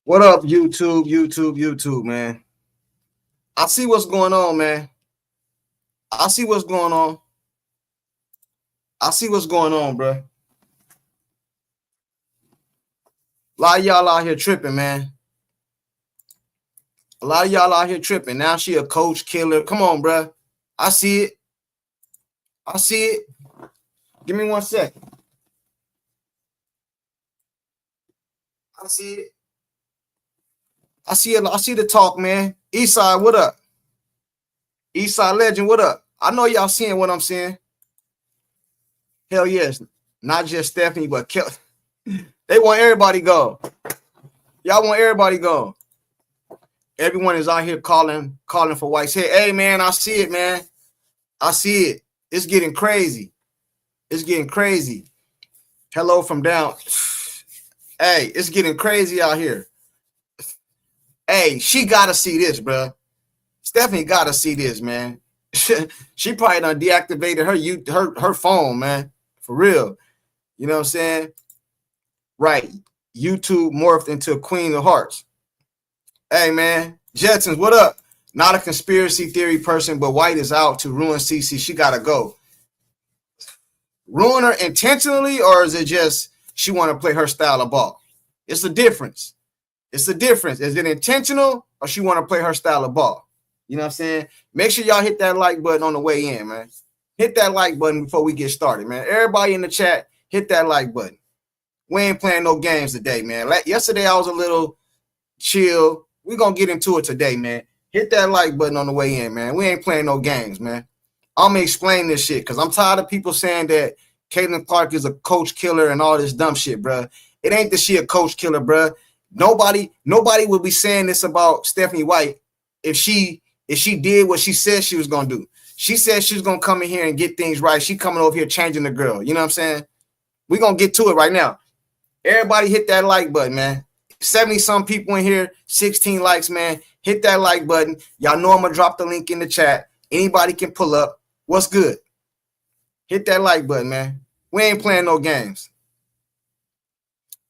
What up, YouTube, man? I see what's going on, man. I see what's going on. I see what's going on, bro. A lot of y'all out here tripping, man. A lot of y'all out here tripping. Now she a coach killer. Come on, bro. I see it. I see it. Give me 1 second. I see it. I see it. I see the talk, man. Eastside, what up? Eastside Legend, what up? I know y'all seeing what I'm saying. Hell yes. Not just Stephanie, but they want everybody go. Y'all want everybody go. Everyone is out here calling for White's head. Hey, man, I see it, man. I see it. It's getting crazy. It's getting crazy. Hello from down. Hey, it's getting crazy out here. Hey, she got to see this, bro. Stephanie got to see this, man. She probably done deactivated her phone, man. For real. You know what I'm saying? Right. YouTube morphed into a Queen of Hearts. Hey, man. Jetsons, what up? Not a conspiracy theory person, but White is out to ruin CC. She got to go. Ruin her intentionally, or is it just she want to play her style of ball? It's a difference. It's a difference. Is it intentional, or she want to play her style of ball? You know what I'm saying? Make sure y'all hit that like button on the way in, man. Hit that like button before we get started, man. Everybody in the chat, hit that like button. We ain't playing no games today, man. Yesterday I was a little chill. We're going to get into it today, man. Hit that like button on the way in, man. We ain't playing no games, man. I'm going to explain this shit because I'm tired of people saying that Caitlin Clark is a coach killer and all this dumb shit, bro. It ain't that she a coach killer, bro. Nobody would be saying this about Stephanie White if she did what she said she was going to do. She said she was going to come in here and get things right. She coming over here changing the girl. You know what I'm saying? We're going to get to it right now. Everybody hit that like button, man. 70-some people in here, 16 likes, man. Hit that like button. Y'all know I'm going to drop the link in the chat. Anybody can pull up. What's good? Hit that like button, man. We ain't playing no games.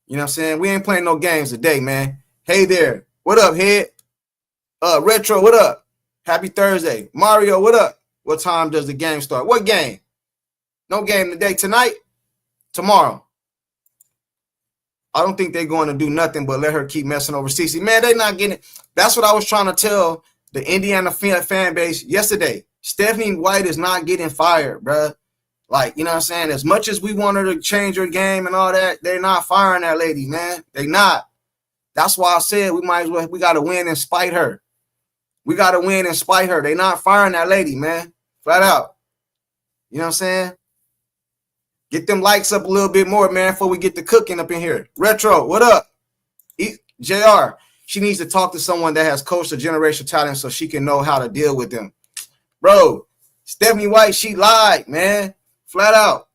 You know what I'm saying? We ain't playing no games today, man. Hey there. What up, Head? Retro, what up? Happy Thursday. Mario, what up? What time does the game start? What game? No game today. Tonight? Tomorrow. I don't think they're going to do nothing but let her keep messing over CC. Man, they're not getting it. That's what I was trying to tell the Indiana fan base yesterday. Stephanie White is not getting fired, bro. Like, you know what I'm saying? As much as we want her to change her game and all that, they're not firing that lady, man. They not. That's why I said we got to win and spite her. We got to win and spite her. They not firing that lady, man. Flat out. You know what I'm saying? Get them likes up a little bit more, man, before we get the cooking up in here. Retro, what up? JR, she needs to talk to someone that has coached a generational talent so she can know how to deal with them. Bro, Stephanie White, she lied, man. Flat out.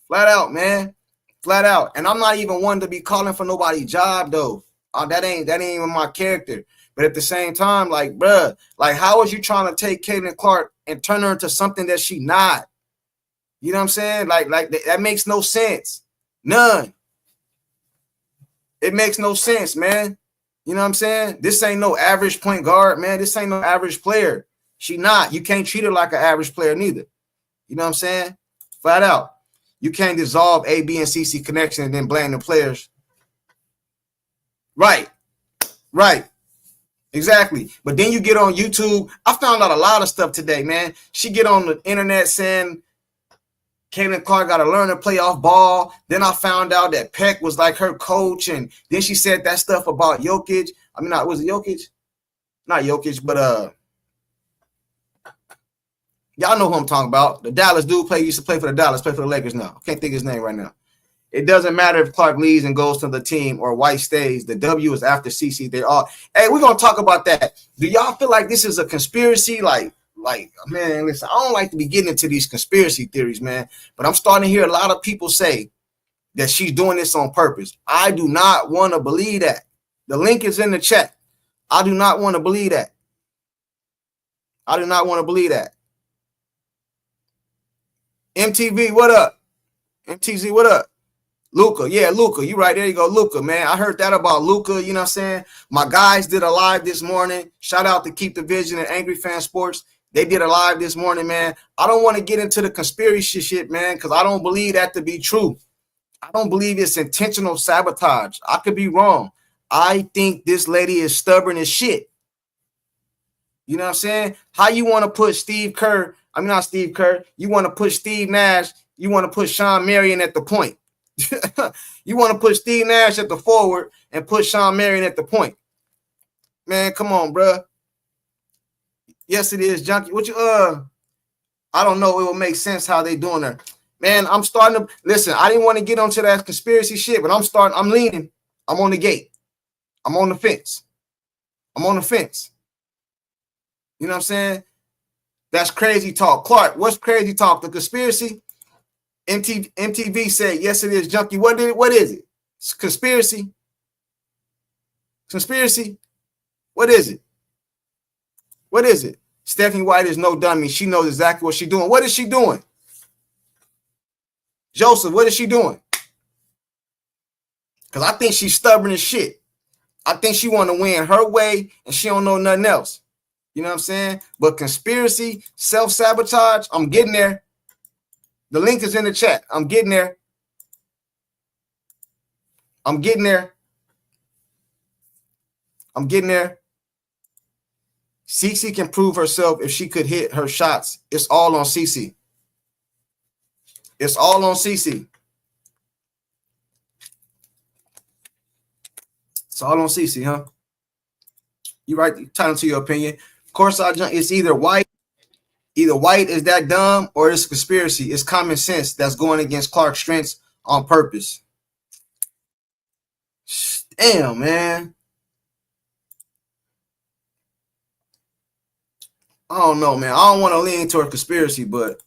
Flat out, man. Flat out. And I'm not even one to be calling for nobody's job, though. That ain't even my character. But at the same time, like, bruh, like, how is you trying to take Caitlin Clark and turn her into something that she not? You know what I'm saying? Like that makes no sense. None. It makes no sense, man. You know what I'm saying? This ain't no average point guard, man. This ain't no average player. She not. You can't treat her like an average player neither. You know what I'm saying? Flat out. You can't dissolve A, B, and CC connection and then blame the players. Right. Right. Exactly. But then you get on YouTube. I found out a lot of stuff today, man. She get on the internet saying Caitlin Clark got to learn to play off ball. Then I found out that Peck was like her coach. And then she said that stuff about Jokic. I mean, was it Jokic? Not Jokic, but y'all know who I'm talking about. The Dallas dude used to play for the Dallas, play for the Lakers now. I can't think of his name right now. It doesn't matter if Clark leaves and goes to the team or White stays. The W is after CC. They're all. Hey, we're going to talk about that. Do y'all feel like this is a conspiracy? Like, man, listen, I don't like to be getting into these conspiracy theories, man. But I'm starting to hear a lot of people say that she's doing this on purpose. I do not want to believe that. The link is in the chat. I do not want to believe that. I do not want to believe that. MTV, what up? MTZ, what up? Luca, yeah, Luca. You right there. You go, Luca, man. I heard that about Luca. You know what I'm saying? My guys did a live this morning. Shout out to Keep the Vision and Angry Fan Sports. They did a live this morning, man. I don't want to get into the conspiracy shit, man, because I don't believe that to be true. I don't believe it's intentional sabotage. I could be wrong. I think this lady is stubborn as shit. You know what I'm saying? How you want to put Steve Kerr? I mean, not Steve Kerr. You want to put Steve Nash. You want to put Sean Marion at the point. You want to put Steve Nash at the forward and put Sean Marion at the point. Man, come on, bro. Yes, it is, Junkie. What you I don't know. It will make sense how they doing that. Man, I'm starting to listen. I didn't want to get onto that conspiracy shit, but I'm leaning. I'm on the gate. I'm on the fence. I'm on the fence. You know what I'm saying? That's crazy talk. Clark, what's crazy talk? The conspiracy? MTV said, yes, it is, Junkie. What is it? It's conspiracy? Conspiracy? What is it? What is it? Stephanie White is no dummy. She knows exactly what she's doing. What is she doing? Joseph, what is she doing? Because I think she's stubborn as shit. I think she want to win her way and she don't know nothing else. You know what I'm saying? But conspiracy, self-sabotage, I'm getting there. The link is in the chat. I'm getting there. I'm getting there. I'm getting there. Cece can prove herself if she could hit her shots. It's all on Cece. It's all on Cece. It's all on Cece, huh? You right. Time to your opinion. Of course, it's either White. Either White is that dumb or it's conspiracy. It's common sense that's going against Clark's strengths on purpose. Damn, man. I don't know, man. I don't want to lean toward conspiracy, but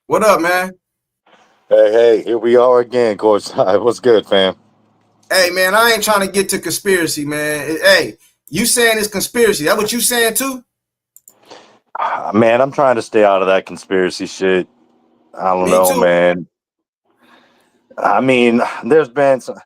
what up, man? Hey, here we are again, courtside. What's good, fam? Hey, man, I ain't trying to get to conspiracy, man. Hey, you saying it's conspiracy. That what you saying too? Man, I'm trying to stay out of that conspiracy shit. I don't know, too. man. I mean, there's been some,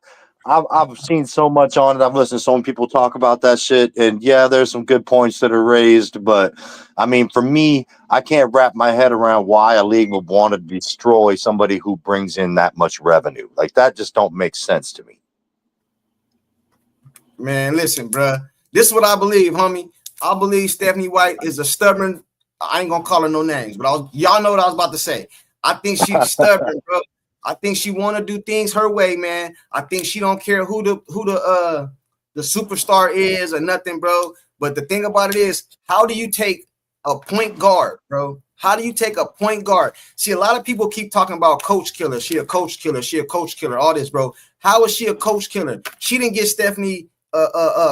I've seen so much on it. I've listened to so many people talk about that shit, and yeah, there's some good points that are raised, but I mean, for me, I can't wrap my head around why a league would want to destroy somebody who brings in that much revenue. Like that just don't make sense to me. Man, listen, bro. This is what I believe, homie. I believe Stephanie White is a stubborn. I ain't gonna call her no names, but y'all know what I was about to say. I think she's stubborn, bro. I think she want to do things her way, man. I think she don't care who the superstar is or nothing, bro. But the thing about it is, how do you take a point guard, bro? How do you take a point guard? See, a lot of people keep talking about coach killer. She a coach killer. She a coach killer. All this, bro. How is she a coach killer? She didn't get Stephanie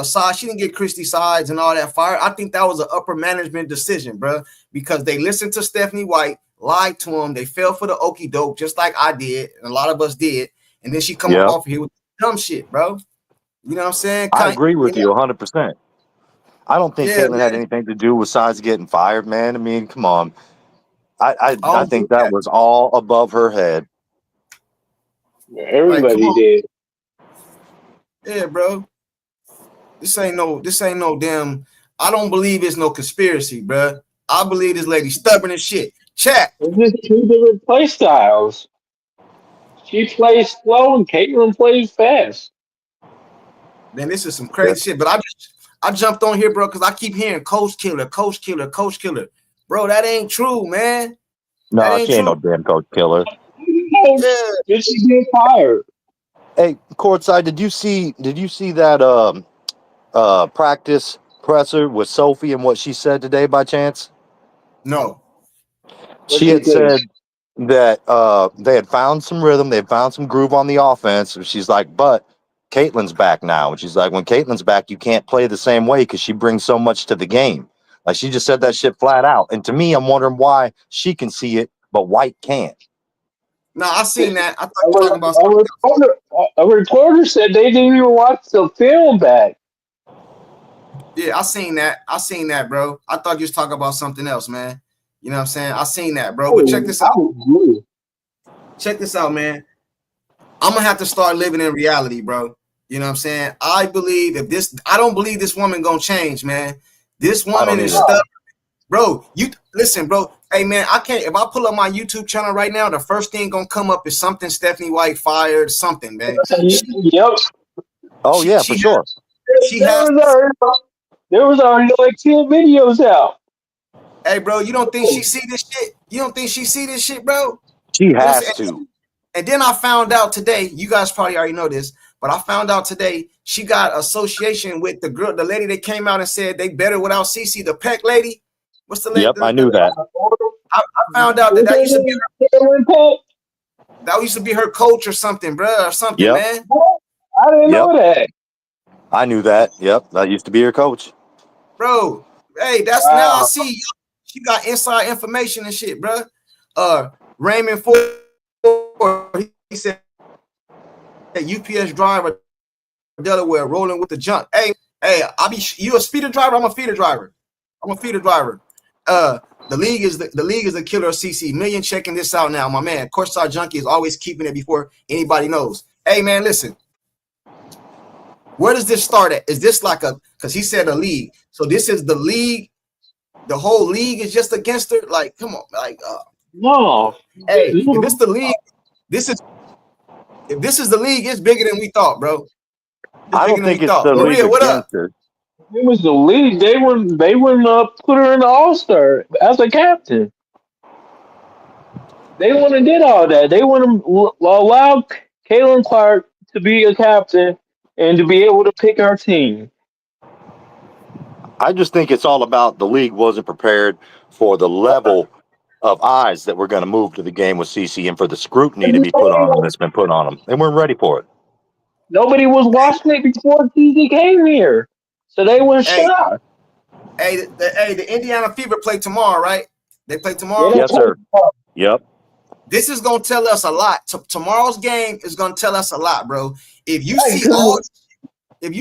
sides. She didn't get Christy sides and all that fire. I think that was an upper management decision, bro, because they listened to Stephanie White, lied to him. They fell for the okey doke, just like I did, and a lot of us did. And then she come off here with dumb shit, bro. You know what I'm saying? I agree with you 100%. I don't think Caitlin had anything to do with sides getting fired, man. I mean, come on. I think that was all above her head. Everybody did. Yeah, bro. This ain't no damn. I don't believe it's no conspiracy, bro. I believe this lady stubborn as shit. Chat. It's just two different play styles. She plays slow and Caitlin plays fast. Man, this is some crazy shit. But I jumped on here, bro, because I keep hearing coach killer, coach killer, coach killer. Bro, that ain't true, man. No, she ain't no damn coach killer. Did she get fired? Hey, courtside, did you see that practice presser with Sophie and what she said today by chance? No. She had said that they had found some rhythm, they had found some groove on the offense. She's like, but Caitlin's back now. And she's like, when Caitlin's back, you can't play the same way because she brings so much to the game. Like she just said that shit flat out. And to me, I'm wondering why she can see it, but White can't. No, I seen that. I thought you were talking about something. A reporter said they didn't even watch the film back. Yeah, I seen that. I seen that, bro. I thought you was talking about something else, man. You know what I'm saying? I seen that, bro. But check this out. Check this out, man. I'm gonna have to start living in reality, bro. You know what I'm saying? I don't believe this woman gonna change, man. This woman is stuck. Bro, you listen, bro. Hey man, I can't. If I pull up my YouTube channel right now, the first thing gonna come up is something Stephanie White fired, something, man. Yep. Oh yeah, for sure. There was already like 10 videos out. Hey, bro, you don't think she see this shit? You don't think she see this shit, bro? She has to. And then I found out today. You guys probably already know this, but I found out today she got association with the lady that came out and said they better without CC, the Peck lady. What's the lady? Yep, I knew that. I found out that used to be her coach or something, bro, or something, man. I didn't know that. I knew that. Yep, that used to be her coach. Bro, hey, that's now I see she got inside information and shit, bro. Raymond Ford, he said that UPS driver Delaware rolling with the junk. Hey, you a speeder driver? I'm a feeder driver. The league is the killer of CC. Million checking this out now, my man. Courtside Junkie is always keeping it before anybody knows. Hey man, listen. Where does this start at? Is this like because he said a league? So this is the league. The whole league is just against her. Like, come on, like no. Hey, if it's the league, if this is the league, it's bigger than we thought, bro. I don't think it's the league against her. It was the league. They wouldn't put her in the All-Star as a captain. They wouldn't have did all that. They wouldn't allow Caitlin Clark to be a captain and to be able to pick our team. I just think it's all about the league wasn't prepared for the level of eyes that we're going to move to the game with CC and for the scrutiny to be put on them that's been put on them. They weren't ready for it. Nobody was watching it before CC came here. So they were shocked. Hey, the Indiana Fever play tomorrow, right? They play tomorrow? Yes, sir. Yep. This is going to tell us a lot. Tomorrow's game is going to tell us a lot, bro. If you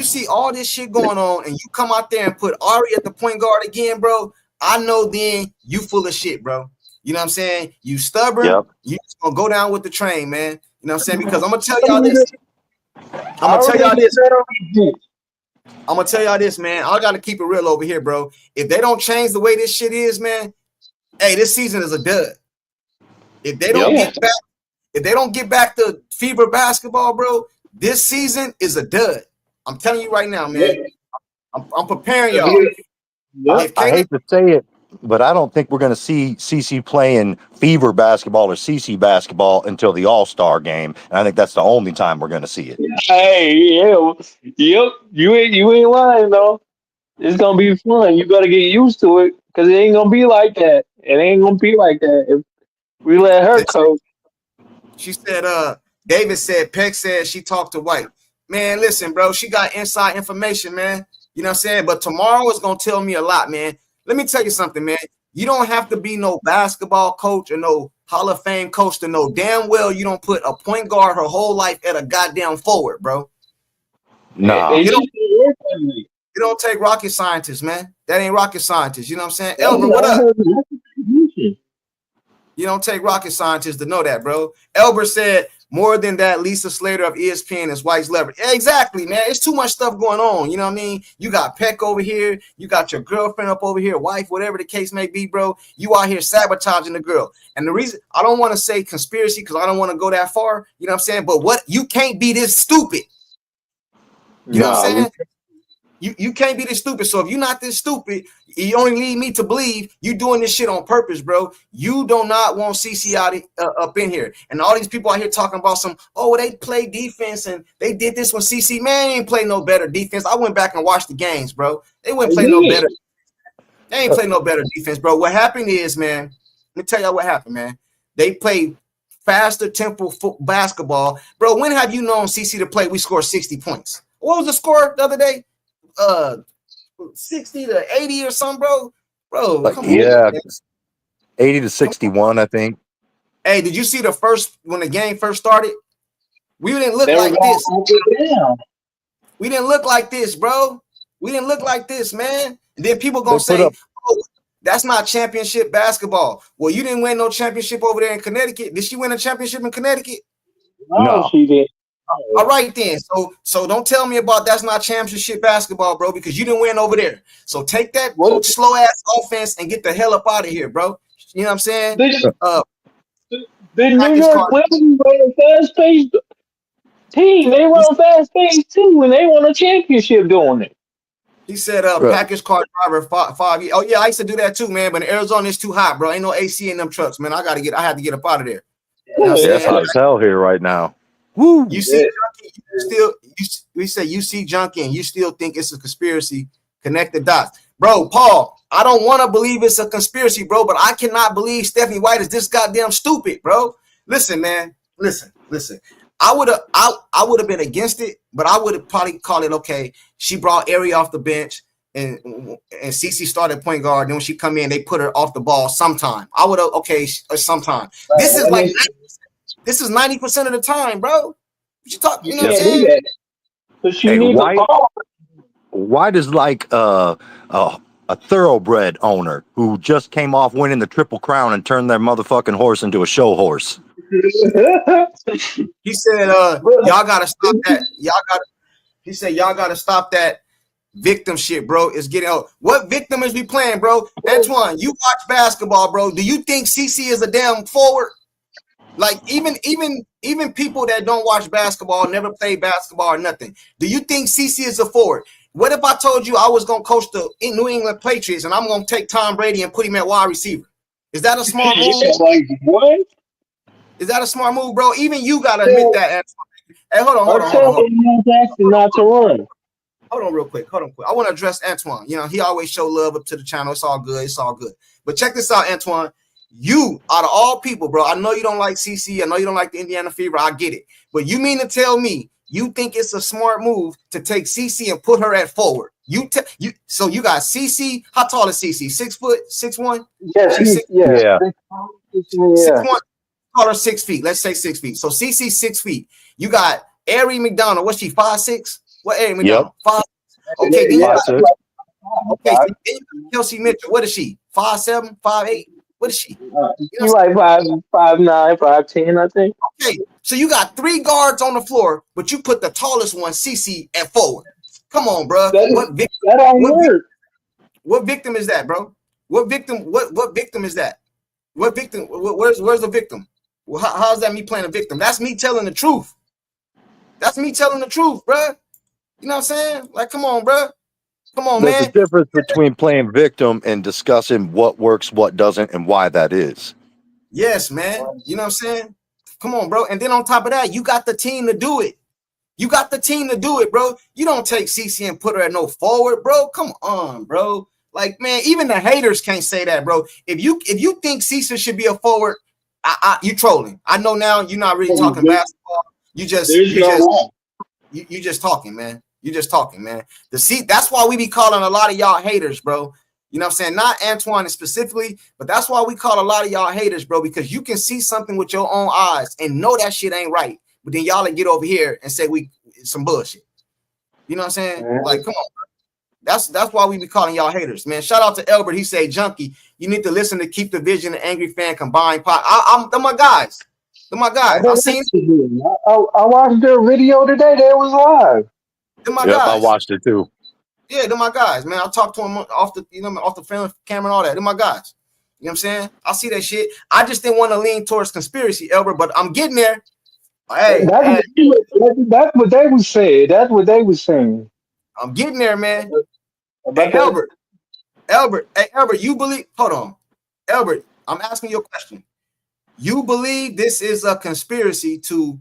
see all this shit going on and you come out there and put Ari at the point guard again, bro, I know then you full of shit, bro. You know what I'm saying? You stubborn. Yep. You just going to go down with the train, man. You know what I'm saying? Because I'm going to tell y'all this. I'm going to tell y'all this, man. I got to keep it real over here, bro. If they don't change the way this shit is, man, hey, this season is a dud. If they don't get back to Fever basketball, bro, this season is a dud. I'm telling you right now, man. I'm preparing y'all. I hate to say it, but I don't think we're going to see CC playing Fever basketball or CC basketball until the All-Star game. And I think that's the only time we're going to see it. Hey, yep. You ain't lying though. It's gonna be fun. You better get used to it because it ain't gonna be like that. It ain't gonna be like that if we let her coach. She said, David said, Peck said she talked to White. Man, listen, bro, she got inside information, man. You know what I'm saying? But tomorrow is gonna tell me a lot, man. Let me tell you something, man. You don't have to be no basketball coach or no Hall of Fame coach to know damn well you don't put a point guard her whole life at a goddamn forward, bro. No. You don't take rocket scientists, man. That ain't rocket scientists. You know what I'm saying? Elber, what up? You don't take rocket scientists to know that, bro. Elber said, more than that, Lisa Slater of ESPN is White's leverage. Exactly, man. It's too much stuff going on. You know what I mean? You got Peck over here. You got your girlfriend up over here, wife, whatever the case may be, bro. You out here sabotaging the girl. And the reason I don't want to say conspiracy because I don't want to go that far. You know what I'm saying? But you can't be this stupid. You know what I'm saying? You can't be this stupid. So if you're not this stupid, you only lead me to believe you doing this shit on purpose, bro. You do not want CC out up in here. And all these people out here talking about they play defense and they did this when CC, man, they ain't play no better defense. I went back and watched the games, bro. They wouldn't play no better. They ain't play no better defense, bro. What happened is, man, let me tell y'all what happened, man. They played faster tempo basketball. Bro, when have you known CC to play? We scored 60 points. What was the score the other day? 60 to 80 or something, bro. Come on, 80 to 61, I think. Hey, did you see when the game first started? We didn't look like this. We didn't look like this, bro. We didn't look like this, man. And then people gonna say, That's not championship basketball. Well, you didn't win no championship over there in Connecticut. Did she win a championship in Connecticut? No, she did. All right then. So don't tell me about that's not championship basketball, bro, because you didn't win over there. So take that slow ass offense and get the hell up out of here, bro. You know what I'm saying? The New York Liberty run a fast-paced team. They run fast-paced too, when they won a championship doing it. He said, package car driver 5 years. Oh yeah, I used to do that too, man. But in Arizona, it's too hot, bro. Ain't no AC in them trucks, man. I had to get up out of there. You know it's hot as hell here right now. Woo! You see junkie, we say you see junkie and you still think it's a conspiracy. Connect the dots. Bro, Paul, I don't want to believe it's a conspiracy, bro, but I cannot believe Stephanie White is this goddamn stupid, bro. Listen, man. Listen. I would have been against it, but I would have probably called it okay. She brought Ari off the bench and CC started point guard. Then when she come in, they put her off the ball sometime. I would have sometime. This is like 90% of the time, bro. What you talking? You know what I'm saying? But she needs a ball. White is like a thoroughbred owner who just came off winning the Triple Crown and turned their motherfucking horse into a show horse. He said, y'all gotta stop that. He said, y'all gotta stop that victim shit, bro. It's getting old. What victim is we playing, bro? Antoine, you watch basketball, bro. Do you think CC is a damn forward? Like even people that don't watch basketball, never play basketball or nothing. Do you think CC is a forward? What if I told you I was gonna coach the New England Patriots and I'm gonna take Tom Brady and put him at wide receiver? Is that a smart move? Like what? Is that a smart move, bro? Even you gotta admit that. Hey, hold on. Not to run. Hold on real quick. I want to address Antoine. You know, he always show love up to the channel. It's all good. But check this out, Antoine. You, out of all people, bro, I know you don't like CC. I know you don't like the Indiana Fever. I get it. But you mean to tell me you think it's a smart move to take CC and put her at forward? So you got CC. How tall is CC? 6 foot, 6'1"? Yeah. 6'1". Call her 6 feet. Let's say 6 feet. So CC 6 feet. You got Ari McDonald. What's she? 5'6"? What Ari McDonald? 5'6". Okay. Then you got, so then you got Kelsey Mitchell. What is she? 5'7", 5'8"? What is she? She's like 5'9", 5'10", I think. Okay. So you got 3 guards on the floor, but you put the tallest one, CC, at forward. Come on, bro. What victim is that, bro? What victim is that? What victim? Where's the victim? Well, how's that me playing a victim? That's me telling the truth. That's me telling the truth, bro. You know what I'm saying? Like, come on, bro. Come on, man. There's a difference between playing victim and discussing what works, what doesn't, and why that is. Yes, man. You know what I'm saying? Come on, bro. And then on top of that, you got the team to do it. Bro. You don't take CC and put her at no forward, bro. Come on, bro. Like, man, even the haters can't say that, bro. If you think CC should be a forward, you trolling. I know now you're not really talking basketball. You just talking, man. You just talking, man. That's why we be calling a lot of y'all haters, bro. You know what I'm saying? Not Antoine specifically, but that's why we call a lot of y'all haters, bro, because you can see something with your own eyes and know that shit ain't right. But then y'all get over here and say we some bullshit. You know what I'm saying? Yeah. Like, come on, bro. That's why we be calling y'all haters, man. Shout out to Elbert. He say, Junkie, you need to listen to Keep the Vision and Angry Fan combined pot. They're my guys. I watched their video today. They was live. They're my guys. I watched it too. Yeah, they're my guys, man. I talked to them off the film camera and all that. They're my guys. You know what I'm saying? I see that shit. I just didn't want to lean towards conspiracy, Elbert, but I'm getting there. Hey, that's what they was saying. That's what they was saying. I'm getting there, man. Hey, Elbert, you believe? Hold on, Elbert. I'm asking you a question. You believe this is a conspiracy to?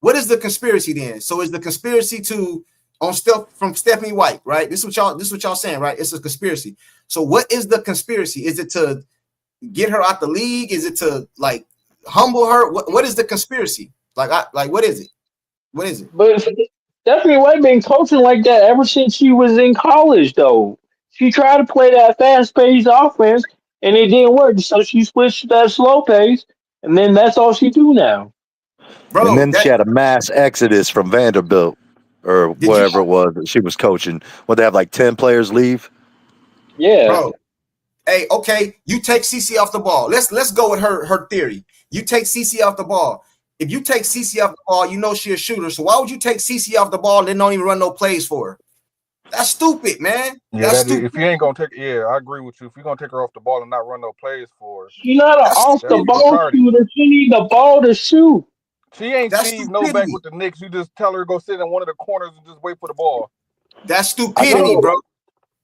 What is the conspiracy then? So is the conspiracy on stuff from Stephanie White, right? This is what y'all saying, right? It's a conspiracy. So what is the conspiracy? Is it to get her out the league? Is it to like humble her? What is the conspiracy? Like what is it? What is it? But Stephanie White been coaching like that ever since she was in college, though. She tried to play that fast-paced offense, and it didn't work. So she switched to that slow pace, and then that's all she do now. Bro, and then she had a mass exodus from Vanderbilt or wherever it was that she was coaching. What, they have like 10 players leave? Yeah. Bro. Hey, okay, you take CC off the ball. Let's go with her theory. You take CC off the ball. If you take CC off the ball, you know she's a shooter. So why would you take CC off the ball and then don't even run no plays for her? That's stupid, man. Yeah, That's that stupid. if you ain't gonna take, yeah, I agree with you. If you're gonna take her off the ball and not run no plays for her, She's not an That's off the that's stupid. ball retarded. shooter. She need the ball to shoot. She ain't That's Steve Novak stupidity. with the Knicks. You just tell her to go sit in one of the corners and just wait for the ball. That's I stupidity, think bro.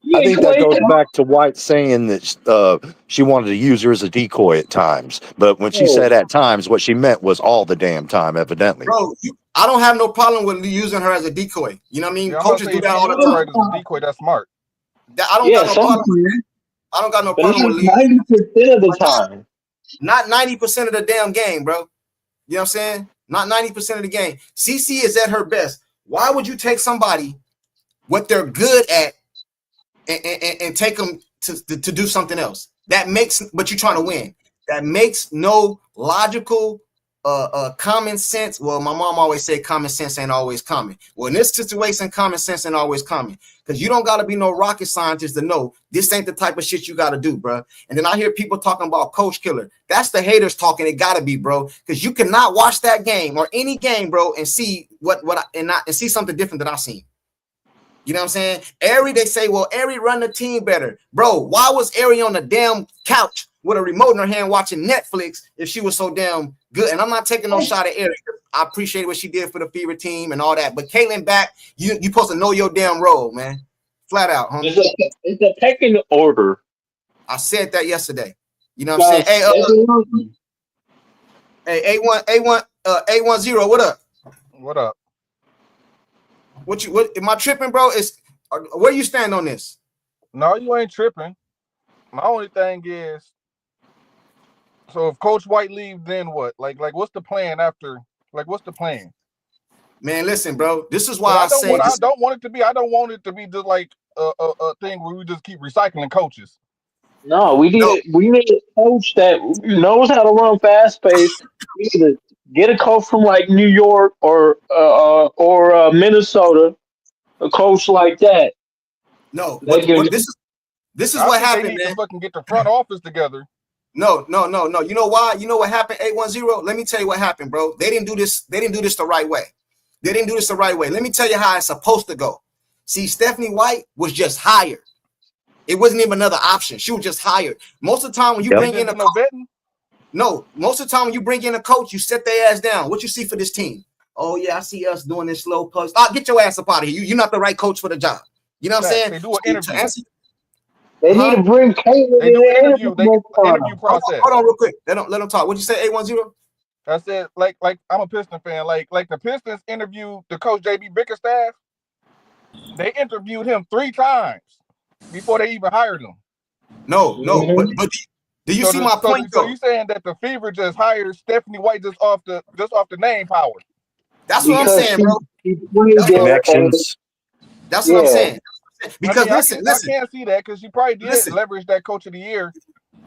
You I ain't think that played goes that. back to White saying that she wanted to use her as a decoy at times. But when she said at times, what she meant was all the damn time, evidently. Bro, I don't have no problem with using her as a decoy. You know what I mean? Yeah, I'm about to Coaches say do if that she all the uses time. right as a decoy, that's smart. I don't Yeah, got no problem. sometimes, I don't got no but problem with not using 90% of the time. not 90% of the damn game, bro. You know what I'm saying? Not 90% of the game. CC is at her best. Why would you take somebody what they're good at and take them to do something else? That makes, but you're trying to win. That makes no logical, common sense. Well, my mom always said common sense ain't always common. Well, in this situation, common sense ain't always common because you don't got to be no rocket scientist to know this ain't the type of shit you got to do, bro. And then I hear people talking about coach killer. That's the haters talking. It got to be, bro, because you cannot watch that game or any game, bro, and see and see something different than I seen. You know what I'm saying? Ari, they say, well, Ari run the team better. Bro, why was Ari on the damn couch with a remote in her hand watching Netflix if she was so damn good? And I'm not taking no shot at Ari. I appreciate what she did for the Fever team and all that. But Caitlin back, you supposed to know your damn role, man. Flat out, homie. It's a pecking order. I said that yesterday. You know what I'm saying? Hey, A10, what up? What up? What am I tripping, bro? Where you stand on this? No, you ain't tripping. My only thing is, so if Coach White leaves, then what? Like what's the plan after? Like, what's the plan? Man, listen, bro. This is why I don't say I don't want it to be. I don't want it to be just like a thing where we just keep recycling coaches. No, we need a coach that knows how to run fast pace. We need to get a coach from like New York or Minnesota, a coach like that. No, They can, this is I what think they happened, need man. to fucking get the front office together. No. You know why? You know what happened? 810. Let me tell you what happened, bro. They didn't do this the right way. They didn't do this the right way. Let me tell you how it's supposed to go. See, Stephanie White was just hired. It wasn't even another option. She was just hired. Most of the time when you bring in a coach, most of the time when you bring in a coach, you set their ass down. What you see for this team? Oh yeah, I see us doing this slow push. Get your ass up out of here. You're not the right coach for the job. You know what I'm saying? They do an interview. They need to bring Caitlin They do an interview. They interview process. Hold on real quick. Let them talk. What'd you say, 810? I said, like I'm a Piston fan. Like the Pistons interviewed the coach JB Bickerstaff. They interviewed him 3 times before they even hired him. No, but do you see my point? So you saying that the Fever just hired Stephanie White just off the name power? That's what I'm saying, bro. Connections. That's what I'm saying. Because I listen. can't see that because she probably did leverage that coach of the year.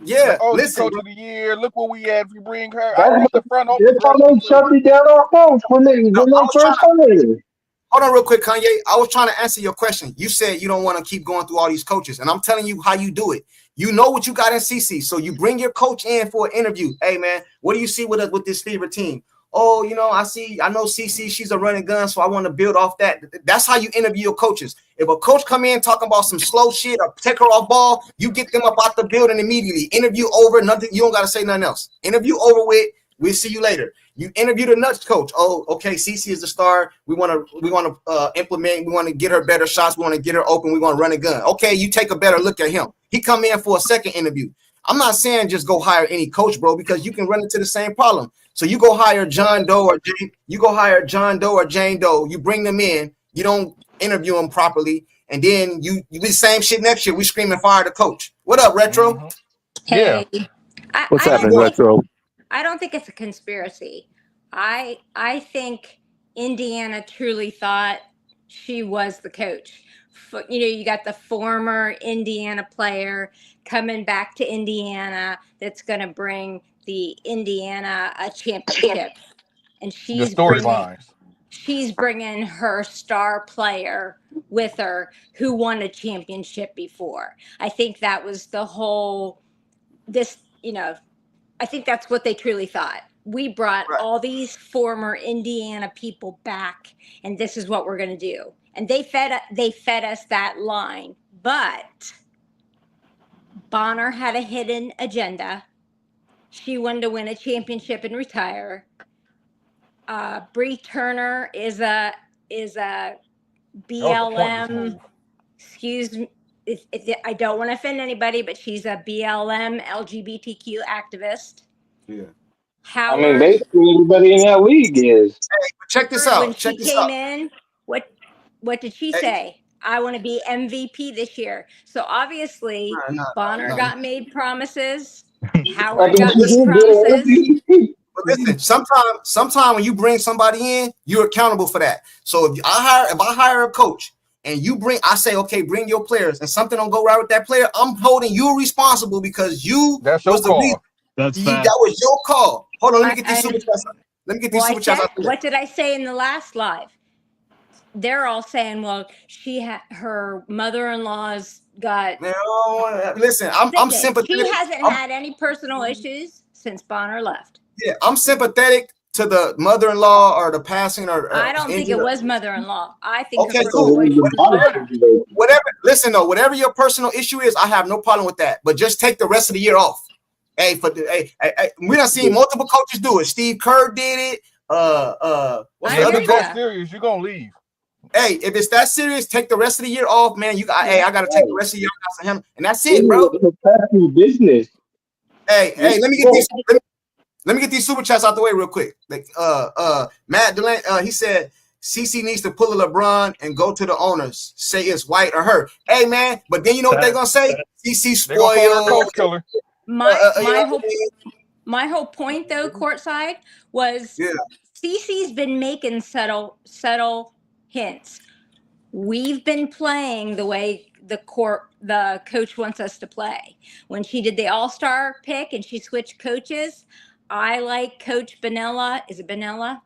Yeah, like, listen, coach of the year. Look what we had if we bring her. I wish the front office. That's how they shut me down our coach when they first hired. Hold on real quick, Kanye. I was trying to answer your question. You said you don't want to keep going through all these coaches, and I'm telling you how you do it. You know what you got in CC, so you bring your coach in for an interview. Hey, man, what do you see with this Fever team? Oh, you know, I know CC, she's a running gun, so I want to build off that. That's how you interview your coaches. If a coach come in talking about some slow shit or take her off ball, you get them up out the building immediately. Interview over, nothing. You don't got to say nothing else. Interview over with. We'll see you later. You interview the nuts coach. Oh, okay. CC is the star. We want to implement. We want to get her better shots. We want to get her open. We want to run a gun. Okay, you take a better look at him. He come in for a second interview. I'm not saying just go hire any coach, bro, because you can run into the same problem. So you go hire John Doe or Jane Doe. You bring them in. You don't interview them properly, and then you do the same shit next year. We screaming fire the coach. What up, Retro? Mm-hmm. Hey, yeah. What's happening, Retro? I don't think it's a conspiracy. I think Indiana truly thought she was the coach. You know, you got the former Indiana player coming back to Indiana that's going to bring the Indiana a championship, and she's the storylines. she's bringing her star player with her who won a championship before. I think that was the whole, I think that's what they truly thought. We brought Right. all these former Indiana people back, and this is what we're going to do. And they fed us that line. But Bonner had a hidden agenda. She wanted to win a championship and retire. Bree Turner is a BLM. Excuse me. I don't want to offend anybody, but she's a BLM LGBTQ activist. Yeah. I mean, basically everybody in that league is. Hey, check this out. When Check she this came out. in, what did she say? I want to be MVP this year. So obviously, Bonner got made promises. Howard got made promises. But listen, sometime when you bring somebody in, you're accountable for that. So if I hire a coach and I say, okay, bring your players, and something don't go right with that player, I'm holding you responsible because That's your call. reason. That's that was your call. Hold on, let me get these I- super chats. Let me get these super chats out there. What did I say in the last live? They're all saying, well, her mother-in-law's got. No, listen, I'm sympathetic. She hasn't had any personal issues since Bonner left. Yeah, I'm sympathetic to the mother-in-law or the passing or. I don't think it was mother-in-law. I think Okay, her cool. boyfriend was Bonner. Whatever. Listen, though, whatever your personal issue is, I have no problem with that. But just take the rest of the year off. Hey, we done seen multiple coaches do it. Steve Kerr did it. What's the other If it's coach? serious, you're gonna leave. Hey, if it's that serious, take the rest of the year off, man. I gotta take the rest of the year off him, and that's it, bro. Business. Hey, let me get these super chats out the way real quick. Like Matt Delaney, he said CC needs to pull a LeBron and go to the owners, say it's White or her. Hey man, but then you know what they're gonna say? CC They're gonna call her spoiled. coach killer. My whole point though, courtside, was CC's been making subtle hints. We've been playing the way the coach wants us to play. When she did the All-Star pick and she switched coaches, I like Coach Benella. Is it Benella?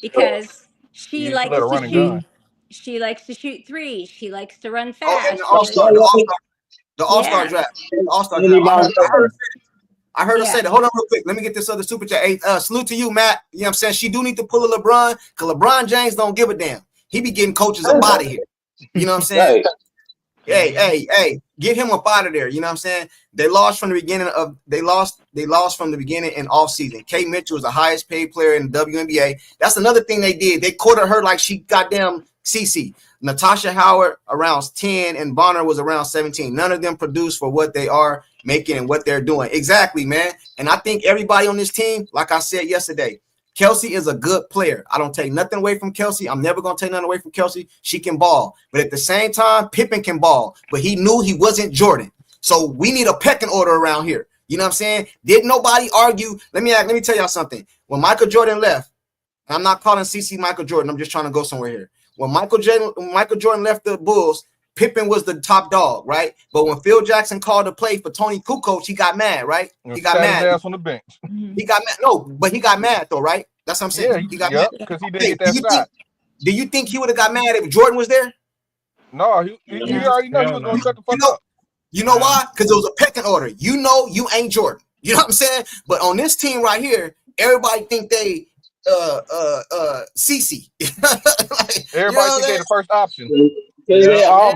Because she likes to shoot. She likes to shoot threes. She likes to run fast. Oh, and the All-Star draft. I heard her say that. Hold on real quick. Let me get this other super chat. Hey, salute to you, Matt. You know what I'm saying? She do need to pull a LeBron because LeBron James don't give a damn. He be getting coaches up out of here. You know what I'm saying? Hey, get him up out of there. You know what I'm saying? They lost from the beginning from the beginning and off season. Kay Mitchell was the highest paid player in the WNBA. That's another thing they did. They courted her like she goddamn CC. Natasha Howard around 10 and Bonner was around 17. None of them produced for what they are making and what they're doing. Exactly, man. And I think everybody on this team, like I said yesterday, Kelsey is a good player. I don't take nothing away from Kelsey. I'm never going to take nothing away from Kelsey. She can ball. But at the same time, Pippen can ball. But he knew he wasn't Jordan. So we need a pecking order around here. You know what I'm saying? Did nobody argue? Let me tell y'all something. When Michael Jordan left, and I'm not calling CC Michael Jordan. I'm just trying to go somewhere here. When Michael Jordan left the Bulls, Pippen was the top dog, right? But when Phil Jackson called to play for Tony Kukoc, he got mad, right? He got mad. His ass on the bench. He got mad. No, but he got mad though, right? That's what I'm saying. Yeah, he got mad because he didn't get that shot. Do you think he would have got mad if Jordan was there? No, he already know he was going to shut the fuck up. You know why? Because it was a pecking order. You know you ain't Jordan. You know what I'm saying? But on this team right here, everybody think they CC. Everybody think they're the first option. Because they all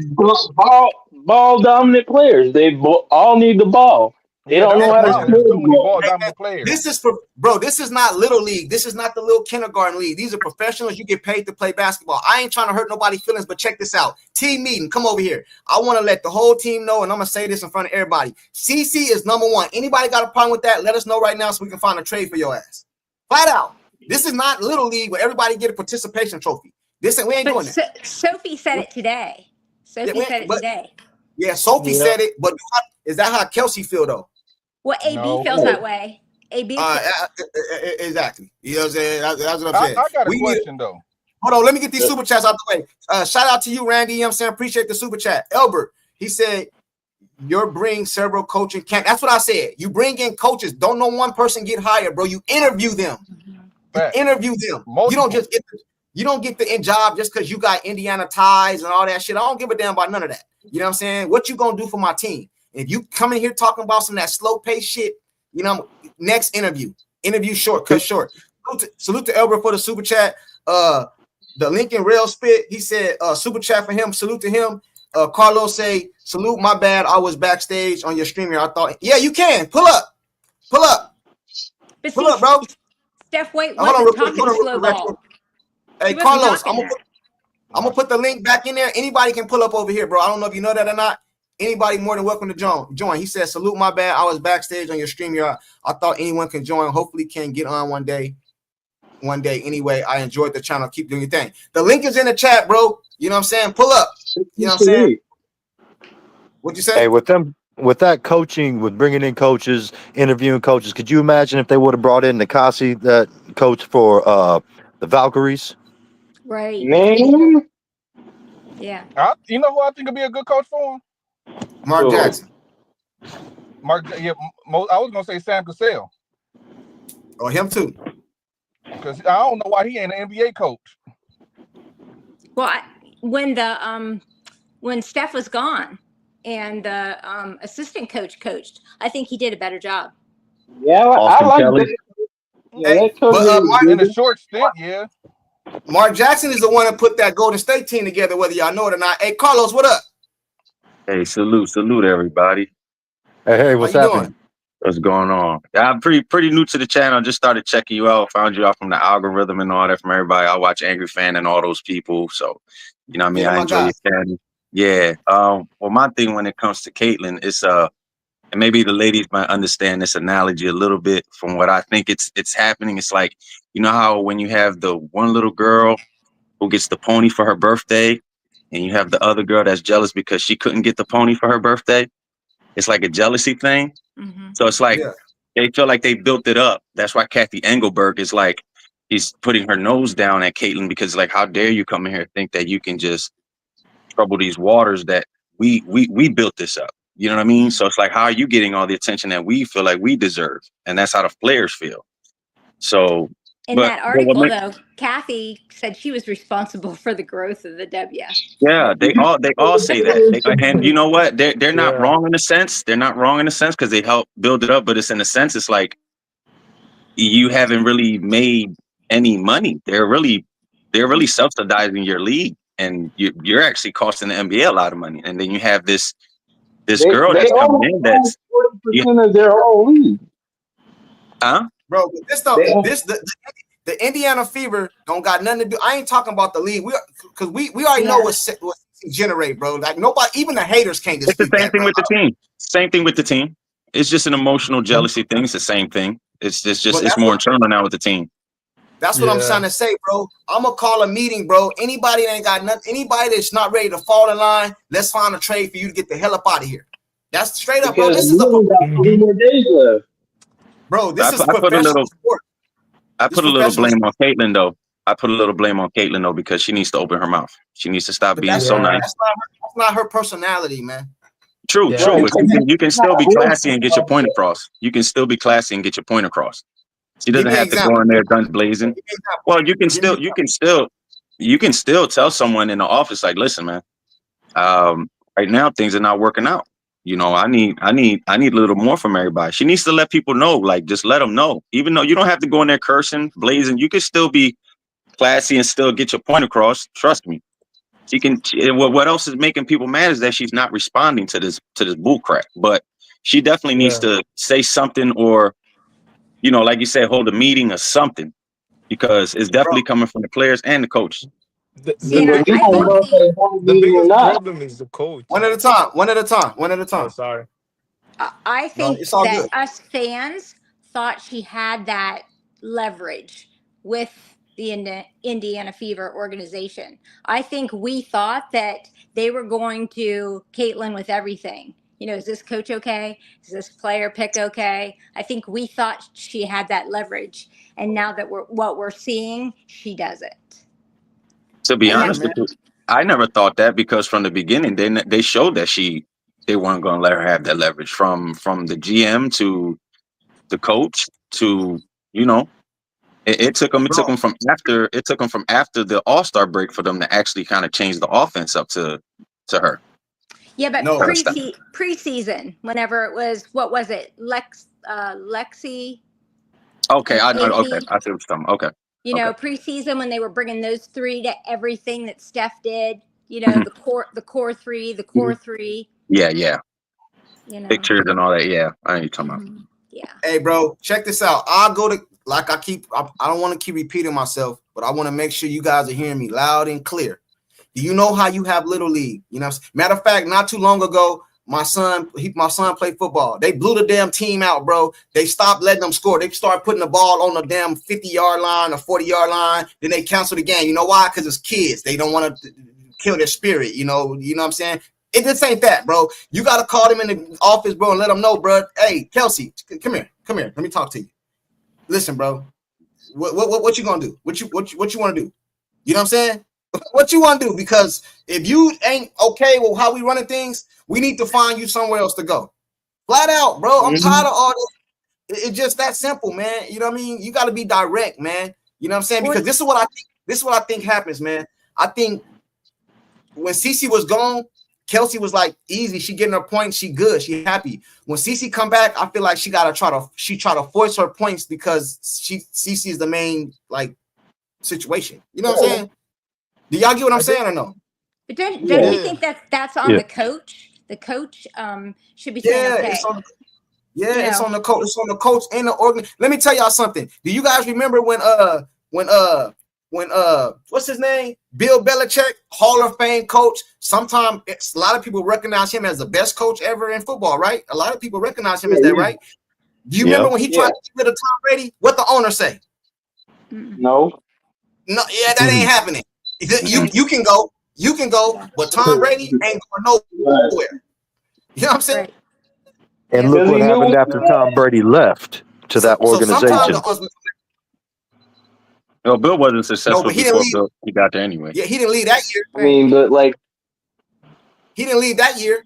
ball dominant players. They all need the ball. They don't know how to score the ball. This is for bro. This is not little league. This is not the little kindergarten league. These are professionals. You get paid to play basketball. I ain't trying to hurt nobody's feelings, but check this out. Team meeting. Come over here. I want to let the whole team know, and I'm gonna say this in front of everybody. CC is number one. Anybody got a problem with that? Let us know right now so we can find a trade for your ass. Flat out. This is not little league where everybody get a participation trophy. We ain't doing that. Sophie said it today. Yeah, Sophie said it, but is that how Kelsey feel though? Well, AB feels that way. AB. Exactly. You know what I'm saying? That's what I'm saying. I got a question though. Hold on, let me get these super chats out the way. Shout out to you, Randy. You know what I'm saying? Appreciate the super chat. Elbert, he said, you're bringing several coaching camp. That's what I said. You bring in coaches. Don't know one person get hired, bro. You interview them. Facts. Interview them. You Multiple. don't get the job just because you got Indiana ties and all that shit. I don't give a damn about none of that. You know what I'm saying? What you gonna do for my team? And if you come in here talking about some of that slow pace shit, you know, next interview short, cut short. Salute to Elbert for the super chat. The Lincoln Rail Spit, he said super chat for him. Salute to him. Carlos say salute. My bad, I was backstage on your stream here. I thought, yeah, you can pull up. But Pull up, bro. Steph White Hold on, wasn't real quick. talking slow ball. Hey, He wasn't Carlos, talking I'm gonna put the link back in there. Anybody can pull up over here, bro. I don't know if you know that or not. Anybody more than welcome to join. He said, salute, my bad. I was backstage on your stream here. I thought anyone can join. Hopefully can get on one day. Anyway, I enjoyed the channel. Keep doing your thing. The link is in the chat, bro. You know what I'm saying? Pull up. You know what I'm saying? What'd you say? Hey, with that coaching, with bringing in coaches, interviewing coaches, could you imagine if they would have brought in Nikasi, that coach for the Valkyries? Right. Man. Yeah. You know who I think would be a good coach for him? Mark Jackson. I was gonna say Sam Cassell. Oh, him too. Because I don't know why he ain't an NBA coach. Well, when Steph was gone and the assistant coach coached, I think he did a better job. Yeah, Austin I like Kelly. that. Yeah, Hey, that coach is In a good. short stint, yeah. Mark Jackson is the one that put that Golden State team together, whether y'all know it or not. Hey, Carlos, what up? Hey, salute everybody. Hey, what's How you happening? doing? What's going on? Yeah, I'm pretty new to the channel. Just started checking you out. Found you out from the algorithm and all that from everybody. I watch Angry Fan and all those people. So, you know what I mean? Yeah, I my enjoy your channel. Yeah. Well, my thing when it comes to Caitlyn is and maybe the ladies might understand this analogy a little bit from what I think it's happening. It's like, you know how when you have the one little girl who gets the pony for her birthday, and you have the other girl that's jealous because she couldn't get the pony for her birthday. It's like a jealousy thing. Mm-hmm. So it's like Yeah. they feel like they built it up. That's why Kathy Engelberg is like, he's putting her nose down at Caitlyn because like, how dare you come in here and think that you can just trouble these waters that we built this up. You know what I mean? So it's like, how are you getting all the attention that we feel like we deserve? And that's how the players feel. So In that article, though, Kathy said she was responsible for the growth of the W. Yeah, they all say that. And you know what? They're not wrong in a sense. They're not wrong in a sense because they help build it up. But it's in a sense, it's like you haven't really made any money. They're really subsidizing your league, and you're actually costing the NBA a lot of money. And then you have this girl that's coming in that's 40% of their whole league. Bro, the Indiana Fever don't got nothing to do. I ain't talking about the league. We already know what generate, bro. Like nobody, even the haters can't It's dispute the same that, thing bro. with the team. Same thing with the team. It's just an emotional jealousy thing. It's the same thing. It's more internal now with the team. That's what I'm trying to say, bro. I'm gonna call a meeting, bro. Anybody that ain't got nothing, anybody that's not ready to fall in line, let's find a trade for you to get the hell up out of here. That's straight up, bro. This is bro. This is professional sport. I put a little blame on Caitlyn though. Because she needs to open her mouth. She needs to stop being so nice. That's not her personality, man. True. But you can still be classy and get your point across. You can still be classy and get your point across. She doesn't have to go in there guns blazing. Well, you can still tell someone in the office, like, listen, man, right now things are not working out. You know, I need a little more from everybody. She needs to let people know, like, just let them know. Even though you don't have to go in there cursing, blazing, you can still be classy and still get your point across. Trust me. She can. What else is making people mad is that she's not responding to this bull crap. But she definitely needs to say something, or, you know, like you said, hold a meeting or something, because it's definitely coming from the players and the coaches. The biggest problem is the coach. One at a time. Oh, sorry. I think it's all that good. us fans thought she had that leverage with the Indiana Fever organization. I think we thought that they were going to Caitlyn with everything. You know, is this coach okay? Is this player pick okay? I think we thought she had that leverage, and now that we're seeing, she doesn't. To be honest with you, I never thought that, because from the beginning they showed that they weren't going to let her have that leverage from the GM to the coach to, you know, It took them. It took them from after. It took them from after the All-Star break for them to actually kind of change the offense up to her. Yeah, but No. preseason, whenever it was, what was it? Lexi. Okay, I know. AD. Okay, I see what you're talking about. Okay. You know, preseason when they were bringing those three to everything that Steph did. You know, the core three, the core three. Yeah. You know, Pictures and all that. Yeah, I know you're talking about. Yeah. Hey, bro, check this out. I'll go to like I don't want to keep repeating myself, but I want to make sure you guys are hearing me loud and clear. Do you know how you have Little League? You know, matter of fact, not too long ago, my son played football. They blew the damn team out, bro. They stopped letting them score. They started putting the ball on the damn 50-yard line or 40-yard line. Then they canceled the game. You know why? Because it's kids. They don't want to kill their spirit. You know what I'm saying? It just ain't that, bro. You got to call them in the office, bro, and let them know, bro. Hey, Kelsey, come here. Let me talk to you. Listen, bro. What you gonna do? What you want to do? You know what I'm saying? What you want to do? Because if you ain't okay with how we running things, we need to find you somewhere else to go. Flat out, bro. I'm tired of all this. It's just that simple, man. You know what I mean? You got to be direct, man. You know what I'm saying? Because this is what I think happens, man. I think when CeCe was gone, Kelsey was like easy. She getting her points. She good. She happy. When CeCe come back, I feel like she try to force her points because CeCe is the main like situation. You know what I'm saying? Do y'all get what I'm saying or no? But don't you think that's on the coach? The coach should be saying okay. It's on the coach. It's on the coach and the organ. Let me tell y'all something. Do you guys remember when what's his name? Bill Belichick, Hall of Fame coach. Sometimes a lot of people recognize him as the best coach ever in football, right? A lot of people recognize him as that, right? Do you remember when he tried to get rid of Tom Brady? What the owner say? No, that ain't happening. You can go, but Tom Brady ain't going nowhere. You know what I'm saying? Right. And look what happened after Tom Brady left to that organization. No, Bill wasn't successful before he got there anyway. Yeah, he didn't leave that year. I mean, but like he didn't leave that year.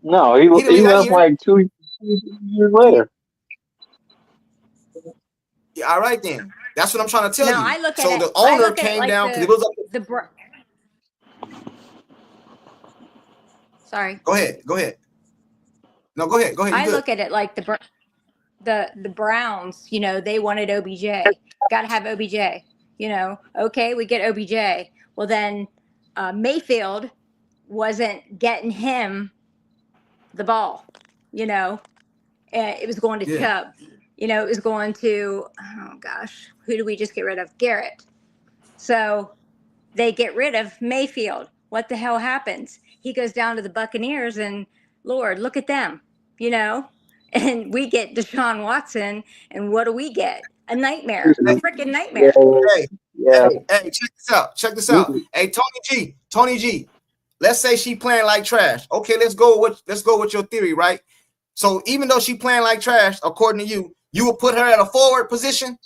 No, he left like 2 years later. Yeah, all right then. That's what I'm trying to tell you. I look at so it, the owner came down because it was Sorry. Go ahead. No, go ahead. I look at it like the Browns. You know, they wanted OBJ. Got to have OBJ. You know, okay, we get OBJ. Well, then Mayfield wasn't getting him the ball. You know, it was going to Chubb. You know, it was going to, oh gosh, who do we just get rid of? Garrett. So they get rid of Mayfield. What the hell happens? He goes down to the Buccaneers and Lord, look at them, you know, and we get Deshaun Watson. And what do we get? A nightmare, a freaking nightmare. Hey, check this out. Hey, Tony G, let's say she playing like trash. Okay, let's go with your theory, right? So even though she playing like trash, according to you, you will put her at a forward position.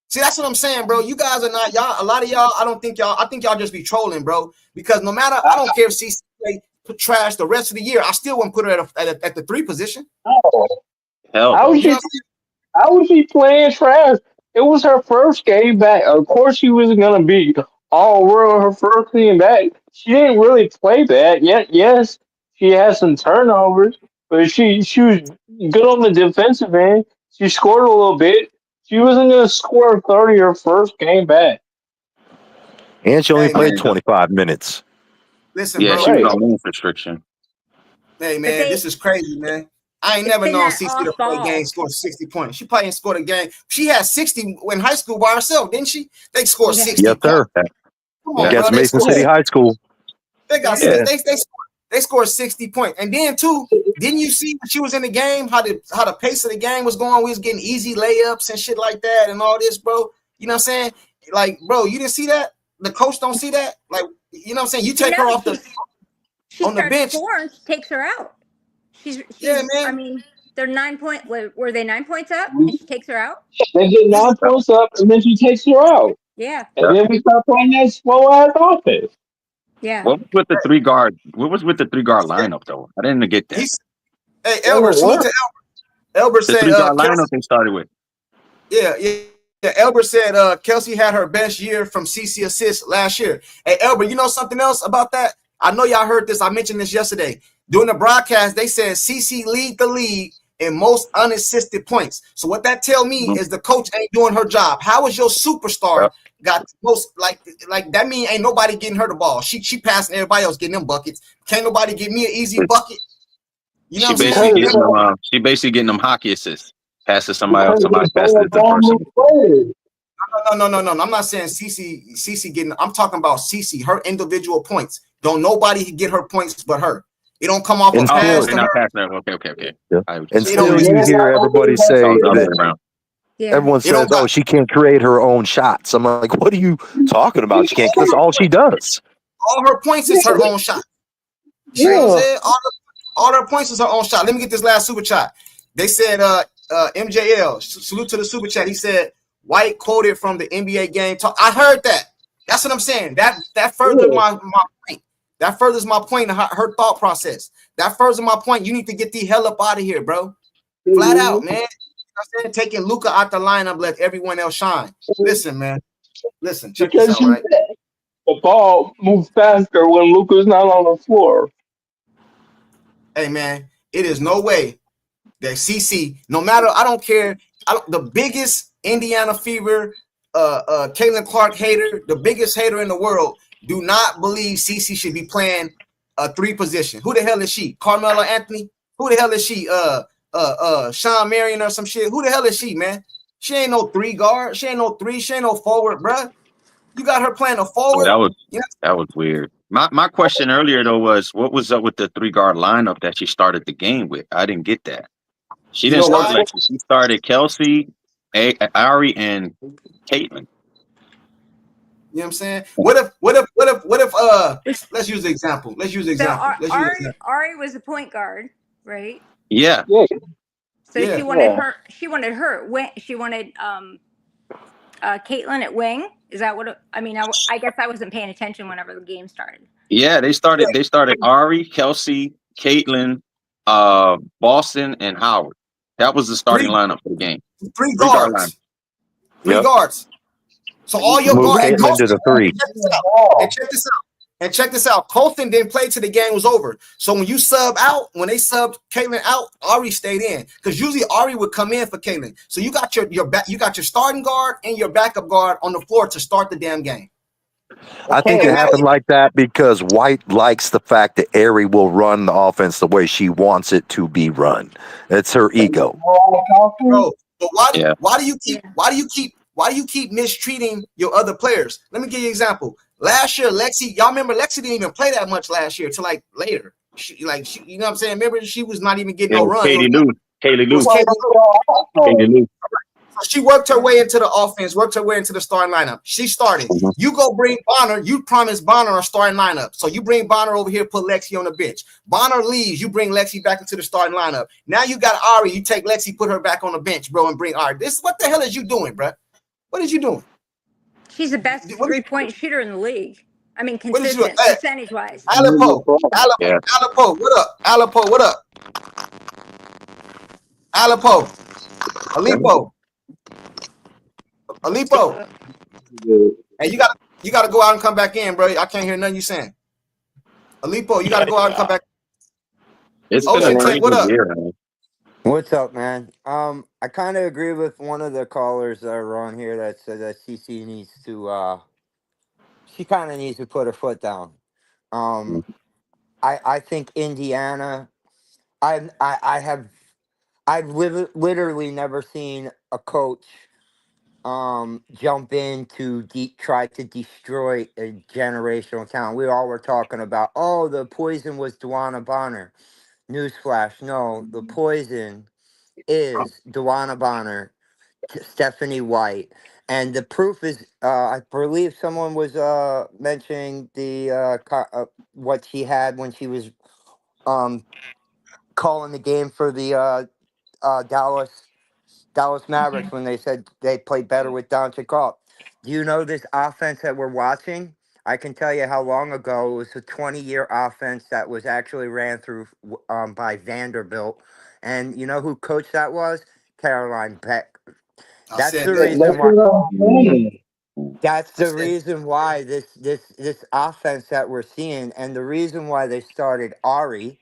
See, that's what I'm saying, bro. You guys are not y'all. A lot of y'all, I think y'all just be trolling, bro. Because no matter, I don't care if she play trash the rest of the year, I still wouldn't put her at the 3 position. Oh, hell, how was she playing trash? It was her first game back. Of course, she wasn't gonna be all world her first game back. She didn't really play bad. Yes, she had some turnovers, but she was good on the defensive end. She scored a little bit. She wasn't going to score 30 her first game back. And she only played 25 minutes. Listen, yeah, bro. she was on minutes restriction. Hey, man, this is crazy, man. I ain't never known CeCe to play a game, score 60 points. She probably ain't scored a game. She had 60 in high school by herself, didn't she? They scored 60 Yes, sir. Come on, Against bro. Mason City High School. They scored 60 points. And then, too, didn't you see when she was in the game, how the pace of the game was going? We was getting easy layups and shit like that and all this, bro. You know what I'm saying? Like, bro, you didn't see that? The coach don't see that? Like, you know what I'm saying? You take her off on the bench. Scoring, takes her out. She's man. I mean, they're 9 point. Were they 9 points up? And she takes her out. They get 9 points up, and then she takes her out. Yeah. And then we start playing that slow ass offense. Yeah. What was with the 3 guard? What was with the 3 guard lineup though? I didn't get that. Hey, Elbert, salute to Elbert. Elbert the said 3 guard lineup they started with. Yeah. Yeah, Elbert said Kelsey had her best year from CC assists last year. Hey, Elbert, you know something else about that? I know y'all heard this. I mentioned this yesterday. During the broadcast, they said CC lead the league in most unassisted points. So what that tell me Mhm. is the coach ain't doing her job. How is your superstar Yep. got most like that mean ain't nobody getting her the ball. She passing everybody else getting them buckets. Can't nobody get me an easy bucket. You know She what I'm basically saying? Because getting them. She basically getting them hockey assists. Pass to somebody else. because Somebody they pass don't it to the bomb person. the players. No. I'm not saying CC getting. I'm talking about CC, her individual points. Don't nobody get her points but her. It don't come off a And Oh, pass they're to still, not her. passing it. Okay. yeah. I was And It still, don't. Yeah, you hear everybody it's all say the other way that around. Yeah. everyone It don't says, "Oh, got. she can't create her own shots." I'm like, "What are you talking about? She can't. That's all she does." All her points is her own shot. You know what I'm yeah. saying? All her points is her own shot. Let me get this last super chat. They said, MJL, salute to the super chat. He said, White quoted from the NBA game talk. I heard that. That's what I'm saying. That furthers my point. That furthers my point in her thought process. That furthers my point. You need to get the hell up out of here, bro. Flat out, man. You know what I'm saying? Taking Luka out the lineup, let everyone else shine. Listen, man. Listen, check this Because out, right? the ball moves faster when Luka's not on the floor. Hey, man, it is no way that CC, no matter, I don't care. The biggest Indiana Fever, Caitlin Clark hater, the biggest hater in the world, do not believe CC should be playing a 3 position. Who the hell is she? Carmelo Anthony? Who the hell is she? Sean Marion or some shit? Who the hell is she, man? She ain't no 3 guard. She ain't no 3. She ain't no forward, bruh. You got her playing a Yeah, forward. Yeah. that was weird. My question earlier though was what was up with the 3 guard lineup that she started the game with? I didn't get that. She You didn't know start why? Lexi. She started Kelsey, Ari, and Caitlin. You know what I'm saying? What if let's use the example. Let's use the So example. Let's use the example. Ari was a point guard, right? Yeah, Yeah, So Yeah. she wanted yeah. her. She wanted Caitlin at wing. Is that what? I mean, I guess I wasn't paying attention whenever the game started. yeah. They started Ari, Kelsey, Caitlin, Boston, and Howard. That was the starting Three lineup for the game. 3 3 guard line. guards. 3 Yep. guards. So all your Move guard and Caitlin to the 3. check this out. Colton didn't play till the game was over. So when you sub out, when they subbed Caitlin out, Ari stayed in because usually Ari would come in for Caitlin. So you got your back, you got your starting guard and your backup guard on the floor to start the damn game. I think it happened like that because White likes the fact that Ari will run the offense the way she wants it to be run. It's her ego. Bro, but Yeah. why do you keep mistreating your other players? Let me give you an example. Last year, Lexi, y'all remember Lexi didn't even play that much last year till like later. She, you know what I'm saying? Remember, she was not even getting It no was run. Katie It Lou. Katie Lou. was Katie Lou. Katie Lou. She worked her way into the offense, worked her way into the starting lineup. She started. Mhm. You go bring Bonner. You promised Bonner a starting lineup. So you bring Bonner over here, put Lexi on the bench. Bonner leaves. You bring Lexi back into the starting lineup. Now you got Ari. You take Lexi, put her back on the bench, bro, and bring Ari. What the hell is you doing, bro? What is you doing? She's the best What is, 3-point shooter in the league. I mean, what is you doing? consistent Hey, percentage wise. Alipo, Yeah. Alipo, what up? Alipo, what up? Alipo, Alipo. Hey, you got to go out and come back in, bro. I can't hear nothing you saying. Alipo, you got to go out and come back. It's been a Ocean crazy Click, what up? year, man. What's up, man? I kind of agree with one of the callers that are on here that said that CC needs to, she kind of needs to put her foot down. I think Indiana, I've literally never seen a coach, jump in to try to destroy a generational talent. We all were talking about, oh, the poison was Dewana Bonner. Newsflash, no, the poison is Dewana Bonner, Stephanie White, and the proof is, I believe someone was mentioning the what she had when she was um calling the game for the Dallas Mavericks when they said they played better with Doncic Carl. Do you know this offense that we're watching? I can tell you how long ago it was a 20-year offense that was actually ran through by Vanderbilt. And you know who coach that was? Caroline Beck. I That's said the that. reason why. what I'm saying. That's I the said reason why this offense that we're seeing, and the reason why they started Ari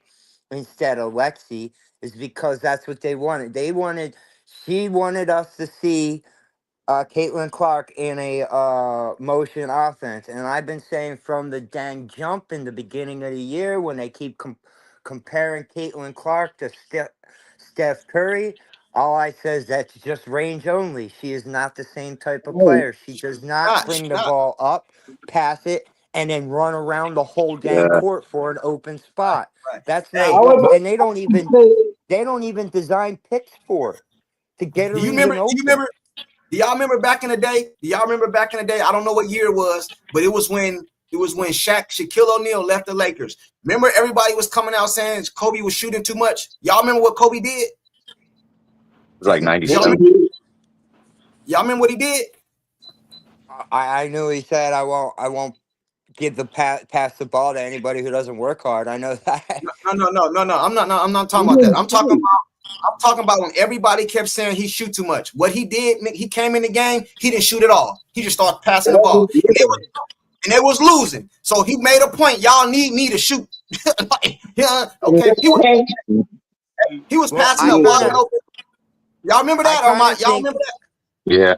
instead of Lexi, is because that's what they wanted. She wanted us to see Caitlin Clark in a motion offense. And I've been saying from the dang jump in the beginning of the year when they keep comparing Caitlin Clark to Steph Curry, all I says that's just range only. She is not the same type of Hey, player. She does not she bring the not. ball up, pass it, and then run around the whole dang Yeah. court for an open spot. Right. That's Hey, not I what, would and they don't even design picks for it to get do her you remember? even Do you open. remember? Do y'all remember back in the day? Do y'all remember back in the day? I don't know what year it was, but it was when Shaquille O'Neal left the Lakers. Remember, everybody was coming out saying Kobe was shooting too much. Y'all remember what Kobe did? It was like Y'all 97. remember, y'all remember what he did? I knew he said I won't give the pass the ball to anybody who doesn't work hard. I know that. No. I'm not talking about that. I'm talking about when everybody kept saying he shoot too much. What he did, he came in the game, he didn't shoot at all. He just started passing the ball, and they was losing. So he made a point. Y'all need me to shoot. Yeah, okay. He was Well, passing I up wide kind of open. Y'all remember that? Y'all think remember that? Yeah.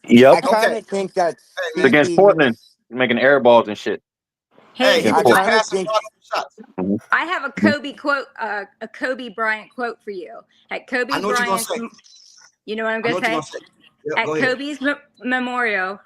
I Yep. Okay. kind of think that Hey It's man. against CC. Portland, making air balls and shit. Hey, Hey, he Against I was just Portland. kind of passing think wide open shots. I have a Kobe quote, a Kobe Bryant quote for you. At I Kobe know what you're gonna Bryant's, say. you know what I'm I know going to what you're say? gonna say. Yep, At go ahead. Kobe's memorial,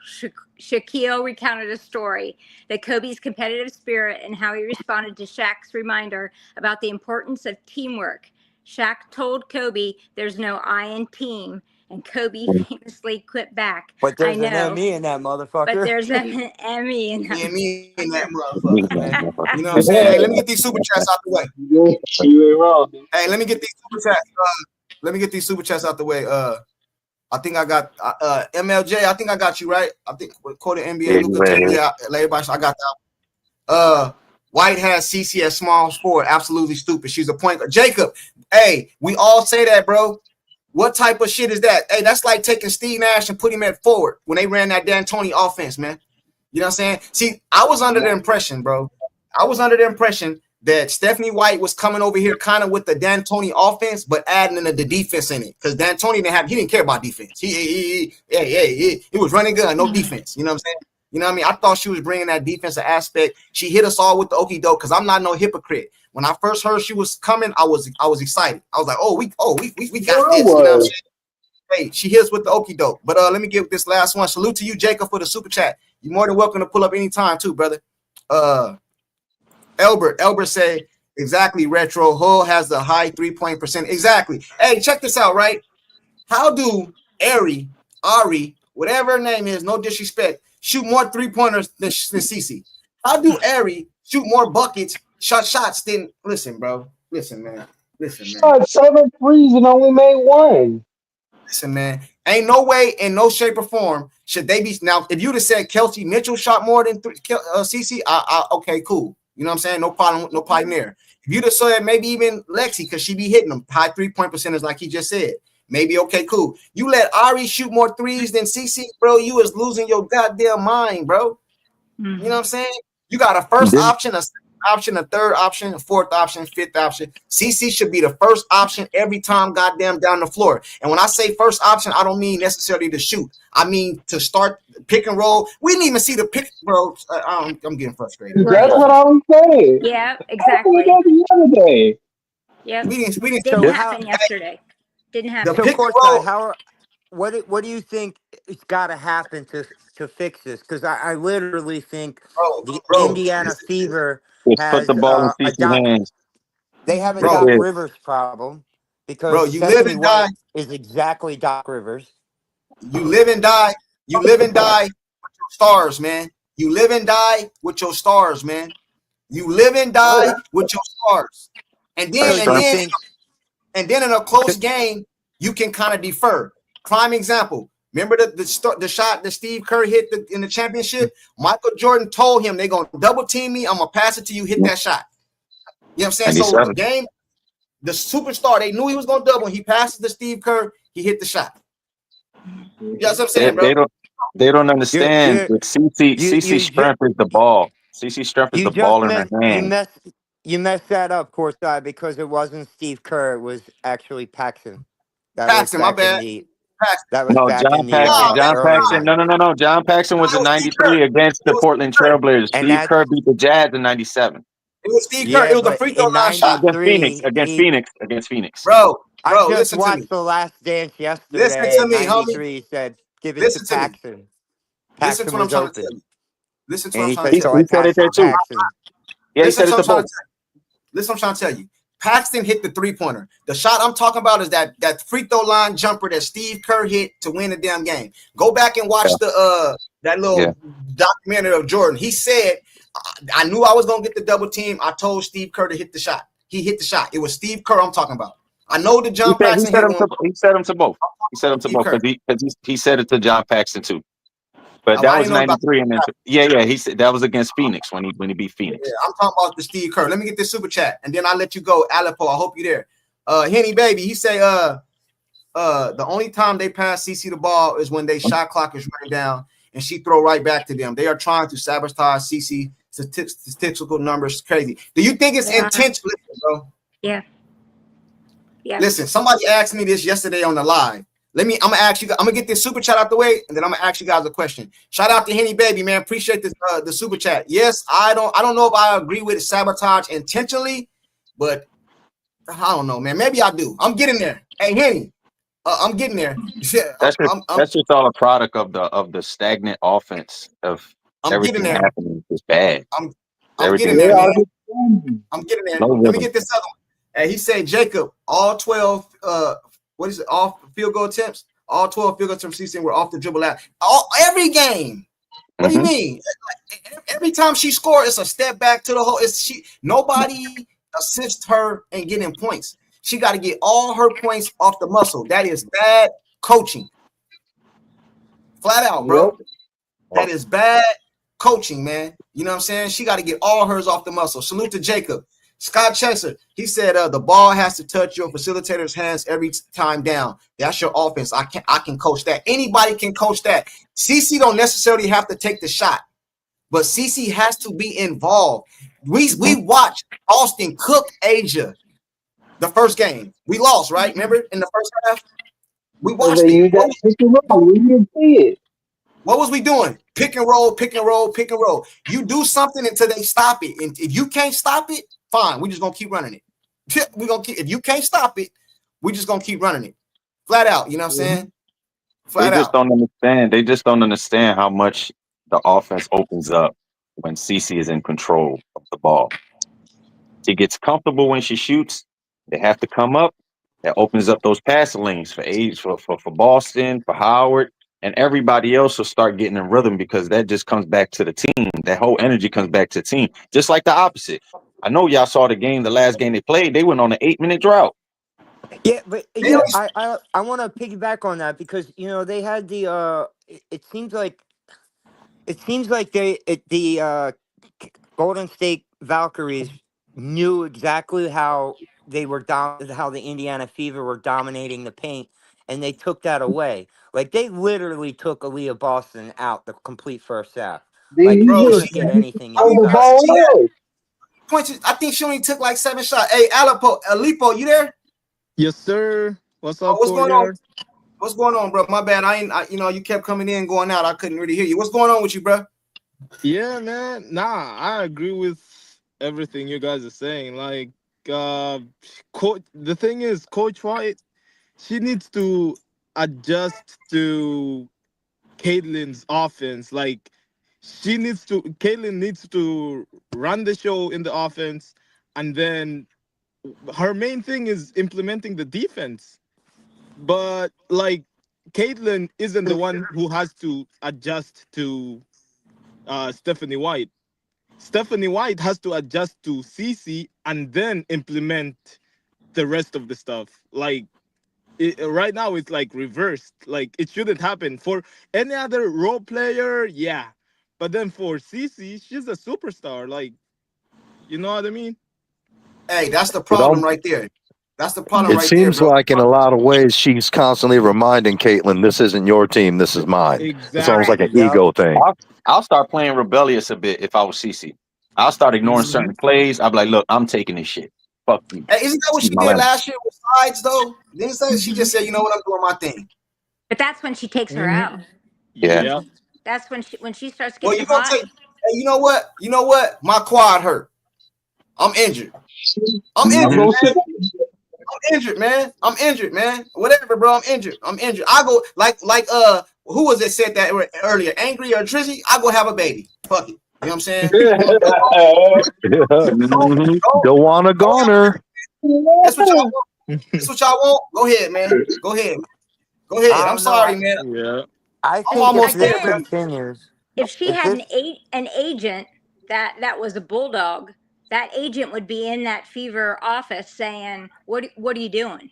Shaquille recounted a story that Kobe's competitive spirit and how he responded to Shaq's reminder about the importance of teamwork. Shaq told Kobe, "There's no I in team," and Kobe famously quipped back, but "I there's an know, ME in that but motherfucker. there's an Emmy in Me that and me and that motherfucker, man. Motherfucker. You know what I'm saying? Hey, let me get these super chats out the way. you ain't wrong. Hey, let me get these super chats. Let me get these super chats out the way. I think I got MLJ. I think I got you right. I think quoted NBA Luka Yeah, take yeah, everybody. I got that. White has CC as small forward. Absolutely stupid. She's a point guard. Jacob. Hey, we all say that, bro. What type of shit is that? Hey, that's like taking Steve Nash and putting him at forward when they ran that D'Antoni offense, man. You know what I'm saying? See, I was under the impression, bro. I was under the impression that Stephanie White was coming over here kind of with the D'Antoni offense, but adding in the defense in it. Because D'Antoni didn't care about defense. He was running good, no defense. You know what I'm saying? You know what I mean? I thought she was bringing that defensive aspect. She hit us all with the okie doke because I'm not no hypocrite. When I first heard she was coming, I was excited. I was like, we got this. You know what I'm saying? Hey, she hits with the okie doke. But let me give this last one. Salute to you, Jacob, for the super chat. You're more than welcome to pull up anytime too, brother. Elbert say exactly. Retro Hull has the high 3-point percent. Exactly. Hey, check this out, right? How do Ari, whatever her name is, no disrespect, shoot more 3-pointers than CC? How do Ari shoot more buckets, shots than? Listen, bro. Listen, man. Shot 7 threes and only made 1. Listen, man. Ain't no way, in no shape or form, should they be now. If you'd have said Kelsey Mitchell shot more than CC, okay, cool. You know what I'm saying? No problem there. If you'd have said maybe even Lexi, because she be hitting them high 3-point percentage, like he just said, maybe okay, cool. You let Ari shoot more threes than CC, bro. You is losing your goddamn mind, bro. You know what I'm saying? You got a first option, a second option, a third option, a fourth option, fifth option. CC should be the first option every time, goddamn, down the floor. And when I say first option, I don't mean necessarily to shoot. I mean to start pick and roll. We didn't even see the pick, bro. I'm getting frustrated. Right. That's what I was saying. Yeah, I exactly. said that the other day. Yep. We didn't. Didn't So happen yesterday. Didn't The happen. So, pick and courtside, roll. what do you think it's got to happen to fix this? Because I literally think the Bro, Indiana listen, Fever Just put has the ball in a CC's hands. They have a That's bro, Doc it. Rivers problem bro. because You live Stephanie and die. White is exactly Doc Rivers. You live and die. You live and die with your stars, man. You live and die with your stars, man. You live and die with your stars. And So then That's do you right. think? in a close game, you can kind of defer. Prime example. Remember the shot that Steve Kerr hit in the championship? Michael Jordan told him they're gonna double team me. I'm gonna pass it to you, hit that shot. You know what I'm saying? So the 97. game, the superstar, they knew he was gonna double. He passes to Steve Kerr, he hit the shot. You know what I'm They, saying, bro? they don't You understand you that CC you CC you ju- strength is the ball. CC strength is you the just ball in her messed hand. you messed that up, courtside, because it wasn't Steve Kerr. It was actually Paxson. That was Paxton, my back in bad. the Paxton. No, John Paxson. No, man, John no, early Paxson. No, 90s. no, no, no. John Paxson no, was it in was Steve Kerr. '93 against It the was Portland Steve Kerr. Trailblazers. And Steve that's Kerr beat the Jazz in '97 It was Steve Kerr. It yeah, was the but free throw in line shot. against Phoenix. 93 Against he Phoenix. Against Phoenix. I Bro, just listen to watched me. The Last Dance Listen yesterday to in me, homie. 93. He said, give it to Listen to me. Paxson. Listen to Paxson what I'm was trying to tell open. you. Listen to what And I'm he trying to said, tell so you. I He said it passed there to too. Paxson. Yeah, he Listen said to it what to I'm trying both. to tell you. Listen, what I'm trying to tell you. Paxton hit the three-pointer. The shot I'm talking about is that free throw line jumper that Steve Kerr hit to win the damn game. Go back and watch that little documentary of Jordan. He said, I knew I was gonna get the double team. I told Steve Kerr to hit the shot. He hit the shot. It was Steve Kerr I'm talking about. I know the John Paxson hit one. He said him to both. He said him to Steve both Kerr. because he said it to John Paxson too. But Oh, that I was didn't know about '93, and then he said that was against Phoenix when he beat Phoenix. Yeah, I'm talking about the Steve Kerr. Let me get this super chat, and then I'll let you go, Aleppo. I hope you're there. Henny baby, he say the only time they pass CC the ball is when they shot clock is running down and she throw right back to them. They are trying to sabotage CC statistical numbers. Crazy. Do you think it's intentional, bro? Yeah. Yeah. Listen, somebody asked me this yesterday on the live. I'm gonna ask you. I'm gonna get this super chat out the way, and then I'm gonna ask you guys a question. Shout out to Henny Baby, man. Appreciate this the super chat. Yes, I don't know if I agree with sabotage intentionally, but I don't know, man. Maybe I do. I'm getting there. Hey, Henny, I'm getting there. That's just all a product of the stagnant offense of I'm getting everything there. happening is bad. I'm getting there, man. I'm getting there. Let me get this other one. And he said, Jacob, all 12 all field goal attempts, all 12 field goal attempts CC were off the dribble out. Every game. What do you mean? Every time she scores, it's a step back to the hole. Nobody assists her in getting points. She got to get all her points off the muscle. That is bad coaching. Flat out, bro. That is bad coaching, man. You know what I'm saying? She got to get all hers off the muscle. Salute to Jacob. Scott Chesser, he said the ball has to touch your facilitator's hands every time down. That's your offense. I can coach that. Anybody can coach that. CC don't necessarily have to take the shot, but CC has to be involved. We watched Austin cook Asia the first game. We lost, right? Remember in the first half? We watched it. We didn't see it. What was we doing? Pick and roll, pick and roll, pick and roll. You do something until they stop it. And if you can't stop it, fine. We're just gonna keep running it. We're gonna keep. If you can't stop it, we're just gonna keep running it. Flat out. You know what I'm saying? Flat They just out. don't understand. They just don't understand how much the offense opens up when CC is in control of the ball. She gets comfortable when she shoots. They have to come up. That opens up those passing lanes for Boston, for Howard, and everybody else will start getting in rhythm because that just comes back to the team. That whole energy comes back to the team. Just like the opposite. I know y'all saw the last game they played. They went on an 8-minute drought. Yeah, but I want to piggyback on that because they had the it seems like the Golden State Valkyries knew exactly how how the Indiana Fever were dominating the paint, and they took that away. Like they literally took Aaliyah Boston out the complete first half. Like you couldn't get anything inside. Points. I think she only took like 7 shots. Hey, Alipo, you there? Yes, sir. What's up, What's going on? Courtyard? What's going on, bro? My bad. You kept coming in, going out. I couldn't really hear you. What's going on with you, bro? Yeah, man. Nah, I agree with everything you guys are saying. Like, the thing is, Coach White, she needs to adjust to Caitlin's offense. Like, Caitlin needs to run the show in the offense, and then her main thing is implementing the defense. But like, Caitlin isn't the one who has to adjust to Stephanie White. Stephanie White has to adjust to CC and then implement the rest of the stuff. Like right now, it's like reversed. Like it shouldn't happen for any other role player. Yeah, but then for CC, she's a superstar. Like, you know what I mean? Hey, that's the problem right there. That's the problem It right seems there, bro. like in a lot of ways she's constantly reminding Caitlyn, "This isn't your team. This is mine." It's almost like an Yep. ego thing. I'll start playing rebellious a bit if I was CC. I'll start ignoring Mhm. certain plays. I'll be like, look, I'm taking this shit. Fuck you. Hey, isn't that what she Excuse my did language. last year with Sides though? Didn't say she just said, you know what, I'm doing my thing. But that's when she takes her Mhm. out. Yeah. Yeah. That's when she starts Well, getting you gonna hot. take. Hey, you know what? You know what? My quad hurt. I'm injured. I'm I'm injured, gonna man. sit. I'm injured, man. I'm injured, man. Whatever, bro. I'm injured. I'm injured. I go like who was it said that earlier? Angry or Drizzy? I go have a baby. Fuck it. You know what I'm saying? Mhm. Don't want a goner. That's what y'all want. That's what y'all want. Go ahead, man. Go ahead. Go ahead. I I'm don't know. sorry, man. Yeah. I I'm think if almost this there, man. continues, If she if had this an agent that was a bulldog, that agent would be in that Fever office saying, "What are you doing?"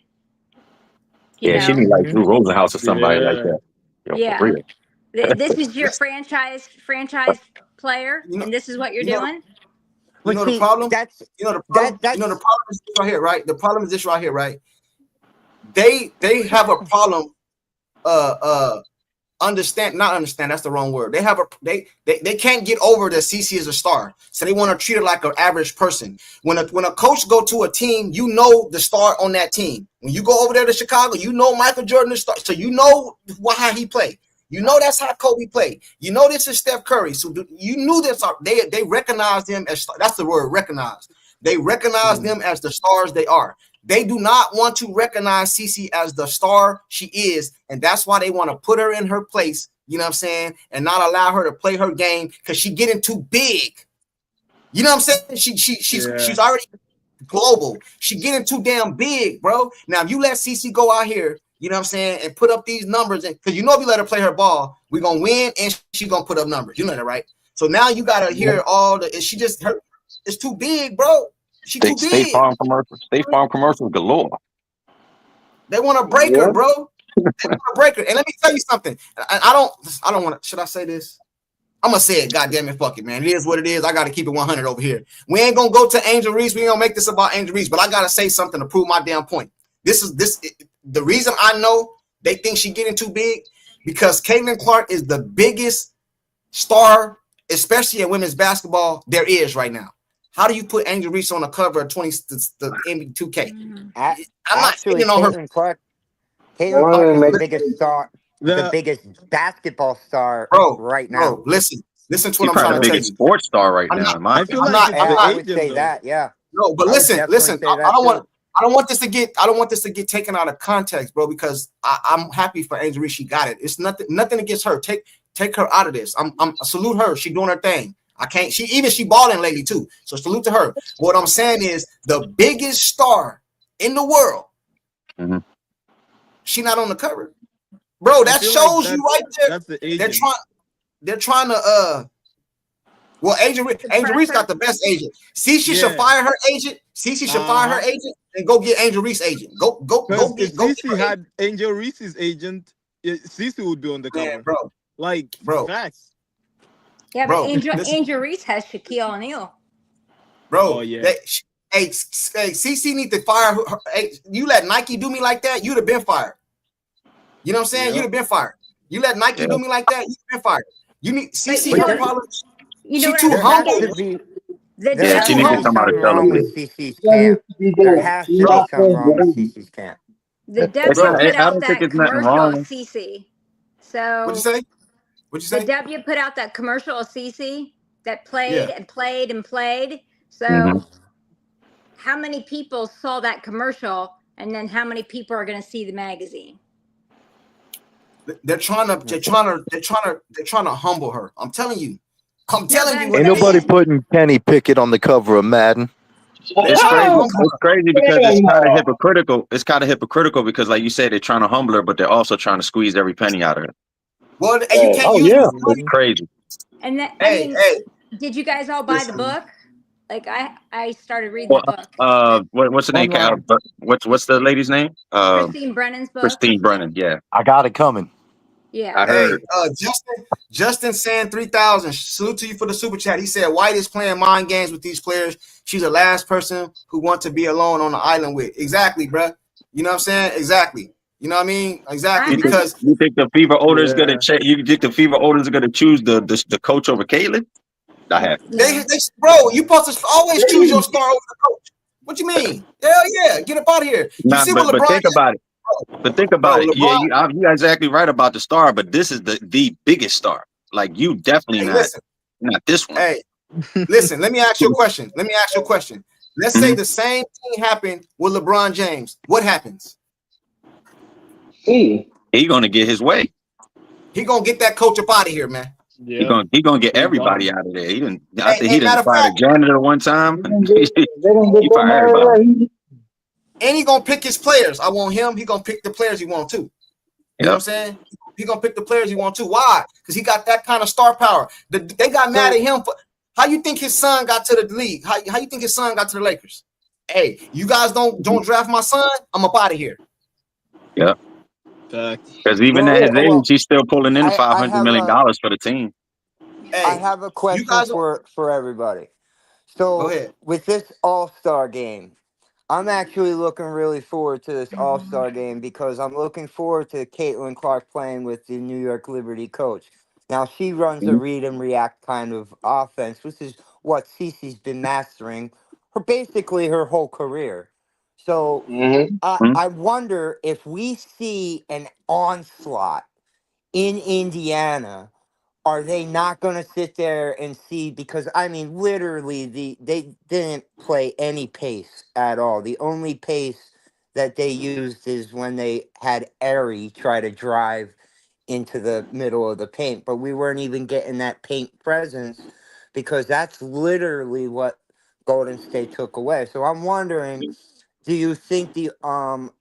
You Yeah, she know? need like Mhm. Drew Rosenhaus or somebody like Yeah. that. Yo, for Yeah. real. This is your franchise player, You know, and this is what you're you know, doing. you But know the see, problem. that's You know the problem. that You know the that's problem is this right here, right? The problem is this right here, right? They have a problem. Not understand. That's the wrong word. They have they can't get over that CC is a star, so they want to treat her like an average person. When a coach go to a team, you know the star on that team. When you go over there to Chicago, you know Michael Jordan is star, so you know how he played. You know that's how Kobe played. You know this is Steph Curry. So you knew this. They recognize them as, that's the word, recognize. They recognize them as the stars they are. They do not want to recognize CC as the star she is, and that's why they want to put her in her place, you know what I'm saying, and not allow her to play her game because she's getting too big. You know what I'm saying? She's already global. She's getting too damn big, bro. Now, if you let CC go out here, you know what I'm saying, and put up these numbers, because you know if you let her play her ball, we're going to win, and she's going to put up numbers. You know that, right? So now you got to hear all the, she just, it's too big, bro. She too State big. Farm commercials. State Farm commercials galore. They want to break her, bro. They want to break her. And let me tell you something. I don't want to. Should I say this? I'm gonna say it. God damn it, fuck it, man. It is what it is. I got to keep it 100 over here. We ain't gonna go to Angel Reese. We ain't gonna make this about Angel Reese. But I gotta say something to prove my damn point. The reason I know they think she getting too big because Caitlin Clark is the biggest star, especially in women's basketball, there is right now. How do you put Angel Reese on the cover of the NBA 2K? I'm not actually hating on her. Caitlin Clark is the biggest star, the The biggest basketball star Bro, right now. listen to She's what I'm probably trying the to tell biggest you. sports star right I'm now. not, In my I feel I'm like not, it's I'm the not, I would agent say though. that, yeah. no, but I would listen, definitely say I that don't too. want this to get taken out of context, bro, because I'm happy for Angel Reese. She got it. It's nothing against her. Take her out of this. I salute her. She doing her thing. She balling lately too. So salute to her. What I'm saying is the biggest star in the world. Mhm. She not on the cover, bro. I That feel like shows you right there. that's the agent. They're trying to well, Angel Reese got the best agent. Cece should fire her agent. Cece should fire her agent and go get Angel Reese agent. Go Because get if her Cece agent. had Angel Reese's agent, Cece would be on the Man, cover. bro. Like Bro. facts. Yeah, but Bro, listen. Angel Reese has Shaquille O'Neal. Bro, Oh yeah. CC need to fire her. Hey, you let Nike do me like that, you'd have been fired. You know what I'm saying? Yep. You'd have been fired. You let Nike do me like that, you'd have been fired. You need CC you know her what- problem. You know She what too I'm There has humble. thinking? to be The there Yeah, has she to needs to be come out something and tell wrong them with this. CC's camp. There has to be something wrong with CC's camp. The It's W not, put I out don't think that it's nothing commercial wrong. of Cece. What'd you So say? What'd you the say? W put out that commercial of Cece that played Yeah. and played and played. So Mhm. how many people saw that commercial, and then how many people are going to see the magazine? They're trying to humble her. I'm telling you. I'm telling you what Ain't it nobody is. putting Kenny Pickett on the cover of Madden. They're It's trying to crazy. humble It's her. crazy because it's kind of hypocritical. It's kind of hypocritical because, like you said, they're trying to humble her, but they're also trying to squeeze every penny out of her. Well, you can't Oh use yeah. It's crazy. And that, Hey, hey, did you guys all buy the listen. book? Like I started reading the book. What's the name? Online. What's the lady's name? Christine Brennan's book. Christine Brennan. Yeah. I got it coming. Yeah. I Hey, heard. Justin saying 3,000. Salute to you for the super chat. He said White is playing mind games with these players. She's the last person who wants to be alone on the island with. Exactly, bruh. You know what I'm saying? Exactly. You know what I mean? Exactly. You think Because you think the fever owners Yeah. gonna check? You think the fever owners are gonna choose the coach over Caitlyn? I have. they bro, you supposed to always choose your star over the coach. What you mean? Hell yeah, get up out of here. You Nah, see what but LeBron think about it. But think about it. Yeah, LeBron. you're exactly right about the star, but this is the biggest star. Like you definitely Hey, not listen. this one. Hey, listen. Let me ask you a question. Let's say the same thing happened with LeBron James. What happens? He gonna get his way. He gonna get that coach up out of here, man. Yeah. He gonna get He's everybody gone. out of there. He didn't. I Hey, think he matter didn't of fire the fact, janitor one time. they gonna get He that fired man everybody. right. and he gonna pick his players. I want him. He gonna pick the players he want too. You know what I'm Yep. saying? He gonna pick the players he want to. Why? Because he got that kind of star power. They got mad at him for how you think his son got to the league. How you think his son got to the Lakers? Hey, you guys don't draft my son. I'm up out of here. Yep. Facts. Because even Well, at his age, well, he's still pulling in I $500 have million a for the team. I Hey, have a you question guys for everybody. go So ahead. with this All-Star game, I'm actually looking really forward to this All-Star game because I'm looking forward to Caitlin Clark playing with the New York Liberty coach. Now she runs a read and react kind of offense, which is what Cece's been mastering basically her whole career. So Mm-hmm. I wonder if we see an onslaught in Indiana, are they not going to sit there and see? Because I mean, literally, they didn't play any pace at all. The only pace that they used is when they had Airy try to drive into the middle of the paint, but we weren't even getting that paint presence because that's literally what Golden State took away. So I'm wondering, do you think the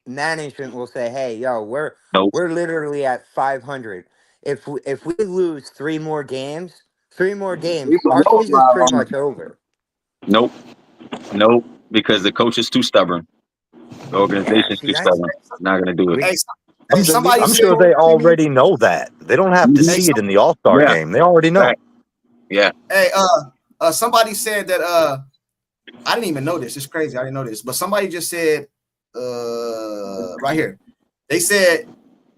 management will say, "Hey, yo, Nope. we're literally at 500. If we lose three more games, We put our no season's drive pretty on much him. over." Nope. Because the coach is too stubborn. The Yeah, organization's see, too that's stubborn. Not gonna do it. we Hey, I'm, the somebody I'm league. said. sure they already know that. They don't have to Hey, see it in the All-Star Yeah. game. They already know. Right. Yeah. hey, somebody said that. I didn't even know this. It's crazy. I didn't know this, but somebody just said, right here. They said,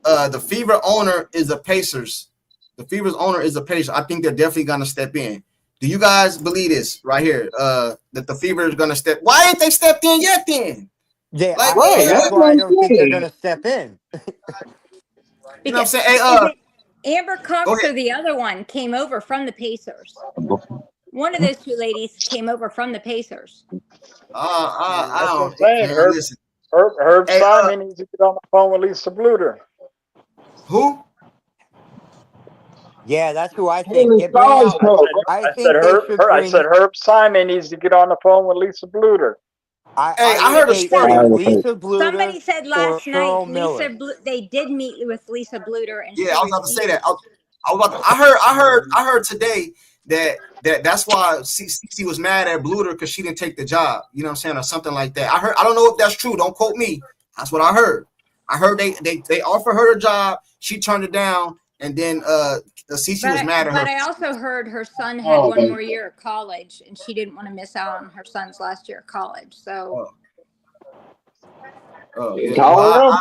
the Fever owner is the Pacers. The Fever's owner is the Pacers. I think they're definitely gonna step in. Do you guys believe this right here? That the Fever is gonna step. Why ain't they stepped in yet? Then, like, Right, That's that's why what I I'm don't think they're saying. gonna step in. you know what I'm Because saying? Hey, is it Amber go Cox ahead. or the other one came over from the Pacers? One of those two ladies came over from the Pacers. I That's what I'm don't, saying. man. Listen. Herb Hey, Simon needs to get on the phone with Lisa Bluter. who? Yeah, that's who I think. Holy Bring stars, out. bro. I think they should I said bring. Herb Simon needs to get on the phone with Lisa Bluter. Hey, I I would heard a say story. either Powerful. Lisa Bluter Somebody said or last night Cheryl Miller. they did meet with Lisa Bluter and Yeah, she I was about to say that. refused. I was about to, I heard today that's why CC was mad at Bluter because she didn't take the job. You know what I'm saying, or something like that. I don't know if that's true. Don't quote me. That's what I heard. I heard they offered her a job. She turned it down, and then CC was mad at her. But I also heard her son had Oh, one more year of college and she didn't want to miss out on her son's last year of college. So Yeah. call Well, her up.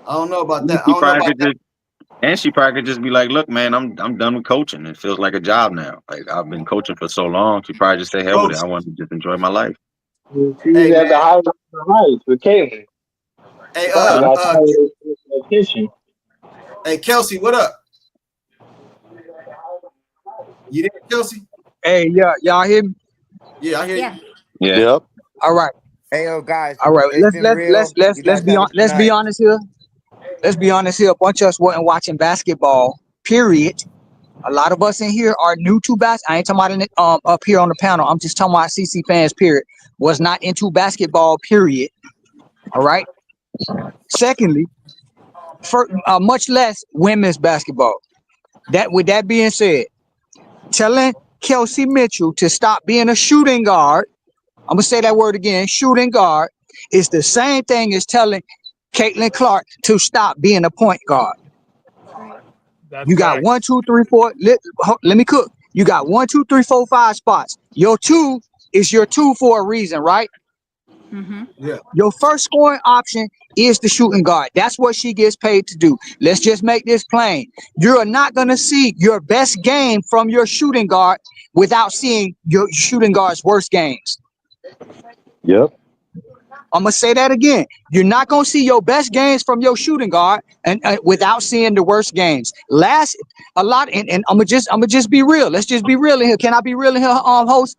I don't know about And that. I she don't know probably about could that. she probably could just be like, "Look, man, I'm done with coaching. It feels like a job now. Like I've been coaching for so long." She probably just say, "Hell with it. Coach, I want to just enjoy my life." She's hey at the man. heights with Caitlin. Hey, Probably got tired of this attention. hey, Kelsey, what up? You there, Kelsey? Hey, yeah, y'all hear me? Yeah, I hear you. yeah. Yeah. Yep. All right, Hey, yo, guys, all right. it's been real. You guys have a good Let's be night. honest here. Let's be honest here. A bunch of us wasn't watching basketball. Period. A lot of us in here are new to basketball. I ain't talking about up here on the panel. I'm just talking about CC fans. Period. Was not into basketball. Period. All right. Secondly, for much less women's basketball. With that being said, telling Kelsey Mitchell to stop being a shooting guard. I'm gonna say that word again. Shooting guard is the same thing as telling Caitlin Clark to stop being a point guard. That's You got 1, facts. 2, 3, 4. Let me cook. You got 1, 2, 3, 4, 5 spots. Your 2 is your 2 for a reason, right? Mm-hmm. Yeah. Your first scoring option is the shooting guard. That's what she gets paid to do. Let's just make this plain. You're not going to see your best game from your shooting guard without seeing your shooting guard's worst games. Yep. I'm going to say that again. You're not going to see your best games from your shooting guard and without seeing the worst games. And I'm going to just be real. Let's just be real in here. Can I be real in here, host?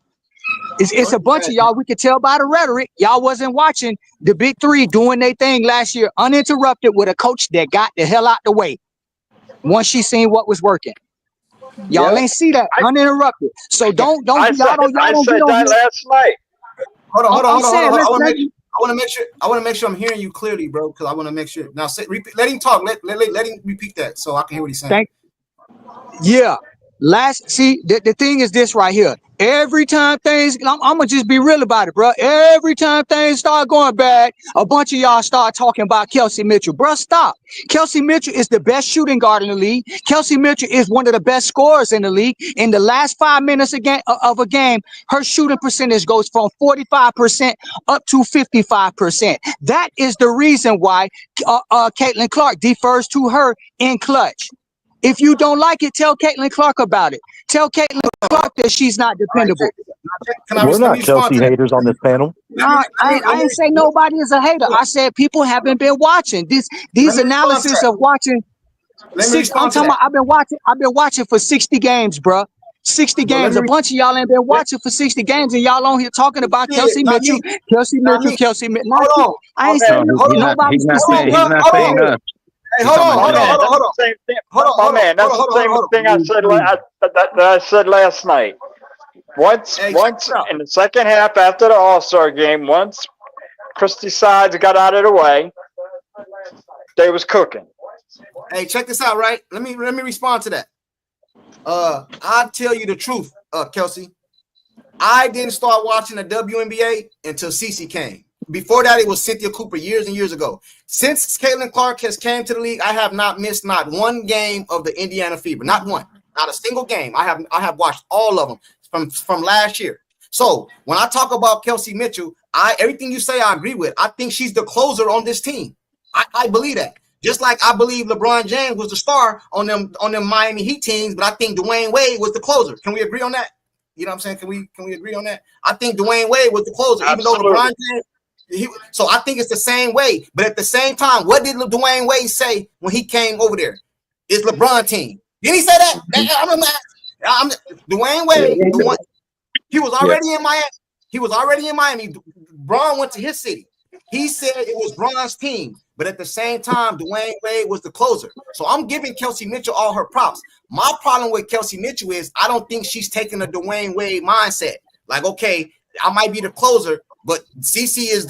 It's a bunch of y'all. We could tell by the rhetoric. Y'all wasn't watching the big three doing their thing last year uninterrupted with a coach that got the hell out the way once she seen what was working. Y'all Yep. ain't see that uninterrupted. So don't I said y'all don't that last night. Hold on. I'm saying, I want let's- to make sure I'm hearing you clearly, bro, because I want to make sure. Now, repeat, let him talk. Let him repeat that so I can hear what he's saying. Yeah. The thing is this right here. Every time things, I'm gonna just be real about it, bro. Every time things start going bad, a bunch of y'all start talking about Kelsey Mitchell. Bro, stop. Kelsey Mitchell is the best shooting guard in the league. Kelsey Mitchell is one of the best scorers in the league. In the last 5 minutes of a game, her shooting percentage goes from 45% up to 55%. That is the reason why Caitlin Clark defers to her in clutch. If you don't like it, tell Caitlin Clark about it. Tell Caitlin Clark that she's not dependable. We're not Chelsea haters on this panel. I ain't say nobody is a hater. I said people haven't been watching these analysis of watching. I've been watching for 60 games, bro. 60 games. A bunch of y'all ain't been watching for 60 games, and y'all on here talking about Kelsey Mitchell. Kelsey Mitchell. Hold on. I ain't saying nobody specific. He's not saying us. Hey, hold on. That's the same thing. That's the same thing I said last night. Once in the second half after the All-Star game, once Christy Sides got out of the way, they was cooking. Hey, check this out, right? Let me respond to that. I'll tell you the truth, Kelsey. I didn't start watching the WNBA until Cece came. Before that, it was Cynthia Cooper years and years ago. Since Caitlin Clark has came to the league, I have not missed not one game of the Indiana Fever. Not one. Not a single game. I have watched all of them from last year. So when I talk about Kelsey Mitchell, everything you say I agree with. I think she's the closer on this team. I believe that. Just like I believe LeBron James was the star on them Miami Heat teams, but I think Dwayne Wade was the closer. Can we agree on that? You know what I'm saying? Can we agree on that? I think Dwayne Wade was the closer, Absolutely. even though LeBron James. So I think it's the same way. But at the same time, what did Dwayne Wade say when he came over there? It's LeBron team. Didn't he say that? I'm Dwayne Wade. He was already in Miami. He was already in Miami. Bron went to his city. He said it was Bron's team. But at the same time, Dwayne Wade was the closer. So I'm giving Kelsey Mitchell all her props. My problem with Kelsey Mitchell is I don't think she's taking a Dwayne Wade mindset. Like, okay, I might be the closer, but CC is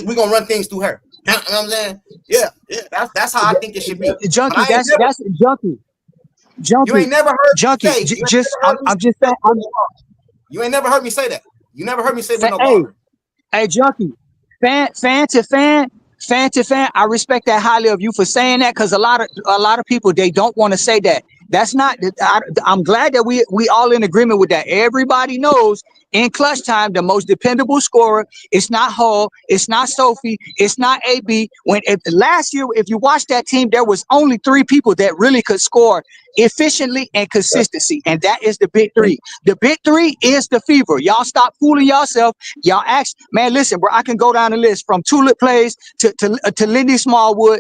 we're gonna run things through her. You know what I'm saying? Yeah. That's how I think it should be. Junkie, that's junkie. You ain't never heard junkie. Me say, I'm just saying. You ain't never heard me say that. You never heard me say that. Hey, junkie. Fan to fan. I respect that highly of you for saying that, because a lot of people, they don't want to say that. That's not. I'm glad that we all in agreement with that. Everybody knows in clutch time, the most dependable scorer, it's not Hull, it's not Sophie, it's not AB. Last year, if you watch that team, there was only 3 people that really could score efficiently and consistency, and that is the big 3. The big 3 is the Fever. Y'all stop fooling yourself. Y'all ask, man, listen, bro, I can go down the list from Tulip Plays to Lindy Smallwood,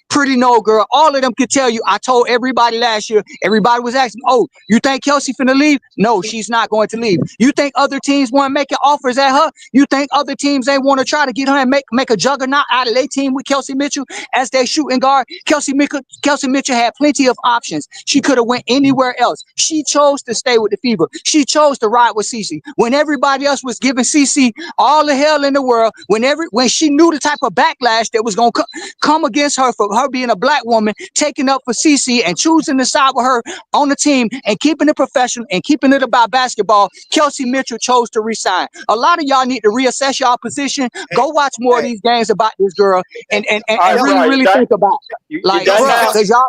Pretty No Girl. All of them could tell you. I told everybody last year. Everybody was asking, "Oh, you think Kelsey finna leave?" No, she's not going to leave. You think other teams want to make offers at her? You think other teams they want to try to get her and make a juggernaut out of their team with Kelsey Mitchell as their shooting guard? Kelsey Mitchell had plenty of options. She could have went anywhere else. She chose to stay with the Fever. She chose to ride with CeCe when everybody else was giving CeCe all the hell in the world. When she knew the type of backlash that was gonna come against her for her being a black woman, taking up for CeCe and choosing to side with her on the team and keeping it professional and keeping it about basketball, Kelsey Mitchell chose to resign. A lot of y'all need to reassess y'all position. Go watch more of these games about this girl and really think about it. Like, bro, because y'all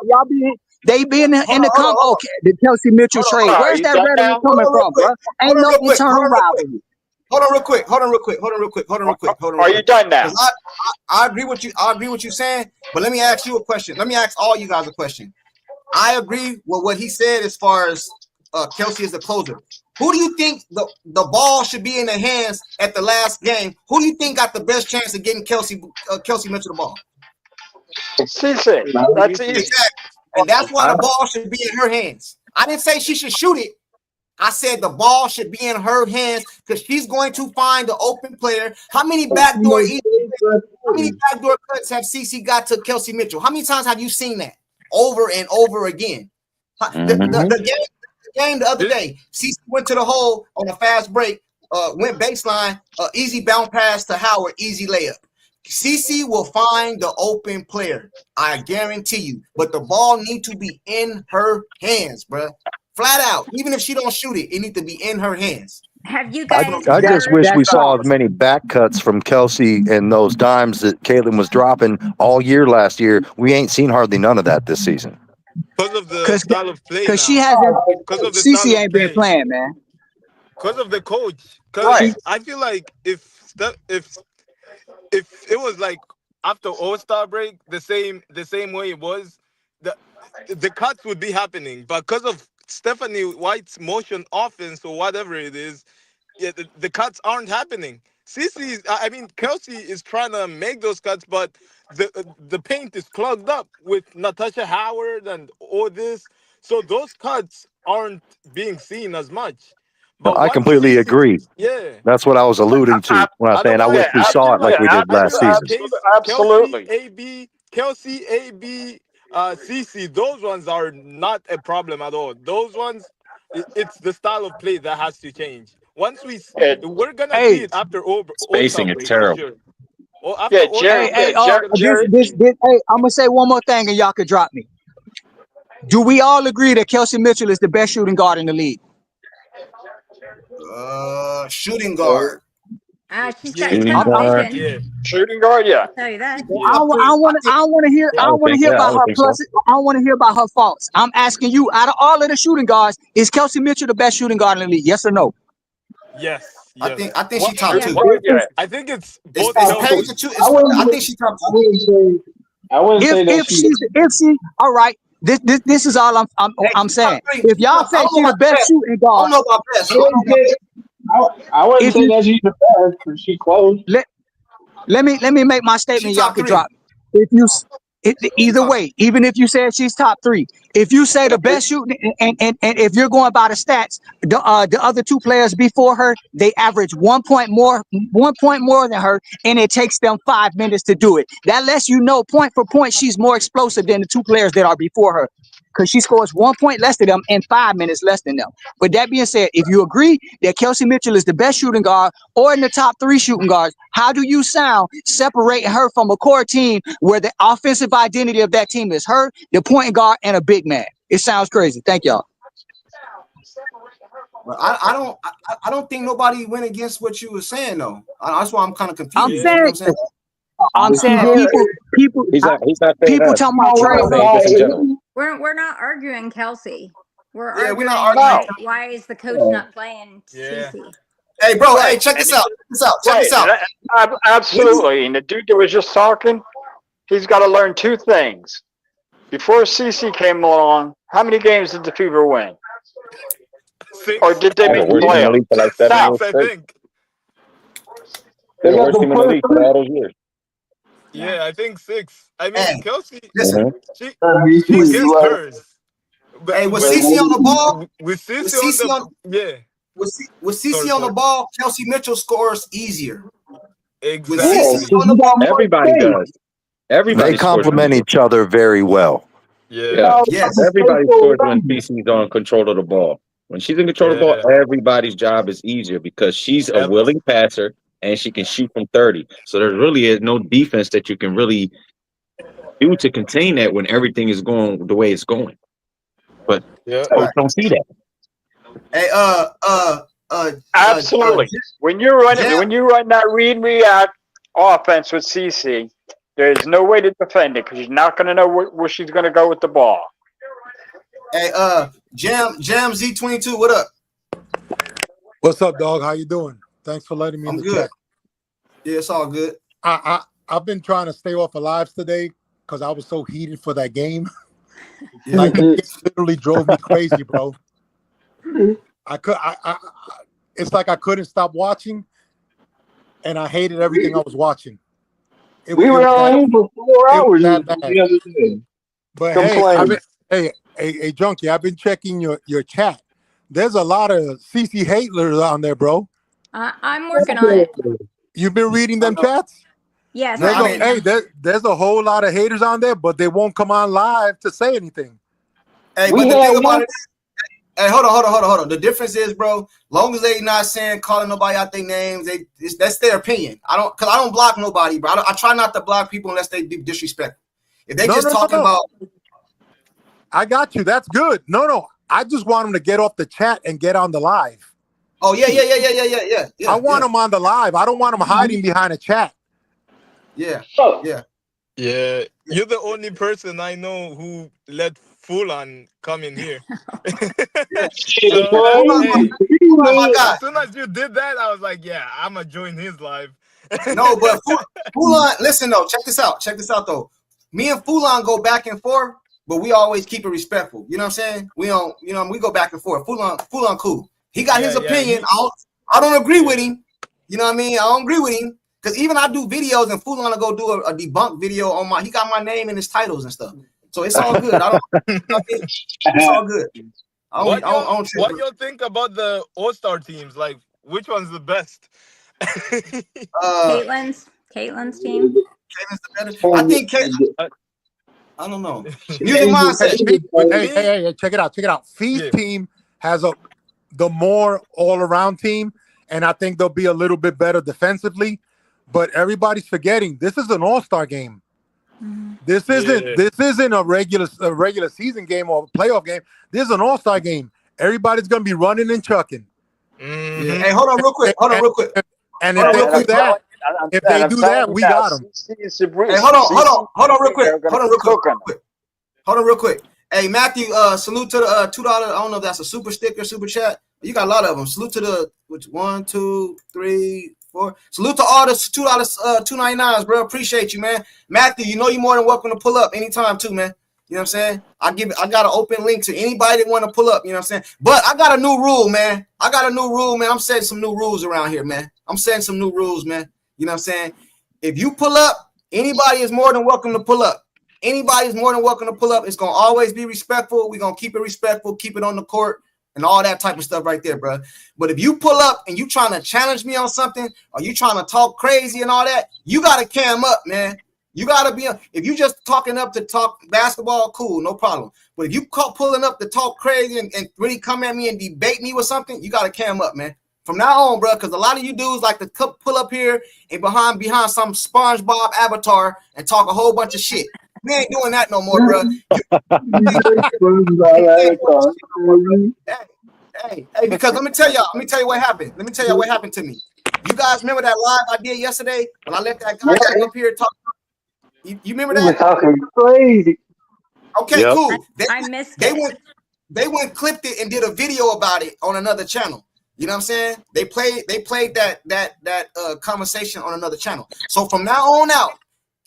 they be in the comp. Okay, the Kelsey Mitchell trade. Where's that rhetoric coming from, bro? Ain't no internal rivalry. Hold on real quick. Are you done now? I agree with you. I agree with you saying, but let me ask you a question. Let me ask all you guys a question. I agree with what he said as far as Kelsey is the closer. Who do you think the ball should be in the hands at the last game? Who do you think got the best chance of getting Kelsey Mitchell the ball? CC. That's easy. Exactly. And that's why the ball should be in her hands. I didn't say she should shoot it. I said the ball should be in her hands because she's going to find the open player. How many backdoor cuts have CC got to Kelsey Mitchell? How many times have you seen that? Over and over again. The game the other day, CC went to the hole on a fast break, went baseline, easy bounce pass to Howard, easy layup. CC will find the open player. I guarantee you. But the ball need to be in her hands, bro. Flat out. Even if she don't shoot it, it needs to be in her hands. Have you guys? I just wish we saw as many back cuts from Kelsey and those dimes that Caitlin was dropping all year last year. We ain't seen hardly none of that this season. Because of the style of play. Because she hasn't. CC ain't been playing, man. Because of the coach. Because I feel like if it was like after All-Star break, the same way it was, the cuts would be happening. But because of Stephanie White's motion offense or whatever it is, the cuts aren't happening. Kelsey is trying to make those cuts, but the paint is clogged up with Natasha Howard and all this. So those cuts aren't being seen as much. But I completely agree. Yeah. That's what I was alluding to when I was saying I wish we saw it like we did last season. Absolutely. Kelsey, AB, CC, those ones are not a problem at all. Those ones, it's the style of play that has to change. Once we're gonna see it after spacing is terrible. Sure. Hey, I'm gonna say one more thing and y'all could drop me. Do we all agree that Kelsey Mitchell is the best shooting guard in the league? Shooting guard. She's got tunnel vision. Yeah. Shooting guard, yeah. I'll tell you that. I want to hear about her pluses. I want to hear about her faults. I'm asking you, out of all of the shooting guards, is Kelsey Mitchell the best shooting guard in the league? Yes or no? Yes. I think she top two. I think it's both. I think she top two. I wouldn't say that if she all right. This is all I'm saying. If y'all say she's the best shooting guard, I don't know about best. I wouldn't say that she's the best, but she close. Let me make my statement. Y'all can drop. Either way, even if you said she's top three, if you say the best shooting, and if you're going by the stats, the other two players before her, they average 1 point more than her, and it takes them 5 minutes to do it. That lets you know point for point she's more explosive than the two players that are before her, because she scores 1 point less than them and 5 minutes less than them. But that being said, if you agree that Kelsey Mitchell is the best shooting guard or in the top three shooting guards, how do you sound separating her from a core team where the offensive identity of that team is her, the point guard, and a big man? It sounds crazy. Thank y'all. Well, I don't think nobody went against what you were saying though. That's why I'm kind of confused. I'm saying people talking about trade. We're not arguing Kelsey. We're arguing we're not arguing. Why is the coach not playing CC? Hey, bro. Hey, check this out. Check this out. Absolutely. And the dude that was just talking, he's got to learn two things. Before CC came along, how many games did the Fever win? 6. Or did they make the playoffs? 6, I think. They're the worst team in the league for all those years. Yeah, I think 6. I mean, Kelsey, she gets hers. Hey, with CC on the ball, with CC on the ball, Kelsey Mitchell scores easier. Exactly. Everybody does. They complement each other very well. Yeah. Yes. Everybody scores when CC's on control of the ball. When she's in control of the ball, everybody's job is easier because she's a willing passer and she can shoot from 30. So there really is no defense that you can really do to contain that when everything is going the way it's going. But folks don't see that. Hey, Absolutely. When you run that read react offense with CC, there's no way to defend it because you're not going to know where she's going to go with the ball. Hey, Jam Z22, what up? What's up, dog? How you doing? Thanks for letting me in the good. chat. Yeah, it's all good. I've been trying to stay off of lives today because I was so heated for that game. Like it literally drove me crazy, bro. It's like I couldn't stop watching, and I hated everything I was watching. We were on for 4 hours the other day. But hey, Junkie, I've been checking your chat. There's a lot of CC haters on there, bro. I'm working on it. You've been reading them chats? Yes. There's a whole lot of haters on there, but they won't come on live to say anything. Hey, but the thing about it is, hey, hold on. The difference is, bro, long as they not calling nobody out their names, that's their opinion. I don't block nobody, bro. I try not to block people unless they do disrespect. If they talking about, I got you. That's good. No. I just want them to get off the chat and get on the live. Oh yeah. I want them on the live. I don't want them hiding behind a chat. Yeah. Yeah. You're the only person I know who let Fulan come in here. As soon as you did that, I was like, yeah, I'm going to join his live. No, but Fulan, listen though, check this out though. Me and Fulan go back and forth, but we always keep it respectful. You know what I'm saying? We don't, we go back and forth. Fulan cool. He got his opinion. I don't agree with him. You know what I mean? I don't agree with him. Because even I do videos and Fulan will go do a debunk video on he got my name in his titles and stuff. So it's all good. It's all good. What do you think about the All-Star teams? Like, which one's the best? Caitlin's team. Caitlin's the better. I think I don't know. Music Mindset. Hey, check it out. Fee's team has the more all-around team, and I think they'll be a little bit better defensively. But everybody's forgetting this is an all-star game. This isn't a regular season game or a playoff game. This is an all-star game. Everybody's gonna be running and chucking. Hey, hold on real quick. And if they do that, we got them. Hey, hold on real quick. Hey, Matthew, salute to the $2. I don't know if that's a super sticker, super chat. You got a lot of them. Salute to the 1, 2, 3, 4. Salute to all the $2, $2.99s, bro. Appreciate you, man. Matthew, you know you're more than welcome to pull up anytime too, man. You know what I'm saying? I got an open link to anybody that want to pull up. You know what I'm saying? But I got a new rule, man. I'm setting some new rules around here, man. You know what I'm saying? If you pull up, anybody is more than welcome to pull up. Anybody's more than welcome to pull up. It's gonna always be respectful. We're gonna keep it respectful, keep it on the court, and all that type of stuff right there, bro. But if you pull up and you trying to challenge me on something, or you trying to talk crazy and all that, you gotta cam up, man. You gotta be. If you just talking up to talk basketball, cool, no problem. But if you pulling up to talk crazy and really come at me and debate me with something, you gotta cam up, man. From now on, bro, because a lot of you dudes like to pull up here and behind some SpongeBob avatar and talk a whole bunch of shit. We ain't doing that no more, bro. Hey, because let me tell you what happened. Let me tell you what happened to me. You guys remember that live I did yesterday when I let that guy come up here talk? You remember that? Talking crazy. Okay, cool. I missed it. They went clipped it and did a video about it on another channel. You know what I'm saying? They played that conversation on another channel. So from now on out,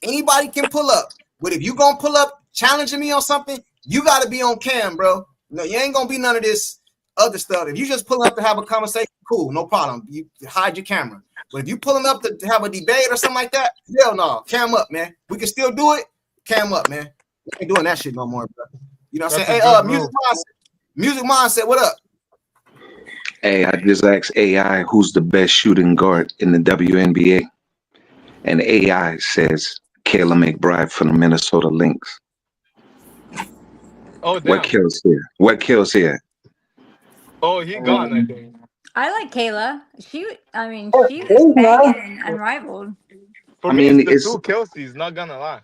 anybody can pull up. But if you gonna pull up challenging me on something, you gotta be on cam, bro. No, you ain't gonna be none of this other stuff. If you just pull up to have a conversation, cool, no problem. You hide your camera. But if you pulling up to have a debate or something like that, hell no, cam up, man. We can still do it. Cam up, man. We ain't doing that shit no more, bro. You know what I'm saying? Hey, Music Mindset, what up? Hey, I just asked AI who's the best shooting guard in the WNBA, and AI says Kayla McBride from the Minnesota Lynx. Oh, damn. What kills here? Oh, he gone, I think. I like Kayla. She was banging and unrivaled. For me, it's the two Kelseys, not gonna lie.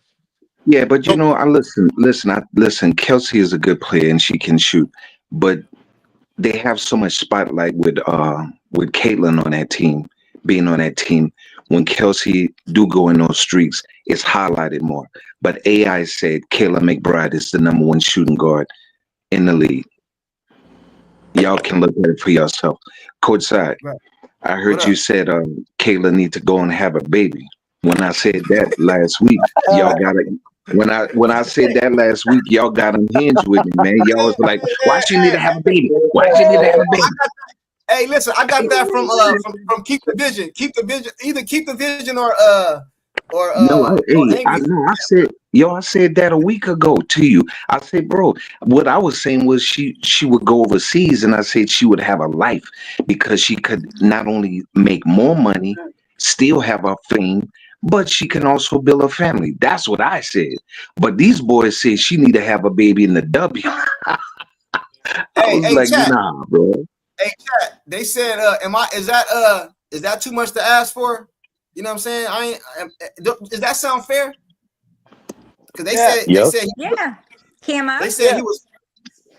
Yeah, but I listen. Kelsey is a good player and she can shoot, but they have so much spotlight with Caitlyn on that team, being on that team. When Kelsey do go in those streaks, it's highlighted more. But AI said Kayla McBride is the #1 shooting guard in the league. Y'all can look at it for yourself. Courtside, Right. I heard you said Kayla need to go and have a baby. When I said that last week, y'all got it. When I said that last week, y'all got unhinged with me, man. Y'all was like, "Why she need to have a baby? Why she need to have a baby?" Hey, listen, I got that from Keep the Vision. Keep the Vision, either Keep the Vision or No, I said that a week ago to you. I said, bro, what I was saying was she would go overseas, and I said she would have a life because she could not only make more money, still have her fame, but she can also build a family. That's what I said. But these boys say she need to have a baby in the W. I was like, chat. nah, bro. Hey, chat. They said, is that too much to ask for? You know what I'm saying? Does that sound fair? Because they said yeah, Camo. They said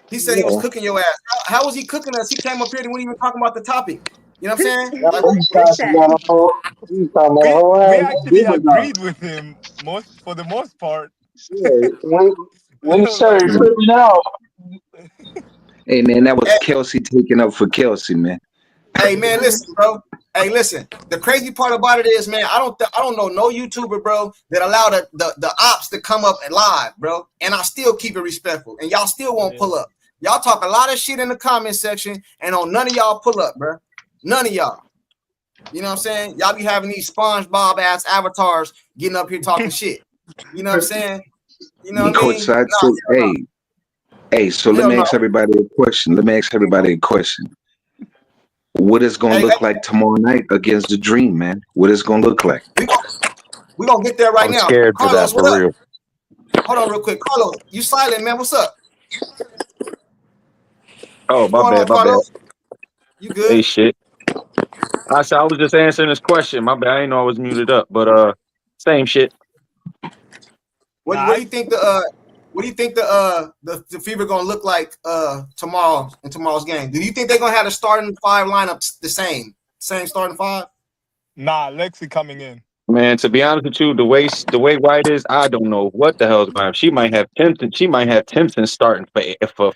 he said he was cooking your ass. How was he cooking us? He came up here and we weren't even talking about the topic. You know what I'm saying? We actually agreed with him for the most part. We started tripping out. Hey man, that was Kelsey taking up for Kelsey, man. Hey man, listen, bro. Hey, listen. The crazy part about it is, man, I don't know no YouTuber, bro, that allow the ops to come up and live, bro. And I still keep it respectful, and y'all still won't pull up. Y'all talk a lot of shit in the comment section, and on none of y'all pull up, bro. None of y'all. You know what I'm saying? Y'all be having these SpongeBob ass avatars getting up here talking shit. You know what I'm saying? You know what I mean? Courtside, so let me ask everybody a question. What is going to look like tomorrow night against the Dream, man? What is going to look like? We're going to get there right now. I'm scared for that, for real. Hold on real quick. Carlos, you silent, man. What's up? Oh, my bad. You good? Hey, shit. I was just answering this question. My bad. I didn't know I was muted up, but same shit. What do you think the Fever gonna look like tomorrow in tomorrow's game? Do you think they're gonna have the starting 5 lineup the same starting 5? Nah, Lexi coming in. Man, to be honest with you, the way White is, I don't know what the hell's going to happen. She might have Timpson starting for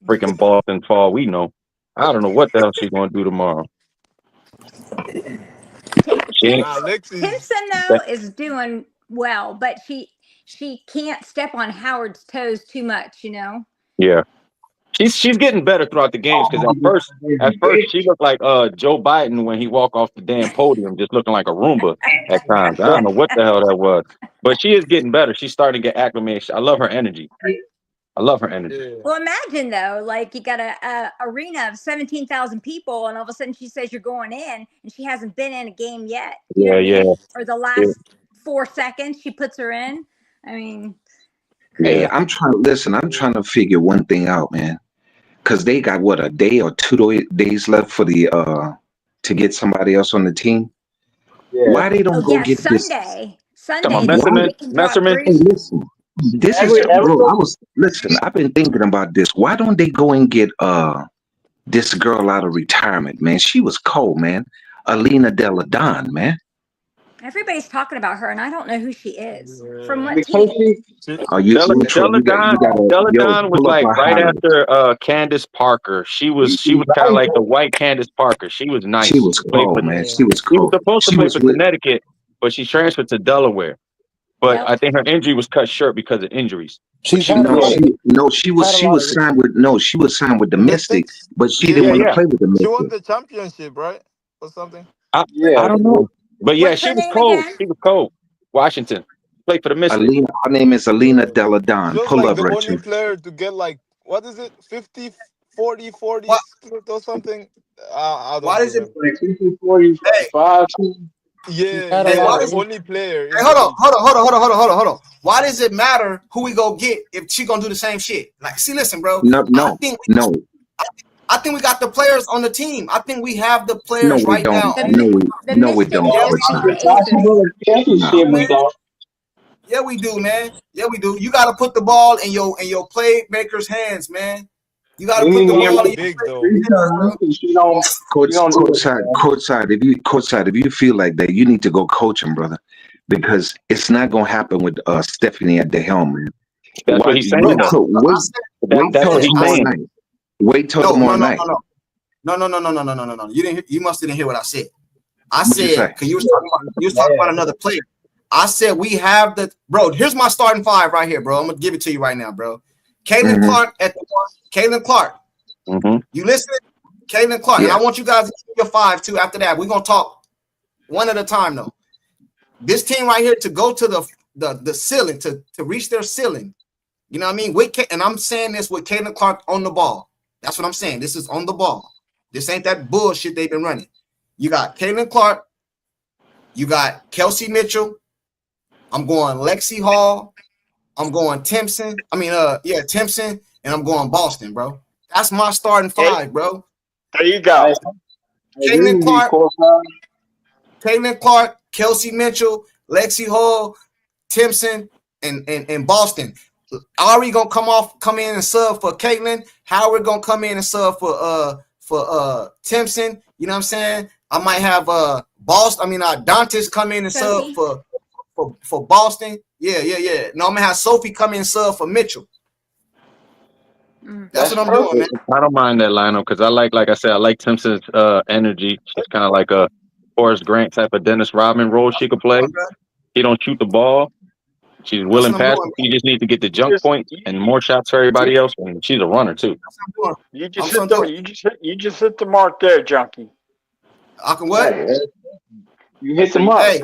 freaking Boston for all we know. I don't know what the hell she's going to do tomorrow. Timpson though is doing well, but she can't step on Howard's toes too much, you know. Yeah, she's getting better throughout the games because at first she looked like Joe Biden when he walked off the damn podium, just looking like a Roomba at times. I don't know what the hell that was, but she is getting better. She's starting to get acclimated. I love her energy. Well, imagine though, like you got a arena of 17,000 people, and all of a sudden she says you're going in, and she hasn't been in a game yet. Yeah. Or the last 4 seconds she puts her in. I mean, hey, I'm trying to figure one thing out, man. Because they got a day or 2 days left for the to get somebody else on the team. Yeah. Why they don't go get Sunday. Messerman. Hey, listen. This is bro. I've been thinking about this. Why don't they go and get this girl out of retirement, man? She was cold, man. Alina Delle Donne, man. everybody's talking about her, and I don't know who she is. From what team? Delle Donne was like right after Candace Parker. She was kind of like the white Candace Parker. She was nice. She was cold, man. She was cold. She was supposed to play for Connecticut, but she transferred to Delaware. But I think her injury was cut short because of injuries. She was signed with the Mystics, but she didn't want to play with the Mystics. She won the championship, right? Or something. I don't know. But yeah, she was cold. She was cold. Washington. Played for the Mystics. Her name is Alina Delle Donne. She was Pull like up the right only player to get like, what is it? 50, 40, 40 split or something? I don't know. Is it like 50, 40, 5? Yeah, only player. Hey, hold on. Why does it matter who we go get if she gonna do the same shit? Like, see, listen, bro. I think we got the players on the team. I think we have the players right now. No, we don't. Yeah, we do, man. Yeah, we do. You got to put the ball in your playmakers' hands, man. You got to put the ball in big your though. Coach side, if you feel like that, you need to go coach him, brother, because it's not gonna happen with Stephanie at the helm, man. That's what he's saying. Wait though. till what he's tomorrow saying. night. Wait till tomorrow night. No. You must didn't hear what I said. I What'd you said say? because you was talking about another player. I said we have the bro. Here's my starting five right here, bro. I'm gonna give it to you right now, bro. Caitlin Clark at the one. Caitlin Clark. You listening? Caitlin Clark. And I want you guys to give your five too. After that, we're gonna talk one at a time though. This team right here to go to the ceiling to reach their ceiling. You know what I mean? And I'm saying this with Caitlin Clark on the ball. That's what I'm saying. This is on the ball. This ain't that bullshit they've been running. You got Caitlin Clark. You got Kelsey Mitchell. I'm going Lexi Hall. I'm going Timpson. Timpson. And I'm going Boston, bro. That's my starting five, bro. There you go. Caitlin Clark, Kelsey Mitchell, Lexi Hall, Timpson, and Boston. Ari gonna come in and sub for Caitlin. Howard gonna come in and sub for Timpson. You know what I'm saying? I might have Dantes come in and sub for Boston. Yeah. No, I'm gonna have Sophie come in and sub for Mitchell. That's what I'm doing, man. I don't mind that lineup because like I said, I like Timpson's energy. She's kind of like a Forrest Grant type of Dennis Rodman role she could play. He don't shoot the ball. She's willing pass. She just needs to get the jump point and more shots for everybody else. And she's a runner too. You just hit the mark there, Junkie. I can what? You hit the mark. Hey,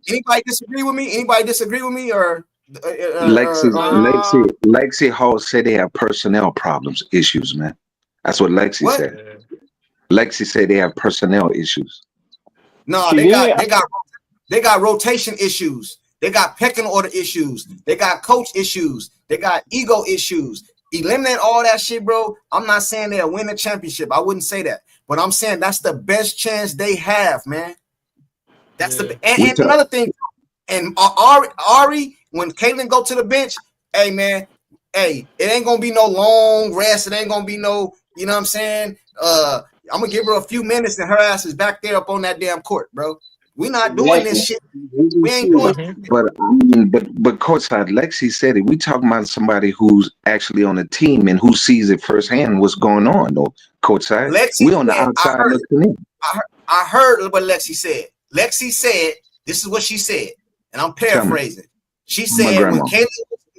anybody disagree with me? Anybody disagree with me or? Lexi Hall said they have personnel issues, man. That's what Lexi said. Lexi said they have personnel issues. No, they got rotation issues. They got pecking order issues. They got coach issues. They got ego issues. Eliminate all that shit, bro. I'm not saying they'll win the championship. I wouldn't say that. But I'm saying that's the best chance they have, man. That's and another thing. And Ari, when Caitlin go to the bench, hey, man, it ain't going to be no long rest. It ain't going to be no, you know what I'm saying? I'm going to give her a few minutes and her ass is back there up on that damn court, bro. We're not doing this shit. We ain't doing it. But courtside, Lexi said it. We talking about somebody who's actually on the team and who sees it firsthand what's going on, though, courtside. We on the outside looking in. I heard what Lexi said. Lexi said, this is what she said, and I'm paraphrasing. She said,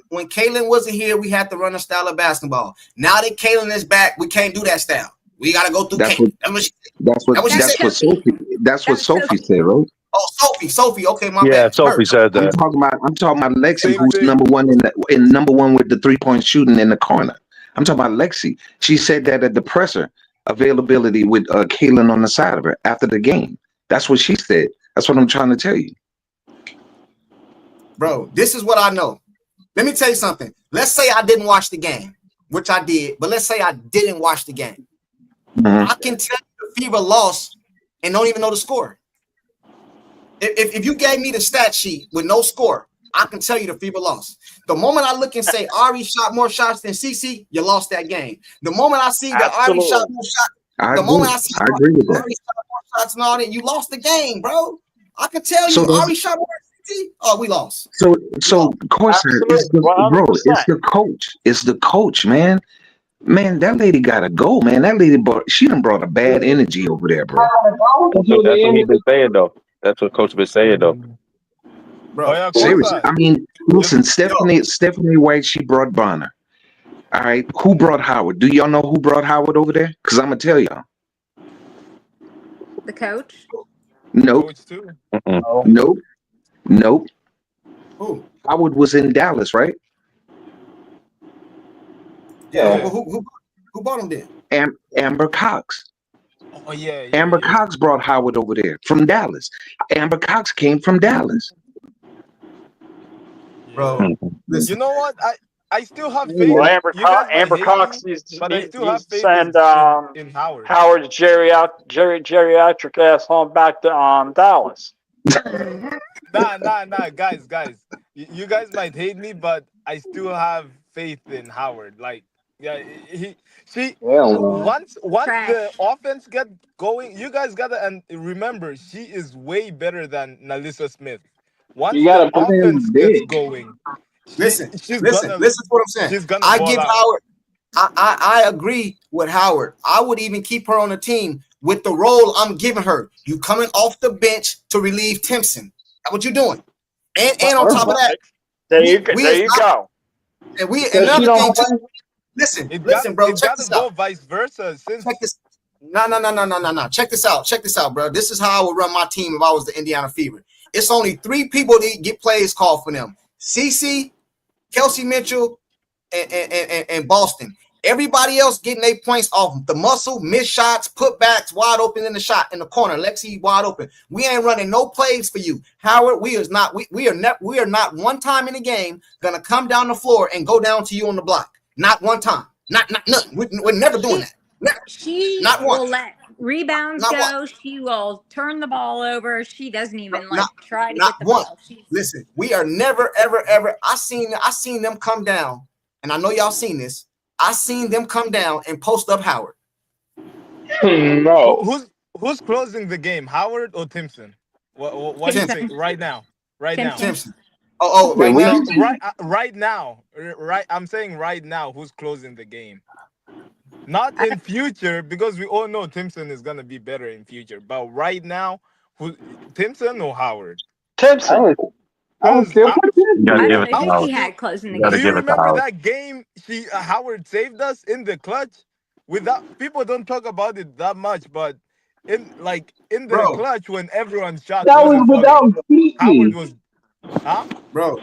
when Caitlin wasn't here, we had to run a style of basketball. Now that Caitlin is back, we can't do that style. We got to go through Caitlin. That's what Sophie said, right? Oh, Sophie. Okay, my bad. Yeah, Sophie said that. I'm talking about Lexi, who's number one number one with the 3-point shooting in the corner. I'm talking about Lexi. She said that at the presser availability with Caitlin on the side of her after the game. That's what she said. That's what I'm trying to tell you. Bro, this is what I know. Let me tell you something. Let's say I didn't watch the game, which I did, but let's say I didn't watch the game. I can tell you the Fever lost and don't even know the score. If you gave me the stat sheet with no score, I can tell you the Fever lost. The moment I look and say Ari shot more shots than CC, you lost that game. The moment I see that Ari shot more shots, Ari shot more shots and all that, you lost the game, bro. I can tell you Ari shot more than CC. Oh, we lost. So of course it's the coach. It's the coach, man. Man, that lady gotta go, man. That lady done brought a bad energy over there, bro. That's what he been saying, though. That's what Coach been saying, though. Bro, seriously. I mean, listen, Stephanie White, she brought Bonner. All right, who brought Howard? Do y'all know who brought Howard over there? Because I'm gonna tell y'all. The coach? Nope. Nope. Who? Howard was in Dallas, right? Yeah. Who bought him then? Amber Cox. Oh yeah. Amber Cox brought Howard over there from Dallas. Amber Cox came from Dallas. Bro, you know what? I still have faith. Well, Amber Cox needs to send in Howard. Howard's geriatric ass home back to Dallas. Nah, guys. You guys might hate me, but I still have faith in Howard. Like, Yeah, she Yeah. once the Trash. offense get going, you guys gotta and remember she is way better than Nalisa Smith. Once You the gotta put her in offense the gets bed. going, Listen, she's listen, gonna listen to what I'm saying. she's gonna I ball give out. Howard. I agree with Howard. I would even keep her on the team with the role I'm giving her. You coming off the bench to relieve Timpson. That's what you're doing. And on top of that, There you go. And Because she another don't thing play. too. Listen, It bro. it Check gotta this go out. vice versa. Since Check this. No. Check this out, bro. This is how I would run my team if I was the Indiana Fever. It's only 3 people that get plays called for them: CC, Kelsey Mitchell, and Boston. Everybody else getting their points off the muscle, missed shots, putbacks, wide open in the shot in the corner. Lexi wide open. We ain't running no plays for you, Howard. We are not one time in the game gonna come down the floor and go down to you on the block. Not one time. Not nothing. We're never doing that. Never. She Not will once. let rebounds Not go. once. She will turn the ball over. She doesn't even like Not try to not get the once. ball. She's Listen, we are never ever. I seen them come down, and I know y'all seen this. I seen them come down and post up Howard. No. Who's closing the game, Howard or Timpson? What do you think right now? Right now. Timpson. Oh, right now. Right now. Right. I'm saying right now. Who's closing the game? Not in future, because we all know Timpson is gonna be better in future. But right now, who Timpson or Howard? Timpson. I give it to who Howard. she had closing the You gotta Do game. you give it to remember Howard. that game? Howard saved us in the clutch. Without people don't talk about it that much, but in the Bro. clutch when everyone shot That was wasn't without falling, Howard Cece. was, huh? Bro.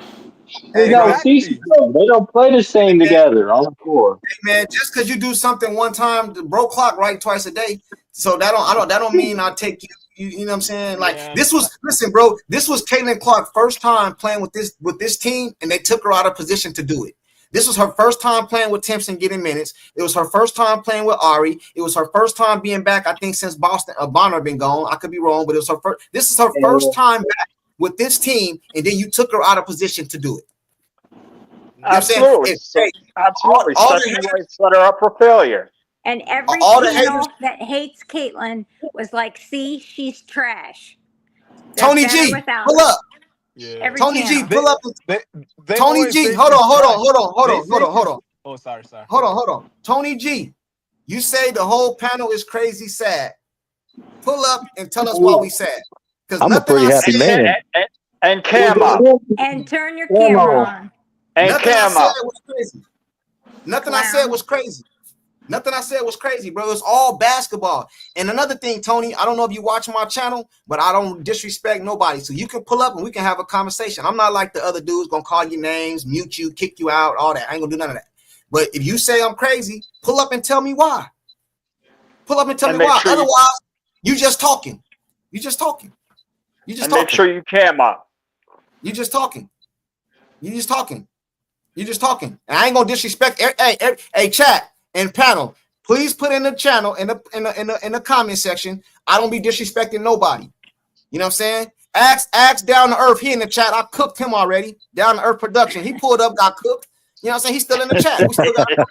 Without Cece, they don't play the same together on the floor. Hey man, just because you do something one time, the bro clock right twice a day. So that don't mean I'll take you. You know what I'm saying? Like this was Caitlin Clark's first time playing with this team, and they took her out of position to do it. This was her first time playing with Timpson getting minutes. It was her first time playing with Ari. It was her first time being back, I think, since Bonner been gone. I could be wrong, but it was her first. This is her first time back with this team, and then you took her out of position to do it. You know Absolutely. Absolutely. Especially when it set her up for failure. And every All the panel haters- that hates Caitlin was like, see, she's trash. They're Tony better G, without pull her. up. Every Tony G, panel. pull up. They Tony always G, say hold she's on. trash. Oh, sorry. Hold on. Tony G, you say the whole panel is crazy sad. Pull up and tell us why we sad. Because I'm a pretty happy man. And Cama. And turn your camera on. And Nothing I said Cama. was crazy. Nothing I said was crazy. Nothing I said was crazy, bro. It's all basketball. And another thing, Tony, I don't know if you watch my channel, but I don't disrespect nobody. So you can pull up and we can have a conversation. I'm not like the other dudes gonna call you names, mute you, kick you out, all that. I ain't gonna do none of that. But if you say I'm crazy, pull up and tell me why. Pull up and tell me why. Otherwise, you just talking. You just talking. You just talking. Make sure you Cama. You just talking. You just talking. You just talking. And I ain't gonna disrespect. Hey, chat and panel. Please put in the channel in the comment section. I don't be disrespecting nobody. You know what I'm saying? Ask Down to Earth. He in the chat. I cooked him already. Down to Earth Production. He pulled up, got cooked. You know what I'm saying? He's still in the chat. We still got a good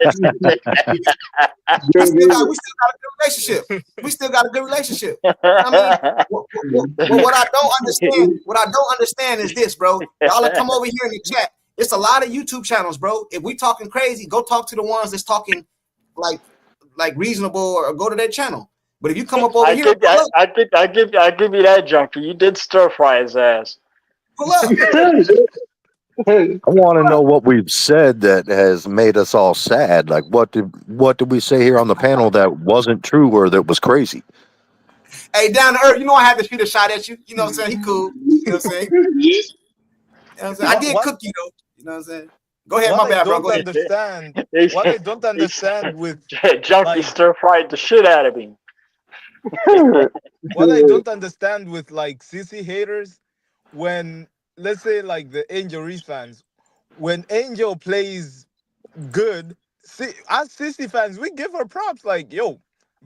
relationship. We still got a good relationship. I mean, what I don't understand is this, bro. Y'all will come over here in the chat. It's a lot of YouTube channels, bro. If we talking crazy, go talk to the ones that's talking like reasonable, or go to their channel. But if you come up over here, I give you that, Junkie. You did stir fry his ass. Pull up. I want to know what we've said that has made us all sad. Like, what did we say here on the panel that wasn't true or that was crazy? Hey, Down to Earth, you know I had to shoot a shot at you. You know what I'm saying? He cool. You know what I'm saying? You know what I'm saying? I did cook you though. You know what I'm saying? Go ahead, my bad, bro. Go ahead. What I don't understand with Junkie stir fried the shit out of me. What I don't understand with like CC haters, when let's say like the Angel Reese fans, when Angel plays good, as CC fans, we give her props. Like, yo,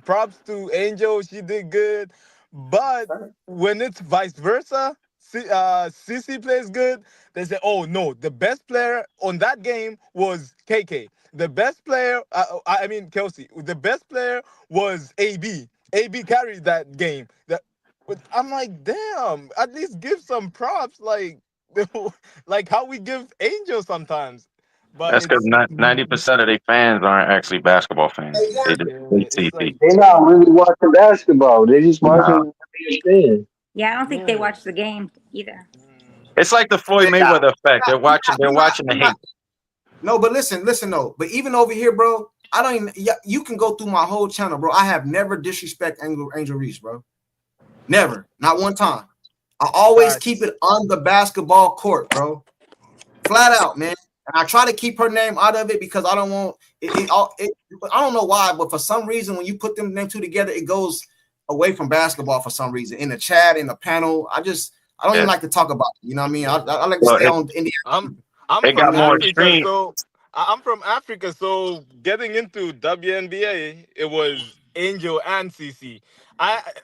props to Angel, she did good. But when it's vice versa, Sissy plays good, they say, oh no, the best player on that game was KK. The best player, I mean Kelsey. The best player was AB. AB carried that game. But I'm like, damn, at least give some props, like like how we give Angel sometimes. But That's because it's 90% of their fans aren't actually basketball fans. They just it's like, They're not really watching basketball. They're just watching ESPN. Yeah, I don't think they yeah. watch the game either. It's like the Floyd Mayweather effect. They're watching the hate. No, but listen though. But even over here, bro, I don't even. You can go through my whole channel, bro. I have never disrespect Angel Reese, bro. Never, not one time. I always keep it on the basketball court, bro. Flat out, man. And I try to keep her name out of it because I don't want it. I don't know why, but for some reason, when you put them two together, it goes away from basketball for some reason. In the chat, in the panel, I don't even like to talk about it. You know what I mean? I like to stay on Indiana. I'm from Africa, so I'm from Africa. So getting into WNBA, it was Angel and CC.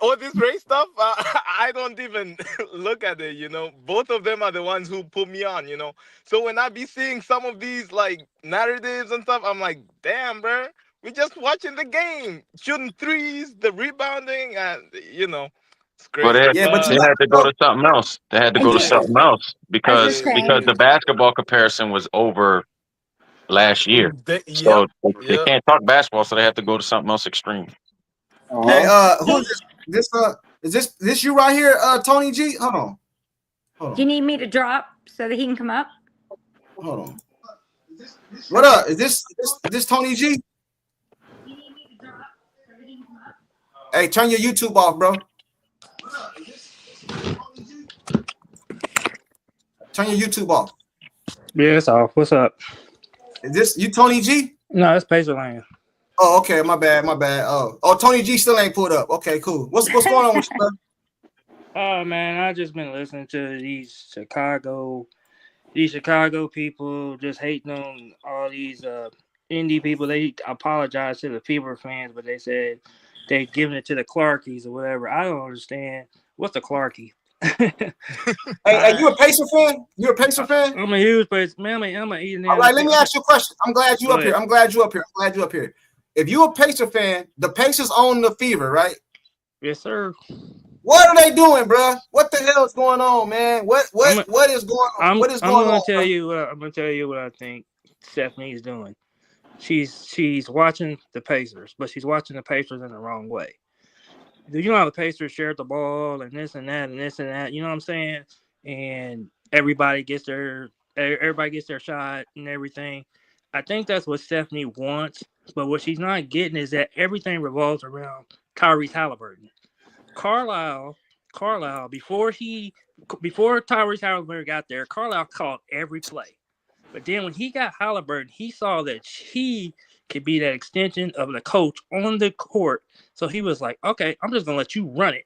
All this race stuff, I don't even look at it. You know, both of them are the ones who put me on. You know, so when I be seeing some of these like narratives and stuff, I'm like, damn, bro, we just watching the game, shooting threes, the rebounding, and you know. But they had to go to something else. They had to go to something else because the basketball comparison was over last year. So they can't talk basketball, so they have to go to something else extreme. Hey, who is this? Is this you right here, Tony G? Hold on. Do you need me to drop so that he can come up? Hold on. What up? Is this Tony G? Hey, turn your YouTube off, bro. Turn your YouTube off. Yeah, it's off. What's up? Is this you, Tony G? No, it's Pacerland. Oh, okay. My bad. Oh, Tony G still ain't pulled up. Okay, cool. What's going on with you, bro? Oh man, I just been listening to these Chicago people just hating on all these indie people. They apologize to the Fever fans, but they said they're giving it to the Clarkies or whatever. I don't understand. What's the Clarkie? Hey, you a Pacer fan? You a Pacer fan? I'm a huge Pacer man. I'm a eating. All right, let me ask you a question. I'm glad you up here. If you a Pacer fan, the Pacers own the Fever, right? Yes, sir. What are they doing, bro? What the hell is going on, man? What is going on? What is going on? I'm gonna tell you what I think Stephanie's doing. She's watching the Pacers, but she's watching the Pacers in the wrong way. Do you know how the Pacers share the ball and this and that and this and that? You know what I'm saying? And everybody gets their shot and everything. I think that's what Stephanie wants, but what she's not getting is that everything revolves around Tyrese Halliburton. Carlisle, before Tyrese Halliburton got there, Carlisle called every play. But then when he got Halliburton, he saw that he could be that extension of the coach on the court. So he was like, okay, I'm just gonna let you run it.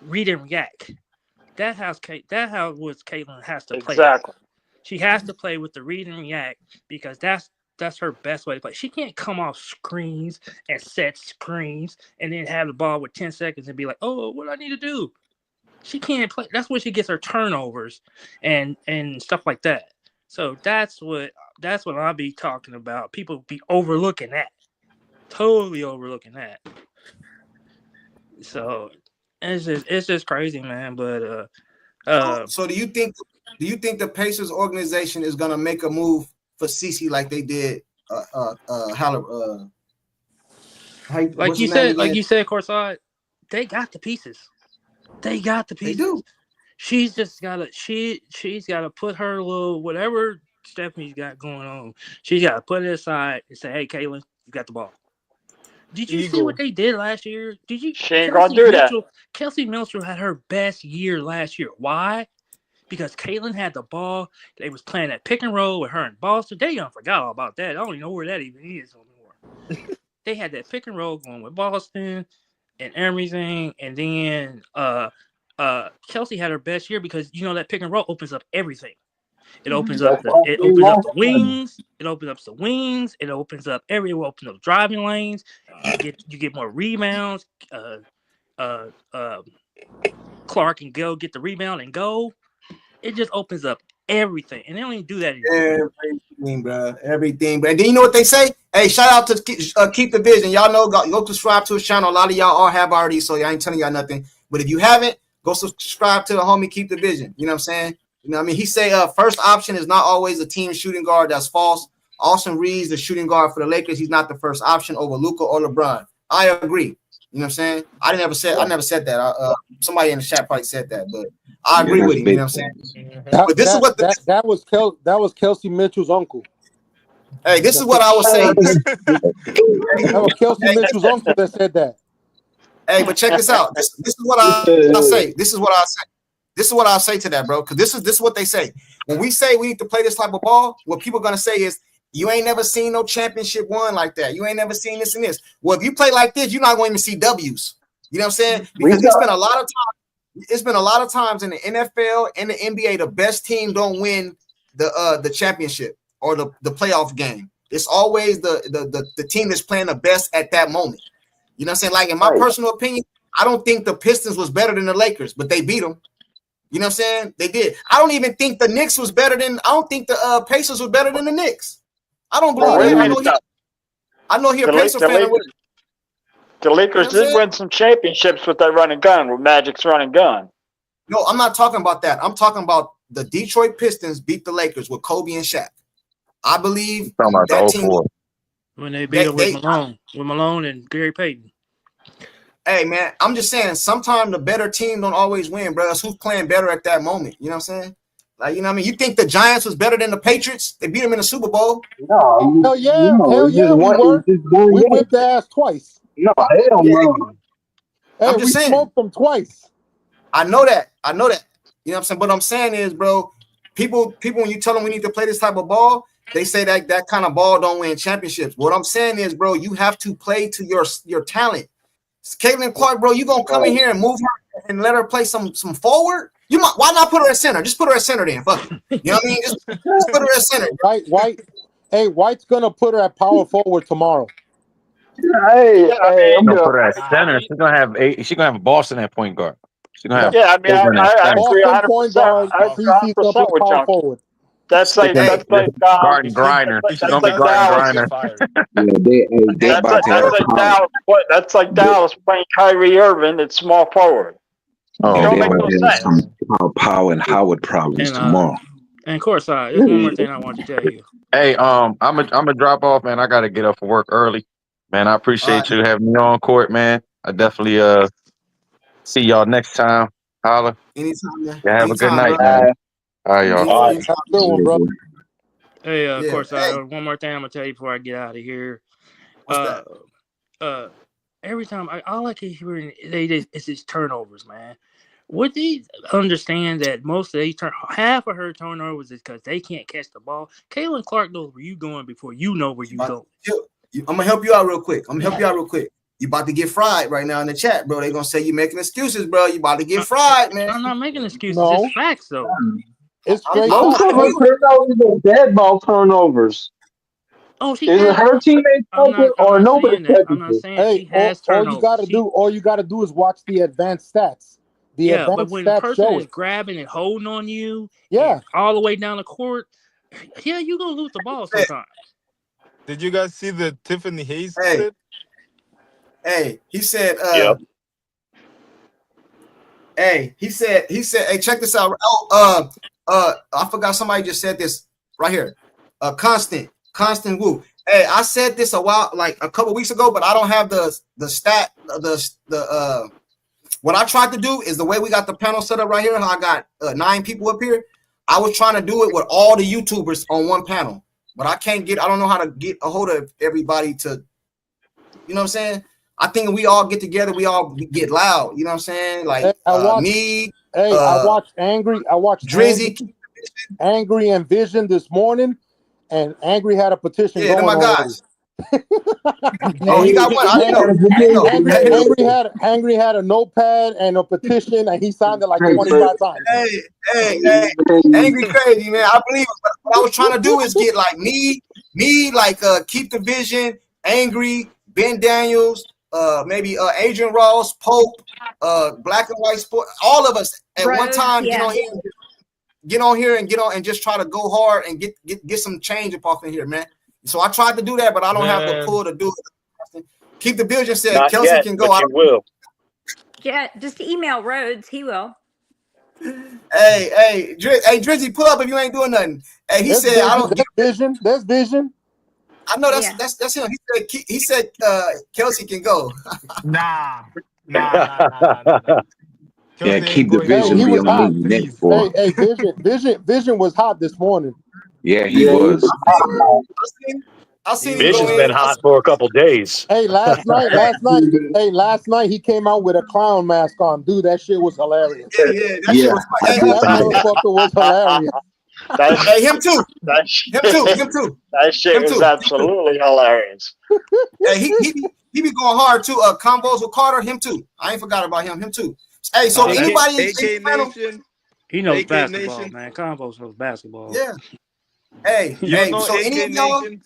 Read and react. That's how Caitlin has to play. Exactly. She has to play with the read and react because that's her best way to play. She can't come off screens and set screens and then have the ball with 10 seconds and be like, oh, what do I need to do? She can't play. That's where she gets her turnovers and stuff like that. So that's what I'll be talking about. People be overlooking that. Totally overlooking that. So it's just crazy, man. But so do you think the Pacers organization is gonna make a move for CC like they did like you said, Courtside, they got the pieces. They do. She's just gotta she's gotta put her little whatever Stephanie's got going on. She's gotta put it aside and say, hey, Caitlin, you got the ball. Did you see what they did last year? She ain't gonna do that. Kelsey Mitchell had her best year last year. Why? Because Caitlin had the ball. They was playing that pick and roll with her and Boston. They done forgot all about that. I don't even know where that even is anymore. They had that pick and roll going with Boston and everything. And then Kelsey had her best year because that pick and roll opens up everything. It opens up the wings. It opens up the wings. It opens up everywhere. It opens up driving lanes. You get more rebounds. Clark can go get the rebound and go, it just opens up everything. And they don't even do that anymore. Everything, bro. Everything. But then you know what they say? Hey, shout out to Keep the Vision. Y'all know, go subscribe to his channel. A lot of y'all all have already, so I ain't telling y'all nothing. But if you haven't, go subscribe to the homie Keep the Vision. You know what I'm saying? You know what I mean? He say first option is not always a team shooting guard. That's false. Austin Reeves, the shooting guard for the Lakers, he's not the first option over Luka or LeBron. I agree. You know what I'm saying? I never said that. Somebody in the chat probably said that, but I agree with him. You know what I'm saying? But this is what that was Kelsey Mitchell's uncle. Hey, this is what I was saying. That was Kelsey Mitchell's uncle that said that. Hey, but check this out. This is what I say. This is what I say. This is what I'll say to that, bro. Because this is what they say. When we say we need to play this type of ball, what people are gonna say is, you ain't never seen no championship won like that. You ain't never seen this and this. Well, if you play like this, you're not going to even see W's. You know what I'm saying? Because it's been a lot of times in the NFL and the NBA, the best team don't win the championship or the playoff game. It's always the team that's playing the best at that moment. You know what I'm saying? Like, in my personal opinion, I don't think the Pistons was better than the Lakers, but they beat them. You know what I'm saying? They did. I don't even think the Knicks was better than. I don't think the Pacers was better than the Knicks. I don't believe that. I know he a Pacer fan. The Lakers did win some championships with that run and gun, with Magic's run and gun. No, I'm not talking about that. I'm talking about the Detroit Pistons beat the Lakers with Kobe and Shaq. I believe that team. When they beat them with Malone and Gary Payton. Hey, man, I'm just saying, sometimes the better team don't always win, bro. It's who's playing better at that moment. You know what I'm saying? Like, you know what I mean? You think the Giants was better than the Patriots? They beat them in the Super Bowl. No, hell yeah, we were. We whipped their ass twice. No, hell no. Hey, I'm just saying. Smoked them twice. I know that. You know what I'm saying? But what I'm saying is, bro, people, when you tell them we need to play this type of ball, they say that kind of ball don't win championships. What I'm saying is, bro, you have to play to your talent. Caitlin Clark, bro, you gonna come in here and move her and let her play some forward? Why not put her at center? Just put her at center then. Fuck. You know what I mean? Just put her at center. White. Hey, White's gonna put her at power forward tomorrow. Hey, I'm gonna put her at center. She's gonna have Boston at point guard. She's gonna have. I agree 100%. I agree 100% with John. Forward. That's like Garden Griner. She's gonna be Garden Griner. That's like Dallas playing Kyrie Irving at small forward. Oh, don't make no sense. Powell and Howard problems tomorrow. And of course, there's one more thing I want to tell you. Hey, I'm a drop off, man. I gotta get up for work early, man. I appreciate you having me on court, man. I definitely see y'all next time. Holla. Anytime, man. Yeah, have a good night, man. All right, y'all. Have a good one, bro. Hey, of course, one more thing I'm gonna tell you before I get out of here. Every time all I keep hearing is these turnovers, man. Would they understand that most of these half of her turnovers is because they can't catch the ball? Caitlin Clark knows where you going before you know where you go. I'm gonna help you out real quick. You about to get fried right now in the chat, bro. They're gonna say you making excuses, bro. You about to get fried, man. I'm not making excuses. It's facts, though. It's straight. Turnovers are dead ball turnovers. Oh, she is it her teammate or nobody? I'm not saying she has turnovers. All you gotta do is watch the advanced stats. But when the person is grabbing and holding on you, all the way down the court, you're gonna lose the ball sometimes. Did you guys see the Tiffany Hayes? Hey, he said, hey, check this out. I forgot somebody just said this right here. Constant Wu. Hey, I said this a couple weeks ago, but I don't have the stat, what I tried to do is the way we got the panel set up right here, how I got 9 people up here. I was trying to do it with all the YouTubers on one panel, but I don't know how to get a hold of everybody to, you know what I'm saying? I think we all get together, we all get loud, you know what I'm saying? Like me. Hey, I watched Drizzy, Angry and Vision this morning, and Angry had a petition going my guys. Oh, he got one. I know. Angry had a notepad and a petition, and he signed it like 25 times. Hey, Angry crazy, man. I believe it. What I was trying to do is get like me, like Keep the Vision, Angry, Ben Daniels, maybe Adrian Ross, Pope, Black and White Sport, all of us at one Rhodes, time yeah. get on here and just try to go hard and get some change up off in here, man. So I tried to do that, but I don't have the pull to do it. Keep the Vision said Not Kelsey yet, can go. but you will. Yeah, just email Rhodes. He will. Hey, Drizzy, pull up if you ain't doing nothing. Hey, he said I don't get Vision. There's Vision. I know that's him. He said Kelsey can go. Nah. Yeah, keep the Vision He be was on hot. the neck for. Hey, Vision was hot this morning. Yeah, he was. I seen him Vision's go been in. hot for a couple days. Hey, last night, he came out with a clown mask on. Dude, that shit was hilarious. Yeah, that shit was That motherfucker was hilarious. Hey, him too. Him too. That shit was absolutely hilarious. Hey, he be going hard too. Combos with Carter, him too. I ain't forgot about him too. Hey, so anybody in the panel? He knows AK basketball, Nation. man. Combos knows basketball. Yeah. Hey, know so AK any of y'all, Nation?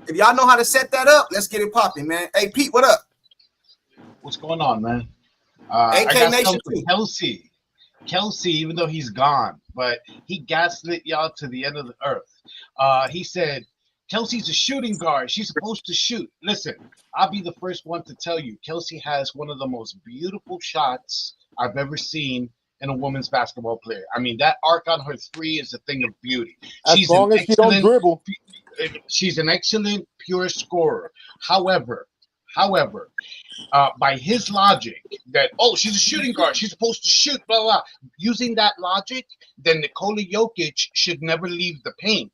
if y'all know how to set that up, let's get it popping, man. Hey, Pete, what up? What's going on, man? I AK got Nation something too. for Kelsey, even though he's gone, but he gaslit y'all to the end of the earth. He said, Kelsey's a shooting guard. She's supposed to shoot. Listen, I'll be the first one to tell you, Kelsey has one of the most beautiful shots I've ever seen in a women's basketball player. I mean, that arc on her three is a thing of beauty. As long as she don't dribble. She's an excellent pure scorer. However, by his logic that, she's a shooting guard, she's supposed to shoot, blah, blah, using that logic, then Nikola Jokic should never leave the paint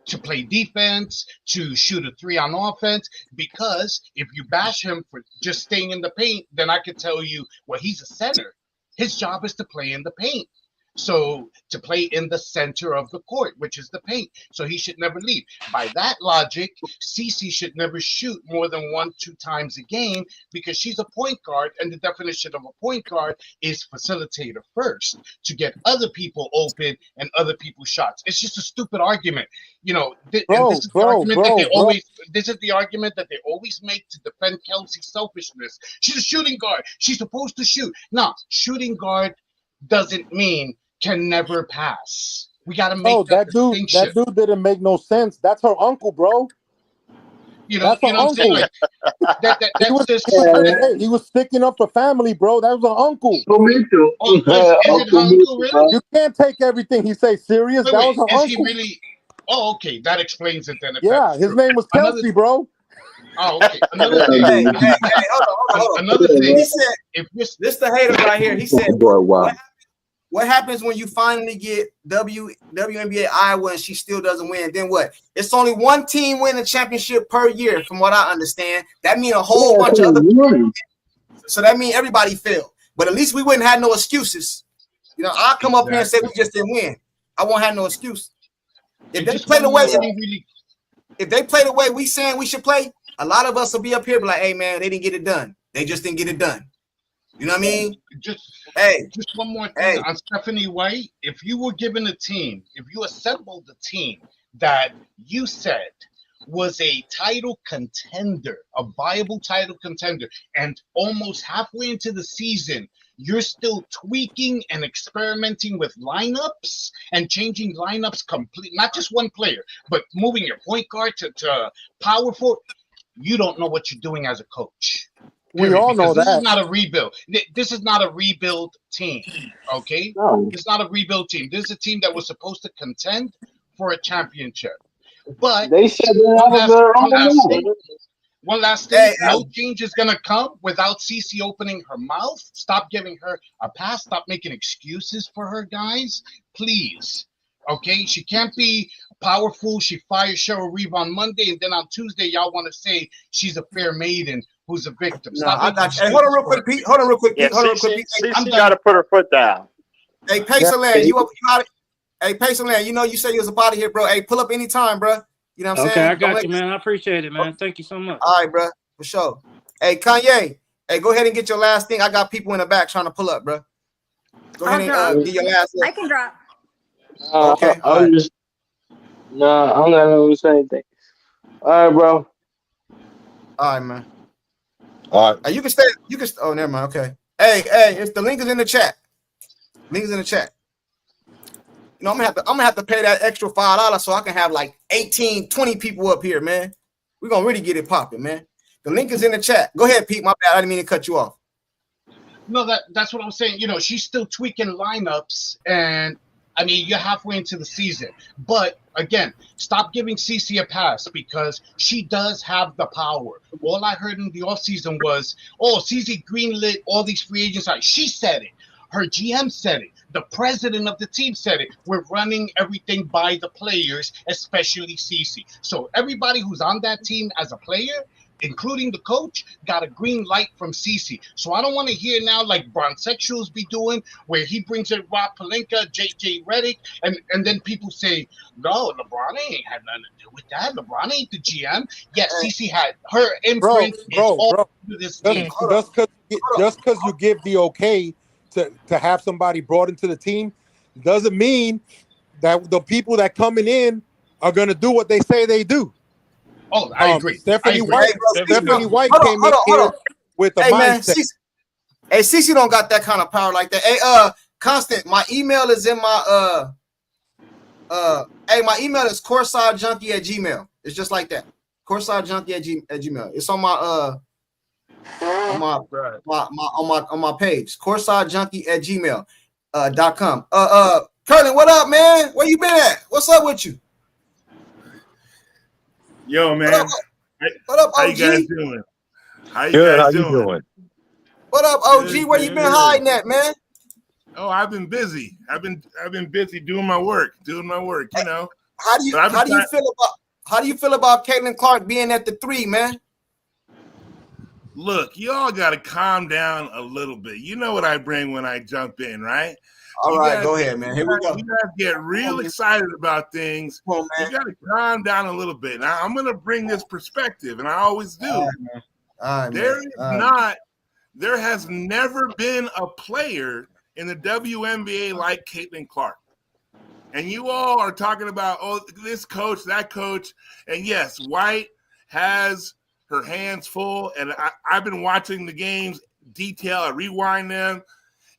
to play defense, to shoot a three on offense, because if you bash him for just staying in the paint, then I could tell you, well, he's a center. His job is to play in the paint. So to play in the center of the court, which is the paint. So he should never leave. By that logic, Cece should never shoot more than 1-2 times a game because she's a point guard. And the definition of a point guard is facilitator first to get other people open and other people's shots. It's just a stupid argument. You know, this is the argument that they always make to defend Kelsey's selfishness. She's a shooting guard. She's supposed to shoot. No, shooting guard doesn't mean can never pass. We got to make that distinction. That dude didn't make no sense. That's her uncle, bro. That's her uncle. He was sticking up for family, bro. That was her uncle. Is it her uncle, really? You can't take everything he say serious. That was her uncle. He really? Oh, okay. That explains it then. His name was Kelsey, bro. Oh, okay. Another thing. Hold on. Another thing. He said, this the hater right here. He said, what happens when you finally get WNBA Iowa and she still doesn't win? Then what? It's only one team win a championship per year, from what I understand. That means a whole bunch of other people. So that means everybody failed. But at least we wouldn't have no excuses. You know, I'll come up here and say we just didn't win. I won't have no excuse. If they play the way we saying we should play, a lot of us will be up here be like, hey man, they didn't get it done. They just didn't get it done. You know what I mean? Just one more thing on Stephanie White. If you were given a team, if you assembled a team that you said was a title contender, a viable title contender, and almost halfway into the season, you're still tweaking and experimenting with lineups and changing lineups complete, not just one player, but moving your point guard to power forward, you don't know what you're doing as a coach. We all know that. This is not a rebuild. This is not a rebuild team, okay? No. It's not a rebuild team. This is a team that was supposed to contend for a championship. But they said one last thing. No change is going to come without Cece opening her mouth. Stop giving her a pass. Stop making excuses for her, guys. Please. Okay? She can't be powerful. She fired Cheryl Reeve on Monday, and then on Tuesday, y'all want to say she's a fair maiden who's a victim. Hold on real quick, Pete. Hold on real quick, Pete. Cece got to put her foot down. Hey, Pacerland, you out? Hey, Pacerland, you know you said you was a body here, bro. Hey, pull up anytime, bro. You know what I'm saying? Okay, I got you, man. I appreciate it, man. Thank you so much. All right, bro, for sure. Hey, Kanye, hey, go ahead and get your last thing. I got people in the back trying to pull up, bro. Go ahead and get your last thing. I can drop. Okay. I'm just. Nah, I'm not gonna say anything. All right, bro. All right, man. All right. You can stay. You can. Oh, never mind. Okay. Hey, it's the link is in the chat. Link is in the chat. You know, I'm gonna have to pay that extra $5 so I can have like 18, 20 people up here, man. We're gonna really get it popping, man. The link is in the chat. Go ahead, Pete. My bad. I didn't mean to cut you off. No, that's what I'm saying. You know, she's still tweaking lineups, and I mean, you're halfway into the season. But again, stop giving Cece a pass because she does have the power. All I heard in the offseason was, oh, Cece greenlit all these free agents. She said it. Her GM said it. The president of the team said it. We're running everything by the players, especially Cece. So everybody who's on that team as a player, including the coach, got a green light from Cece. So I don't want to hear now like Bronsexuals be doing, where he brings in Rob Pelinka, JJ Redick, and then people say, no, LeBron ain't had nothing to do with that. LeBron ain't the GM. Yes, Cece had her imprint. Bro. This team. Just because you give the okay to have somebody brought into the team doesn't mean that the people that coming in are going to do what they say they do. Oh, I agree. Stephanie White came in here with a mindset. Hey, Cece don't got that kind of power like that. Hey, Constant, my email is in my my email is courtsideJunkie@gmail. It's just like that. CourtsideJunkie@gmail. It's on my on my page. courtsideJunkie@gmail.com. Curtin, what up, man? Where you been at? What's up with you? Yo, man. What up, OG? How you guys doing? How you Good. guys How you doing? What up, OG? Where you been hiding at, man? Oh, I've been busy. I've been busy doing my work. You know. How do you feel about Caitlin Clark being at the 3, man? Look, you all got to calm down a little bit. You know what I bring when I jump in, right? All right, go ahead, man. Here we go. You guys get real excited about things. Come on, man. You got to calm down a little bit. Now, I'm going to bring this perspective, and I always do. All right, There has never been a player in the WNBA like Caitlin Clark. And you all are talking about, oh, this coach, that coach. And yes, White has her hands full. And I've been watching the games detail. I rewind them.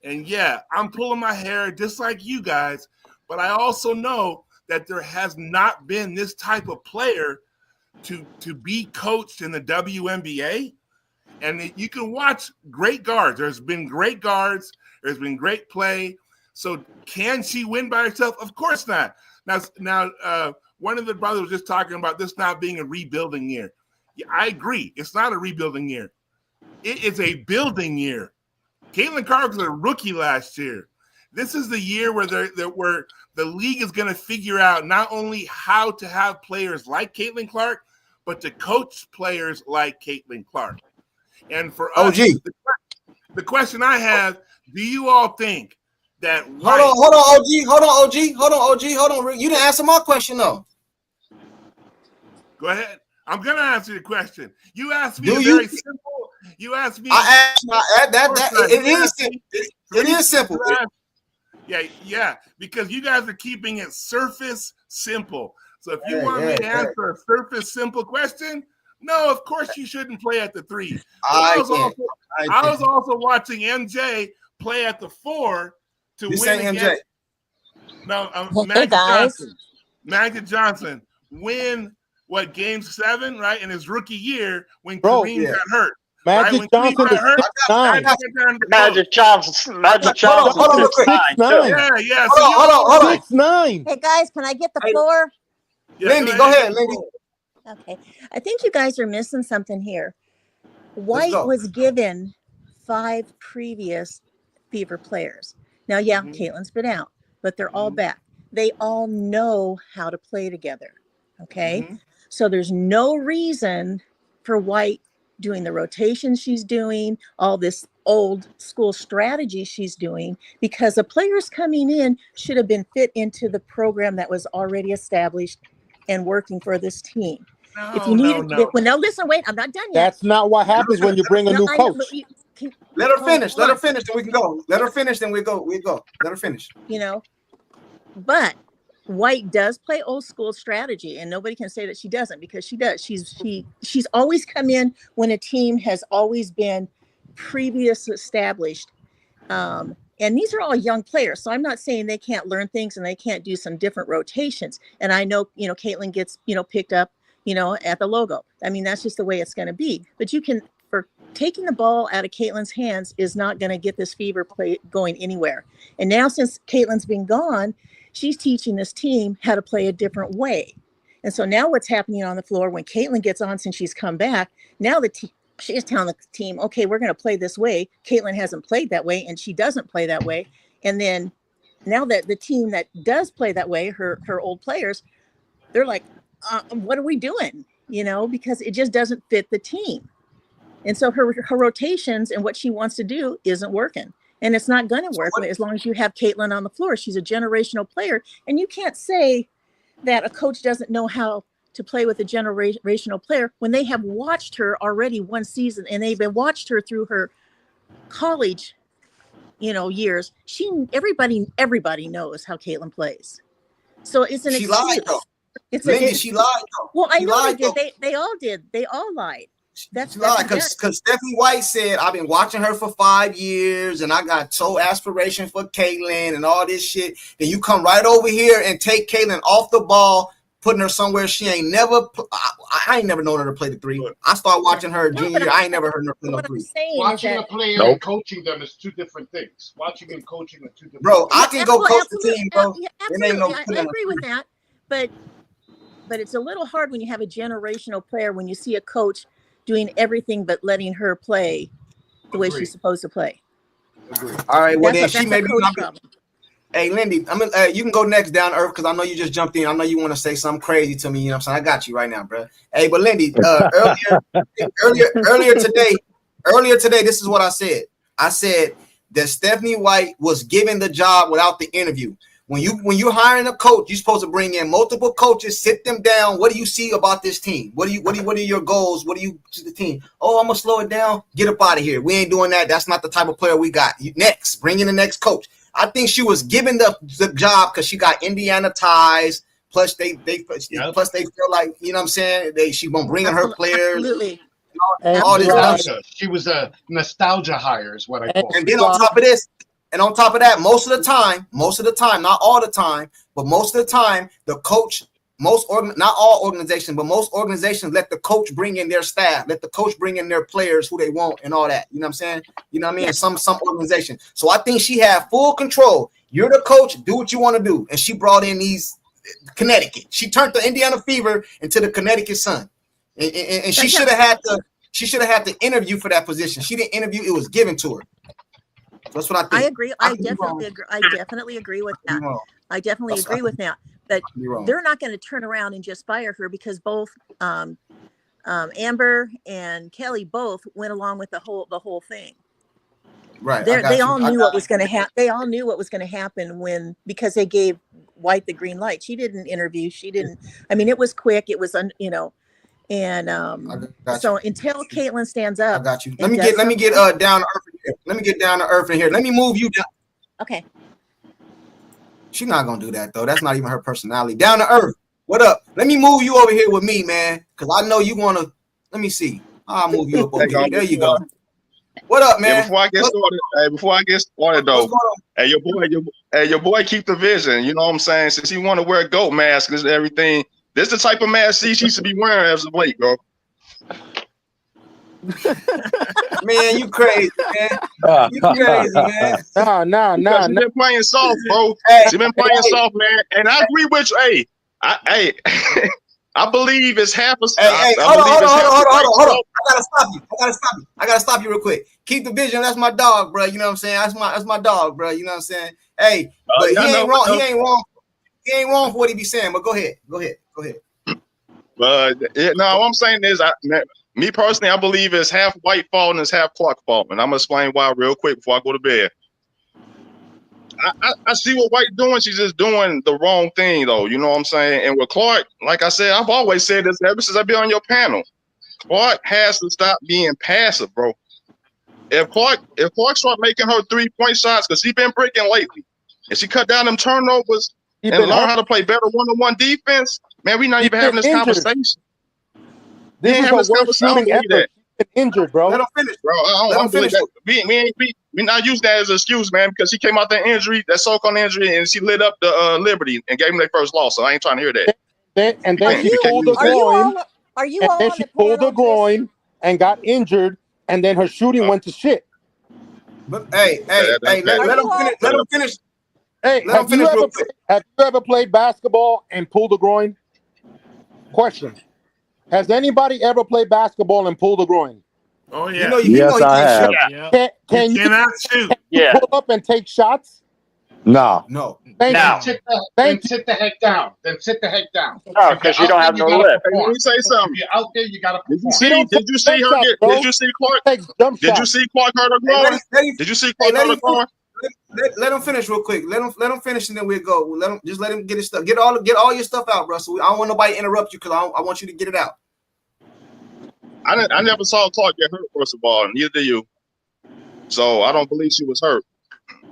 And yeah, I'm pulling my hair just like you guys. But I also know that there has not been this type of player to be coached in the WNBA. And you can watch great guards. There's been great guards. There's been great play. So can she win by herself? Of course not. Now, one of the brothers was just talking about this not being a rebuilding year. Yeah, I agree. It's not a rebuilding year. It is a building year. Caitlin Clark was a rookie last year. This is the year where the league is going to figure out not only how to have players like Caitlin Clark, but to coach players like Caitlin Clark. And for us, the question I have, do you all think that White... Hold on, OG. You didn't answer my question, though. Go ahead. I'm going to answer your question. You asked me very simple... You asked me... It is simple. Yeah, because you guys are keeping it surface simple. So if you want me to answer a surface simple question... No, of course you shouldn't play at the 3. I was also watching MJ play at the 4 to win against. MJ. No, Magic Johnson win Game 7, right, in his rookie year when Kareem got hurt. Magic Johnson is 6'9". Magic Johnson. Hold on. 6'9". Hey guys, can I get the floor? Yeah, Lindy, go ahead, Lindy. Okay, I think you guys are missing something here. White was given 5 previous Fever players. Now, Caitlin's been out, but they're all back. They all know how to play together. Okay, so there's no reason for White doing the rotations she's doing, all this old school strategy she's doing, because the players coming in should have been fit into the program that was already established and working for this team. Listen, wait, I'm not done yet. That's not what happens when you bring a new coach. Let her finish. Let her finish, then we can go. Let her finish, then we go. Let her finish. But White does play old school strategy, and nobody can say that she doesn't, because she does. She's always come in when a team has always been previously established. And these are all young players, so I'm not saying they can't learn things and they can't do some different rotations. And I know, Caitlin gets, picked up, at the logo. I mean, that's just the way it's going to be. But for taking the ball out of Caitlin's hands is not going to get this Fever play going anywhere. And now, since Caitlin's been gone, she's teaching this team how to play a different way. And so now what's happening on the floor when Caitlin gets on, since she's come back, now she's telling the team, okay, we're going to play this way. Caitlin hasn't played that way, and she doesn't play that way. And then now that the team that does play that way, her old players, they're like, what are we doing? Because it just doesn't fit the team. And so her rotations and what she wants to do isn't working. And it's not going to work as long as you have Caitlin on the floor. She's a generational player. And you can't say that a coach doesn't know how to play with a generational player when they have watched her already one season, and they've been watched her through her college, years. Everybody knows how Caitlin plays. So it's an excuse. Lied, though. She lied though. Well, I know they did. They all did. They all lied. That's because Stephanie White said, I've been watching her for 5 years and I got so aspiration for Caitlin and all this shit. Then you come right over here and take Caitlin off the ball, putting her somewhere she ain't never. I ain't never known her to play the three. I started watching her junior year. I ain't never heard her play no three. Watching a player and coaching them is two different things. Watching and coaching are two different. Bro, I can go coach the team, bro. Absolutely, I agree with that, but it's a little hard when you have a generational player, when you see a coach doing everything but letting her play the way she's supposed to play. All right, well then she may be. Hey, Lindy, you can go next, Down to Earth, because I know you just jumped in. I know you want to say something crazy to me. You know what I'm saying? I got you right now, bro. Hey, but Lindy, earlier today, this is what I said. I said that Stephanie White was given the job without the interview. When you're hiring a coach, you're supposed to bring in multiple coaches, sit them down. What do you see about this team? What are your goals? What do you see the team? Oh, I'm gonna slow it down. Get up out of here. We ain't doing that. That's not the type of player we got. Next, bring in the next coach. I think she was given the job because she got Indiana ties. Plus they feel like, you know what I'm saying? She gonna bring in her players. Absolutely. All this she was a nostalgia hire, is what I call it. And then on top of this. And on top of that, most of the time, not all the time, but most of the time, the coach, not all organizations, but most organizations let the coach bring in their staff, let the coach bring in their players who they want and all that. You know what I'm saying? You know what I mean? Yeah. Some organization. So I think she had full control. You're the coach, do what you want to do. And she brought in these Connecticut. She turned the Indiana Fever into the Connecticut Sun. And she should have had to interview for that position. She didn't interview, it was given to her. That's what I think. I agree. I definitely agree with that. I definitely agree with that. But they're not going to turn around and just fire her, because both Amber and Kelly both went along with the whole thing. Right. They all knew what was going to happen. They all knew what was going to happen because they gave White the green light. She didn't interview. She didn't. I mean, it was quick. It was And so until Caitlin stands up, I got you. Let me get Down to Earth in here. Let me get Down to Earth in here. Let me move you down. Okay. She's not gonna do that though. That's not even her personality. Down to Earth. What up? Let me move you over here with me, man. Cause I know you wanna. Let me see. I'll move you up over here. There you go. What up, man? Yeah, before I get started, though, your boy keep the vision. You know what I'm saying? Since he want to wear a goat mask and everything. This is the type of mask she used to be wearing as of late, bro. Man, you crazy, man. You crazy, man. No. She been playing soft, bro. She been playing soft, man. And I agree with you. I believe it's half a stop. Hold on. I gotta stop you real quick. Keep the vision. That's my dog, bro. You know what I'm saying? That's my dog, bro. You know what I'm saying? Hey, but he ain't wrong. He ain't wrong. He ain't wrong for what he be saying. But go ahead. But what I'm saying is, me personally, I believe it's half White fault and it's half Clark fault, and I'm gonna explain why real quick before I go to bed. I see what White doing. She's just doing the wrong thing, though. You know what I'm saying? And with Clark, like I said, I've always said this ever since I've been on your panel. Clark has to stop being passive, bro. If Clark start making her 3-point shots, because she's been breaking lately, and she cut down them turnovers, He and been learn hurt. how to play better one-on-one defense, man, we not He even having been this injured. conversation. This is having her this worst conversation. I don't shooting believe ever. that. She's been injured, bro. Let him finish. Bro, I Let him don't believe finish. that. We not use that as an excuse, man, because she came out that injury, that so-called injury, and she lit up the Liberty and gave them their first loss. So I ain't trying to hear that. And then she pulled the Are you groin. all? Are you And all then on she the pulled the panel? groin and got injured, and then her shooting went to shit. But hey, let him finish. Let him finish. Hey, Let him finish real quick. have you ever played basketball and pulled a groin? Question: has anybody ever played basketball and pulled a groin? Oh yeah. You know he can't shoot. Can you cannot shoot. pull up and take shots? No. No. Thank Then you. sit the heck down. Then sit the heck down. No, If you're 'cause you out don't there, have you no gotta lift. Hey, let perform. me say something. If you're out there, you gotta Did you perform. see? Did you see her get? Did you see Clark? Did you see Clark hurt her groin? Did you see Clark hurt her groin? Let him finish real quick. Let him finish, and then we'll go. Let him get his stuff. Get all your stuff out, Russell. I don't want nobody to interrupt you because I want you to get it out. I never saw Clark get hurt, first of all, and neither do you. So I don't believe she was hurt.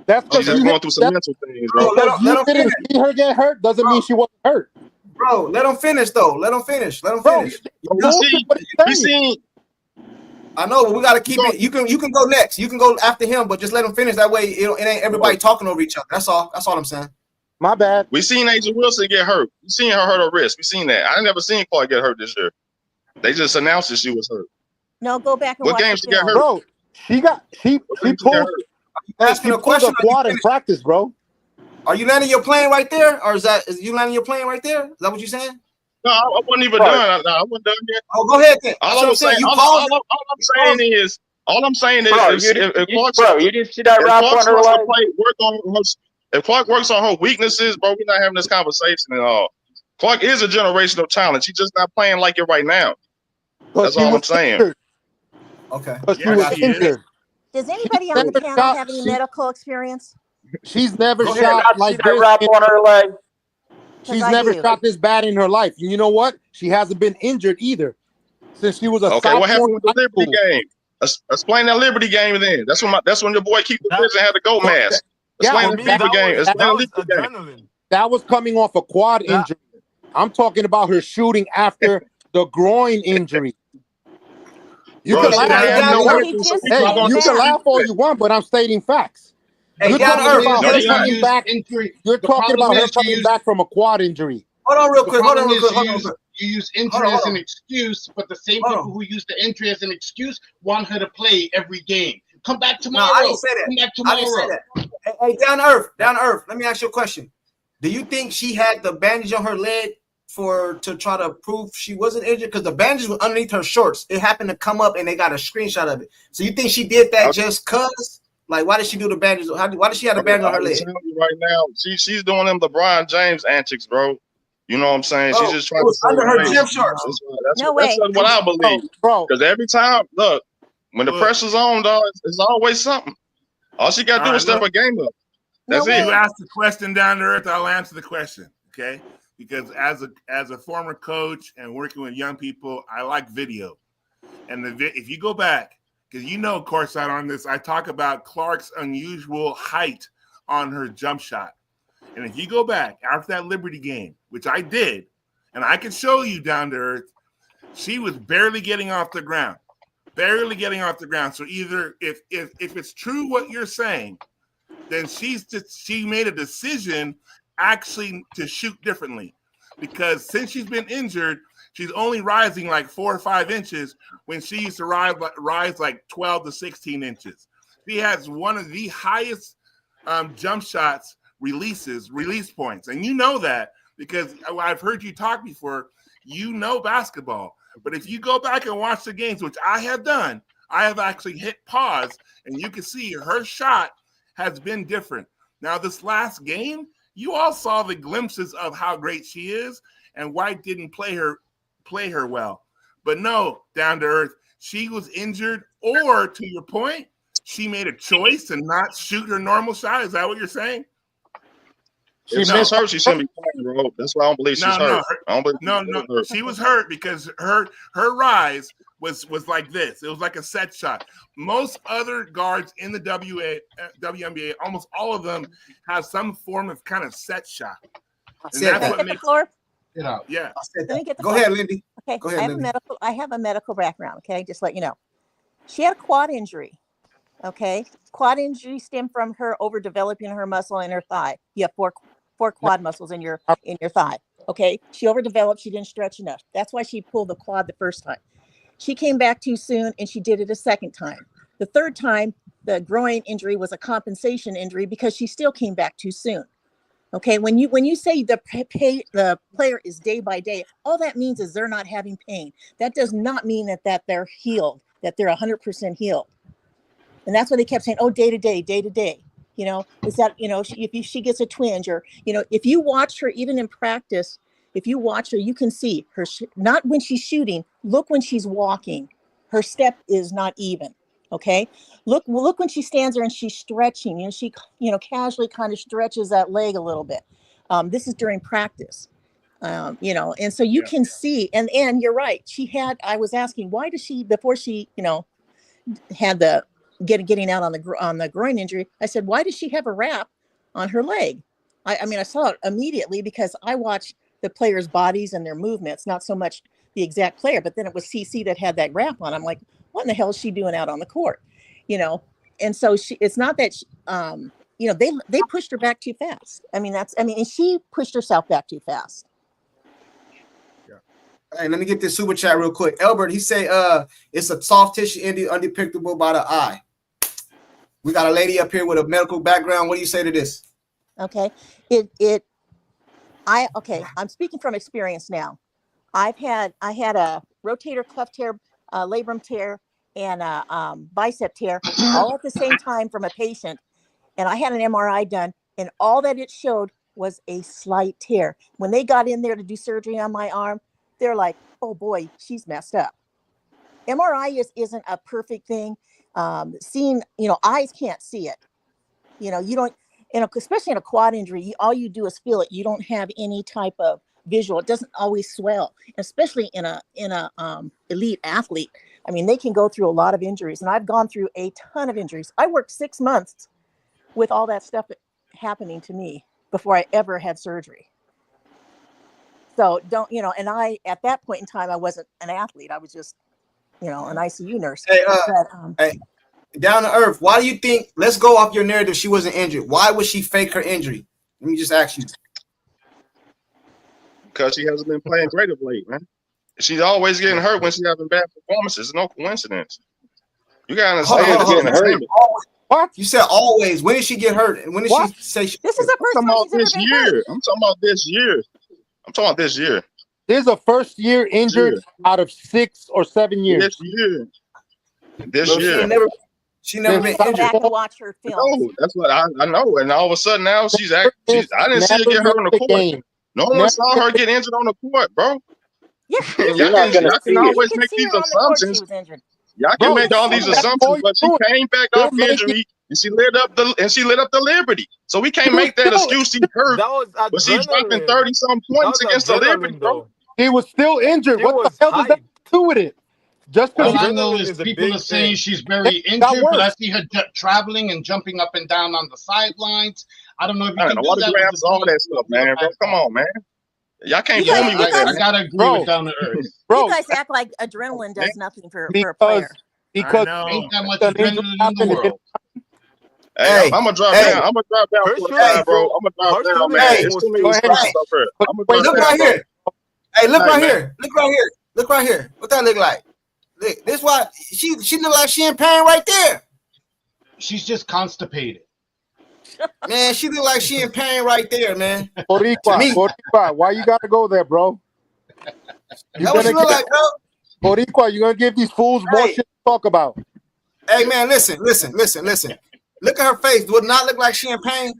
That's She's because just going through some mental things, bro. Because you didn't see her get hurt doesn't mean she wasn't hurt. Bro, let him finish though. Let him finish. Let him finish. We seen. I know, but we gotta keep it. You can go next. You can go after him, but just let him finish. That way, it ain't everybody talking over each other. That's all. That's all I'm saying. My bad. We seen Angel Wilson get hurt. We seen her hurt her wrist. We seen that. I never seen Clark get hurt this year. They just announced that she was hurt. No, go back and What watch game the she get film. hurt? Bro, she pulled. Asking a question. A quad in practice, bro. Are you landing your plane right there, or is you landing your plane right there? Is that what you're saying? No, I wasn't even done. I wasn't done yet. Oh, go ahead then. All I'm saying, all I'm saying is, Bro, you didn't see that wrap on her leg? If Clark works on her weaknesses, bro, we're not having this conversation at all. Clark is a generational talent. She's just not playing like it right now. That's all I'm saying. Okay. But she was injured. Does anybody on the never panel shot- have any she- medical experience? She's never Go ahead. shot Not like see that this. wrap on her leg? She's I never do. shot this bad in her life. And you know what? She hasn't been injured either since she was a Okay, sophomore. what happened with the in high Liberty school. game? Explain that Liberty game then. That's when your boy Keith Vision had to go mask. Explain the Liberty game. Explain the Liberty game. That was coming off a quad injury. I'm talking about her shooting after the groin injury. You Bro, can she laugh. didn't have no He weapons, so just people Hey, are going you to can shoot laugh all that. you want, but I'm stating facts. Hey, You're down talking to earth. about No, her you're not. coming back. You're talking about her coming back from a quad injury. Hold on real The quick. Hold on problem real is quick. Hold on real quick. you use injury Hold on, as hold an on. excuse, but the same Hold people who use the injury as an excuse want her to play every game. Come back No, tomorrow. I didn't say that. Come back I didn't say tomorrow. that. Hey, down to earth. Down to earth. Let me ask you a question. Do you think she had the bandage on her leg to try to prove she wasn't injured? Because the bandage was underneath her shorts. It happened to come up, and they got a screenshot of it. So you think she did that just cause? Like, why did she do the bandage? Why did she have the bandage on her I'm leg? telling you right now, she's doing them LeBron James antics, bro. You know what I'm saying? Bro, She's just trying it to was say under her hey, gym shorts. That's what I believe. Bro, because every time, look, when the pressure's on, dog, it's always something. All she got to do is step her game up. That's it. You asked the question down to earth. I'll answer the question, okay? Because as a former coach and working with young people, I like video. And if you go back, because courtside on this, I talk about Clark's unusual height on her jump shot. And if you go back after that Liberty game, which I did, and I can show you down to earth, she was barely getting off the ground. Barely getting off the ground. So either if it's true what you're saying, then she made a decision actually to shoot differently. Because since she's been injured, she's only rising like 4 or 5 inches when she used to rise like 12 to 16 inches. She has one of the highest jump shots release points. And you know that because I've heard you talk before. You know basketball. But if you go back and watch the games, which I have done, I have actually hit pause, and you can see her shot has been different. Now, this last game, you all saw the glimpses of how great she is, and White didn't play her well. But no, down to earth, she was injured, or to your point, she made a choice to not shoot her normal shot. Is that what you're saying? If she's hurt, she shouldn't be playing, bro. That's why I don't believe she's hurt. No. She was hurt because her rise was like this. It was like a set shot. Most other guards in the WNBA, almost all of them have some form of kind of set shot. And that's Let what me get the makes floor. Get out. yeah. Let me get the Go floor. ahead, Lindy. Okay. Go ahead, Lindy. I have a medical background. Okay, just let you know. She had a quad injury. Okay, quad injury stemmed from her overdeveloping her muscle in her thigh. You have four quad muscles in your thigh. Okay, she overdeveloped. She didn't stretch enough. That's why she pulled the quad the first time. She came back too soon, and she did it a second time. The third time, the groin injury was a compensation injury because she still came back too soon. Okay, when you say the player is day by day, all that means is they're not having pain. That does not mean that they're healed, that they're 100% healed. And that's why they kept saying, oh, day to day, day to day. You know, is that, you know, if she gets a twinge, or, you know, if you watch her, even in practice, if you watch her, you can see her, not when she's shooting, look when she's walking. Her step is not even. Okay. Look when she stands there and she's stretching, you know, she, you know, casually kind of stretches that leg a little bit. This is during practice, you know, and so you can see, and you're right. I was asking, why does she, before she, you know, had the getting out on the groin injury, I said, why does she have a wrap on her leg? I mean, I saw it immediately because I watch the players' bodies and their movements, not so much the exact player, but then it was CC that had that wrap on. I'm like, what in the hell is she doing out on the court? You know? And so it's not that, you know, they pushed her back too fast. And she pushed herself back too fast. Hey, let me get this super chat real quick. Albert, he say, it's a soft tissue injury undepictable by the eye. We got a lady up here with a medical background. What do you say to this? Okay. I'm speaking from experience now. I had a rotator cuff tear, labrum tear, and a bicep tear all at the same time from a patient. And I had an MRI done, and all that it showed was a slight tear. When they got in there to do surgery on my arm, they're like, oh boy, she's messed up. MRI isn't a perfect thing. Seeing, you know, eyes can't see it. You know, you don't, especially in a quad injury, all you do is feel it. You don't have any type of visual. It doesn't always swell, especially in a elite athlete. I mean, they can go through a lot of injuries, and I've gone through a ton of injuries. I worked 6 months with all that stuff happening to me before I ever had surgery. So don't, you know, and at that point in time, I wasn't an athlete. I was just, you know, an ICU nurse. Hey, hey, down to earth, why do you think, let's go off your narrative, she wasn't injured. Why would she fake her injury? Let me just ask you. Because she hasn't been playing great of late, man. She's always getting hurt when she's having bad performances. It's no coincidence. You gotta understand. What? You said always. When did she get hurt? And when did she say she? This is the first time she's ever been hurt. I'm talking about this year. This is a first year injured out of 6 or 7 years. This year. She never been injured. Back and watch her film. No, that's what I know. And all of a sudden now I didn't see her get hurt on the court. No one saw her get injured on the court, bro. Yeah, y'all can always make these assumptions. Y'all can make all these assumptions, but she came back off injury and she lit up the Liberty. So we can't make that excuse she hurt, but she's dropping 30-some points against the Liberty, bro. He was still injured. What the hell does that do with it? Just all I know is people are saying she's very injured, but I see her traveling and jumping up and down on the sidelines. I don't know if you can do that. All that stuff, man. Bro, come on, man. Y'all can't fool me with that. I gotta agree with Down to Earth. You guys act like adrenaline does nothing for a player. Because ain't that much adrenaline in the world. Hey, I'm gonna drop down. I'm gonna drop down for the time, bro. I'm gonna drop down, man. It's too many stuff here. Look right here. Hey, look right here. Look right here. Look right here. What that look like? Look, this why she look like she in pain right there. She's just constipated. Man, she look like she in pain right there, man. Boricua, why you gotta go there, bro? That what she look like, bro? Boricua, you gonna give these fools more shit to talk about? Hey, man, listen. Look at her face. Would not look like she in pain.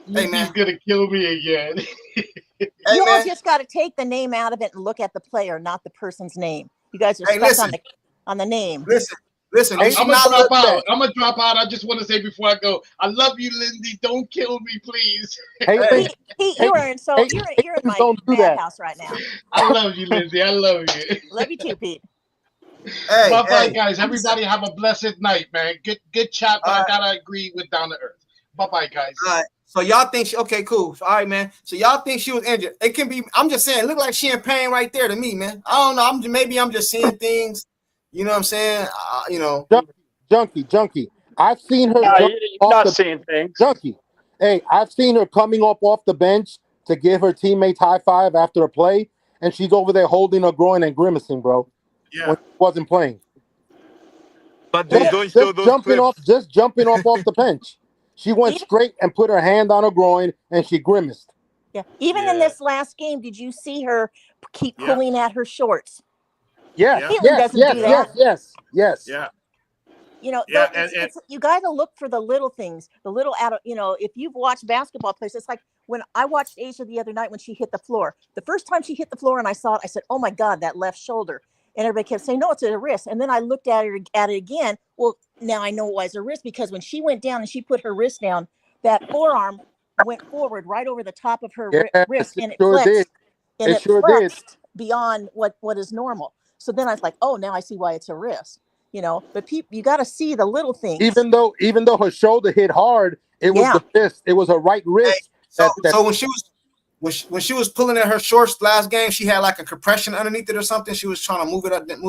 Hey, man, he's gonna kill me again. You all just got to take the name out of it and look at the player, not the person's name. You guys are stuck on the name. Listen. I'm gonna drop out. I just want to say before I go, I love you, Lindsay. Don't kill me, please. You're in my madhouse right now. I love you, Lindsay. I love you. Love you too, Pete. Bye-bye, guys. Everybody have a blessed night, man. Good chat, but I gotta agree with Down to Earth. Bye-bye, guys. All right. So y'all think she okay, cool. All right, man. So y'all think she was injured. It can be, I'm just saying, it look like she in pain right there to me, man. I don't know. Maybe I'm just seeing things, you know what I'm saying? You know. Junkie. I've seen her No, jump you're off not the seeing things. Junkie. Hey, I've seen her coming up off the bench to give her teammates high five after a play, and she's over there holding her groin and grimacing, bro. Yeah. When she wasn't playing. But they don't show those Just jumping off the bench. She went Even- straight and put her hand on her groin and she grimaced. Yeah. Even in this last game, did you see her keep Yeah. pulling at her shorts? Yes, Caitlin doesn't do that. yes. Yeah. You know, Yeah, it's, you got to look for the little things, the little out of, you know, if you've watched basketball players, it's like when I watched Asia the other night when she hit the floor. The first time she hit the floor and I saw it, I said, oh my God, that left shoulder. And everybody kept saying, no, it's a wrist. And then I looked at it again. Well, now I know it was a wrist because when she went down and she put her wrist down, that forearm went forward right over the top of her wrist, and it flexed. And it flexed beyond what is normal. So then I was like, oh, now I see why it's a wrist. You know, but you got to see the little things. Even though her shoulder hit hard, it was the wrist. It was her right wrist. So when she was pulling at her shorts last game, she had like a compression underneath it or something. She was trying to move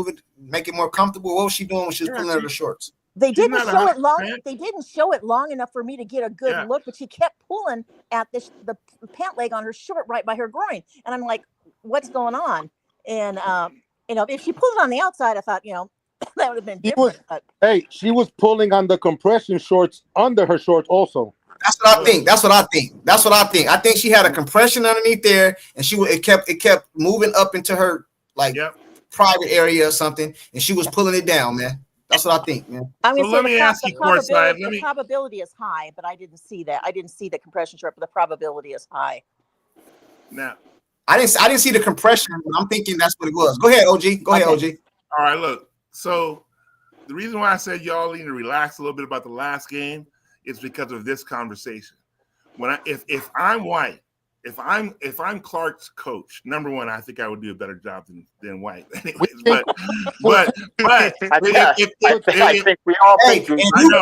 it, make it more comfortable. What was she doing when she was pulling at her shorts? They didn't show it long. They didn't show it long enough for me to get a good look, but she kept pulling at the pant leg on her short right by her groin, and I'm like, "What's going on?" And you know, if she pulled it on the outside, I thought, you know, that would have been different. She was pulling on the compression shorts under her shorts also. That's what I think. I think she had a compression underneath there, and it kept moving up into her like private area or something, and she was pulling it down, man. That's what I think, man. I mean, so let me ask you, courtside. The probability is high, but I didn't see that. I didn't see the compression short, but the probability is high. Now, I didn't see the compression, but I'm thinking that's what it was. Go ahead, OG. Go ahead, OG. All right, look. So the reason why I said y'all need to relax a little bit about the last game is because of this conversation. If I'm White, if I'm Clark's coach, number one, I think I would do a better job than White. Anyways, but I think we all think. Hold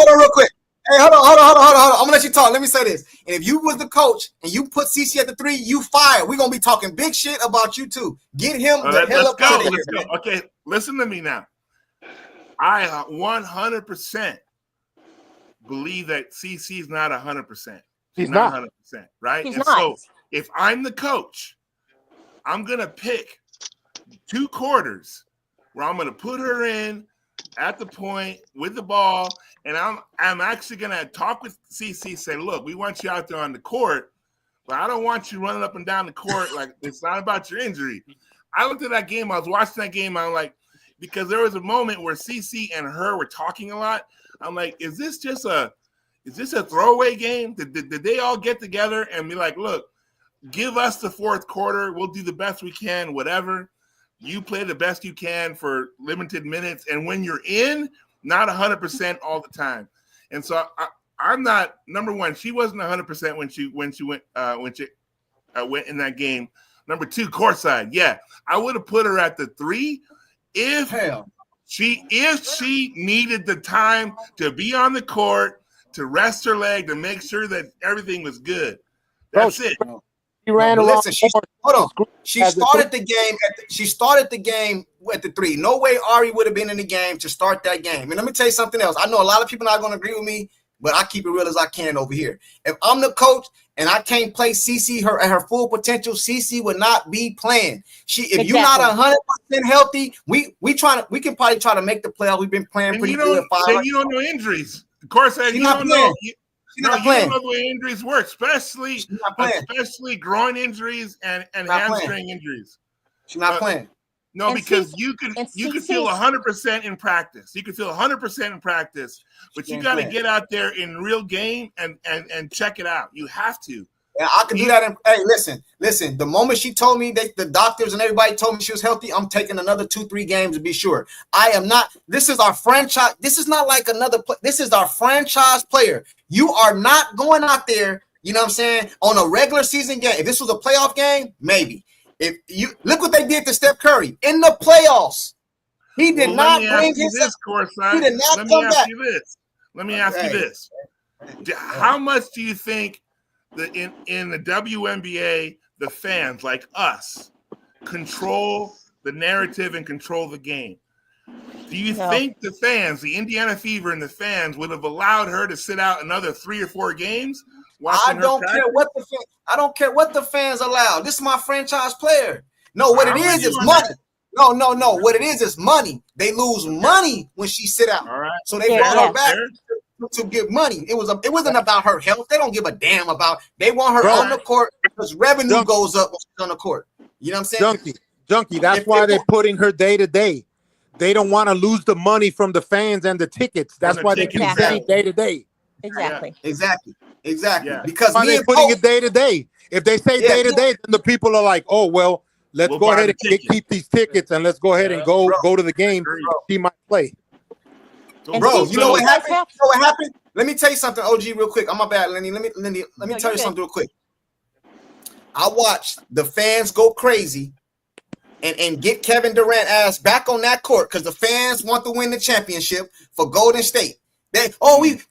on, real quick. Hey, hold on. I'm gonna let you talk. Let me say this. And if you was the coach and you put CC at the 3, you fired. We're gonna be talking big shit about you too. Get him the hell up out of here. Let's go. Okay, listen to me now. I 100% believe that CC is not 100%. He's not 100%, right? He's and not. So if I'm the coach, I'm gonna pick 2 quarters where I'm gonna put her in at the point with the ball, and I'm actually gonna talk with CC. Say, look, we want you out there on the court, but I don't want you running up and down the court like it's not about your injury. I looked at that game. I was watching that game. I'm like, because there was a moment where CC and her were talking a lot. I'm like, is this a throwaway game? Did they all get together and be like, look, give us the fourth quarter. We'll do the best we can, whatever. You play the best you can for limited minutes. And when you're in, not 100% all the time. And so I'm not, number one, she wasn't 100% when she went in that game. Number 2, courtside. Yeah, I would have put her at the 3 if she needed the time to be on the court, to rest her leg, to make sure that everything was good. That's it. She ran around. Hold on. She started the game at the 3. No way Ari would have been in the game to start that game. And let me tell you something else. I know a lot of people not going to agree with me, but I keep it real as I can over here. If I'm the coach and I can't play CC at her full potential, CC would not be playing. If you're not 100% healthy, we can probably try to make the playoffs. We've been playing pretty good. You don't know injuries. Of course, you don't know. You don't know the way injuries work, especially groin injuries and hamstring injuries. She's not playing. No, and because you could feel 100% in practice. You could feel 100% in practice, but you got to get out there in real game and check it out. You have to. Yeah, I can do that. Hey, listen. The moment she told me that the doctors and everybody told me she was healthy, I'm taking another 2-3 games to be sure. I am not. This is our franchise. This is not like another. This is our franchise player. You are not going out there. You know what I'm saying? On a regular season game. If this was a playoff game, maybe. If you look what they did to Steph Curry in the playoffs, he did not bring his. He did not come back. Let me ask you this. How much do you think that in the WNBA, the fans like us control the narrative and control the game? Do you think the fans, the Indiana Fever and the fans, would have allowed her to sit out another 3 or 4 games? I don't care what the fans allow. This is my franchise player. No, what it is money. No. What it is money. They lose money when she sit out. All right. So they brought her back to get money. It wasn't about her health. They don't give a damn about. They want her on the court because revenue goes up when she's on the court. You know what I'm saying? Junkie. That's why they're putting her day to day. They don't want to lose the money from the fans and the tickets. That's why they keep saying day to day. Exactly. Yeah. Because they're putting it day to day. If they say day to day, then the people are like, oh well, let's go ahead and keep these tickets and let's go ahead and go to the game. She might play. Bro, you know what happened? Let me tell you something, OG, real quick. I'm my bad, Lenny. Let me tell you something real quick. I watched the fans go crazy and get Kevin Durant ass back on that court because the fans want to win the championship for Golden State.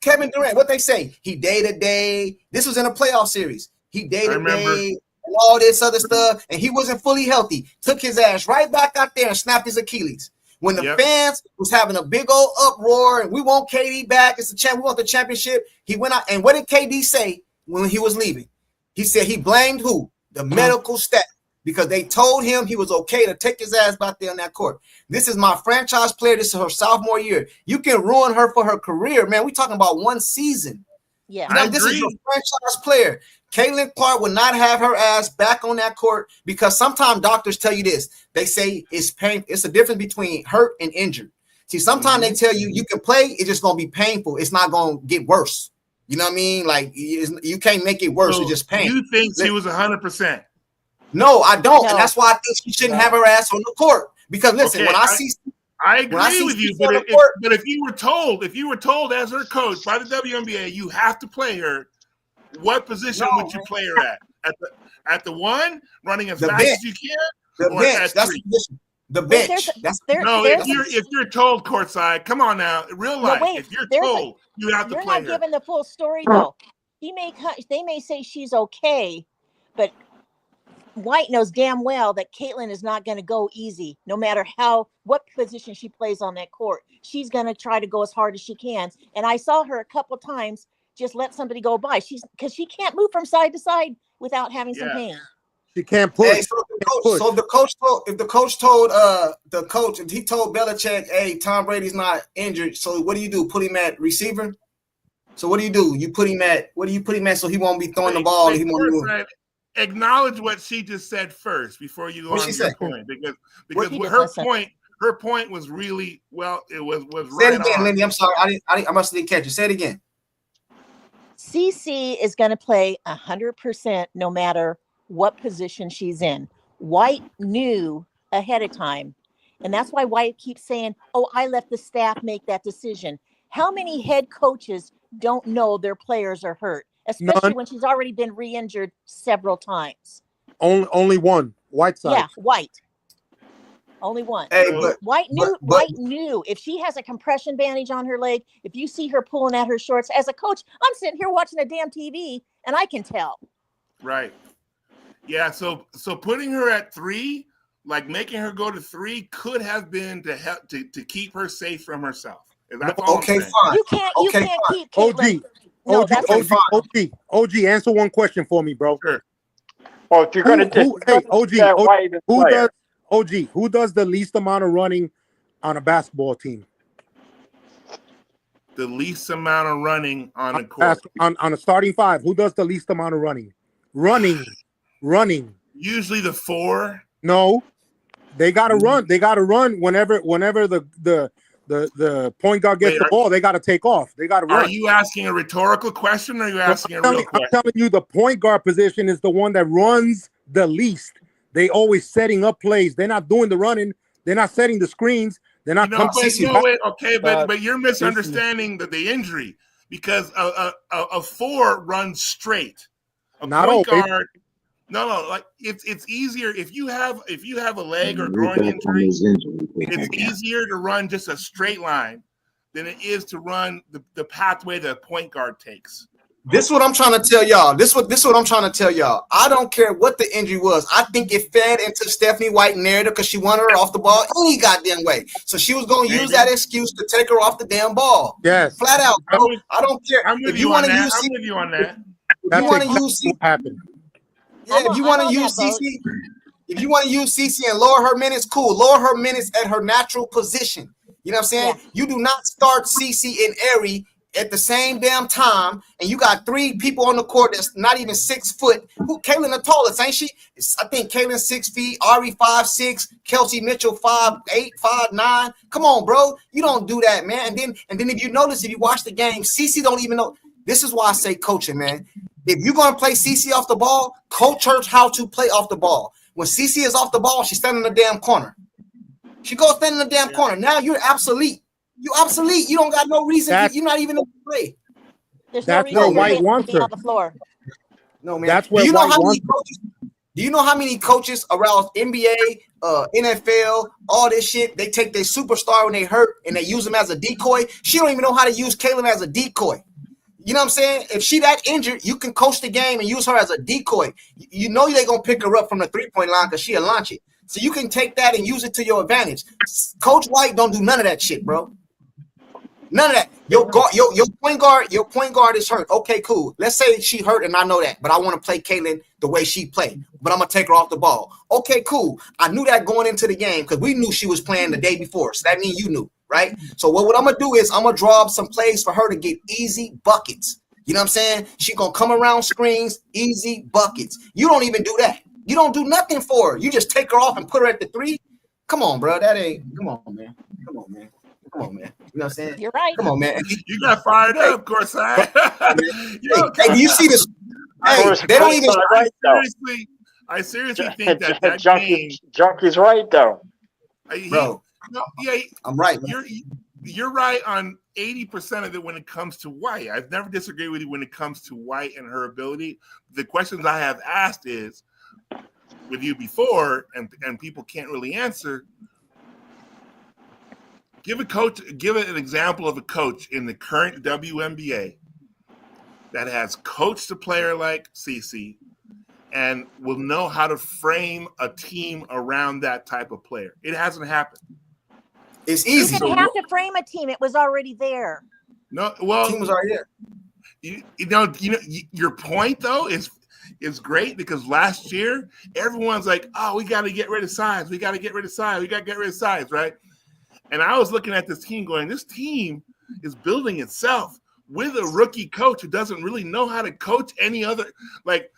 Kevin Durant, what they say? He day to day. This was in a playoff series. He day to day and all this other stuff, and he wasn't fully healthy. Took his ass right back out there and snapped his Achilles. When the fans was having a big old uproar and we want KD back, it's the champ. We want the championship. He went out and what did KD say when he was leaving? He said he blamed who? The medical staff. Because they told him he was okay to take his ass back there on that court. This is my franchise player. This is her sophomore year. You can ruin her for her career, man. We're talking about one season. Yeah, this is your franchise player. Caitlin Clark would not have her ass back on that court because sometimes doctors tell you this. They say it's pain. It's a difference between hurt and injured. See, sometimes they tell you you can play. It's just going to be painful. It's not going to get worse. You know what I mean? Like you can't make it worse. It's just pain. You think she was 100%? No, I don't, and that's why I think she shouldn't have her ass on the court. Because listen, I agree with you, but if you were told as her coach by the WNBA, you have to play her. What position would you play her at? At the one, running as fast as you can. The bench. That's the position. The bench. If you're told courtside, come on now, real life. If you're told, you have to play her. You're not giving the full story though. They may say she's okay, but White knows damn well that Caitlin is not going to go easy, no matter what position she plays on that court. She's going to try to go as hard as she can. And I saw her a couple times just let somebody go by. Because she can't move from side to side without having some pain. She can't push. Hey, if the coach told if he told Belichick, hey, Tom Brady's not injured, so what do? Put him at receiver? So what do? You put him at so he won't be throwing the ball? He won't move. Acknowledge what she just said first before you go on your point, because her point was really it was say right it again, on. Lindy. I'm sorry, I must didn't catch you. Say it again. CC is going to play 100% no matter what position she's in. White knew ahead of time, and that's why White keeps saying, "Oh, I let the staff make that decision." How many head coaches don't know their players are hurt? Especially when she's already been re-injured several times. Only one. Whiteside. Yeah, White. Only one. Hey, White knew if she has a compression bandage on her leg, if you see her pulling at her shorts, as a coach, I'm sitting here watching a damn TV and I can tell. Right. Yeah, so putting her at 3, like making her go to 3 could have been to help to keep her safe from herself. That's all I'm saying. Fine. You can't keep Caitlin. OG, answer one question for me, bro. Sure. Well, if you're going to who does the least amount of running on a basketball team? The least amount of running on a court. On a starting 5, who does the least amount of running? Running. Usually the 4. No, they got to run. They got to run whenever the point guard gets the ball. They got to take off. They got to run. Are you asking a rhetorical question or are you asking a real question? I'm telling you, the point guard position is the one that runs the least. They always setting up plays. They're not doing the running. They're not setting the screens. They're not. But you're misunderstanding the injury because a 4 runs straight. Not point guard. No, like it's easier if you have a leg or groin injury. It's easier to run just a straight line than it is to run the pathway that a point guard takes. This is what I'm trying to tell y'all. This is what I'm trying to tell y'all. I don't care what the injury was. I think it fed into Stephanie White narrative because she wanted her off the ball any goddamn way. So she was going to use that excuse to take her off the damn ball. Yes. Flat out, bro. I don't care. I'm with you on that. I'm with you on that. That's you want to exactly use what happened. Yeah, if you want to use CC, if you want to use CC and lower her minutes, cool. Lower her minutes at her natural position. You know what I'm saying? Yeah. You do not start CC and Ari at the same damn time, and you got 3 people on the court that's not even 6 foot. Who Kaylin the tallest, ain't she? I think Kaylin 6 feet, Ari 5'6", Kelsey Mitchell 5'8", 5'9". Come on, bro. You don't do that, man. And then if you notice, if you watch the game, CC don't even know. This is why I say coaching, man. If you're gonna play CC off the ball, coach her how to play off the ball. When CC is off the ball, she's standing in the damn corner. She goes stand in the damn corner. Now you're obsolete. You obsolete. You don't got no reason. You're not even in the play. That's where White wants her. On the floor. No, man. That's where Do you know White how many wants her. coaches? Do you know how many coaches around NBA, NFL, all this shit? They take their superstar when they hurt and they use them as a decoy. She don't even know how to use Kaylin as a decoy. You know what I'm saying? If she that injured, you can coach the game and use her as a decoy. You know they're gonna pick her up from the 3-point line because she'll launch it. So you can take that and use it to your advantage. Coach White don't do none of that shit, bro. None of that. Your point guard is hurt. Okay, cool. Let's say she hurt and I know that, but I want to play Kaylin the way she played. But I'm gonna take her off the ball. Okay, cool. I knew that going into the game because we knew she was playing the day before. So that means you knew, right? So what I'm gonna do is I'm gonna draw up some plays for her to get easy buckets. You know what I'm saying? She gonna come around screens, easy buckets. You don't even do that. You don't do nothing for her. You just take her off and put her at the 3. Come on, bro. That ain't. Come on, man. Come on, man. Come on, man. You know what I'm saying? You're right. Come on, man. You got fired up, of course. Hey, do you see this? Hey, they don't even. I seriously think that Junkie's right though. Bro, I'm right. You're right on 80% of it when it comes to White. I've never disagreed with you when it comes to White and her ability. The questions I have asked is with you before, and people can't really answer. Give an example of a coach in the current WNBA that has coached a player like CC and will know how to frame a team around that type of player. It hasn't happened. It's easy. You didn't have to frame a team. It was already there. No, well, the team was already there. You know, your point though is great because last year everyone's like, "Oh, we got to get rid of size. We got to get rid of size. We got to get rid of size," right? And I was looking at this team going, this team is building itself with a rookie coach who doesn't really know how to coach any other. Like,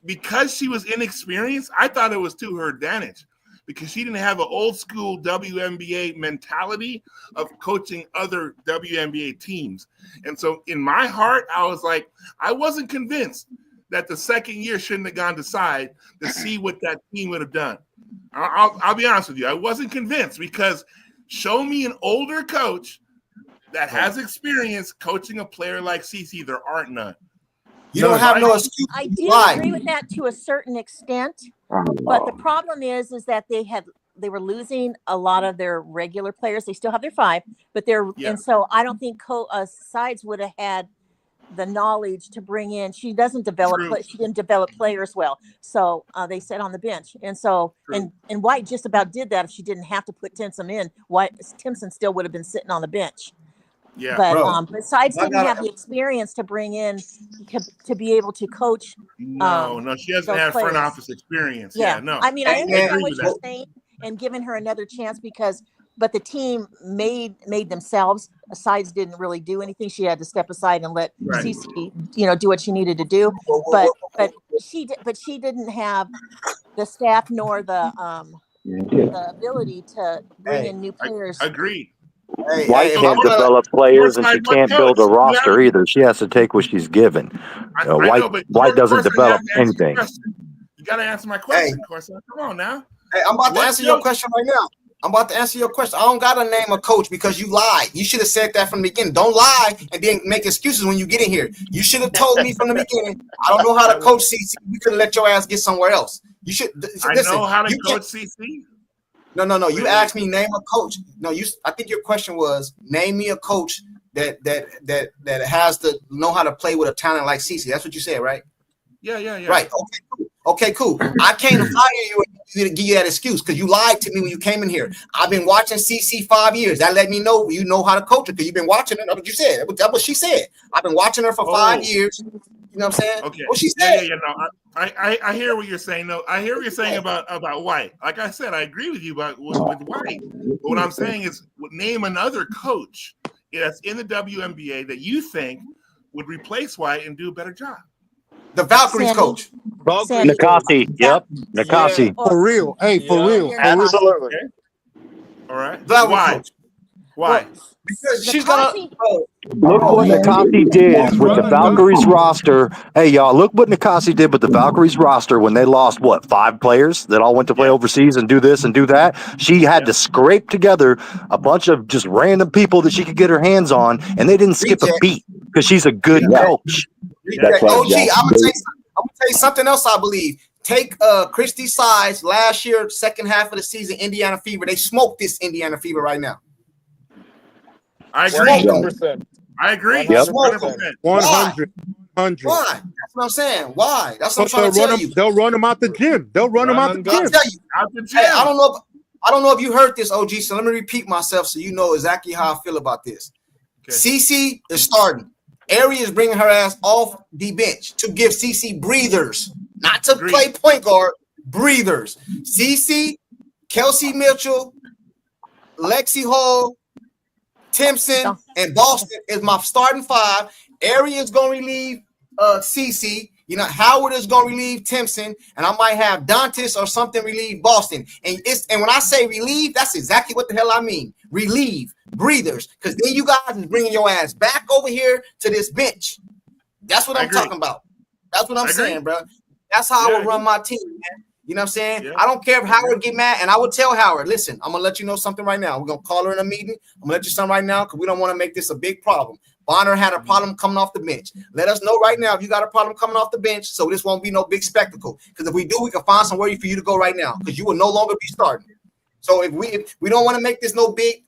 because she was inexperienced, I thought it was to her advantage because she didn't have an old school WNBA mentality of coaching other WNBA teams. And so in my heart, I was like, I wasn't convinced that the second year shouldn't have gone to side to see what that team would have done. I'll be honest with you. I wasn't convinced because show me an older coach that has experience coaching a player like CC. There aren't none. You don't have no excuse. I do agree with that to a certain extent, but the problem is that they were losing a lot of their regular players. They still have their 5, but and so I don't think Sides would have had the knowledge to bring in. She didn't develop players well, so they sat on the bench. And so and White just about did that. If she didn't have to put Timpson in, Timpson still would have been sitting on the bench. Yeah, but Sides didn't have the experience to bring in to be able to coach. No, she hasn't had front office experience. Yeah, no. I mean, I understand what you're saying and giving her another chance but the team made themselves. Sides didn't really do anything. She had to step aside and let CC, do what she needed to do. But she didn't have the staff nor the ability to bring in new players. Agreed. White can't develop players, and she can't build a roster either. She has to take what she's given. White doesn't develop anything. You got to answer my question, Corson. Come on now. Hey, I'm about to answer your question right now. I don't got to name a coach because you lied. You should have said that from the beginning. Don't lie and then make excuses when you get in here. You should have told me from the beginning, I don't know how to coach CC. We could have let your ass get somewhere else. You should. I know how to coach CC. No. You asked me name a coach. No, I think your question was name me a coach that has to know how to play with a talent like CeCe. That's what you said, right? Yeah. Right. Okay, cool. I can't hire you to give you that excuse because you lied to me when you came in here. I've been watching CeCe 5 years. That let me know you know how to coach her because you've been watching her. That's what you said. That's what she said. I've been watching her for 5 years. You know what I'm saying? Okay. What she said. Yeah. No, I hear what you're saying. No, I hear what you're saying about White. Like I said, I agree with you about with White. But what I'm saying is, name another coach that's in the WNBA that you think would replace White and do a better job. The Valkyries coach. Nakasi. Yep. Nakasi. For real. Hey, for real. Absolutely. Okay. All right. Why? Why? Because she's gonna Look what Nakasi did with the Valkyries roster. Hey, y'all, look what Nakasi did with the Valkyries roster when they lost, 5 players that all went to play overseas and do this and do that. She had to scrape together a bunch of just random people that she could get her hands on, and they didn't skip a beat because she's a good coach. OG, I'm gonna tell you something else I believe. Take Christy Sides last year, second half of the season, Indiana Fever. They smoked this Indiana Fever right now. I agree. 100%. I agree. Yep. 100%. 100. Why? That's what I'm saying. Why? That's what I'm trying to tell you. They'll run them out the gym. They'll run them out the gym. I'll tell you. Hey, I don't know if you heard this, OG. So let me repeat myself so you know exactly how I feel about this. CeCe is starting. Ari is bringing her ass off the bench to give CeCe breathers, not to play point guard. Breathers. CeCe, Kelsey Mitchell, Lexi Hall, Timpson, and Boston is my starting 5. Ari is going to relieve CeCe. You know, Howard is going to relieve Timpson, and I might have Dantis or something relieve Boston. And when I say relieve, that's exactly what the hell I mean. Relieve, breathers, because then you guys is bringing your ass back over here to this bench. That's what I'm talking about. That's what I'm saying, bro. That's how I would run my team, man. You know what I'm saying? Yeah. I don't care if Howard get mad, and I would tell Howard, listen, I'm going to let you know something right now. We're going to call her in a meeting. I'm going to let you something right now because we don't want to make this a big problem. Bonner had a problem coming off the bench. Let us know right now if you got a problem coming off the bench so this won't be no big spectacle. Because if we do, we can find somewhere for you to go right now because you will no longer be starting. So if we don't want to make this no big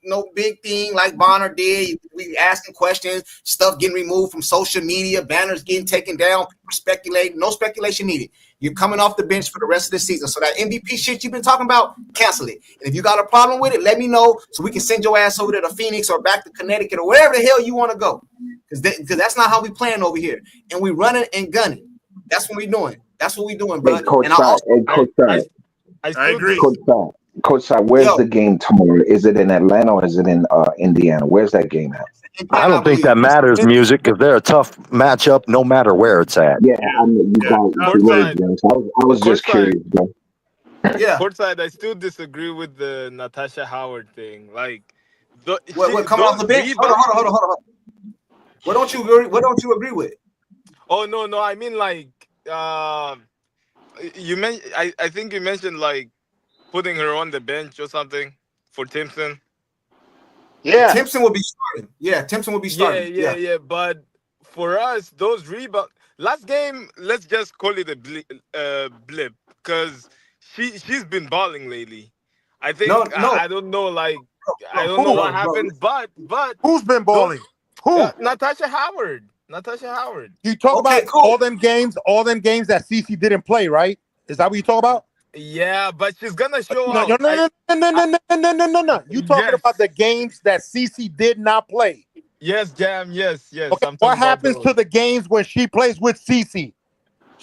thing like Bonner did, we asking questions, stuff getting removed from social media, banners getting taken down, people speculating, no speculation needed. You're coming off the bench for the rest of the season. So that MVP shit you've been talking about, cancel it. And if you got a problem with it, let me know so we can send your ass over to the Phoenix or back to Connecticut or wherever the hell you want to go. Because that's not how we playing over here. And we running and gunning. That's what we doing. That's what we doing, bro. Hey, Coach I agree. Coach Sai, where's the game tomorrow? Is it in Atlanta or is it in Indiana? Where's that game at? I don't think that matters, music, because they're a tough matchup no matter where it's at. Yeah, I mean, I was just curious, bro. Yeah. Courtside, I still disagree with the Natasha Howard thing. Like, what coming off the bench? Hold on. What don't you agree with? Oh no. I mean, like, you mentioned. I think you mentioned like putting her on the bench or something for Timpson. Yeah, Timpson will be starting. Yeah, Timpson will be starting. Yeah. But for us, those rebounds. Last game, let's just call it a blip because she's been balling lately. I think I don't know. Like I don't know what happened, but who's been balling? Who? Natasha Howard. You talk about all them games that CeCe didn't play, right? Is that what you talk about? Yeah, but she's gonna show up. No. You talking about the games that CeCe did not play? Yes, Jam. Yes. Okay, what happens to the games when she plays with CeCe?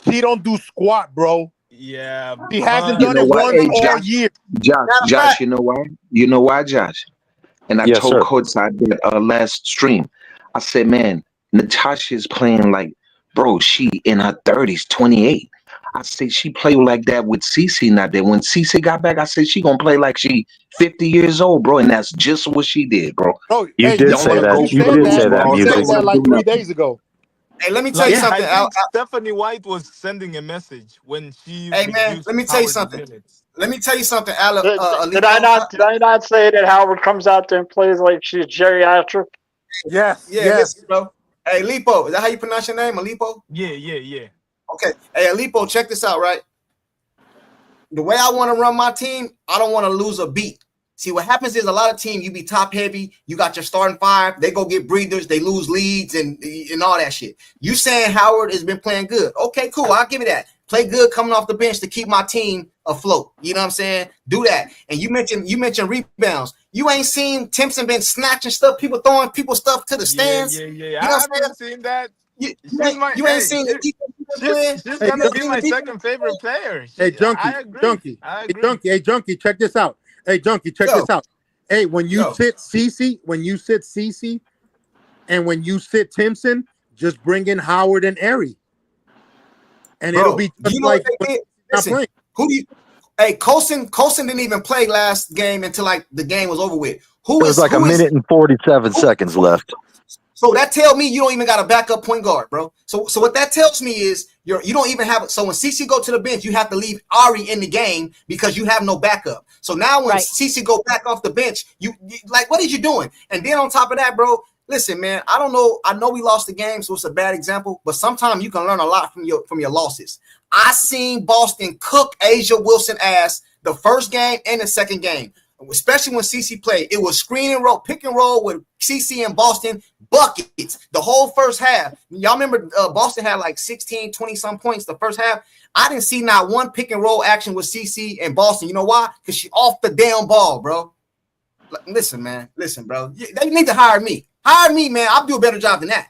She don't do squat, bro. Yeah, she hasn't done it once all year. Josh, you know why? You know why, Josh? And I told Coach Side that last stream. I said, man, Natasha's playing like, bro, she in her 30s, 28. I say she played like that with CeCe not there. When CeCe got back, I said she gonna play like she 50 years old, bro. And that's just what she did, bro. Oh, you did say that. You did say that. You said that like 3 days ago. Hey, let me tell you something. I think Stephanie White was sending a message when she. Hey man, let me tell you something. Let me tell you something, Alex. Did I not say that Howard comes out there and plays like she's geriatric? Yes. Listen, bro. Hey, Lipo, is that how you pronounce your name, Alipo? Yeah. Okay. Hey, Alipo, check this out, right? the way I want to run my team, I don't want to lose a beat. See, what happens is a lot of teams, you be top heavy, you got your starting five, they go get breathers, they lose leads and all that shit. You saying Howard has been playing good. Okay, cool. I'll give you that. Play good coming off the bench to keep my team afloat. You know what I'm saying? Do that. And you mentioned rebounds. You ain't seen Timpson been snatching stuff, people throwing people stuff to the stands. Yeah. You know I what I'm haven't seen that. You ain't seen the defense She's Hey, gonna be my second favorite player. Hey, Junkie, I agree. Junkie, I hey, agree. Junkie, hey, Junkie, check this out. Hey, Junkie, check Yo. this out. Hey, when you Yo. sit Cece, and when you sit Timpson, just bring in Howard and Airy, and Bro, it'll be just you know like what they when did? not Listen, playing. who do you? Hey, Colson didn't even play last game until like the game was over with. It was like a minute and 47 seconds left. So that tells me you don't even got a backup point guard, bro. So what that tells me is you don't even have it. So when CC go to the bench, you have to leave Ari in the game because you have no backup. So now when CC go back off the bench, you like, what is you doing? And then on top of that, bro, listen, man, I don't know. I know we lost the game, so it's a bad example, but sometimes you can learn a lot from your losses. I seen Boston cook Asia Wilson ass the first game and the second game, especially when CC played. It was screen and roll, pick and roll with CC and Boston buckets the whole first half. Y'all remember Boston had like 16, 20 some points the first half. I didn't see not one pick and roll action with CC and Boston. You know why? Because she off the damn ball, bro. Listen, man. Listen, bro. They need to hire me. Hire me, man. I'll do a better job than that.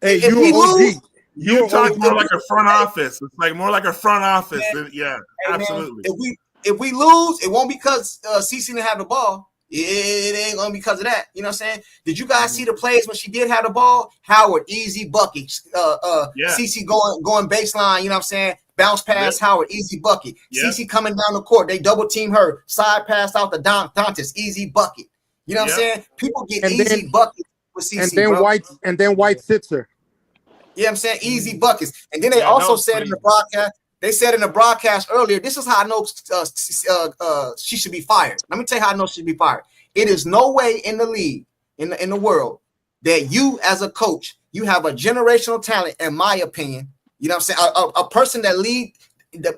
Hey, if we lose, you talk more like a front office. It's like more like a front office. Yeah, hey, absolutely. Man, if we lose, it won't because CC didn't have the ball. It ain't gonna be because of that. You know what I'm saying? Did you guys see the plays when she did have the ball? Howard, easy bucket. CC going baseline, you know what I'm saying? Bounce pass, Howard, easy bucket. CC coming down the court, they double team her. Side pass out to Dantas, easy bucket. You know what I'm saying? People get easy buckets with CC, and then White sits her. You know what I'm saying? Easy buckets. And then they also said in the broadcast, they said in the broadcast earlier, this is how I know she should be fired. Let me tell you how I know she should be fired. It is no way in the league, in the world, that you as a coach, you have a generational talent, in my opinion. You know what I'm saying? A person that lead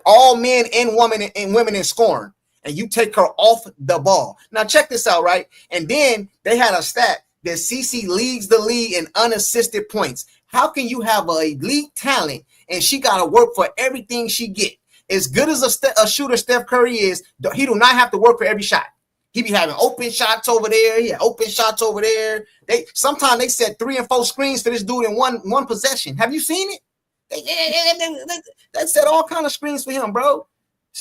all men and women in scoring, and you take her off the ball. Now check this out, right? And then they had a stat that CC leads the league in unassisted points. How can you have a elite talent and she got to work for everything she get? As good as a shooter Steph Curry is, he do not have to work for every shot. He be having open shots over there. Yeah, open shots over there. Sometimes they set 3 and 4 screens for this dude in one possession. Have you seen it? They set all kind of screens for him, bro.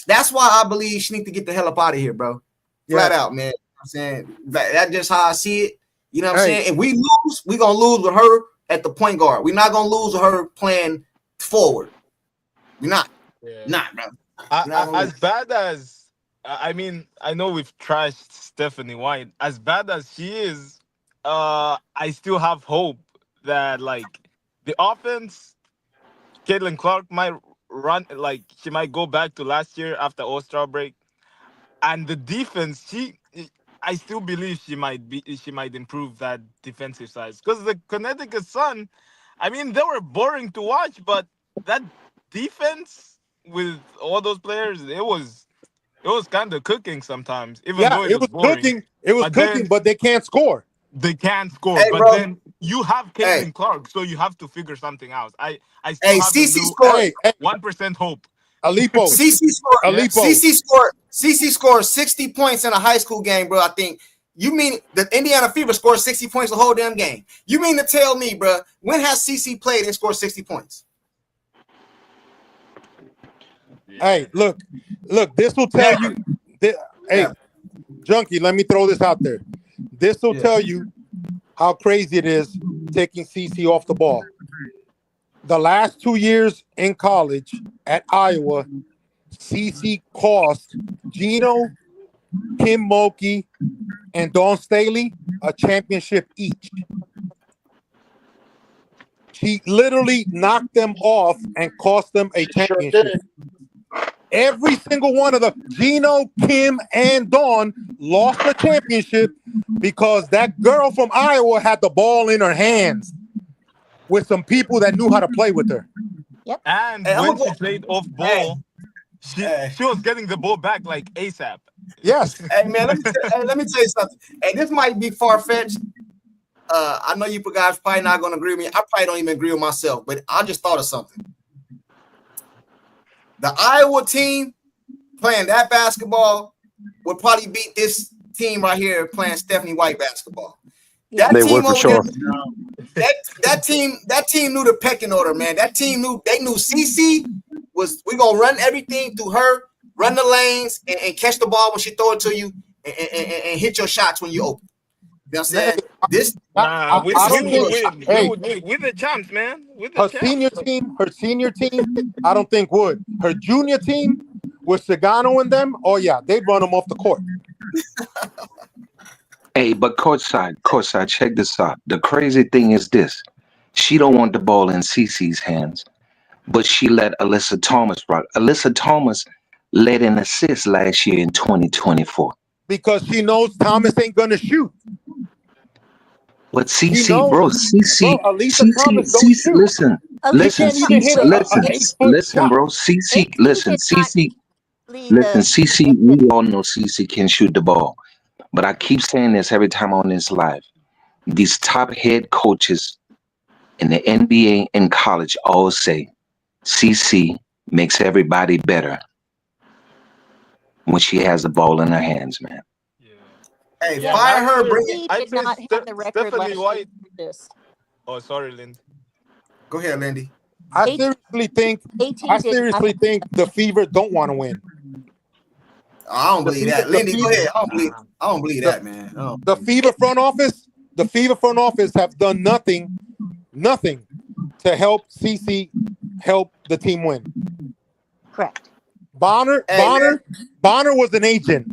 That's why I believe she need to get the hell up out of here, bro. Flat out, man. You know what I'm saying that's just how I see it. You know what I'm saying? If we lose, we're gonna lose with her at the point guard. We're not gonna lose with her playing forward. We're not. Not, bro. As bad as I mean, I know we've trashed Stephanie White. As bad as she is, I still have hope that like the offense, Caitlin Clark might run, like she might go back to last year after All-Star break, and the defense, I still believe she might improve that defensive side, because the Connecticut Sun, I mean, they were boring to watch, but that defense with all those players, it was kind of cooking sometimes. Even though it was boring, cooking. It was cooking, but they can't score. They can't score, but bro. then you have Caitlin Clark, so you have to figure something out. I still have CC scored 1% hope. Aleppo. CC scored 60 points in a high school game, bro. I think. You mean the Indiana Fever scored 60 points the whole damn game? You mean to tell me, bro, when has CC played and scored 60 points? Hey, look, this will tell you. Hey, Junkie, let me throw this out there. This will tell you how crazy it is taking CC off the ball. The last 2 years in college at Iowa, CC cost Gino, Kim Mulkey, and Dawn Staley a championship each. She literally knocked them off and cost them a championship. Every single one of them, Gino, Kim, and Dawn, lost the championship because that girl from Iowa had the ball in her hands with some people that knew how to play with her. Yep. And when she played off ball, She was getting the ball back like ASAP. Yes. Hey man, let me tell you something. Hey, this might be far fetched. I know you guys probably not gonna agree with me. I probably don't even agree with myself, but I just thought of something. The Iowa team playing that basketball would probably beat this team right here playing Stephanie White basketball. That They team would for over sure. there, that team knew the pecking order, man. That team knew CC was we gonna run everything through her, run the lanes, and catch the ball when she throw it to you, and hit your shots when you open. You know what I'm saying? Nah, we I don't would think. win. Hey, We're the champs, man. We're the her champs. senior team, I don't think would. Her junior team with Sagano and them, oh yeah, they'd run them off the court. Hey, but courtside, check this out. The crazy thing is this: she don't want the ball in CeCe's hands, but she let Alyssa Thomas rock. Alyssa Thomas led an assist last year in 2024. Because she knows Thomas ain't gonna shoot. But She CC, knows, bro, CC, Alicia Thomas don't shoot. listen, Alicia She can't even hit a 8-foot listen, shot. bro, CC, listen, CC, lead listen, the CC. We all know CC can shoot the ball, but I keep saying this every time on this live. These top head coaches in the NBA and college all say CC makes everybody better when she has the ball in her hands, man. Hey, Yeah, fire her, I'd bring say, it. I'd say not have the record Stephanie last White. year. This. Oh, sorry, Lind. Go ahead, Lindy. I seriously think the Fever don't want to win. I don't believe that. Lindy, go ahead. I don't believe that, man. The Fever front office have done nothing to help CC help the team win. Correct. Bonner was an agent.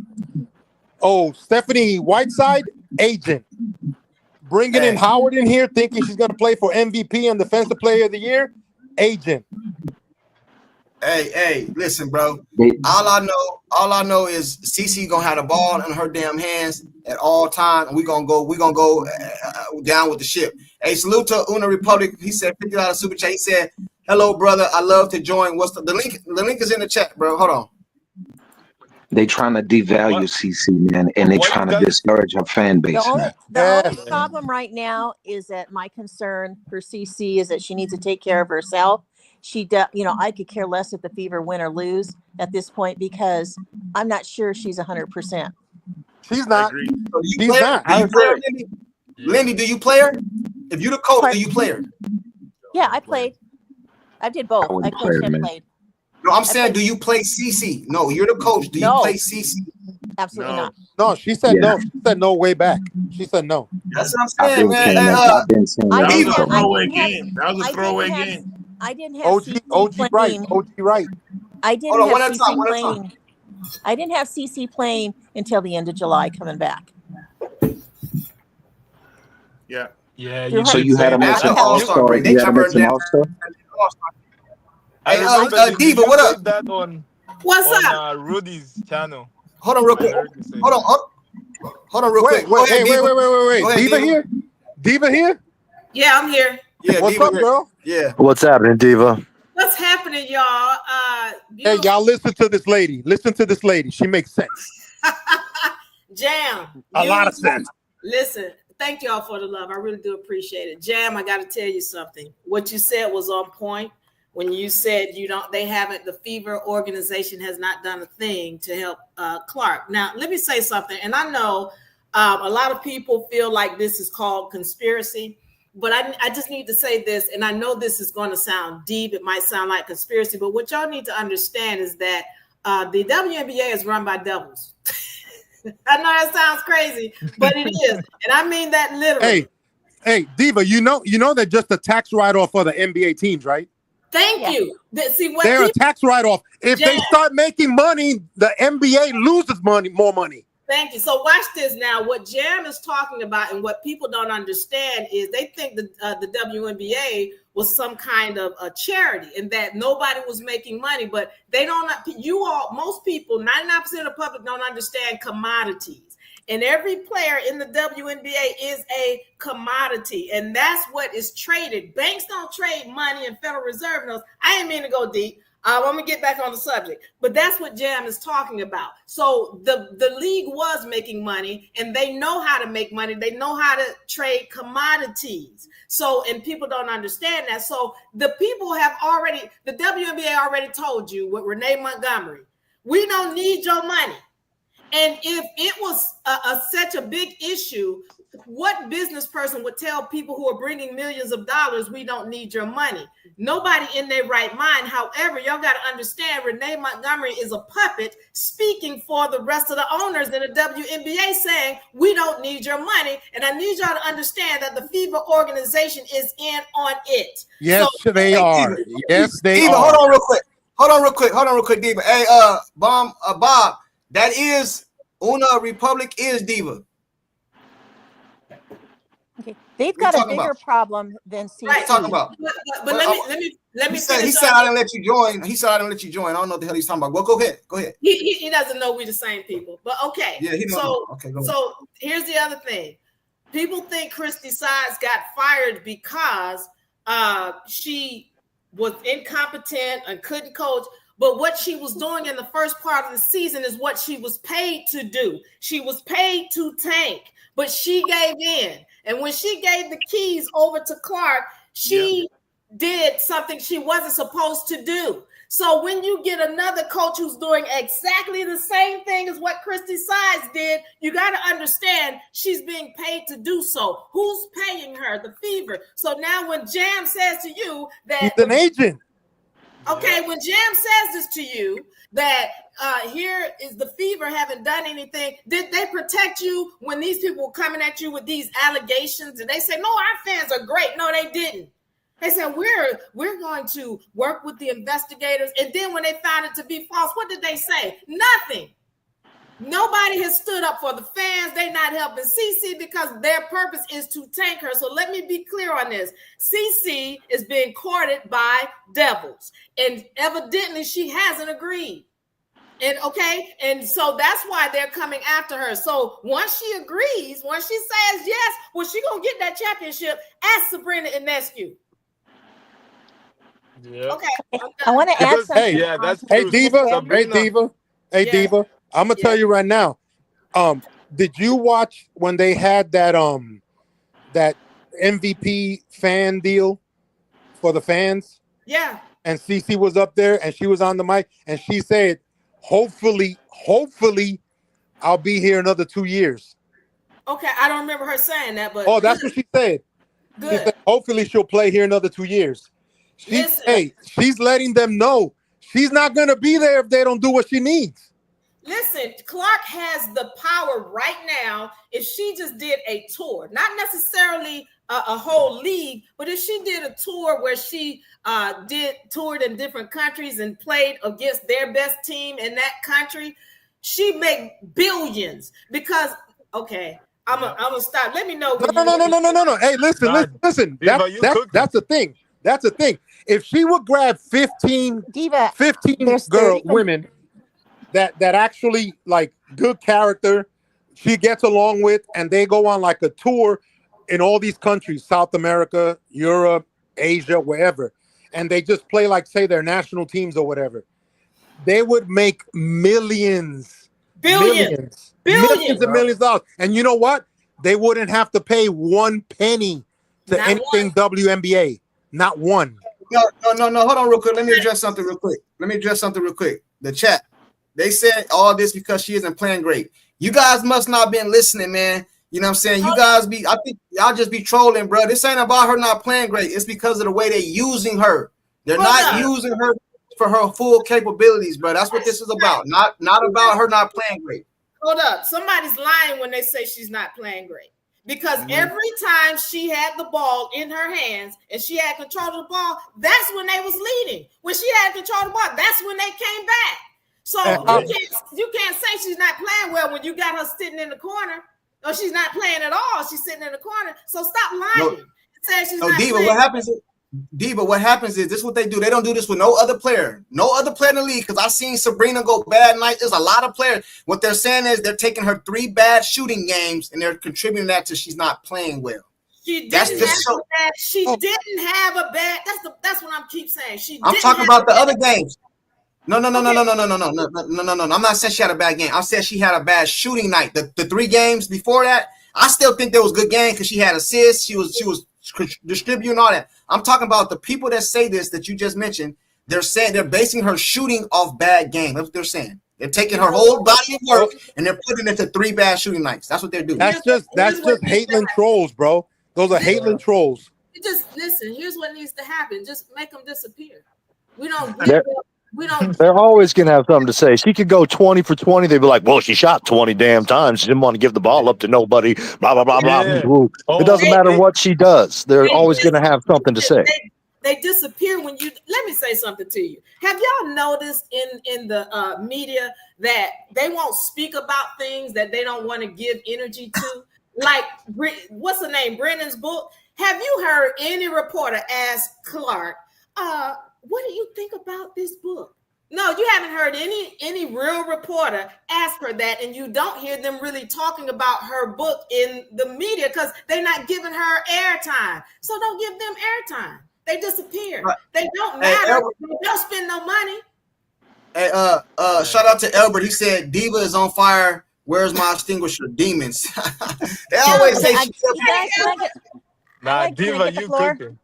Oh, Stephanie Whiteside, agent. Bringing in Howard in here, thinking she's going to play for MVP and Defensive Player of the Year, agent. Hey, listen, bro. All I know is CC gonna have the ball in her damn hands at all times, and we gonna go down with the ship. Hey, salute to Una Republic. He said $50 super chat. He said, "Hello, brother. I love to join." What's the link? The link is in the chat, bro. Hold on. They trying to devalue CC, man, and they trying to discourage her fan base, man. The only problem right now is that my concern for CC is that she needs to take care of herself. I could care less if the Fever win or lose at this point because I'm not sure she's 100%. She's not. She's not. Do you play her, Lindy? Lindy, do you play her? If you're the coach, do you play her? Yeah, I played. I did both. I coached and played. No, I'm saying, do you play CC? No, you're the coach. Do you play CC? Absolutely not. No, she said no. She said no way back. She said no. That's what I'm saying, man. I've been saying That was a that. throwaway game. That was a throwaway game. I didn't have OG CC right. playing. OG right. I didn't Hold on, have one at a time, CC one at a time. playing. I didn't have CC playing until the end of July coming back. Yeah. Yeah. So you had a miss an all-star. break. They You had a covered miss an that. all-star. I Hey, remember Diva, what up? that on What's up? Rudy's channel. Hold on, real quick. Hold on, real quick. Go ahead, Diva. Go Wait. ahead, Diva here? Diva here? Yeah, I'm here. Yeah, What's Diva up, here. girl? Yeah. What's happening, Diva? What's happening, y'all? Hey, y'all listen to this lady. Listen to this lady. She makes sense. Jam. A lot of sense. Listen, thank y'all for the love. I really do appreciate it. Jam, I got to tell you something. What you said was on point. When you said the Fever organization has not done a thing to help Clark. Now, let me say something. And I know a lot of people feel like this is called conspiracy, but I just need to say this. And I know this is going to sound deep. It might sound like conspiracy, but what y'all need to understand is that the WNBA is run by devils. I know that sounds crazy, but it is. And I mean that literally. Hey, Diva, you know they're just a tax write-off for the NBA teams, right? Thank you. They're a tax write-off. If they start making money, the NBA loses more money. Thank you. So watch this now. What Jam is talking about and what people don't understand is they think the WNBA was some kind of a charity and that nobody was making money, but they don't. Most people, 99% of the public don't understand commodities. And every player in the WNBA is a commodity, and that's what is traded. Banks don't trade money and Federal Reserve notes. I didn't mean to go deep. I'm gonna get back on the subject, but that's what Jam is talking about. So the league was making money, and they know how to make money. They know how to trade commodities. So, and people don't understand that. So the people have already, the WNBA already told you with Renee Montgomery, we don't need your money. And if it was such a big issue, what business person would tell people who are bringing millions of dollars, we don't need your money? Nobody in their right mind. However, y'all got to understand, Renee Montgomery is a puppet speaking for the rest of the owners in the WNBA saying, we don't need your money. And I need y'all to understand that the FIBA organization is in on it. Yes, So, they are. Yes, they Diva, are. hold on real quick, Diva. Hey, Bob, that is Una Republic is Diva. Okay. They've got a bigger problem than CC. Right. Talking about. But let me He said I didn't let you join. He said I didn't let you join. I don't know what the hell he's talking about. Well, go ahead. He doesn't know we're the same people. But okay. Yeah, he don't know. Okay, go ahead. So here's the other thing. People think Christy Sides got fired because she was incompetent and couldn't coach. But what she was doing in the first part of the season is what she was paid to do. She was paid to tank, but she gave in. And when she gave the keys over to Clark, she did something she wasn't supposed to do. So when you get another coach who's doing exactly the same thing as what Christy Sides did, you got to understand she's being paid to do so. Who's paying her? The Fever. So now when Jam says to you that He's an agent. Okay, when Jam says this to you, that here is the Fever haven't done anything, did they protect you when these people were coming at you with these allegations? And they say, no, our fans are great. No, they didn't. They said, we're going to work with the investigators. And then when they found it to be false, what did they say? Nothing. Nobody has stood up for the fans. They're not helping CC because their purpose is to tank her. So let me be clear on this. CC is being courted by Devils, and evidently she hasn't agreed. And and so that's why they're coming after her. So once she agrees, once she says yes, well, she's gonna get that championship. Ask Sabrina Ionescu. Yeah. Okay. I want to add something. Hey, Yeah, that's hey, true. Diva. Sabrina. Hey, Diva. I'm gonna tell you right now. Did you watch when they had that that MVP fan deal for the fans? Yeah. And CC was up there and she was on the mic and she said, hopefully, I'll be here another 2 years. Okay, I don't remember her saying that, but that's what she said. Good. She said, hopefully she'll play here another 2 years. She's letting them know she's not gonna be there if they don't do what she needs. Listen, Clark has the power right now. If she just did a tour, not necessarily a whole league, but if she did a tour where she toured in different countries and played against their best team in that country, she'd make billions. Because I'm gonna stop. Let me know. No. Hey, listen. Diva, That's the thing. That's the thing. If she would grab 15 women that actually like good character, she gets along with, and they go on like a tour in all these countries, South America, Europe, Asia, wherever, and they just play like, say, their national teams or whatever, they would make millions and millions of dollars. And you know what? They wouldn't have to pay 1 penny to anything WNBA. Not one. No. Hold on real quick. Let me address something real quick. The chat. They said all this because she isn't playing great. You guys must not been listening, man. You know what I'm saying? I think y'all just be trolling, bro. This ain't about her not playing great. It's because of the way they're using her. They're not using her for her full capabilities, bro. That's what this is about. Not about her not playing great. Hold up. Somebody's lying when they say she's not playing great. Because every time she had the ball in her hands and she had control of the ball, that's when they was leading. When she had control of the ball, that's when they came back. So you can't say she's not playing well when you got her sitting in the corner. Or she's not playing at all. She's sitting in the corner. So stop lying. Diva, what happens is this is what they do. They don't do this with no other player. No other player in the league. Because I've seen Sabrina go bad nights. There's a lot of players. What they're saying is they're taking her 3 bad shooting games and they're contributing that to she's not playing well. She didn't have a bad. That's what I keep saying. I'm talking about the other games. No. I'm not saying she had a bad game. I said she had a bad shooting night. The 3 games before that, I still think there was a good game because she had assists. She was distributing all that. I'm talking about the people that say this that you just mentioned. They're saying they're basing her shooting off bad game. That's what they're saying. They're taking her whole body of work and they're putting it into 3 bad shooting nights. That's what they're doing. That's just Hatelyn trolls, bro. Those are Hatelyn trolls. Just listen. Here's what needs to happen. Just make them disappear. We don't. They're always going to have something to say. She could go 20 for 20. They'd be like, well, she shot 20 damn times. She didn't want to give the ball up to nobody. Blah, blah, blah, blah. It doesn't matter what she does. They're always going to have something to say. They disappear when you. Let me say something to you. Have y'all noticed in the media that they won't speak about things that they don't want to give energy to? Like, what's the name? Brennan's book. Have you heard any reporter ask Clark, what do you think about this book? No, you haven't heard any real reporter ask her that, and you don't hear them really talking about her book in the media because they're not giving her airtime. So don't give them airtime. They disappear. They don't matter. They don't spend no money. Hey, shout out to Elbert. He said Diva is on fire. Where's my extinguisher? Demons. They always say Diva, you cooking.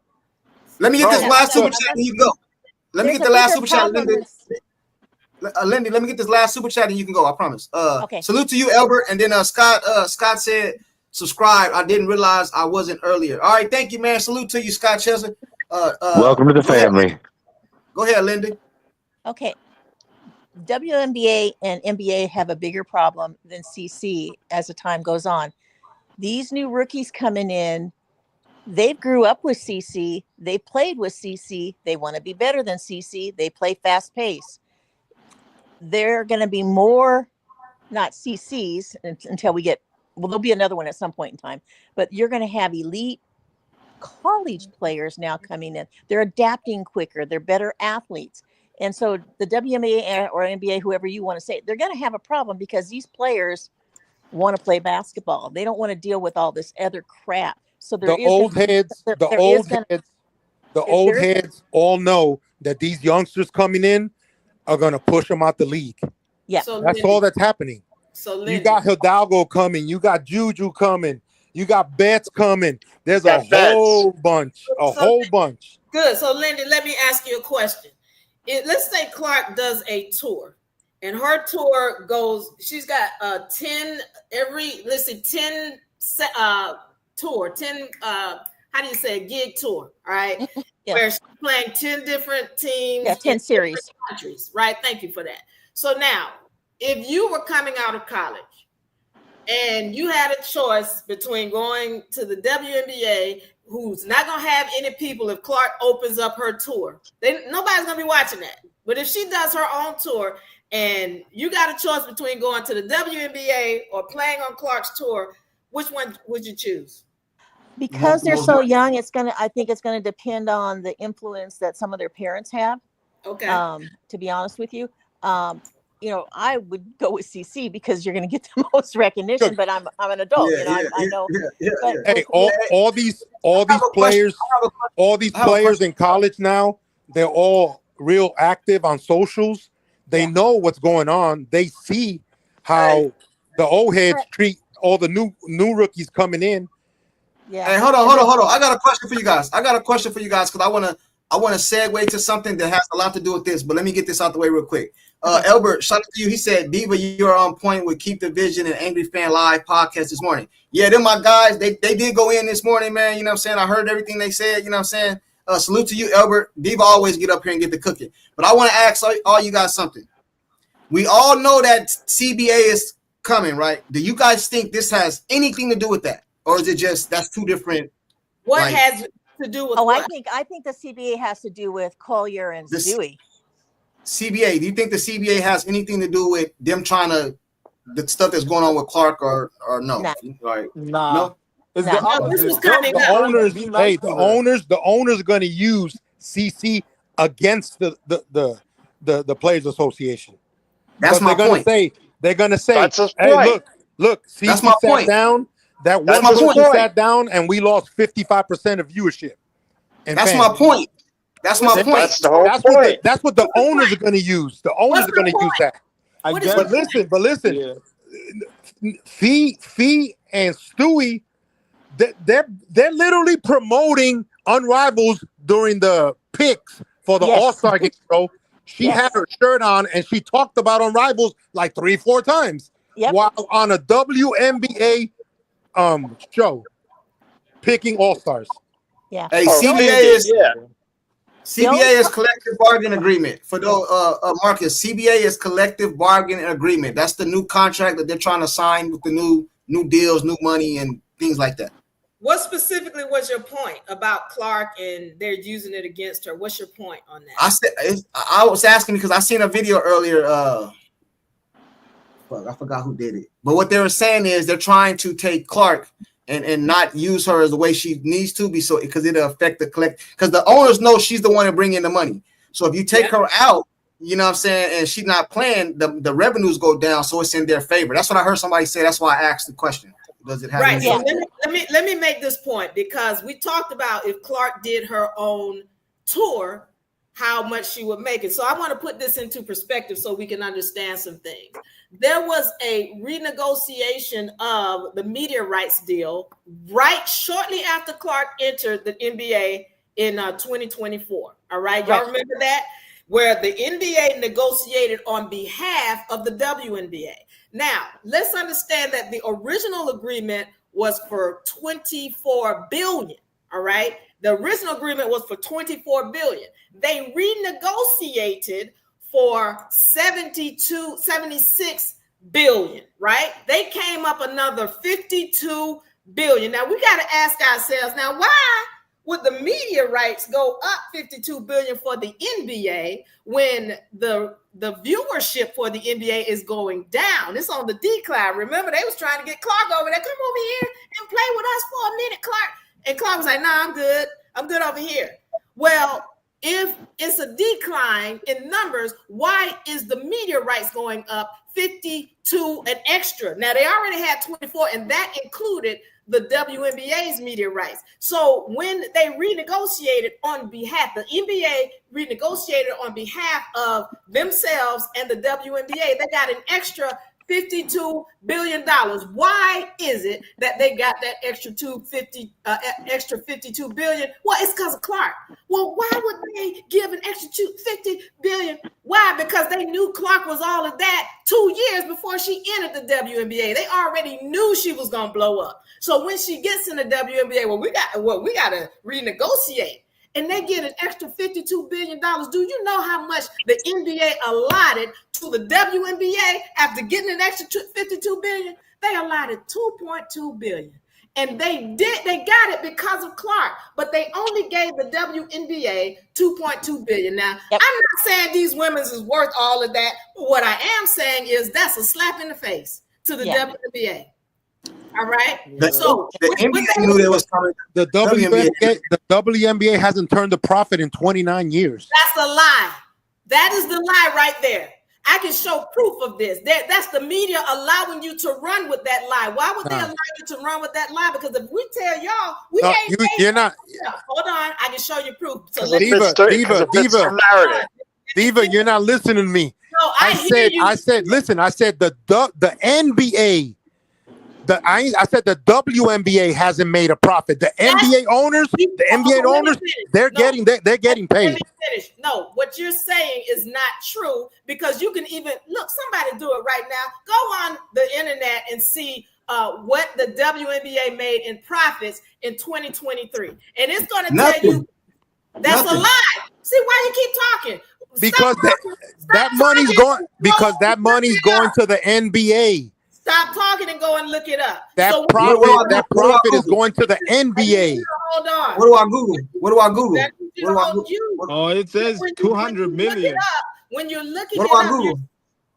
Let me get this last super chat and you go. Let me get the last super chat, Lindy. Lindy, let me get this last super chat and you can go. I promise. Okay. Salute to you, Elbert. And then Scott said subscribe. I didn't realize I wasn't earlier. All right, thank you, man. Salute to you, Scott Chesler. Welcome to the family. Go ahead, Lindy. Okay. WNBA and NBA have a bigger problem than CC as the time goes on. These new rookies coming in, they grew up with CC. They played with CC. They want to be better than CC. They play fast pace. They're going to be more, not CCs until we get, well, there'll be another one at some point in time, but you're going to have elite college players now coming in. They're adapting quicker. They're better athletes. And so the WNBA or NBA, whoever you want to say, they're going to have a problem because these players want to play basketball. They don't want to deal with all this other crap. So the old heads all know that these youngsters coming in are going to push them out the league. Yeah, So That's all that's happening. So You got Hidalgo coming. You got Juju coming. You got Betts coming. There's a whole bunch. Whole bunch. Good. So, Lindy, let me ask you a question. Let's say Clark does a tour, and her tour goes. She's got 10 tour, 10 how do you say a gig tour? All right, where she's playing 10 different teams. Yeah, 10 series. Countries. Right. Thank you for that. So now, if you were coming out of college and you had a choice between going to the WNBA, who's not going to have any people if Clark opens up her tour. Nobody's going to be watching that. But if she does her own tour and you got a choice between going to the WNBA or playing on Clark's tour, which one would you choose? Because they're so young, I think it's going to depend on the influence that some of their parents have. Okay. To be honest with you. I would go with CC because you're going to get the most recognition, but I'm an adult, I know. Hey, all these players in college now, they're all real active on socials. They know what's going on. They see how the old heads treat all the new rookies coming in. Yeah. Hey, hold on. I got a question for you guys. Because I want to segue to something that has a lot to do with this, but let me get this out the way real quick. Elbert, shout out to you. He said, Diva, you're on point with Keep the Vision and Angry Fan Live podcast this morning. Yeah, they're my guys. They did go in this morning, man. You know what I'm saying? I heard everything they said. You know what I'm saying? Salute to you, Elbert. Diva always get up here and get the cooking. But I want to ask all you guys something. We all know that CBA is coming, right? Do you guys think this has anything to do with that? Or is it just that's two different? What has to do with what? I think the CBA has to do with Collier and Dewey. CBA, do you think the CBA has anything to do with them trying to the stuff that's going on with Clark or no? Nah. No. It's the owners are going to use CC against the Players Association. That's my point. They're going to say, hey, look, CC sat down. That one person sat down, and we lost 55% of viewership. That's my point. That's my point. That's the whole point. That's what the owners are going to use. The owners are going to use that. But listen. Fee and Stewie, they're literally promoting Unrivaled during the picks for the All-Star game show. She had her shirt on and she talked about Unrivaled like 3-4 times while on a WNBA show picking All-Stars. Yeah. Hey, CBA is collective bargaining agreement. For those Marcus, CBA is collective bargaining agreement. That's the new contract that they're trying to sign with the new deals, new money, and things like that. What specifically was your point about Clark and they're using it against her? What's your point on that? I was asking because I seen a video earlier. I forgot who did it. But what they were saying is they're trying to take Clark and not use her as the way she needs to be, so because it'll affect the collect. Because the owners know she's the one to bring in the money. So if you take her out, you know what I'm saying, and she's not playing, the revenues go down, so it's in their favor. That's what I heard somebody say. That's why I asked the question. Does it have right? So let me make this point, because we talked about if Clark did her own tour, how much she would make it. So I want to put this into perspective so we can understand some things. There was a renegotiation of the media rights deal right shortly after Clark entered the NBA in 2024. All right, y'all remember that? Where the NBA negotiated on behalf of the WNBA. Now, let's understand that the original agreement was for $24 billion. All right. The original agreement was for $24 billion. They renegotiated for $76 billion, right? They came up another $52 billion. Now we got to ask ourselves, now why would the media rights go up $52 billion for the NBA when the viewership for the NBA is going down? It's on the decline. Remember, they was trying to get Clark over there. Come over here and play with us for a minute, Clark. And Clark was like, nah, I'm good. I'm good over here. Well, if it's a decline in numbers, why is the media rights going up 52 and extra? Now, they already had 24, and that included the WNBA's media rights. So when they renegotiated on behalf, the NBA renegotiated on behalf of themselves and the WNBA, they got an extra $52 billion. Why is it that they got that extra $52 billion? Well, it's because of Clark. Well, why would they give an extra $50 billion? Why? Because they knew Clark was all of that 2 years before she entered the WNBA. They already knew she was going to blow up. So when she gets in the WNBA, we got to renegotiate. And they get an extra $52 billion. Do you know how much the NBA allotted to the WNBA after getting an extra $52 billion? They allotted $2.2 billion. And they got it because of Clark, but they only gave the WNBA $2.2 billion. Now, I'm not saying these women's is worth all of that, but what I am saying is that's a slap in the face to the WNBA. All right. The NBA knew they was coming. The WNBA hasn't turned a profit in 29 years. That's a lie. That is the lie right there. I can show proof of this. That's the media allowing you to run with that lie. Why would they allow you to run with that lie? Because if we tell y'all, you're not. Hold on, I can show you proof. So Diva, you're not listening to me. No, I said, listen. I said the NBA. I said the WNBA hasn't made a profit. The NBA owners, they're getting paid. No, what you're saying is not true, because you can even look. Somebody do it right now. Go on the internet and see what the WNBA made in profits in 2023, and it's going to tell you that's a lie. See why you keep talking? Because that money's going to the NBA. Stop talking and go and look it up. That profit is going to the NBA. Hold on. What do I Google? Oh, it says 200 million. When you're looking what it do I up, Google?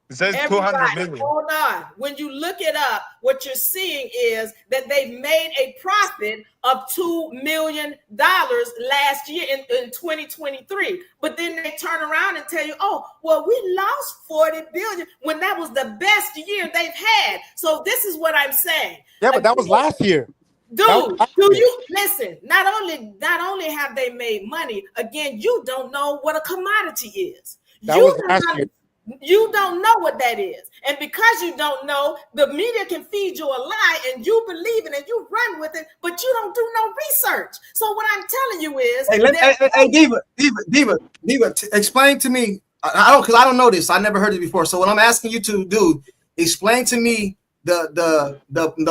It says 200 million. Hold on. When you look it up, what you're seeing is that they've made a profit of $2 million last year in 2023. But then they turn around and tell you, oh, well, we lost $40 billion when that was the best year they've had. So this is what I'm saying. Yeah, but that was last year. Dude, do you listen, not only have they made money, again, you don't know what a commodity is. That was last year. You don't know what that is. And because you don't know, the media can feed you a lie and you believe it and you run with it, but you don't do no research. So what I'm telling you is, Diva, explain to me. I don't know this. I never heard it before. So what I'm asking you to do, explain to me the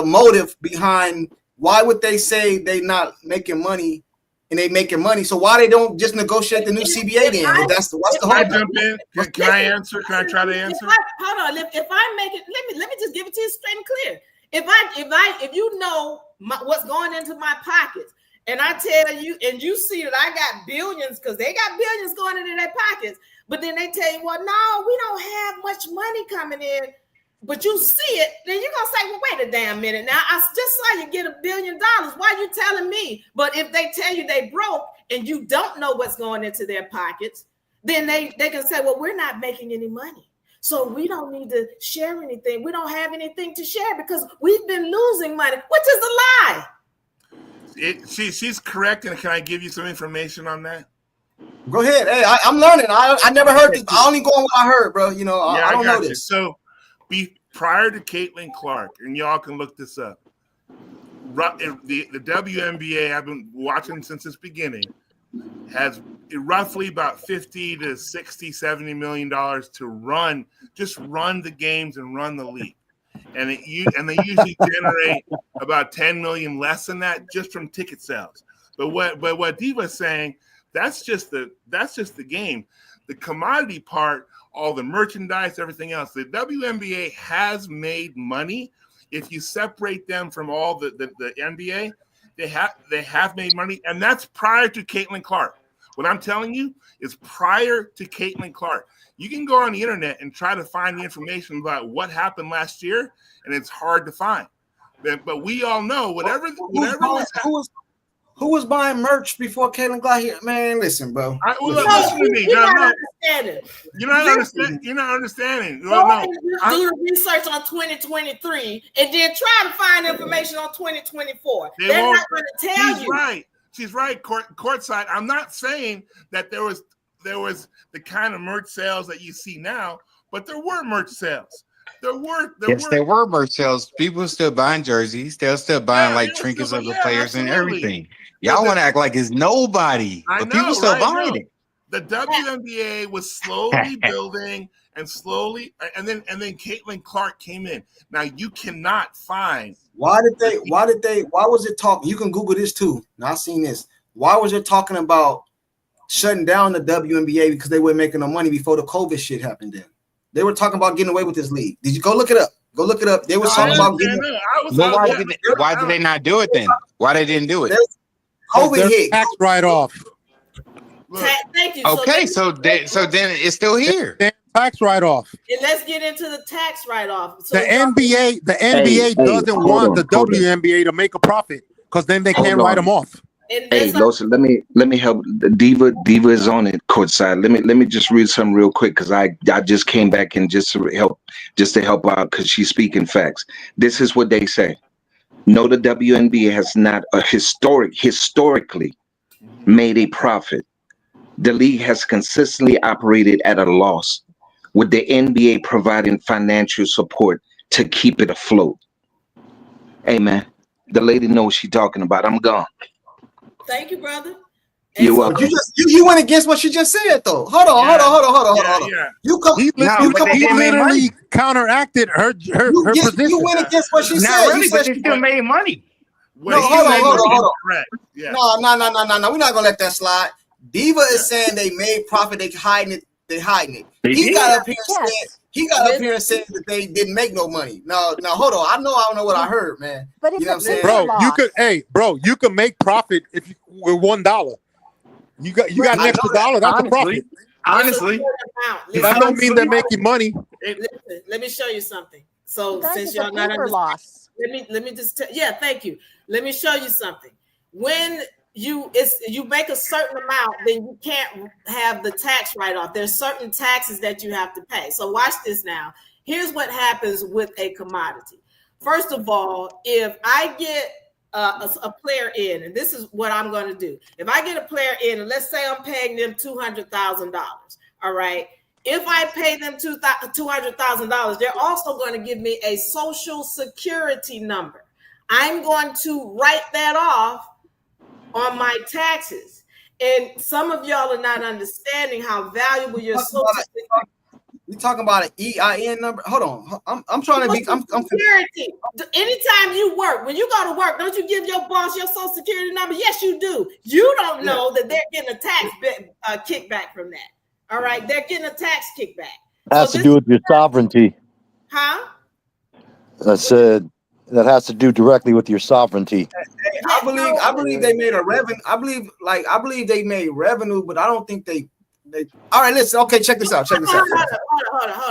motive behind why would they say they not making money and they making money. So why they don't just negotiate the new CBA then? What's the whole? Can I jump in? Can I answer? Can I try to answer? Hold on. If I make it, let me just give it to you straight and clear. If you know what's going into my pockets, and I tell you, and you see that I got billions, because they got billions going into their pockets, but then they tell you, well, no, we don't have much money coming in. But you see it, then you're gonna say, well, wait a damn minute. Now I just saw you get $1 billion. Why are you telling me? But if they tell you they broke and you don't know what's going into their pockets, then they can say, well, we're not making any money. So we don't need to share anything. We don't have anything to share because we've been losing money, which is a lie. She's correct. And can I give you some information on that? Go ahead. Hey, I'm learning. I never heard this. I only go on what I heard, bro. You know, I don't know this. So prior to Caitlin Clark, and y'all can look this up, the WNBA, I've been watching since its beginning, has roughly about $50 to $60, $70 million to run the games and run the league. And they usually generate about 10 million less than that just from ticket sales. But what Diva's saying, that's just the game. The commodity part, all the merchandise, everything else. The WNBA has made money. If you separate them from all the NBA, they have made money, and that's prior to Caitlin Clark. What I'm telling you is prior to Caitlin Clark. You can go on the internet and try to find the information about what happened last year, and it's hard to find. But we all know who was buying merch before Caitlin got here? Man, listen, bro. You're not understanding. Do the research on 2023 and then try to find information on 2024. They're not going to tell you. She's right. Courtside. I'm not saying that there was the kind of merch sales that you see now, but there were merch sales. There were merch sales. People were still buying jerseys. They're still buying trinkets of the players and everything. Y'all want to act like it's nobody, but people still buying it. The WNBA was slowly building and then Caitlin Clark came in. Now you cannot find. Why was it talking? You can Google this too. Now I've seen this. Why was it talking about shutting down the WNBA because they weren't making no money before the COVID shit happened then? They were talking about getting away with this league. Did you go look it up? Go look it up. They were talking about getting. Why did they not do it then? Why they didn't do it? COVID hit. Tax write-off. Thank you. Okay, so then it's still here. Tax write-off. And let's get into the tax write-off. The NBA doesn't want the WNBA to make a profit because then they can't write them off. Hey, Losa, let me help. Diva is on it courtside. Let me just read something real quick because I just came back and just to help out because she's speaking facts. This is what they say. No, the WNBA has not historically made a profit. The league has consistently operated at a loss, with the NBA providing financial support to keep it afloat. Hey man, the lady knows what she's talking about. I'm gone. Thank you, brother. You're welcome. You went against what she just said, though. Hold on. He literally counteracted her position. You went against what she said. Not really, but she still made money. No, hold on. No. We're not gonna let that slide. Diva is saying they made profit. They hiding it. He got up here and said that they didn't make no money. No, hold on. I don't know what I heard, man. But you know what I'm saying, you could make profit if you with $1. You got an extra $1. That's a profit. Honestly, that don't mean they're making money. Listen, let me show you something. So since y'all not loss, let me just thank you. Let me show you something. When you make a certain amount, then you can't have the tax write-off. There's certain taxes that you have to pay. So watch this now. Here's what happens with a commodity. First of all, if I get a player in, and this is what I'm going to do. If I get a player in, and let's say I'm paying them $200,000, all right. If I pay them $200,000, they're also going to give me a social security number. I'm going to write that off on my taxes. And some of y'all are not understanding how valuable your social security. You talking about an EIN number? Hold on, I'm trying to be. I'm security. Anytime you work, when you go to work, don't you give your boss your social security number? Yes, you do. You don't know that they're getting a tax kickback from that. All right, they're getting a tax kickback. Has to do with your sovereignty. Huh? I said that has to do directly with your sovereignty. I believe they made a revenue. I believe they made revenue, but I don't think they. All right, listen. Okay, check this out. Hold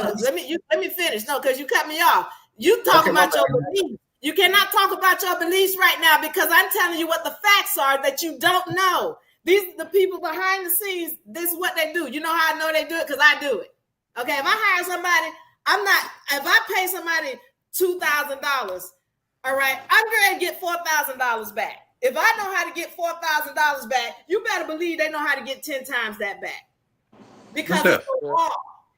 on. Let me finish. No, because you cut me off. You talk about your beliefs. You cannot talk about your beliefs right now because I'm telling you what the facts are that you don't know. These are the people behind the scenes. This is what they do. You know how I know they do it? Because I do it. Okay, if I hire somebody, if I pay somebody $2,000, all right, I'm going to get $4,000 back. If I know how to get $4,000 back, you better believe they know how to get 10 times that back. Because it's the law.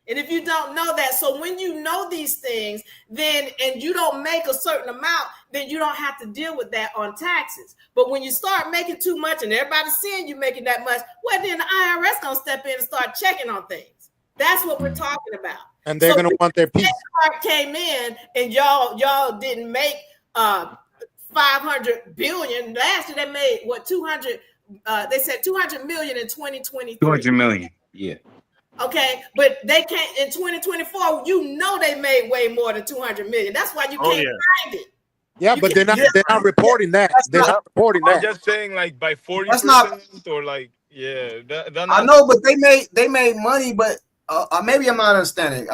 And if you don't know that, so when you know these things, then and you don't make a certain amount, then you don't have to deal with that on taxes. But when you start making too much and everybody's seeing you making that much, well, then the IRS gonna step in and start checking on things. That's what we're talking about. And they're gonna want their piece. Came in and y'all didn't make 500 billion. Last year they made what 200. They said 200 million in 2023. 200 million. Yeah. Okay, but they can't in 2024. You know they made way more than 200 million. That's why you can't find it. Yeah, but they're not reporting that. They're not reporting that. I'm just saying, like by 40%, That's not, or like I know, but they made money, but maybe I'm not understanding.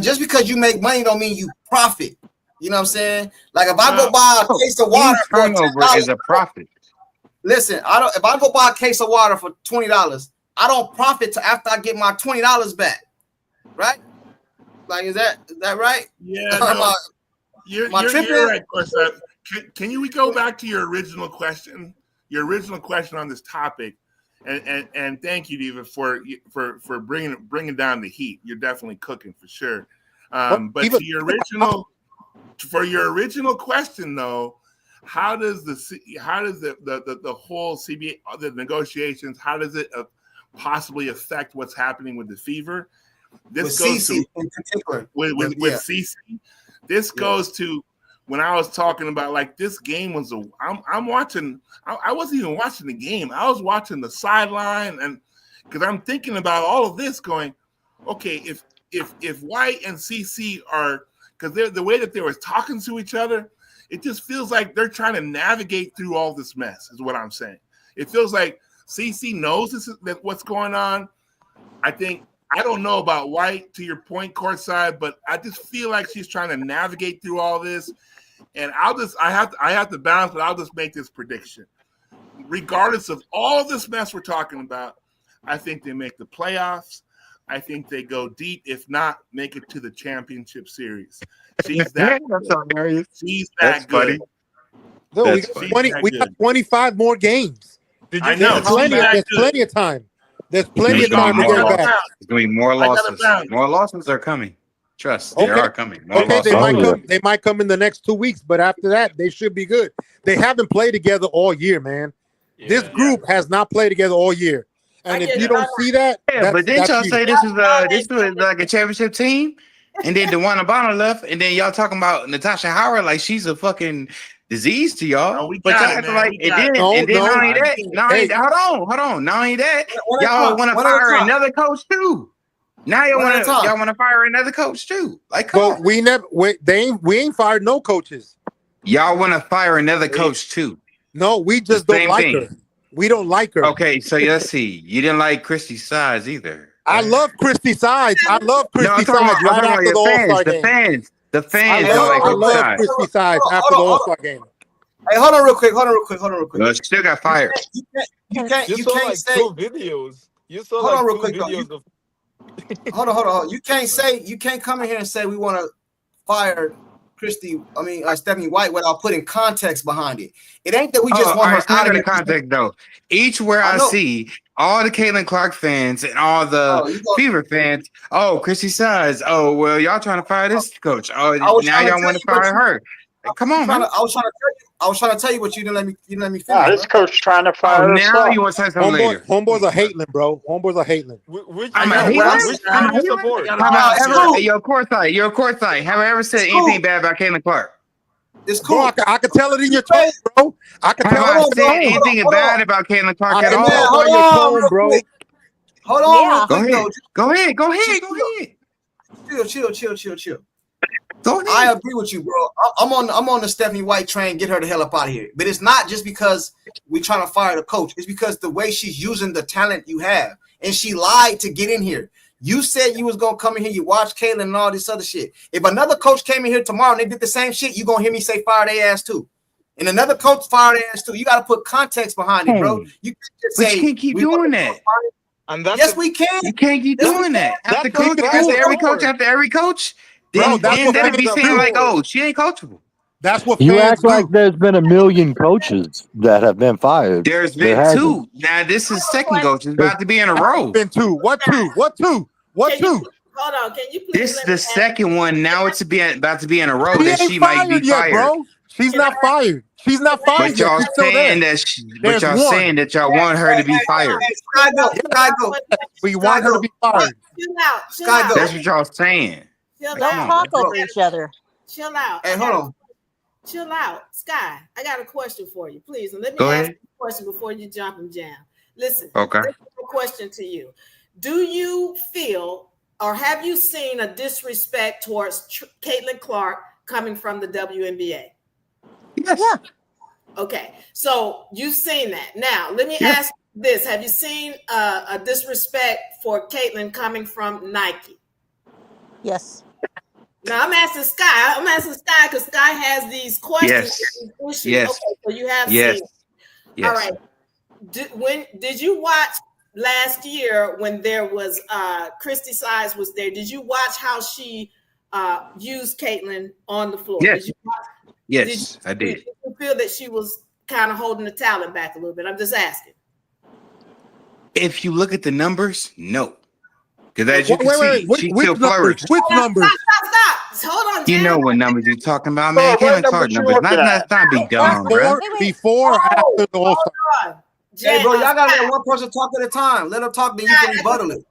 Just because you make money don't mean you profit. You know what I'm saying? Like if I go buy a case of water for $10 is a profit. Listen, if I go buy a case of water for $20, I don't profit till after I get my $20 back, right? Like, is that right? Yeah, no, you're right, Corsair. Can we go back to your original question? Your original question on this topic, and thank you, Diva, for bringing down the heat. You're definitely cooking for sure. But to your original question though, how does the whole CBA, the negotiations, how does it possibly affect what's happening with the Fever? This with goes CC to in particular. with CC. This goes to when I was talking about like this game was I'm watching. I wasn't even watching the game. I was watching the sideline, and because I'm thinking about all of this, going, okay, if White and CC are, because they're the way that they were talking to each other, it just feels like they're trying to navigate through all this mess. Is what I'm saying. It feels like CC knows what's going on. I don't know about White, to your point, courtside, but I just feel like she's trying to navigate through all this. And I have to balance, but I'll just make this prediction. Regardless of all this mess we're talking about, I think they make the playoffs. I think they go deep, if not make it to the championship series. She's that good. She's that good. No, we got 25 more games. I know. There's plenty of time. There's plenty of time to get back. There's going to be more losses. More losses are coming. Trust, they are coming. They might come in the next 2 weeks, but after that, they should be good. They haven't played together all year, man. This group has not played together all year. And if you don't see that, but didn't y'all say this was like a championship team? And then DeWanna Bonner left, and then y'all talking about Natasha Howard like she's a fucking disease to y'all. But y'all acting like hold on. Not only that, y'all want to fire another coach too. Now y'all want to fire another coach too. Like, but we ain't fired no coaches. Y'all want to fire another coach too. No, we just don't like her. We don't like her. Okay, so let's see. You didn't like Christy Sides either. I love Christy Sides. I love Christy Sides right after the All-Star game. The fans I love Christy Sides after the All-Star game. Hey, hold on real quick. Well, she still got fired. You can't say two videos. You saw hold on real two quick. videos of Hold on. You can't come in here and say we want to fire Stephanie White without putting context behind it. It ain't that we just want her it's not out of the the context though. Each where I see all the Caitlin Clark fans and all the Fever fans. Oh, Chrissy Sides. Oh, well, y'all trying to fire this coach. Oh, now y'all want to fire her. Come on, man. I was trying to tell you, but you didn't let me finish. This coach trying to fire us now up. you want to say something later. Homeboys are hating, bro. Homeboys are hating. Which I'm a support? You're a courtside. Have I ever said anything bad about Caitlin Clark? It's cool. Bro, I can tell it in your tone, bro. I can tell Have I it said anything bad about Caitlin Clark at all? Hold on, bro. Hold on, real quick, Go ahead. Chill. I agree with you, bro. I'm on the Stephanie White train. Get her the hell up out of here. But it's not just because we trying to fire the coach. It's because the way she's using the talent you have, and she lied to get in here. You said you was gonna come in here. You watch Caitlin and all this other shit. If another coach came in here tomorrow and they did the same shit, you gonna hear me say fire their ass too. And another coach fire their ass too. You got to put context behind it, bro. You can't just say you can't keep doing that. And that's yes, we can. You can't keep doing that. After every coach, Bro, then that'd be saying like, oh, she ain't coachable. That's what You fans act like there's been a million coaches that have been fired. There's There been hasn't. two. Now this is second coach. It's about to be in a row. Been two. What two? Hold on. Can you please? This is the second one. Now it's about to be in a row She that ain't she might be fired yet, fired. bro. She's not fired. She's not fired But yet. y'all She's still saying there. that y'all want her to be fired. We want her to be fired. Chill out. That's what y'all saying. Chill Don't out. talk over each other. Chill out. Hey, hold on. Chill out. Sky, I got a question for you, please. And let me Go ask ahead. you a question before you jump and jam. Listen. Okay. This is a question to you. Do you feel or have you seen a disrespect towards Caitlin Clark coming from the WNBA? Yes. Yeah. Okay. So you've seen that. Now, let me ask you this. Have you seen a disrespect for Caitlin coming from Nike? Yes. Now I'm asking Sky. Because Sky has these questions. Issues. Yes. Okay, so you have Yes. seen. Yes. All right. Did you watch last year when there was Christy Sides was there? Did you watch how she used Caitlin on the floor? Yes. Did you watch? Yes, I did. Did you feel that she was kind of holding the talent back a little bit? I'm just asking. If you look at the numbers, no. Because as you can see, Which she still numbers? flourished. Which numbers? Stop. Hold on, You know what numbers you're talking about, man. Caitlin Clark numbers. Let's not be dumb, bro. Before or after the All-Star? Hey, bro, y'all gotta let one person talk at a time. Let them talk, then you can rebuttal it.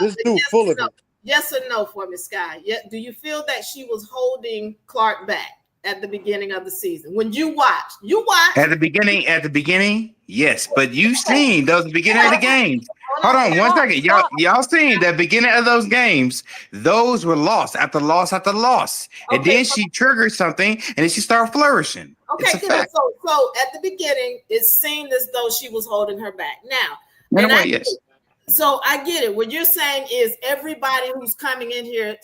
This dude full of it. Yes or no for me, Sky? Do you feel that she was holding Clark back at the beginning of the season? When you watched? At the beginning, yes. But you seen those beginning of the games. Hold on 1 second. Y'all seen the beginning of those games. Those were loss after loss after loss. And then she triggered something and then she started flourishing. Okay, It's a fact. so at the beginning, it seemed as though she was holding her back. Now, In a way, yes. So I get it. What you're saying is everybody who's coming in here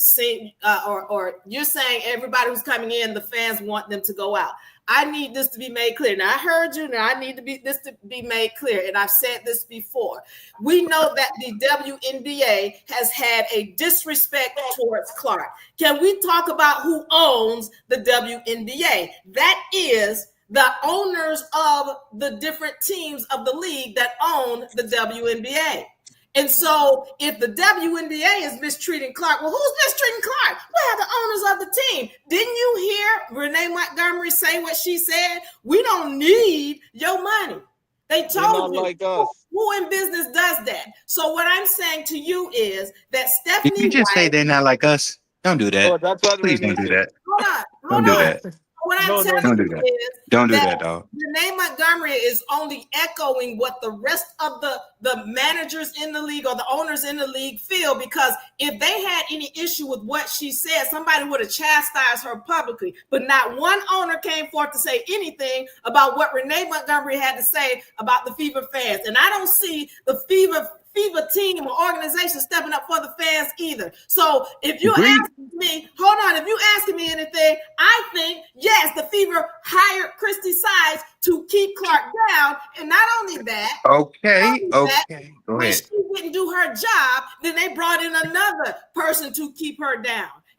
or you're saying everybody who's coming in, the fans want them to go out. I need this to be made clear. Now I heard you. Now I need this to be made clear. And I've said this before. We know that the WNBA has had a disrespect towards Clark. Can we talk about who owns the WNBA? That is the owners of the different teams of the league that own the WNBA. And so if the WNBA is mistreating Clark, well, who's mistreating Clark? Well, the owners of the team. Didn't you hear Renee Montgomery say what she said? We don't need your money. They told you. Like us. Who in business does that? So what I'm saying to you is that Stephanie Did you just say they're not like us? Don't do that. Please don't do that. Don't do that. What I'm telling Don't do you that. is Don't do that, dog. Renee Montgomery is only echoing what the rest of the managers in the league or the owners in the league feel, because if they had any issue with what she said, somebody would have chastised her publicly. But not one owner came forth to say anything about what Renee Montgomery had to say about the Fever fans. And I don't see the Fever team or organization stepping up for the fans either. So if you're asking me, hold on, if you're asking me anything, I think, yes, the Fever hired Christy Sides to keep Clark down. And not only that, Okay. Go when ahead. she didn't do her job, then they brought in another person to keep her down.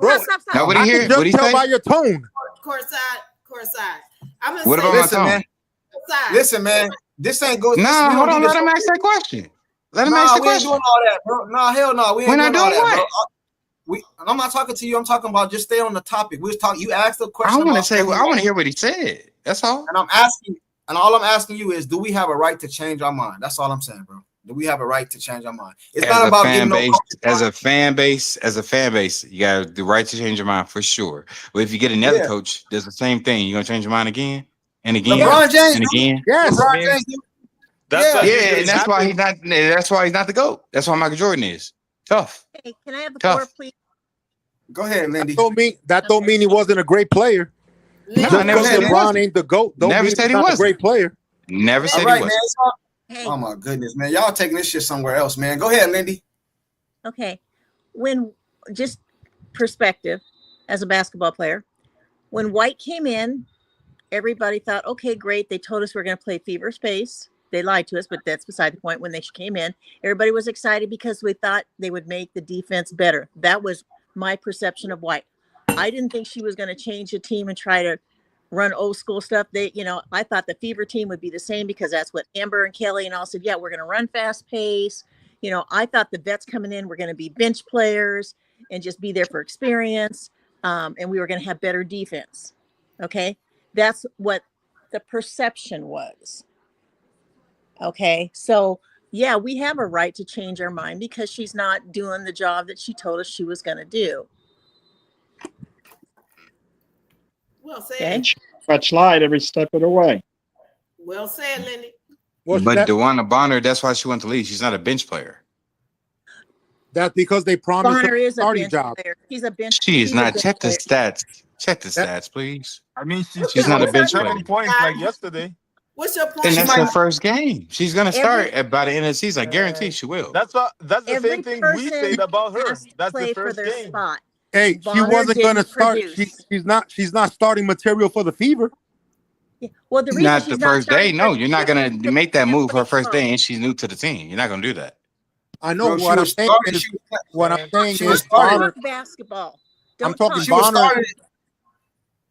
Bro, Stop. Now what I he can hear? just What he tell say? by your tone. Courtside. courtside. I'm gonna What say about my Listen, tone? man. courtside. Listen, man. This ain't go. Nah, We hold don't do on. this. Let him ask that question. Let him ask the We ain't doing question. all that, bro. Nah, hell no. We We're ain't not doing all doing that, bro. what? I'm not talking to you. I'm talking about just stay on the topic. We was talking. You asked a I question want to about say. Stephanie I want to Mills, hear what he said. That's all. and I'm asking, and all I'm asking you is, do we have a right to change our mind? That's all I'm saying, bro. Do we have a right to change our mind? It's As not a about fan getting no base, coaches. as a fan base, you got the right to change your mind for sure. But if you get another Yeah, coach, does the same thing. You're gonna change your mind again and again LeBron James, and do. again. Yes. LeBron I mean, James, do. that's Yeah, what Yeah, usually and that's why he's happens. not. That's why he's not the GOAT. That's why Michael Jordan is tough. Hey, can I have the floor, Tough. please? go ahead, Lindy. That don't mean he wasn't a great player. No, I Just never because said he LeBron wasn't. ain't the GOAT, don't Never mean said he's he not a wasn't. great player. Never All said he right, man. wasn't. It's all- Hey, Oh my goodness, man. Y'all taking this shit somewhere else, man. Go ahead, Lindy. okay. When just perspective as a basketball player, when White came in, everybody thought, okay, great. They told us we're going to play Fever Space. They lied to us, but that's beside the point. When they came in, everybody was excited because we thought they would make the defense better. That was my perception of White. I didn't think she was going to change the team and try to run old school stuff. I thought the Fever team would be the same because that's what Amber and Kelly and all said. Yeah, we're going to run fast pace. I thought the vets coming in were going to be bench players and just be there for experience. And we were going to have better defense. Okay. That's what the perception was. Okay. So yeah, we have a right to change our mind because she's not doing the job that she told us she was going to do. Well said. Okay. But slide every step of the way. Well said, Lindy. Well, But DeWanna Bonner, that's why she went to leave. She's not a bench player. That's because they promised her Bonner is a starting bench job. player. She's a bench. She is she's a not. bench Check the player. stats. Check the stats, please. I mean, She's not a bench player. 7 points like yesterday. What's your point? And that's her first game. She's gonna start by the end of the season. I guarantee she will. That's the Every same thing we person said about her. has to That's the play for first their game. spot. Hey, Bonner she wasn't going to didn't start. produce. She's not starting material for the Fever. Yeah. Well, the reason Not she's the not first day. starting No, for you're not gonna the make that move her first play day, and she's new to the team. You're not gonna do that. I know Bro, she what I'm was saying starting. is She what I'm saying she was is starting. Bonner. talk basketball. I'm Don't talking talk. She was Bonner. starting.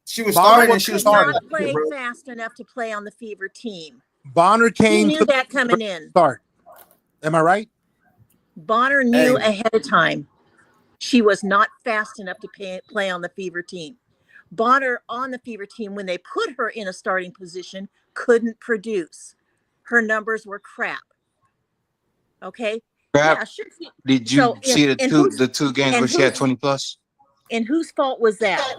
She was Bonner starting, was and she was Could starting. not play Bro. fast enough to play on the Fever team. Bonner He came knew to that coming in. start. Am I right? Bonner knew Hey. ahead of time she was not fast enough to play on the Fever team. Bonner on the Fever team, when they put her in a starting position, couldn't produce. Her numbers were crap. Okay. Crap. Yeah, sure. Did you So, see and the two games and where she had whose 20 plus? and whose fault was that?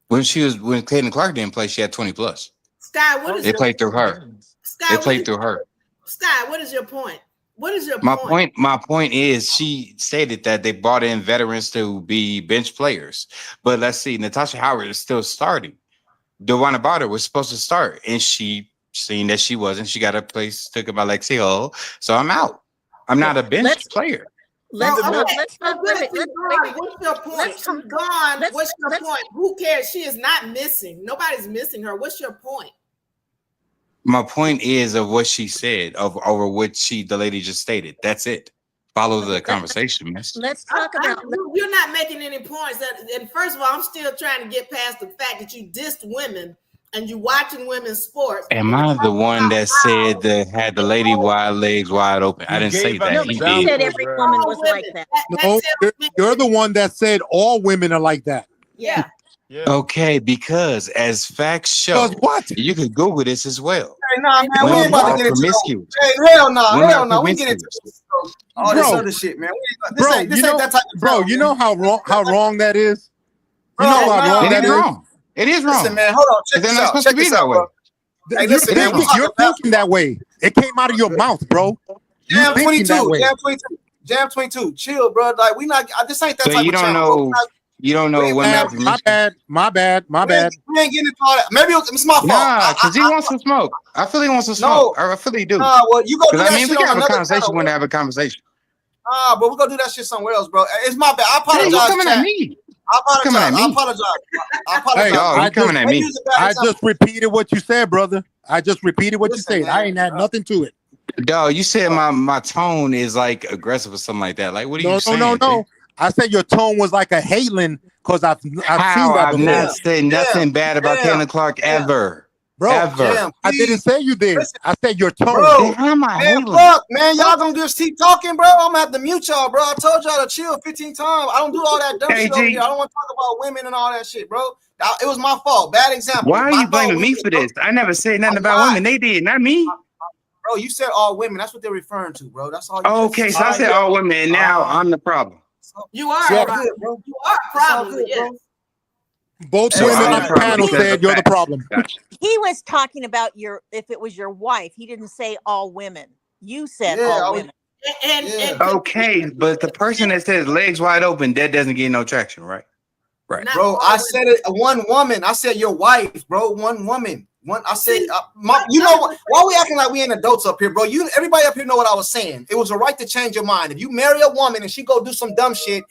When Caitlin Clark didn't play, she had 20 plus. Sky, what is They your played through her. Sky? They What played is, through her. Sky, what is your point? What is your My point is she stated that they brought in veterans to be bench players. But let's see, Natasha Howard is still starting. DeWanna Bonner was supposed to start, and she seen that she wasn't. She got a place taken by Lexi Hull. So I'm out. I'm not a bench player. Let's okay. let's So talk. good, Wait, she's let's gone. What's your point? let's She's talk. gone. Let's- What's your let's- point? Who cares? She is not missing. Nobody's missing her. What's your point? My point is of what she said over what the lady just stated. That's it. Follow the conversation, miss. Let's talk about. You're not making any points. And first of all, I'm still trying to get past the fact that you dissed women and you watching women's sports. Am I the one that said that had the lady wide legs wide open? I didn't say that. No, He but you said did. every woman was like that. No, you're the one that said all women are like that. Yeah. Okay, because as facts show, you can Google this as well. Hey, nah, man, we Women ain't about are to get into promiscuous. Hey, hell no, Women hell are no. We get into promiscuous. all this Bro. other shit, man. Bro, This ain't that type of bro, drama, you man. know how wrong that is? You Bro, know how no, wrong It that is is? wrong. It is wrong. Listen, man, hold on. Check They're this not out. supposed Check to be this that out, way. bro. Hey, listen, man. We You're thinking that way. It came out of your mouth, bro. You're Jam thinking 22. that way. Jam 22. Jam 22. Chill, bro. Like we not. This ain't that So type you of don't channel, bro. know. You don't know women are My bad. My bad. My bad. We ain't getting into all that. Maybe it's my fault. Nah, because he wants some smoke. I feel he wants some No. smoke. I feel he do. Nah, well, you go do Because that I mean, shit we on can have a another conversation channel. when to have a conversation. Ah, but we're gonna do that shit somewhere else, bro. It's my bad. I Hey, apologize. you coming chat. at me? I apologize. Coming at me? I apologize. I apologize. Hey, Dog, you coming at me? I just repeated what you said, brother. I just repeated what Listen, you said. man. I ain't had nothing to it. Dog, you said my tone is like aggressive or something like that. Like, what are you saying? No. I said your tone was like a Halen because I've seen How? that I've before. not said nothing bad about Caitlin Clark ever. Bro, Ever. I didn't say you did. Listen, I said your tone. bro, How am I man, hating? fuck, man, y'all gonna just keep talking, bro. I'm gonna have to mute y'all, bro. I told y'all to chill 15 times. I don't do all that dumb Hey, shit over G. here. I don't want to talk about women and all that shit, bro. It was my fault. Bad example. Why are My you blaming me for this? I never said nothing about women. They did, not me. Bro, you said all women. That's what they're referring to, bro. That's all you Okay, so I said all women, and now I'm the problem. You are It's a all problem. good, bro. You are a problem. good, Yes. bro. Both So women I'm on the the problem panel because said of you're the facts. problem. Gotcha. He was talking about if it was your wife. He didn't say all women. You said Yeah, all women. And Okay, but the person that says legs wide open, that doesn't get no traction, right? Right. Bro, I said it. One woman. I said your wife, bro. One woman. I said, you know what? Why we acting like we ain't adults up here, bro? Everybody up here know what I was saying. It was a right to change your mind. If you marry a woman and she go do some dumb shit,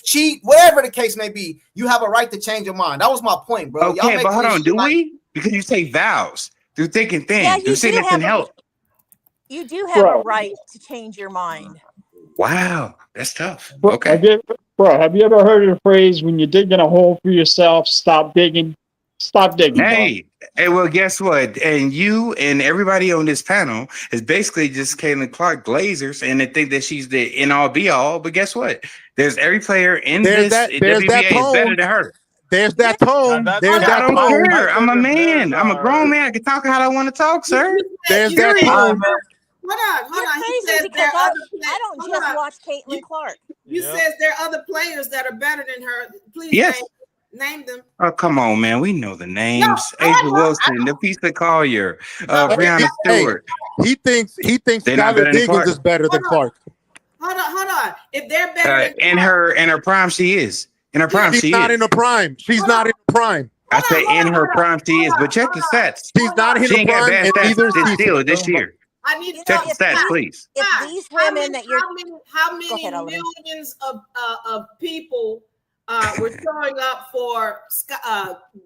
cheat, whatever the case may be, you have a right to change your mind. That was my point, bro. Y'all Okay, but hold on, do we? Because you say vows through thick and thin, Yeah, through sickness and health. You do have a right to change your mind. Wow, that's tough. Bro, Okay. have you ever heard of the phrase, when you're digging a hole for yourself, stop digging? Stop digging, bro. Hey, well, guess what? And you and everybody on this panel is basically just Caitlin Clark Glazers, and they think that she's the end all be all. But guess what? There's every player in There's this that WBA is tone. better than her. There's that tone. There's I that don't tone. care. I'm a man. I'm a grown man. I can talk how I want to talk, sir. There's that Period. tone. Hold on. He Crazy says because there are I other don't hold just on. watch Caitlin Clark. You says there are other players that are better than her. Please Yes. name them. Oh, come on, man. We know the names. Asia Wilson, Nafisa Collier, Brianna Stewart. He thinks They're not better Skylar than Diggins Clark. is better than Clark. Hold on. If they're better than In her prime, she is. In her prime, She's she not is. in her prime. She's not in her prime. I say in her prime, she is. But check the stats. She's not in She her ain't got prime, bad and stats. neither is This Cece. still this year. I need to Check the stats, please. If these women that you're how Go many ahead, Oliver. millions of people were showing up for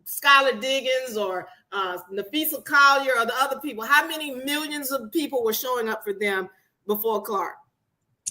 Skylar Diggins or Nafisa Collier or the other people? How many millions of people were showing up for them before Clark?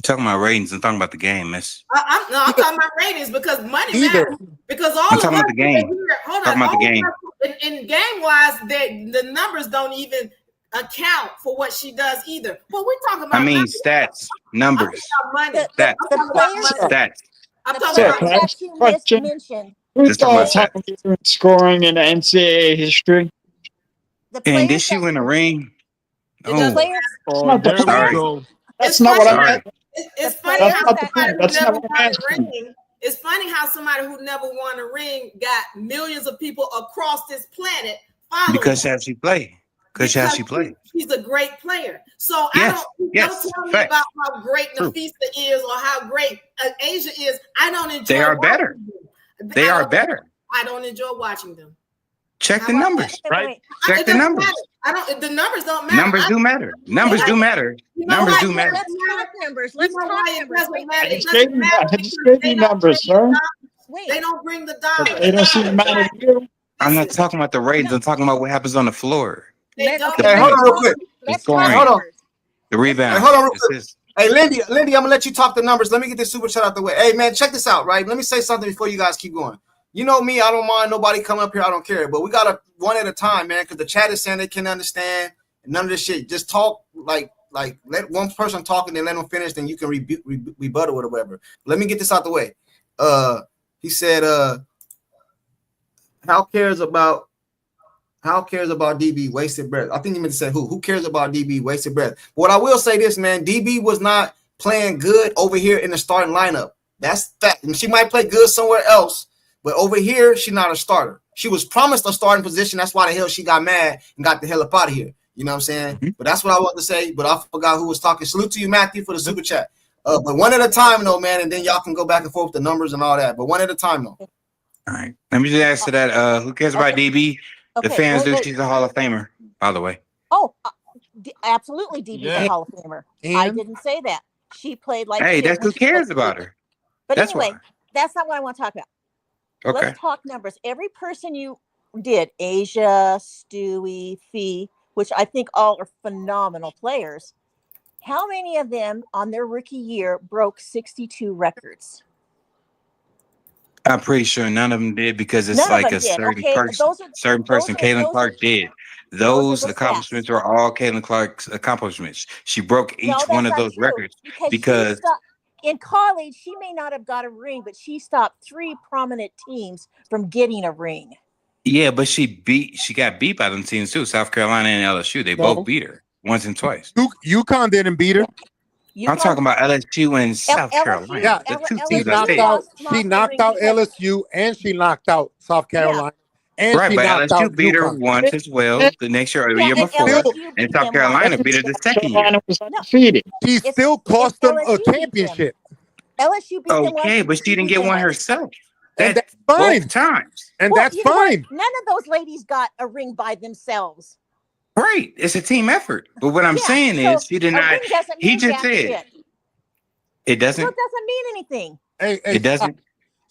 Talking about ratings and talking about the game, miss. I'm talking about ratings because money matters. Because all I'm of talking us about the game. here, hold Talking on, about the all game. of us in game wise, the numbers don't even account for what she does either. But we're talking about I mean numbers. stats, numbers, Money. stats, the players stats. I'm the talking Sir, about can I players ask that a you question? mentioned, Who Just talking about thought stats. Tom Brady scoring in the NCAA history? the And did players she that win a ring? It Oh, doesn't players That's Oh, not the there we sorry. point. go. That's It's not what funny. I'm Sorry. asking. It's the funny That's how players not the that somebody point. who That's never not what I'm won a asking. ring. It's funny how somebody who never won a ring got millions of people across this planet following Because her how she play. Because how she play. she's a great player. So Yes. don't Yes. tell me Facts. about how great True. Nafisa is or how great Asia is. I don't enjoy. They are watching better. them. They are better. I don't enjoy watching them. Check How the about numbers. that? Right? Check It the doesn't numbers. matter. The numbers don't matter. Numbers do matter. Numbers do matter. You know Numbers why do it matter. doesn't matter? numbers. You Let's know talk why it numbers. doesn't Wait, matter? I It just doesn't gave you, matter I because just gave they you don't numbers, bring the sir. dollars. They don't bring the dollars. They don't seem to matter to you. I'm not talking about the ratings. I'm talking about what happens on the floor. They don't. The Hey, hold on real points, quick. the Let's talk Hey, scoring, hold on. numbers. the Hey, rebounds. hold on real It's quick. just Hey, Lindy, I'm gonna let you talk the numbers. Let me get this super chat out the way. Hey, man, check this out, right? Let me say something before you guys keep going. You know me, I don't mind nobody coming up here. I don't care, but we gotta one at a time, man, because the chat is saying they can understand none of this shit. Just talk like let one person talk and then let them finish. Then you can rebuttal it or whatever. Let me get this out the way. He said, "How cares about DB wasted breath?" I think he meant to say who cares about DB wasted breath. But what I will say this, man, DB was not playing good over here in the starting lineup. That's fact. And she might play good somewhere else, but over here, she's not a starter. She was promised a starting position. That's why the hell she got mad and got the hell up out of here. You know what I'm saying? Mm-hmm. But that's what I want to say. But I forgot who was talking. Salute to you, Matthew, for the super chat. But one at a time, though, man, and then y'all can go back and forth with the numbers and all that. But one at a time, though. all right. Let me just answer that. Who cares about DB? The Okay, fans do. wait. She's a Hall of Famer, by the way. Oh, absolutely, DB's Yeah. a Hall of Famer. I didn't say that. She played like Hey, shit that's when who she played cares for about Duke. her. But That's anyway, why. that's not what I want to talk about. Okay. Let's talk numbers. Every person you did, Asia, Stewie, Fee, which I think all are phenomenal players. How many of them on their rookie year broke 62 records? I'm pretty sure none of them did because it's None of like them a did. certain Okay, person. Caitlin Clark did. Those the accomplishments stats. were all Caitlin Clark's accomplishments. She broke each No, one that's of not those true records because she because stopped in college. She may not have got a ring, but she stopped 3 prominent teams from getting a ring. yeah, but she got beat by them teams too. South Carolina and LSU. They No. both beat her once and twice. UConn didn't beat her. I'm talking about LSU and South Carolina. Yeah, The two she teams I knocked said. out. She knocked out LSU and she knocked out South Carolina. And Right, she but knocked out LSU beat her UConn. once as well the next year or the year and before, LSU and beat South them Carolina once. beat her the second year. She still cost them a LSU beat them. championship. LSU beat them once. Okay, but she didn't beat get them one once. herself. And That's that's fine. both times. And Well, that's you know what? fine. None of those ladies got a ring by themselves. Right, it's a team effort. But what I'm saying so is, she did a not. ring doesn't He mean just jack said shit. it So doesn't. it doesn't mean anything. Hey, It doesn't.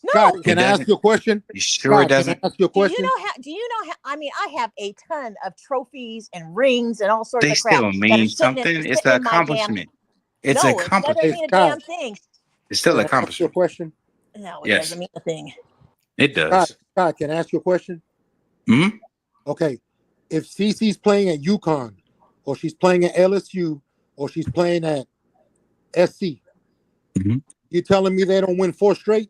Scott, No. can It I ask doesn't. you a question? You sure it Scott, can I doesn't? ask you a Do you question? know how? I mean, I have a ton of trophies and rings and all sorts They of crap still that are mean sitting something. It's sitting an in my damn. accomplishment. It's No, an it doesn't accomplishment. mean a Scott, damn thing. It's still an can I ask you a accomplishment. question? No, it Yes, doesn't mean a thing. it Scott, does. Scott, can I ask you a question? Hmm. Okay, if Cece's playing at UConn, or she's playing at LSU, or she's playing at SC, Mhm. you telling me they don't win 4 straight?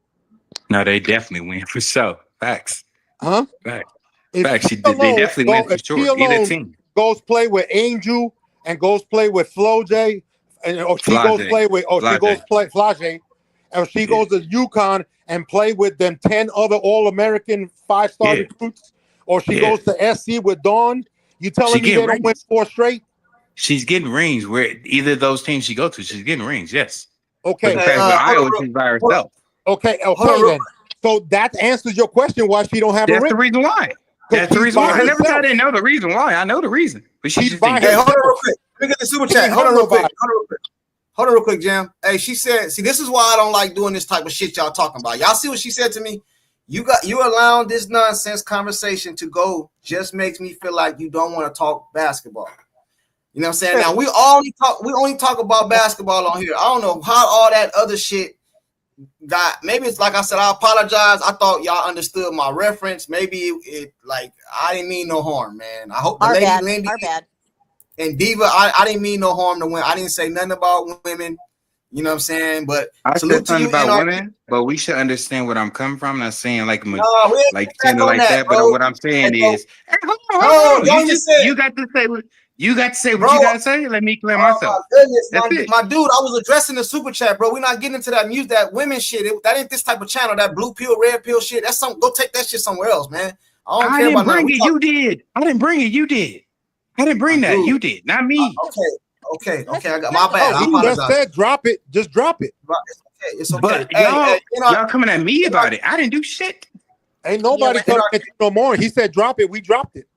No, they definitely win for sure. Facts. Huh? Facts. If Facts. she They alone, definitely win for if she sure. Either alone team. goes play with Angel and goes play with Flo J, and or she goes Flage. play with, or she goes Flage. play Flage, or she Yeah. goes to UConn and play with them 10 other All-American 5-star Yeah. recruits, or she Yeah. goes to SC with Dawn, you She telling me they getting don't win rings. 4 straight? She's getting rings where either of those teams she go to, she's getting rings. Yes. But Okay, the Hey, fact of hold on, Iowa, she's by herself. okay, hold on okay real then. So that answers your question why she don't have a That's ring. the reason why. Because That's the she's reason why. by I never said I herself. didn't know the reason why. I know the reason, but she She's just by didn't Hey, get it. hold on real herself. quick. Let me get the super She chat. ain't Hold have on real quick. nobody. Hold on real quick. Hold on real quick, Jam. Hey, she said, see, this is why I don't like doing this type of shit y'all talking about. Y'all see what she said to me? You allowing this nonsense conversation to go just makes me feel like you don't want to talk basketball. You know what I'm saying? Now we only talk about basketball on here. I don't know how all that other shit got. Maybe it's like I said, I apologize. I thought y'all understood my reference. Maybe it like I didn't mean no harm, man. I hope the Our lady bad. Lindy Our bad. and Diva, I didn't mean no harm to women. I didn't say nothing about women. You know what I'm saying? But I salute said to you, something about NRQ. women, but we should understand where I'm coming from. Not saying like No, we ain't like back saying it on like that, that, but bro. what I'm saying Hey, bro. is, hey, hold on, No, hold on. don't even say it. You got to say what you got to say. What Bro, you got to say. Let me clear oh my myself. goodness, That's it. my dude, I was addressing the super chat, bro. We're not getting into that music, that women shit. That ain't this type of channel, that blue pill, red pill shit. That's something. Go take that shit somewhere else, man. I don't I care didn't about nothing. bring it. You did. I didn't bring it. You did. I didn't bring that. Dude, You did, not me. okay. I got my bad. No, I he just apologize. said drop it. Just drop it. It's okay. But Hey, y'all coming at me about it. I didn't do shit. Ain't nobody coming at you no more. He said drop it. We dropped it.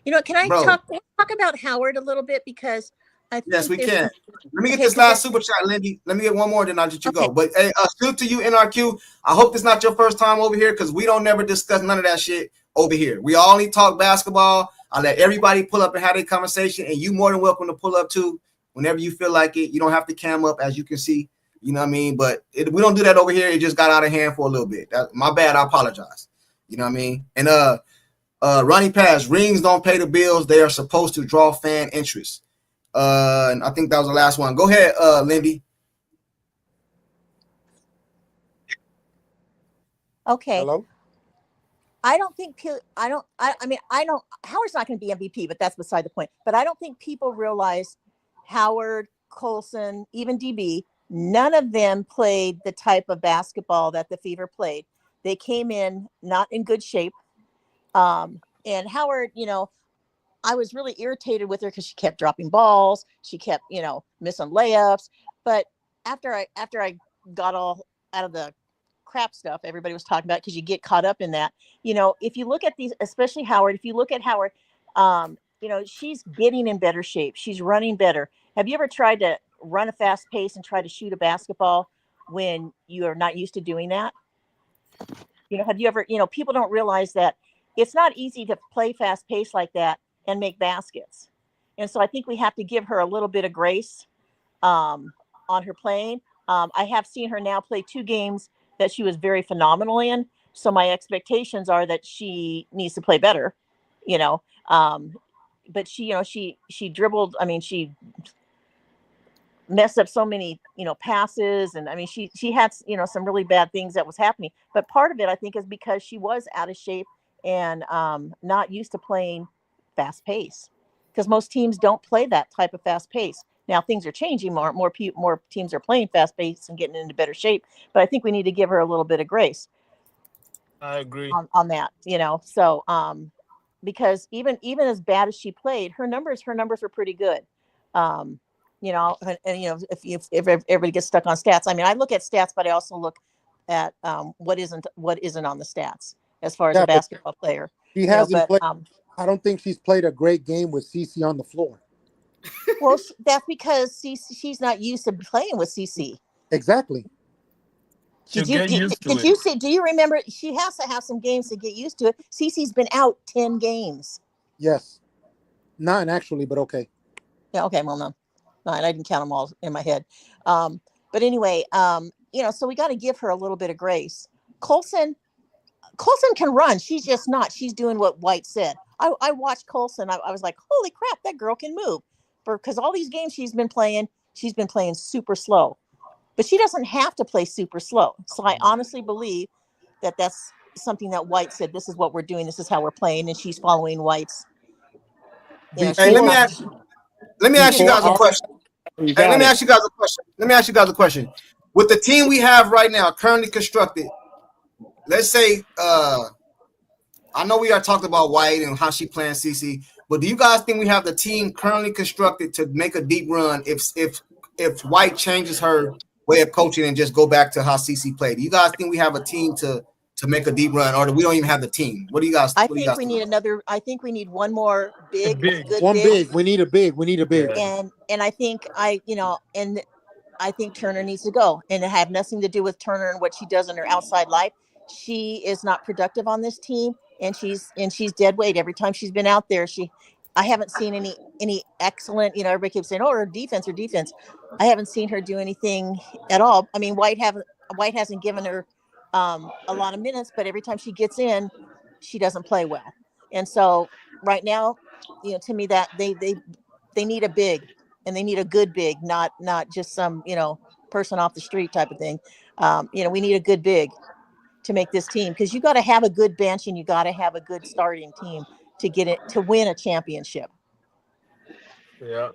You know, can I Bro. talk about Howard a little bit because I think Yes, we there's can. Let me get okay, this 'cause last super chat, Lindy. Let me get one more, then I'll let you Okay. go. But hey, salute to you, NRQ. I hope it's not your first time over here because we don't never discuss none of that shit over here. We only talk basketball. I let everybody pull up and have their conversation, and you more than welcome to pull up too whenever you feel like it. You don't have to cam up, as you can see. You know what I mean? But we don't do that over here. It just got out of hand for a little bit. My bad. I apologize. You know what I mean? And Ronnie Pass, rings don't pay the bills. They are supposed to draw fan interest. And I think that was the last one. Go ahead, Lindy. okay. Hello? I don't think I mean Howard's not going to be MVP, but that's beside the point. But I don't think people realize Howard, Colson, even DB, none of them played the type of basketball that the Fever played. They came in not in good shape. And Howard, you know, I was really irritated with her because she kept dropping balls. She kept, you know, missing layups. But after I got all out of the crap stuff everybody was talking about, because you get caught up in that, you know, if you look at these, especially Howard, if you look at Howard, you know, she's getting in better shape. She's running better. Have you ever tried to run a fast pace and try to shoot a basketball when you are not used to doing that? You know, have you ever, you know, people don't realize that it's not easy to play fast pace like that and make baskets. And so I think we have to give her a little bit of grace on her playing. I have seen her now play 2 games that she was very phenomenal in, So my expectations are that she needs to play better, you know. But she, you know, she dribbled. I mean, she messed up so many, you know, passes, and I mean, she had, you know, some really bad things that was happening. But part of it, I think, is because she was out of shape and not used to playing fast pace, because most teams don't play that type of fast pace. Now things are changing. More teams are playing fast pace and getting into better shape. But I think we need to give her a little bit of grace. I agree on that, you know. So because even as bad as she played, her numbers were pretty good. You know, and you know, if everybody gets stuck on stats, I mean, I look at stats, but I also look at what isn't on the stats as far as a basketball player. She hasn't played. I don't think she's played a great game with CeCe on the floor. Well, that's because she's not used to playing with CeCe. Exactly. Did you see? Do you remember? She has to have some games to get used to it. CeCe's been out 10 games. Yes, 9 actually, but okay. Yeah. Okay. Well, no, 9. I didn't count them all in my head. But anyway, you know, so we got to give her a little bit of grace. Colson can run. She's just not. She's doing what White said. I watched Colson. I was like, holy crap, that girl can move. Because all these games she's been playing super slow. But she doesn't have to play super slow. So I honestly believe that that's something that White said. This is what we're doing. This is how we're playing, and she's following White's. You know, hey, let me ask you guys a question. Let me ask you guys a question. With the team we have right now, currently constructed, let's say, I know we are talking about White and how she plans CeCe, but do you guys think we have the team currently constructed to make a deep run if White changes her way of coaching and just go back to how CeCe played? Do you guys think we have a team to make a deep run, or do we don't even have the team? What do you guys? I think we need one more big. We need a big. And I think I think Turner needs to go, and it had nothing to do with Turner and what she does in her outside life. She is not productive on this team, and she's dead weight every time she's been out there. I haven't seen any excellent, you know, everybody keeps saying, oh, her defense. I haven't seen her do anything at all. I mean, White hasn't given her a lot of minutes, but every time she gets in, she doesn't play well. And so right now, you know, to me, that they need a big, and they need a good big, not just some, you know, person off the street type of thing. You know, we need a good big to make this team, because you got to have a good bench and you got to have a good starting team to get it to win a championship. Yeah.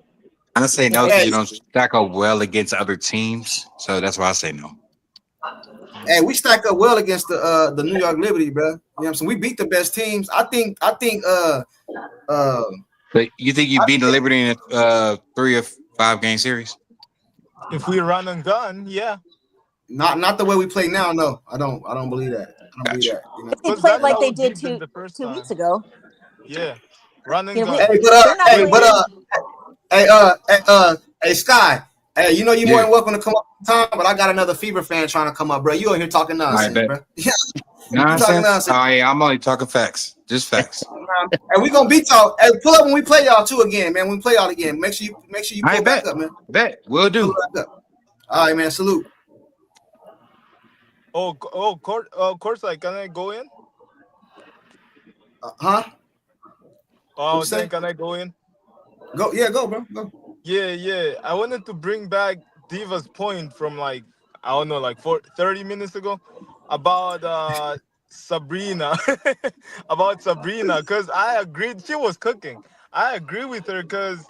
I say no because you don't stack up well against other teams. So that's why I say no. Hey, we stack up well against the New York Liberty, bro. You know what I'm saying? We beat the best teams. I think But you think you beat the Liberty in a 3 or 5 game series? If we run and gun, yeah. Not the way we play now. No, I don't believe that. I don't believe that. You know? They played like they did 2 weeks ago. Yeah, run and You know, gun. Hey, Sky. Hey, you know you're more than welcome to come up time, but I got another Fever fan trying to come up, bro. You over here talking nonsense, bro. Yeah. Nonsense? Oh, yeah, I'm only talking facts. Just facts. And we gonna beat y'all. Hey, pull up when we play y'all too again, man. When we play y'all again, make sure you pull back up, man. Bet. Will do. All right, man. Salute. Course, can I go in? Huh? I was saying, can I go in? Go, yeah, go, bro. Go. Yeah. I wanted to bring back Diva's point from 30 minutes ago about Sabrina. About Sabrina, because I agreed she was cooking. I agree with her because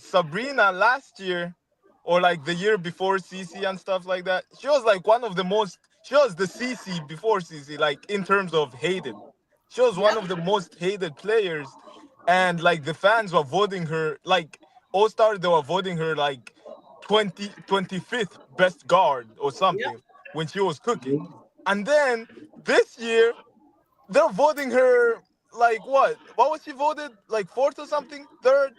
Sabrina last year, or like the year before CeCe and stuff like that, she was like she was the CeCe before CeCe, like in terms of hated. She was one of the most hated players, and like the fans were voting her, like All-Star, they were voting her like 25th best guard or something when she was cooking. And then this year, they're voting her like what? What was she voted? Like 4th or something? 3rd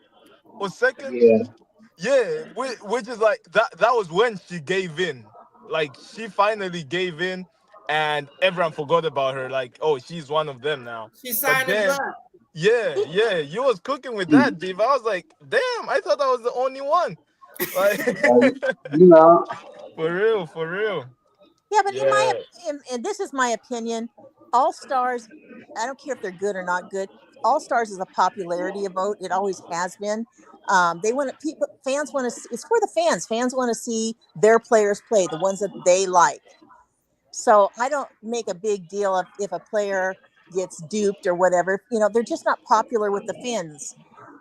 or 2nd? Yeah, which is like that was when she gave in. Like she finally gave in, and everyone forgot about her. Like, oh, she's one of them now. She signed us up. Yeah, you was cooking with that, Diva. I was like, damn, I thought I was the only one. Like, you know, for real. Yeah, but and this is my opinion. All Stars, I don't care if they're good or not good. All Stars is a popularity vote. It always has been. They want to. Fans want to. It's for the fans. Fans want to see their players play, the ones that they like. So I don't make a big deal of if a player gets duped or whatever. You know, they're just not popular with the fans.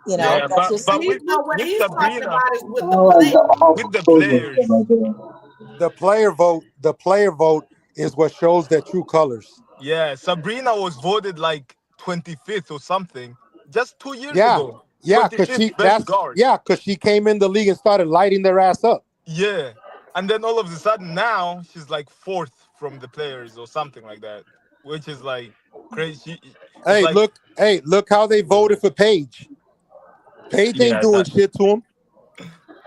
You know, Yeah, that's just. but He's with what he's talking Sabrina, about is with the play. with the players, The player vote is what shows their true colors. yeah, Sabrina was voted like 25th or something just 2 years Yeah, ago. yeah, because 25th best guard. she came in the league and started lighting their ass up. Yeah, and then all of a sudden now she's like 4th from the players or something like that, which is like crazy. Hey, Like, look how they voted for Paige. Paige ain't yeah, doing shit to them.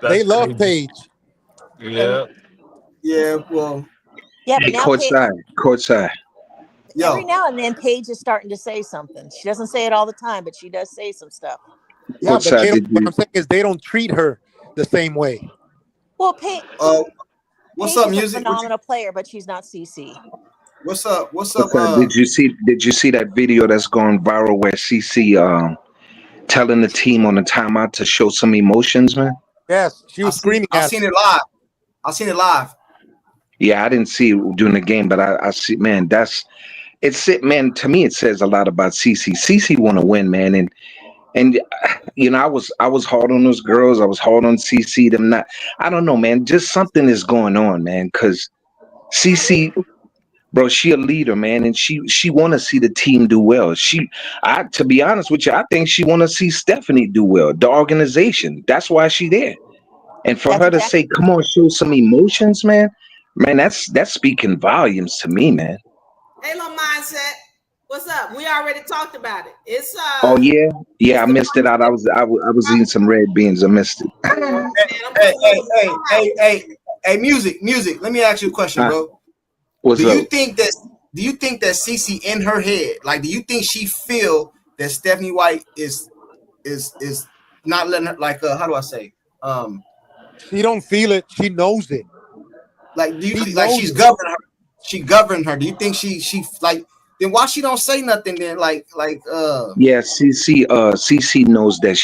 They that's love crazy. Paige. Yeah. Yeah, well, Yeah, Hey, but now courtside. every now and then Paige is starting to say something. She doesn't say it all the time, but she does say some stuff. Yeah, but Courtside, what I'm saying is they don't treat her the same way. Well, Paige what's up, is a music? phenomenal player, but she's not CC. What's up? What's up? Courtside, did you see that video that's going viral where CC telling the team on the timeout to show some emotions, man? Yes, she was screaming. I've seen it live. I've seen it live. Yeah, I didn't see it during the game, but I see, man, man. To me, it says a lot about CC. CC want to win, man, and you know, I was hard on those girls. I was hard on CC. I don't know, man. Just something is going on, man. Because CC, bro, she a leader, man, and she want to see the team do well. To be honest with you, I think she want to see Stephanie do well. The organization. That's why she there. And for her to say, "Come on, show some emotions, man." Man, that's speaking volumes to me, man. Halo mindset. What's up? We already talked about it. It's Oh yeah, I missed it out. I was eating some red beans. I missed Hey, music. Let me ask you a question, bro. What's do up? you think that CC in her head, like, do you think she feel that Stephanie White is not letting her, like, how do I say? She don't feel it. She knows it. Like, do you think like she's governing her? She governed her. Do you think she like? Then why she don't say nothing then? Yeah, CC knows that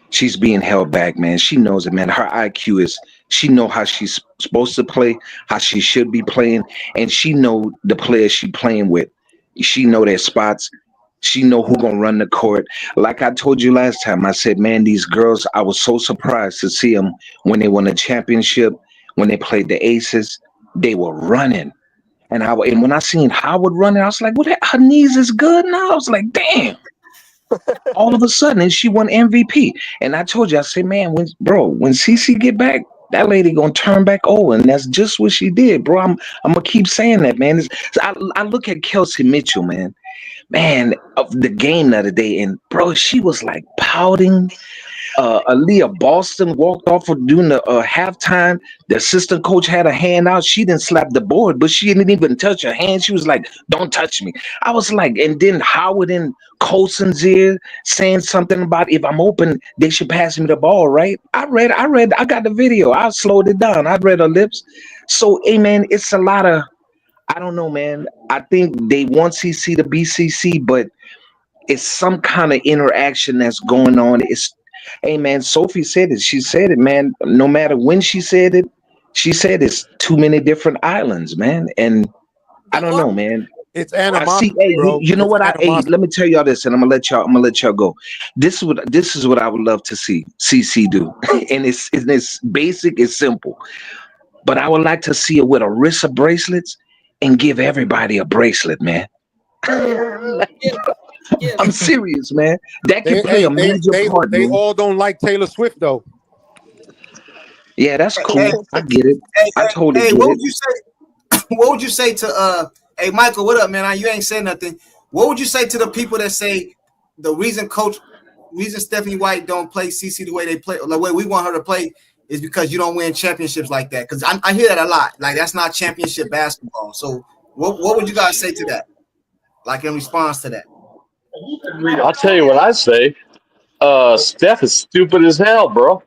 she's being held back, man. She knows it, man. Her IQ is, she know how she's supposed to play, how she should be playing, and she know the players she playing with. She know their spots. She know who gonna run the court. Like I told you last time, I said, man, these girls, I was so surprised to see them when they won the championship, when they played the Aces, they were running. And when I seen Howard running, I was like, "What? Her knees is good now." I was like, "Damn!" All of a sudden, and she won MVP. And I told you, I said, "Man, when CC get back, that lady gonna turn back over." And that's just what she did, bro. I'm gonna keep saying that, man. I look at Kelsey Mitchell, man, of the game the other day, and bro, she was like pouting. Aaliyah Boston walked off during the halftime. The assistant coach had a hand out. She didn't slap the board, but she didn't even touch her hand. She was like, "Don't touch me." I was like, and then Howard in Colson's ear saying something about, if I'm open, they should pass me the ball, right? I got the video. I slowed it down. I read her lips. So, hey, man, it's a lot of, I don't know, man. I think they want CC to be CC, but it's some kind of interaction that's going on. Hey, man, Sophie said it. She said it, man. No matter when she said it, it's too many different islands, man. And I don't know, man. It's animosity, bro. You know what? Let me tell y'all this, and I'm gonna let y'all go. This is what I would love to see CC do, and it's basic, it's simple. But I would like to see it with a wrist of bracelets and give everybody a bracelet, man. I'm serious, man. That can play a major part. They all don't like Taylor Swift, though. Yeah, that's cool. I get it. I totally get what it. would you say? What would you say to Hey, Michael? What up, man? You ain't saying nothing. What would you say to the people that say the reason Stephanie White don't play CC the way they play, the way we want her to play, is because you don't win championships like that? Because I hear that a lot. Like, that's not championship basketball. So what would you guys say to that? Like, in response to that? I'll tell you what I say. Steph is stupid as hell, bro.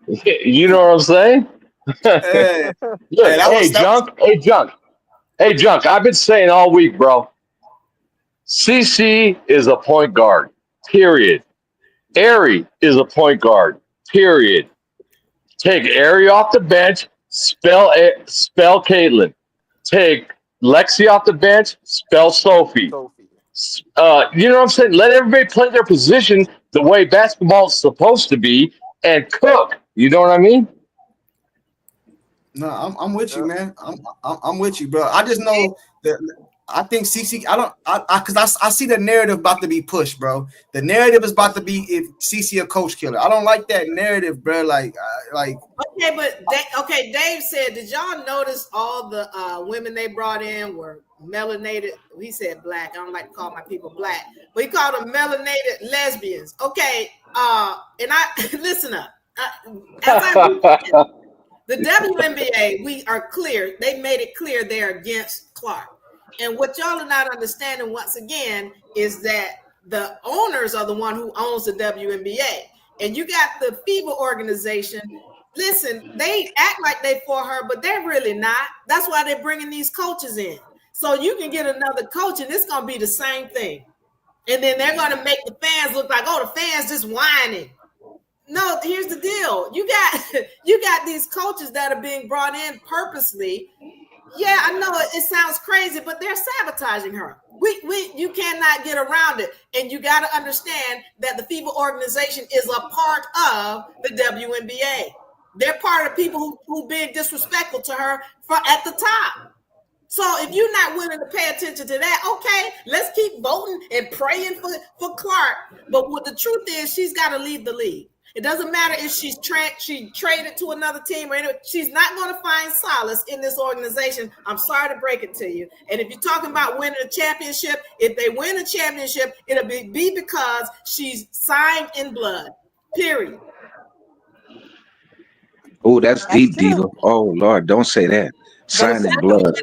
You know what I'm saying? Hey, Look, that hey, was Junk. Hey, Junk. I've been saying all week, bro. CC is a point guard. Period. Ari is a point guard. Period. Take Ari off the bench. Spell Caitlin. Take Lexi off the bench. Spell Sophie. You know what I'm saying? Let everybody play their position the way basketball is supposed to be and cook. You know what I mean? No, I'm with you, man. I'm with you, bro. I just know that I think CC. Because I see the narrative about to be pushed, bro. The narrative is about to be if CC a coach killer. I don't like that narrative, bro. Like. Okay, but Dave said, did y'all notice all the women they brought in were melanated? He said black. I don't like to call my people black, but he called them melanated lesbians. Okay, and I listen up. The WNBA, we are clear. They made it clear they're against Clark. And what y'all are not understanding once again is that the owners are the one who owns the WNBA. And you got the FIBA organization. Listen, they act like they for her, but they're really not. That's why they're bringing these coaches in. So you can get another coach and it's going to be the same thing. And then they're going to make the fans look like, oh, the fans just whining. No, here's the deal. You got these coaches that are being brought in purposely. Yeah, I know it sounds crazy, but they're sabotaging her. You cannot get around it. And you got to understand that the FIBA organization is a part of the WNBA. They're part of people who being disrespectful to her at the top. So if you're not willing to pay attention to that, okay, let's keep voting and praying for Clark. But what the truth is, she's got to leave the league. It doesn't matter if she traded to another team or anything. She's not going to find solace in this organization. I'm sorry to break it to you. And if you're talking about winning a championship, if they win a championship, it'll be because she's signed in blood. Period. Oh, that's deep, Diva. Oh Lord, don't say that. Sign in blood.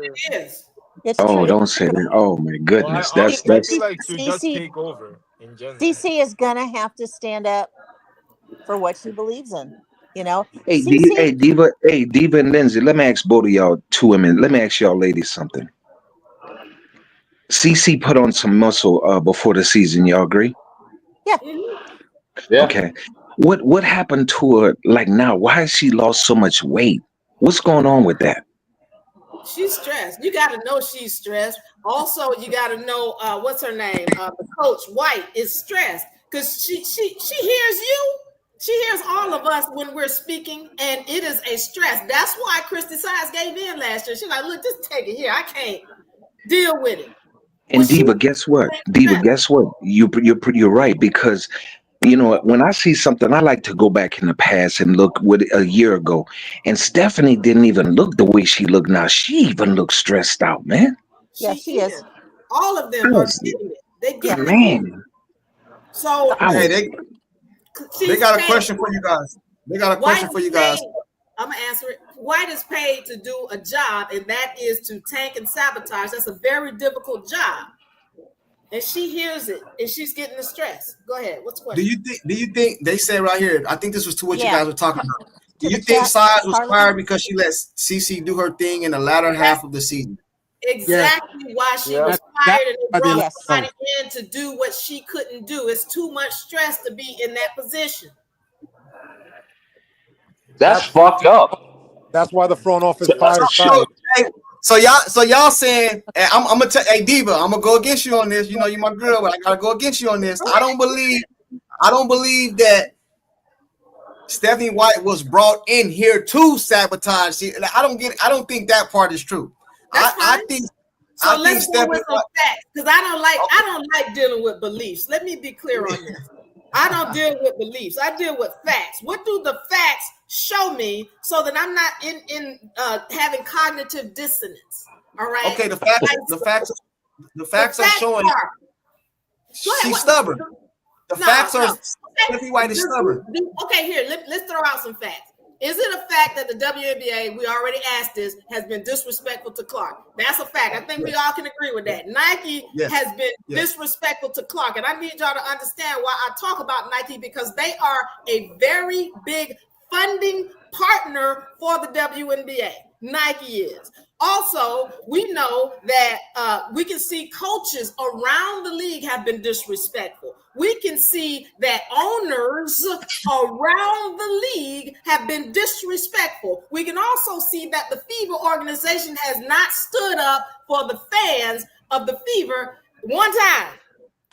Oh, don't say that. Oh my goodness, that's. I feel like to just take over in general. CC is gonna have to stand up for what she believes in. You know. Hey, Diva, and Lindsay. Let me ask both of y'all, two women. Let me ask y'all ladies something. CC put on some muscle before the season. Y'all agree? Yeah. Yeah. Okay. What happened to her? Like now, why has she lost so much weight? What's going on with that? She's stressed. You got to know she's stressed. Also, you got to know what's her name. The coach White is stressed because she hears you. She hears all of us when we're speaking, and it is a stress. That's why Christy Sides gave in last year. She's like, look, just take it here. I can't deal with it. And Diva, guess what? You're right, because you know, when I see something, I like to go back in the past and look with a year ago. And Stephanie didn't even look the way she looked now. She even looks stressed out, man. Yeah, she is. All of them are getting it. They get it. Man. So Hey, they got a question for you guys. They got a question for you guys. I'm gonna answer it. White is paid to do a job, and that is to tank and sabotage. That's a very difficult job. And she hears it, and she's getting the stress. Go ahead. What's the question? Do you think they say right here? I think this was to what you guys were talking about. Do you think Sides was fired because she let CC do her thing in the latter half of the season? Exactly why she was fired, and they brought somebody in to do what she couldn't do. It's too much stress to be in that position. That's fucked up. That's why the front office fired Sides. So y'all saying, and I'm gonna tell, hey Diva, I'm gonna go against you on this. You know you're my girl, but I gotta go against you on this. I don't believe that Stephanie White was brought in here to sabotage. See, I don't think that part is true. I think. So I let's think go with some facts, because I don't like dealing with beliefs. Let me be clear on this. I don't deal with beliefs. I deal with facts. What do the facts show me so that I'm not in having cognitive dissonance? All right. Okay. The facts are showing she's stubborn. The facts are Stephanie White is stubborn. Okay, here let's throw out some facts. Is it a fact that the WNBA, we already asked this, has been disrespectful to Clark? That's a fact. I think we all can agree with that. Nike has been disrespectful to Clark. And I need y'all to understand why I talk about Nike, because they are a very big funding partner for the WNBA. Nike is. Also, we know that we can see coaches around the league have been disrespectful. We can see that owners around the league have been disrespectful. We can also see that the Fever organization has not stood up for the fans of the Fever one time,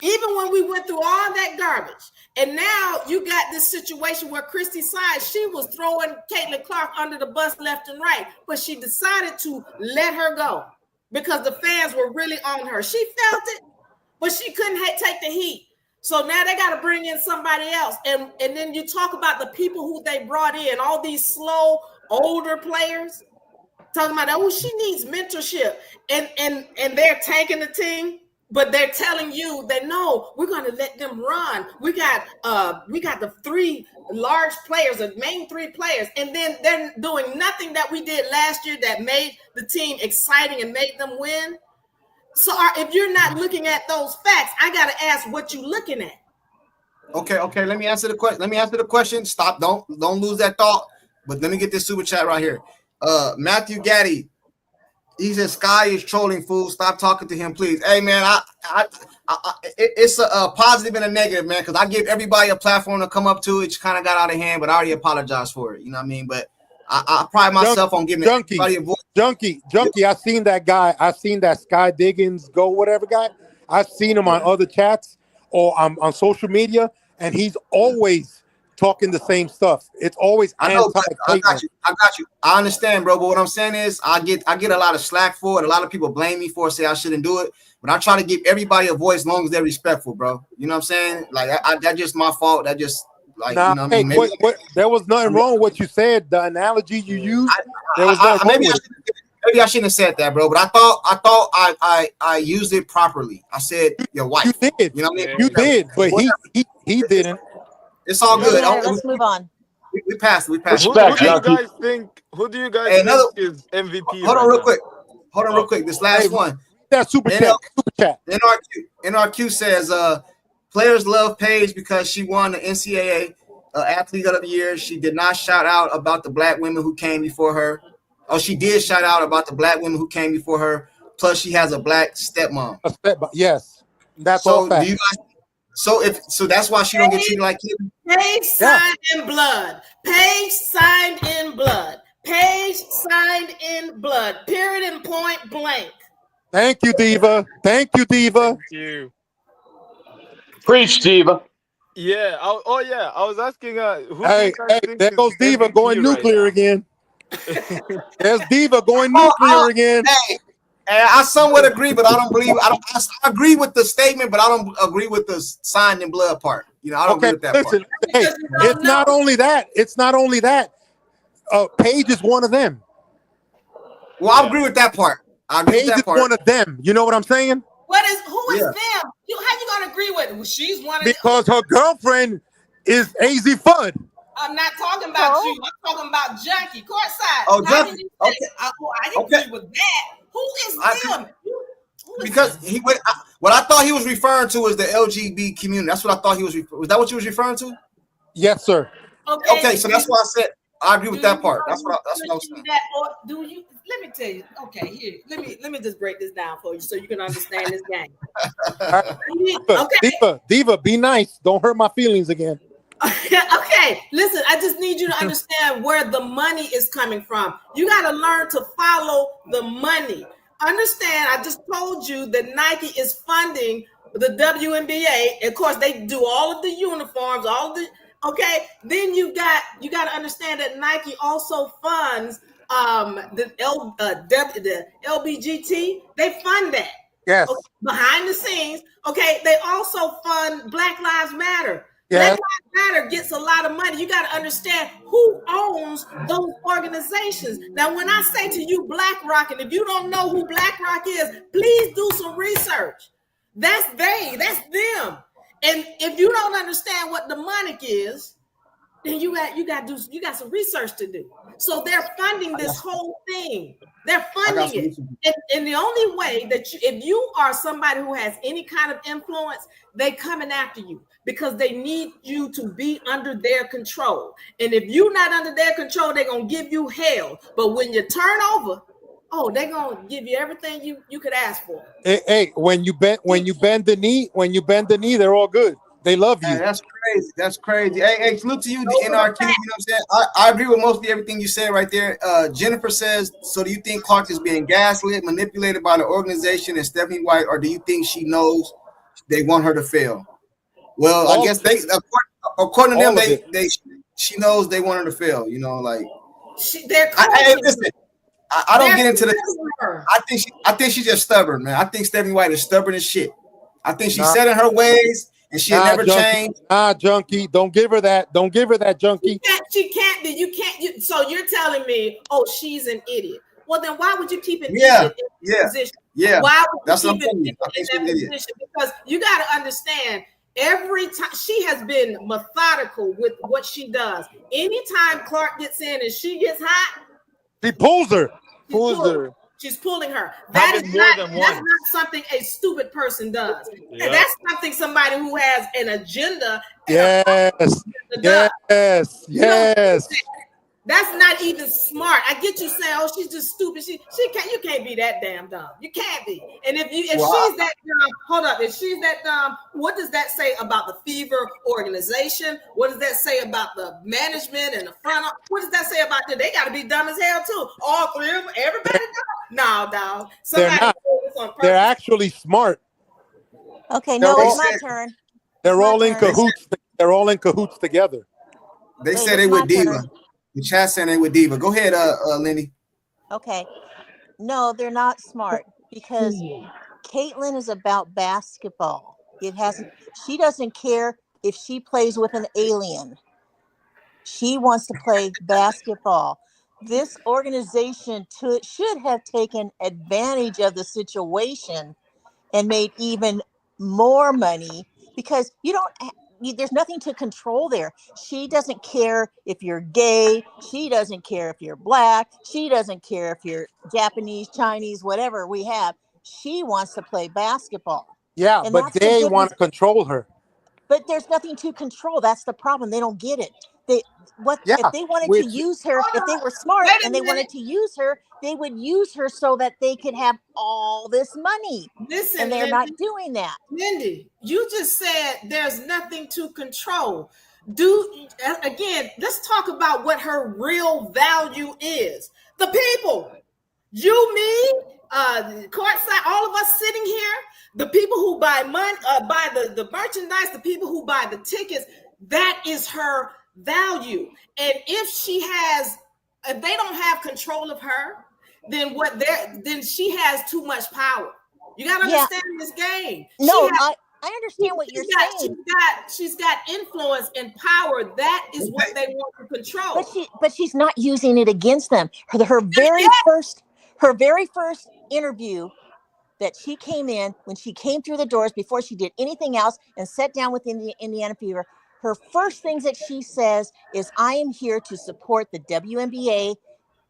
even when we went through all that garbage. And now you got this situation where Christy Sides, she was throwing Caitlin Clark under the bus left and right, but she decided to let her go because the fans were really on her. She felt it, but she couldn't take the heat. So now they got to bring in somebody else. And then you talk about the people who they brought in, all these slow, older players, talking about, oh, she needs mentorship. And they're tanking the team. But they're telling you that no, we're going to let them run. We got the three large players, the main three players, and then they're doing nothing that we did last year that made the team exciting and made them win. So if you're not looking at those facts, I got to ask what you're looking at. Okay. Let me answer the question. Stop. Don't lose that thought. But let me get this super chat right here. Matthew Gaddy. He says, Sky is trolling, fool. Stop talking to him, please. Hey, man, it's a positive and a negative, man, because I give everybody a platform to come up to. It kind of got out of hand, but I already apologize for it. You know what I mean? But I pride myself on giving everybody a voice. Junkie. I seen that guy. I seen that Sky Diggins go whatever guy. I've seen him on other chats or on social media, and he's always talking the same stuff. It's always I know, but I got you. I understand, bro. But what I'm saying is I get a lot of slack for it. A lot of people blame me for it, say I shouldn't do it. But I try to give everybody a voice as long as they're respectful, bro. You know what I'm saying? Like that's just my fault. That just like you know what I mean? There was nothing wrong with what you said. The analogy you used, there was nothing wrong with it. Maybe I shouldn't have said that, bro. But I thought I used it properly. I said your wife. You did. You know what I mean? You did, but he didn't. It's all good. Let's move on. We passed. Who do you guys think is MVP? Hold on, real quick. This last one. That super chat. NRQ says, players love Paige because she won the NCAA Athlete of the Year. She did not shout out about the black women who came before her. Oh, she did shout out about the black women who came before her. Plus, she has a black stepmom. Yes, that's all fact. Do you guys? So that's why she don't get treated like kids. Paige signed in blood. Paige signed in blood. Paige signed in blood. Period and point blank. Thank you, Diva. Thank you. Preach, Diva. Yeah. I was asking. Who Hey, there goes Diva going nuclear again. There's Diva going nuclear again. And I somewhat agree, but I don't believe. I agree with the statement, but I don't agree with the signed in blood part. You know, I don't agree with that part. Hey, it's not only that. Paige is one of them. Well, I agree with that part. Paige is one of them. You know what I'm saying? Who is them? How you gonna agree with it? She's one of them. Because her girlfriend is AZ Fudd. I'm not talking about you. I'm talking about Junkie courtside. Oh, Junkie. Okay. I agree with that. Who is them? Because what I thought he was referring to is the LGBT community. That's what I thought he was. Was that what you was referring to? Yes, sir. Okay, so that's why I said I agree with that part. That's what I was saying. Do you? Let me tell you. Okay, here. Let me just break this down for you so you can understand this game. Diva, be nice. Don't hurt my feelings again. Okay, listen, I just need you to understand where the money is coming from. You got to learn to follow the money. Understand, I just told you that Nike is funding the WNBA. Of course, they do all of the uniforms, okay. Then you got to understand that Nike also funds the LBGT. They fund that. Yes. Okay, behind the scenes, okay. They also fund Black Lives Matter. Yes. Black Lives Matter gets a lot of money. You got to understand who owns those organizations. Now, when I say to you BlackRock, and if you don't know who BlackRock is, please do some research. That's them. And if you don't understand what the money is, then you got some research to do. So they're funding this whole thing. They're funding it. And the only way that if you are somebody who has any kind of influence, they coming after you because they need you to be under their control. And if you're not under their control, they're gonna give you hell. But when you turn over, they're gonna give you everything you could ask for. Hey, when you bend the knee, they're all good. They love you. Man, that's crazy. That's crazy. Hey, salute to you, NRQ. You know what I'm saying? I agree with mostly everything you said right there. Jennifer says, so do you think Clark is being gaslit, manipulated by the organization and Stephanie White, or do you think she knows they want her to fail? Well, I guess according to them, she knows they want her to fail. You know, like listen. I don't get into the. I think she's just stubborn, man. I think Stephanie White is stubborn as shit. I think she's set in her ways. And she'll never change. Junkie. Don't give her that. Don't give her that, Junkie. She can't be. You can't. So you're telling me, she's an idiot. Well, then why would you keep an idiot in that position? Yeah. Why would That's you keep what I'm it in that position? Because you got to understand, every time she has been methodical with what she does. Anytime Clark gets in and she gets hot, he pulls her. She's pulling her. That's not something a stupid person does. Yep. That's something somebody who has an agenda. Yes. That's not even smart. I get you saying, she's just stupid. She can't. You can't be that damn dumb. You can't be. And if she's that dumb, hold up. If she's that dumb, what does that say about the Fever organization? What does that say about the management and the front? What does that say about them? They got to be dumb as hell too. All three of them. Everybody dumb. No, dog. They're actually smart. Okay, it's my turn. They're all in cahoots. They're all in cahoots together. They said they with Diva. The chat saying they with Diva. Go ahead, Lenny. Okay. No, they're not smart because Caitlyn is about basketball. She doesn't care if she plays with an alien. She wants to play basketball. This organization should have taken advantage of the situation and made even more money because there's nothing to control there. She doesn't care if you're gay. She doesn't care if you're black. She doesn't care if you're Japanese, Chinese, whatever we have. She wants to play basketball. Yeah, but they want to control her. But there's nothing to control. That's the problem. They don't get it. If they wanted to use her, if they were smart and they wanted to use her, they would use her so that they could have all this money. Listen, and they're not doing that. Mindy, you just said there's nothing to control. Again, let's talk about what her real value is. The people, you, me, courtside, all of us sitting here, the people who buy the merchandise, the people who buy the tickets, that is her value. And if they don't have control of her, then she has too much power. You got to understand this game. I understand what you're saying. She's got influence and power. That is what they want to control. But she's not using it against them. Her very first interview that she came in, when she came through the doors before she did anything else and sat down with the Indiana Fever, her first things that she says is, I am here to support the WNBA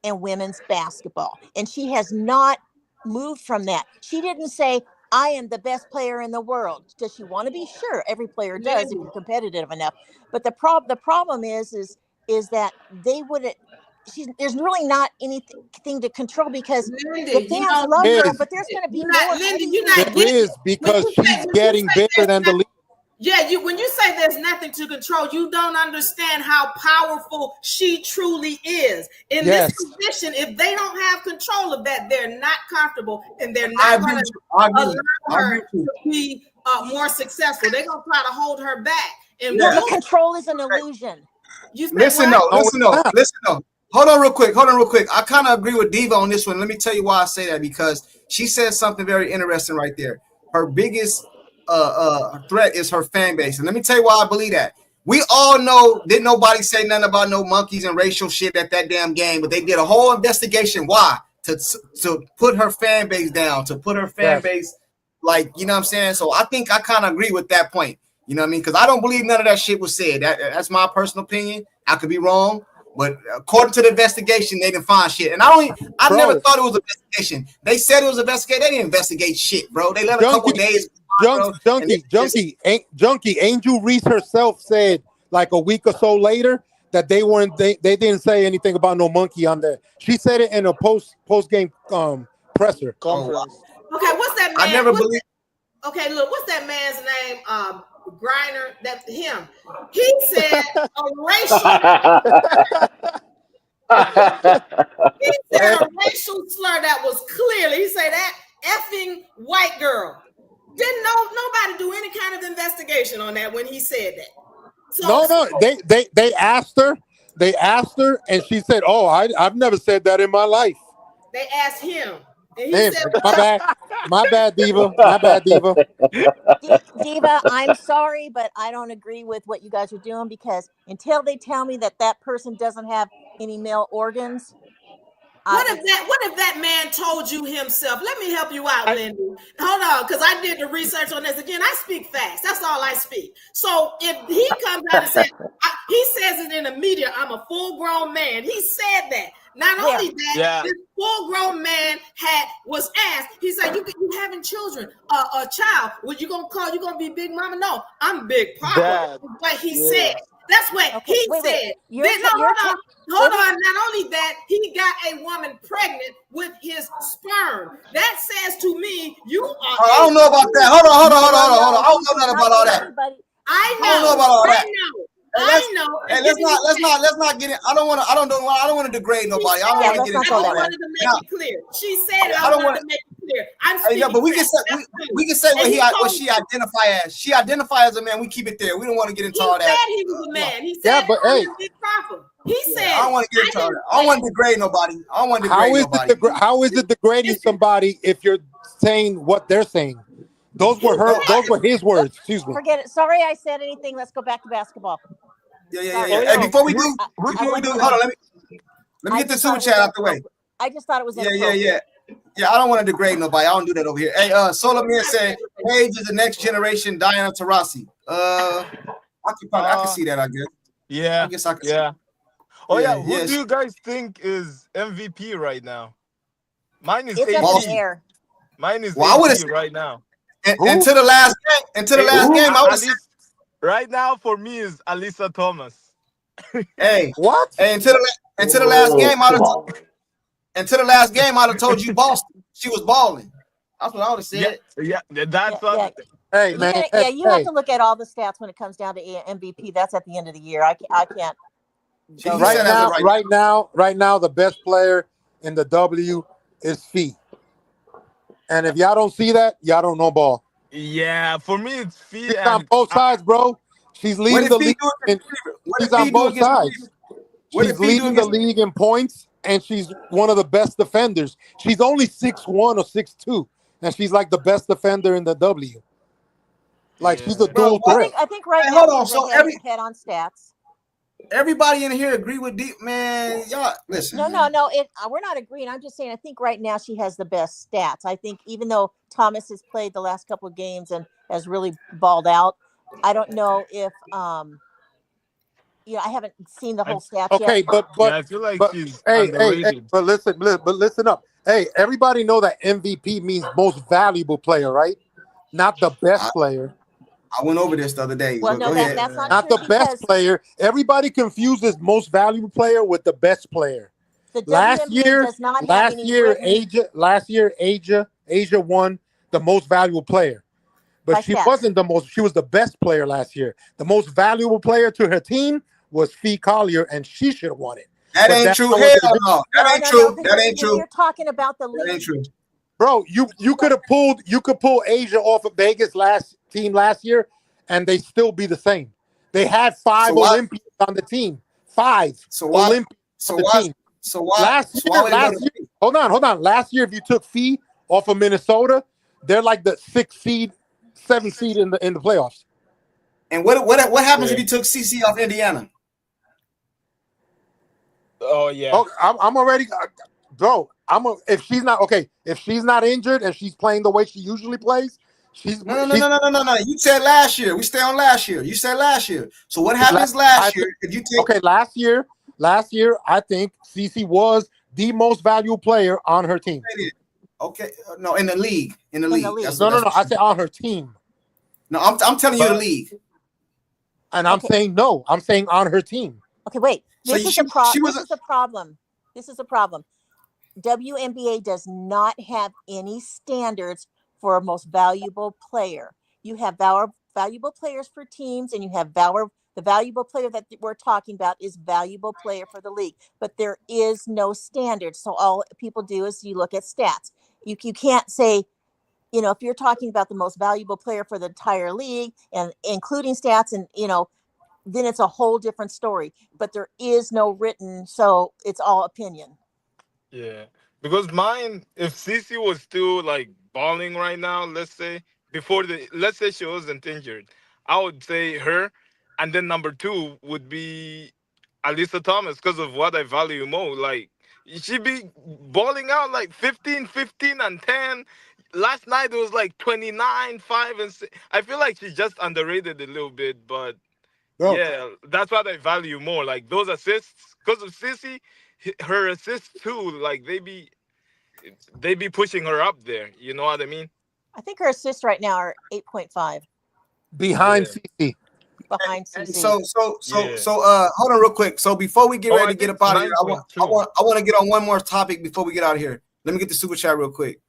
and women's basketball. And she has not moved from that. She didn't say, I am the best player in the world. Does she want to be? Sure, every player does if you're competitive enough. But the problem is that they wouldn't. There's really not anything to control because the fans love her, but there's going to be more. There is, because she's getting bigger than the league. Yeah, when you say there's nothing to control, you don't understand how powerful she truly is. In this position, if they don't have control of that, they're not comfortable and they're not going to allow her to be more successful. They're going to try to hold her back. And the control is an illusion. Listen though. Hold on real quick. I kind of agree with Diva on this one. Let me tell you why I say that, because she says something very interesting right there. Her biggest threat is her fan base. And let me tell you why I believe that. We all know, didn't nobody say nothing about no monkeys and racial shit at that damn game, but they did a whole investigation. Why? To put her fan base down, to put her fan base, like, you know what I'm saying? So I think I kind of agree with that point. You know what I mean? Because I don't believe none of that shit was said. That's my personal opinion. I could be wrong, but according to the investigation, they didn't find shit. And I never thought it was an investigation. They said it was an investigation. They didn't investigate shit, bro. They let a couple days. Junkie, Angel Reese herself said like a week or so later that they didn't say anything about no monkey on there. She said it in a post game presser conference. Okay, what's that man? I never believed. Okay, look, what's that man's name? Griner. That's him. He said a racial. He said a racial slur that was clearly. He said that effing white girl. Didn't nobody do any kind of investigation on that when he said that. So, no, they asked her. They asked her, and she said, "Oh, I've never said that in my life." They asked him. And he Damn, said, my bad, Diva. My bad, Diva. Diva, I'm sorry, but I don't agree with what you guys are doing because until they tell me that person doesn't have any male organs. What if that man told you himself? Let me help you out, Lindy. Hold on, because I did the research on this. Again, I speak facts. That's all I speak. So if he comes out and says, he says it in the media, I'm a full-grown man. He said that. Not only that, this full-grown man was asked. He said, "You having children, a child? What you gonna be Big Mama?" No, I'm Big Papa. That's what he said. That's what he said. Hold on. Not only that, he got a woman pregnant with his sperm. That says to me, you are. I don't know about that. Hold on. I don't know nothing about all that. I don't know about all that. I know. Hey, let's not get in. I don't want to degrade nobody. I don't want to get into all that. I wanted to make it clear. She said I wanted to make it clear. I'm speaking. But we can say what she identify as. She identify as a man. We keep it there. We don't want to get into all that. He said he was a man. He said, but hey, Big Papa. He said, I don't want to get into all that. I don't want to degrade nobody. I don't want to degrade nobody. How is it degrading somebody if you're saying what they're saying? Those were his words. Excuse me. Forget it. Sorry I said anything. Let's go back to basketball. Yeah. Hey, before we do, hold on. Let me get the super chat out the way. I just thought it was Yeah. I don't want to degrade nobody. I don't do that over here. Hey, Solomir said, Paige is the next generation Diana Taurasi. I can see that, I guess. Yeah. I guess I can see that. Oh, yeah. Who yes. do you guys think is MVP right now? Mine is it's AD. up in the air. Mine is well, AD right now. Until the last game, I was right now for me is Alyssa Thomas. Hey, what? Hey, until the last game, I'd have told you Boston. She was balling. That's what I would have said. Yeah, that's what. Hey, man. You have to look at all the stats when it comes down to MVP. That's at the end of the year. I can't. Right now, the best player in the W is Fee. And if y'all don't see that, y'all don't know ball. Yeah, for me, it's Fee. She's on both sides, bro. She's leading the league. She's on both sides. She's leading the league in points, and she's one of the best defenders. She's only 6'1" or 6'2", and she's like the best defender in the W. Like she's a dual threat. I think right now. Hold on. So head on stats. Everybody in here agree with Deep, man. Y'all listen. No. We're not agreeing. I'm just saying. I think right now she has the best stats. I think even though Thomas has played the last couple of games and has really balled out, I don't know if I haven't seen the whole stats yet. Okay, but I feel like she's underrated. But listen up. Hey, everybody know that MVP means most valuable player, right? Not the best player. I went over this the other day. Well, go ahead. That's not the best player. Everybody confuses most valuable player with the best player. Last year, Asia won the most valuable player. But she wasn't the most. She was the best player last year. The most valuable player to her team was Fee Collier, and she should have won it. That ain't true. Hell no. That ain't true. That ain't true. You're talking about the league. That ain't true. Bro, you could pull Asia off of Vegas last year, and they still be the same. They had 5 Olympians on the team. 5 Olympians on the team. Last year, hold on. Last year, if you took Fee off of Minnesota, they're like the 6th seed, 7th seed in the playoffs. And what happens if you took CC off Indiana? Oh yeah. Oh, I'm already, bro. If she's not injured and she's playing the way she usually plays, No. You said last year. We stay on last year. You said last year. So what happens last year if you take? Okay, last year, I think CeCe was the most valuable player on her team. Okay, no, in the league. In the league. No. I said on her team. No, I'm telling you the league. And I'm saying no. I'm saying on her team. Okay, wait. So This is she a problem. was This is a problem. This is a problem. WNBA does not have any standards for a most valuable player. You have valuable players for teams, and you have the valuable player that we're talking about is valuable player for the league. But there is no standard. So all people do is you look at stats. You can't say, you know, if you're talking about the most valuable player for the entire league and including stats and, you know, then it's a whole different story. But there is no written, so it's all opinion. Yeah, because mine, if CeCe was still like balling right now, let's say let's say she wasn't injured, I would say her, and then number 2 would be Alyssa Thomas because of what I value more. Like she be balling out like 15, and 10. Last night it was like 29, 5, and 6. I feel like she just underrated a little bit, but yeah, that's what I value more. Like those assists, because of CeCe, her assists too. Like they be pushing her up there. You know what I mean? I think her assists right now are 8.5 behind CeCe. behind CeCe. So hold on real quick. So before we get ready to get up out of here, I want to get on one more topic before we get out of here. Let me get the super chat real quick.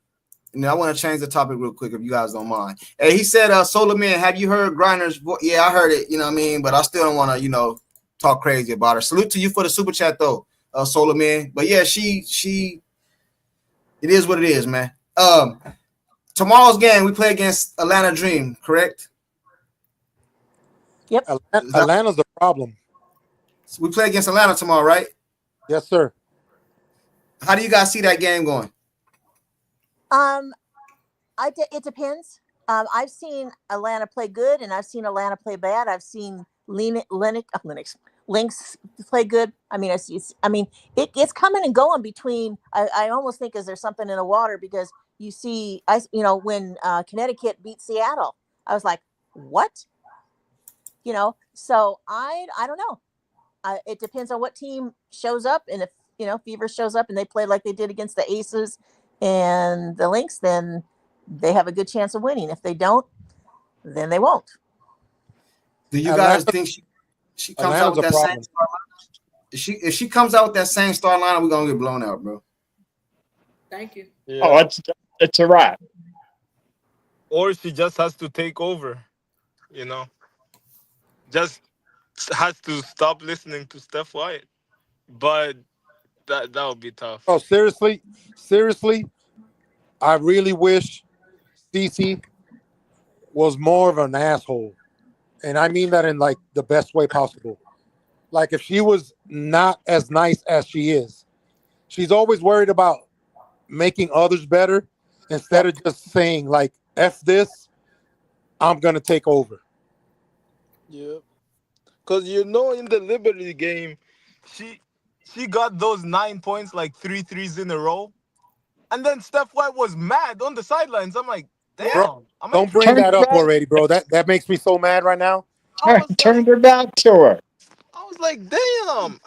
And I want to change the topic real quick if you guys don't mind. Hey, he said, Solar Man, have you heard Griner's voice? Yeah, I heard it, you know what I mean? But I still don't want to, you know, talk crazy about her. Salute to you for the super chat though, Solar Man. But yeah, she it is what it is, man. Tomorrow's game, we play against Atlanta Dream, correct? Yep. Atlanta's the problem. We play against Atlanta tomorrow, right? Yes, sir. How do you guys see that game going? It depends. I've seen Atlanta play good, and I've seen Atlanta play bad. I've seen Lynx play good. I mean, it's coming and going between. I almost think is there something in the water because you see, when Connecticut beat Seattle, I was like, what? You know, so I don't know. It depends on what team shows up, and if Fever shows up and they play like they did against the Aces and the Lynx, then they have a good chance of winning. If they don't, then they won't. Do you guys think she comes out with that same star line? If she comes out with that same star line, we're gonna get blown out, bro. Thank you. Yeah. Oh, it's a wrap. Or she just has to take over, you know. Just has to stop listening to Steph Wyatt. But that would be tough. Oh, seriously, I really wish CeCe was more of an asshole, and I mean that in like the best way possible. Like if she was not as nice as she is, she's always worried about making others better instead of just saying like "F this, I'm gonna take over." Yeah, because in the Liberty game, she got those 9 points, like 3 threes in a row. And then Steph White was mad on the sidelines. I'm like, damn. Bro, don't bring that up already, bro. That makes me so mad right now. Turned her back to her. I was like, damn.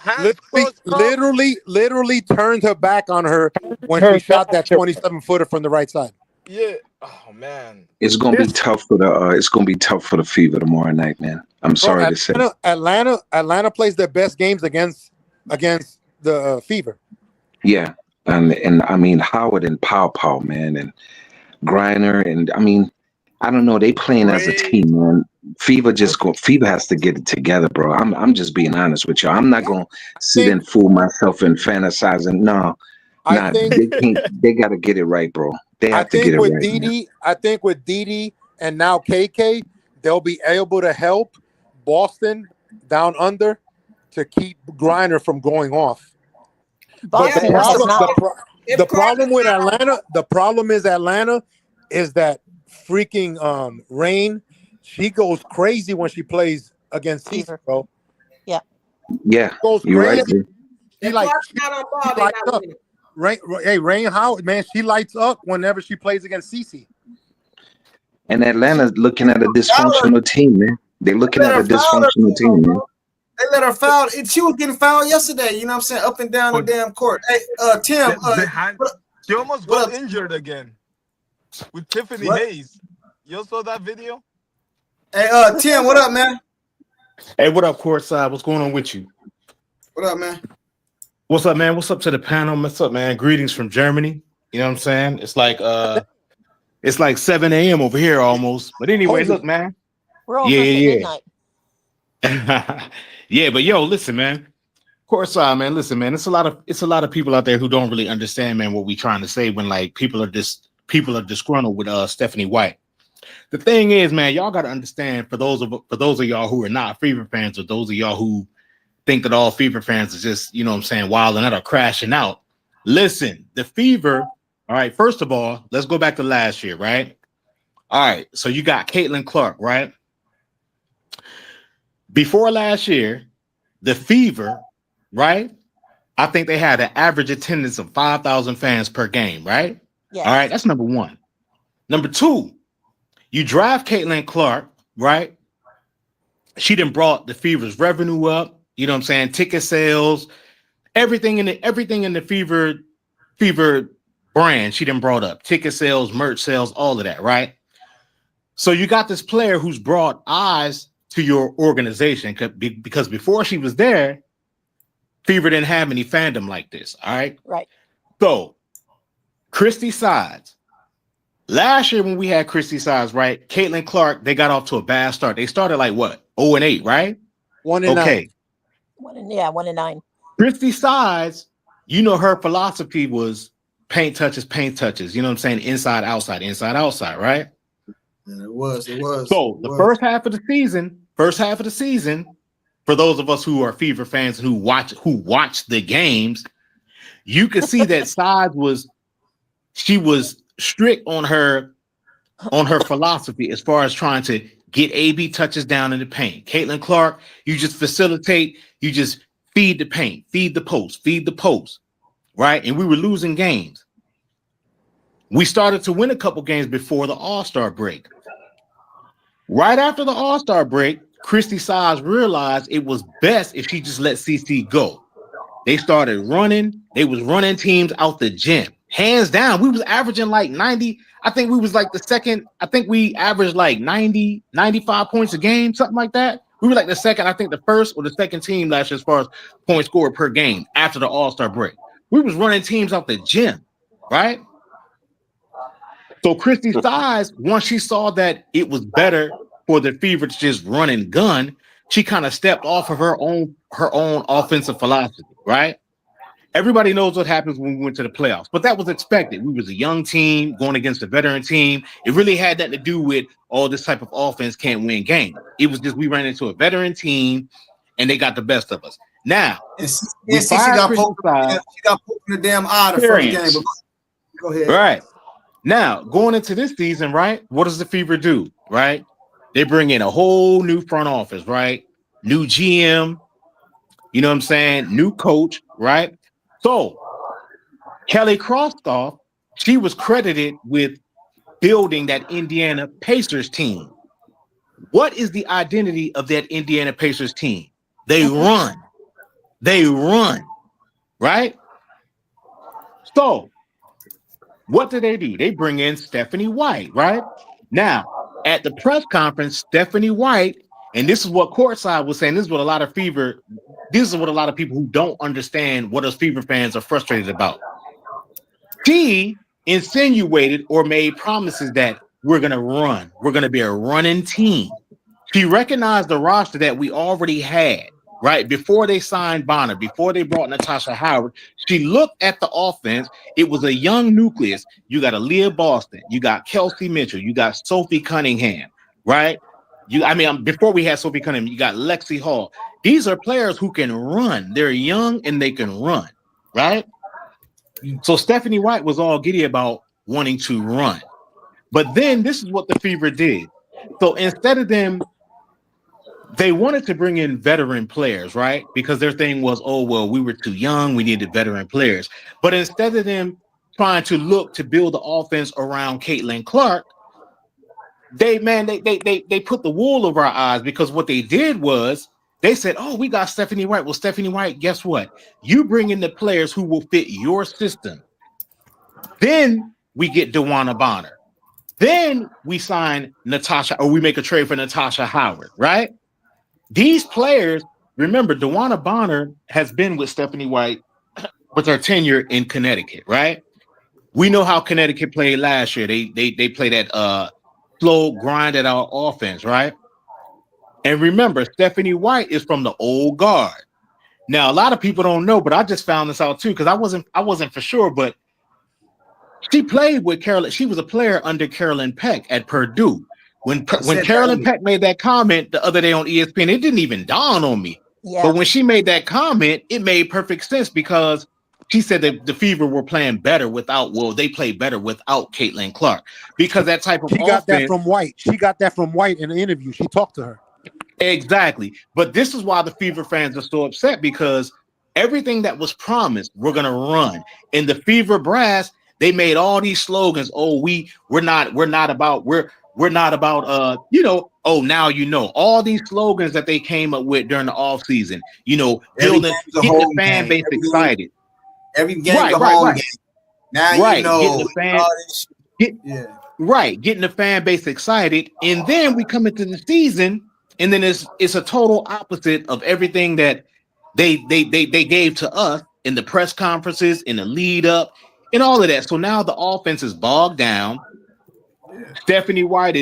Literally turned her back on her when she shot that 27-footer from the right side. Yeah. Oh man. It's gonna be tough for the Fever tomorrow night, man. I'm sorry to say. Atlanta plays their best games against the Fever. Yeah. And I mean Howard and Pow, man, and Griner, and I mean, I don't know, they playing as a team, man. Fever has to get it together, bro. I'm just being honest with you. I'm not gonna sit and fool myself and fantasizing. No, they gotta get it right, bro. They have to get it right. I think with Didi and now KK, they'll be able to help Boston down under to keep Griner from going off. But the problem with Atlanta, is that freaking Rain, she goes crazy when she plays against CeCe, bro. Yeah. Yeah. Goes You're crazy. right. She lights up. Rain Howard, man, she lights up whenever she plays against CeCe. And Atlanta's looking at a Foul her. dysfunctional team, man. They're looking They at let a her foul her. dysfunctional team, man. They let her foul. She was getting fouled yesterday. You know what I'm saying? Up and down the damn court. Hey, Tim. She almost got injured again with Tiffany Hayes. You saw that video? Hey, Tim, what up, man? Hey, what up, courtside? What's going on with you? What up, man? What's up, man? What's up to the panel? What's up, man? Greetings from Germany. You know what I'm saying? It's like 7 a.m. over here almost. But anyway, look, man. We're all midnight. Yeah, but yo, listen, man. Courtside, man. Listen, man. It's a lot of people out there who don't really understand, man, what we trying to say when like people are disgruntled with Stephanie White. The thing is, man, y'all got to understand for those of y'all who are not Fever fans, or those of y'all who think that all Fever fans are just, you know what I'm saying, wilding out or crashing out. Listen, the Fever, all right, first of all, let's go back to last year, right? All right, so you got Caitlin Clark, right? Before last year, the Fever, right? I think they had an average attendance of 5,000 fans per game, right? Yes. All right, that's number one. Number two, you draft Caitlin Clark, right? She done brought the Fever's revenue up. You know what I'm saying? Ticket sales, everything in the Fever brand, she done brought up. Ticket sales, merch sales, all of that, right? So you got this player who's brought eyes to your organization because before she was there, Fever didn't have any fandom like this, all right? Right. So, Christy Sides. Last year when we had Christy Sides, right? Caitlin Clark, they got off to a bad start. They started like what? 0-8, right? 1-9. 1-9. Christy Sides, you know, her philosophy was paint touches. You know what I'm saying? Inside, outside, right? Yeah, it was. So the first half of the season, for those of us who are Fever fans who watch the games, you could see that Sides was strict on her philosophy as far as trying to get AB touches down in the paint. Caitlin Clark, you just facilitate, you just feed the paint, feed the post, right? And we were losing games. We started to win a couple games before the All-Star break. Right after the All-Star break, Christy Sides realized it was best if she just let CC go. They started running. They was running teams out the gym. Hands down, we was averaging like 90. I think we was like the second. I think we averaged like 90, 95 points a game, something like that. We were like the second, I think the first or the second team last year as far as points scored per game after the All-Star break. We was running teams out the gym, right? So Christy Sides, once she saw that it was better for the Fever to just run and gun, she kind of stepped off of her own offensive philosophy, right? Everybody knows what happens when we went to the playoffs, but that was expected. We was a young team going against a veteran team. It really had nothing to do with all this type of offense can't win games. It was just we ran into a veteran team and they got the best of us. Now, she got poked in the damn eye the first game. Go ahead. Right. Now, going into this season, right, what does the Fever do, right? They bring in a whole new front office, right? New GM, you know what I'm saying? New coach, right? So, Kelly Krauskopf, she was credited with building that Indiana Pacers team. What is the identity of that Indiana Pacers team? They run. They run, right? So, what do? They bring in Stephanie White, right? Now, at the press conference, Stephanie White, and this is what Courtside was saying, this is what a lot of people who don't understand what us Fever fans are frustrated about. She insinuated or made promises that we're going to run. We're going to be a running team. She recognized the roster that we already had, right? Before they signed Bonner, before they brought Natasha Howard, she looked at the offense. It was a young nucleus. You got Aaliyah Boston. You got Kelsey Mitchell. You got Sophie Cunningham, right? Before we had Sophie Cunningham, you got Lexi Hall. These are players who can run. They're young and they can run, right? So Stephanie White was all giddy about wanting to run. But then this is what the Fever did. So instead of them, they wanted to bring in veteran players, right? Because their thing was, oh, well, we were too young. We needed veteran players. But instead of them trying to look to build the offense around Caitlin Clark, they put the wool over our eyes, because what they did was they said, "Oh, we got Stephanie White." Well, Stephanie White, guess what? You bring in the players who will fit your system. Then we get DeWanna Bonner. Then we sign Natasha, or we make a trade for Natasha Howard, right? These players, remember, DeWanna Bonner has been with Stephanie White with her tenure in Connecticut, right? We know how Connecticut played last year. They played that slow grind at our offense, right? And remember, Stephanie White is from the old guard. Now, a lot of people don't know, but I just found this out too, because I wasn't for sure, but she played with Carolyn. She was a player under Carolyn Peck at Purdue. When Carolyn Peck made that comment the other day on ESPN, it didn't even dawn on me. Yeah. But when she made that comment, it made perfect sense, because she said that the Fever were playing better without, they played better without Caitlin Clark, because that type of She got that offense- from White. She got that from White in the interview. She talked to her. Exactly. But this is why the Fever fans are so upset, because everything that was promised, we're going to run. In the Fever brass, they made all these slogans. Oh, we're not about oh, now you know. All these slogans that they came up with during the offseason, building, getting the fan base excited. Every game's a home game. Now you know. Getting the fan base excited. And then we come into the season, and then it's a total opposite of everything that they gave to us in the press conferences, in the lead up, and all of that. So now the offense is bogged down. Stephanie White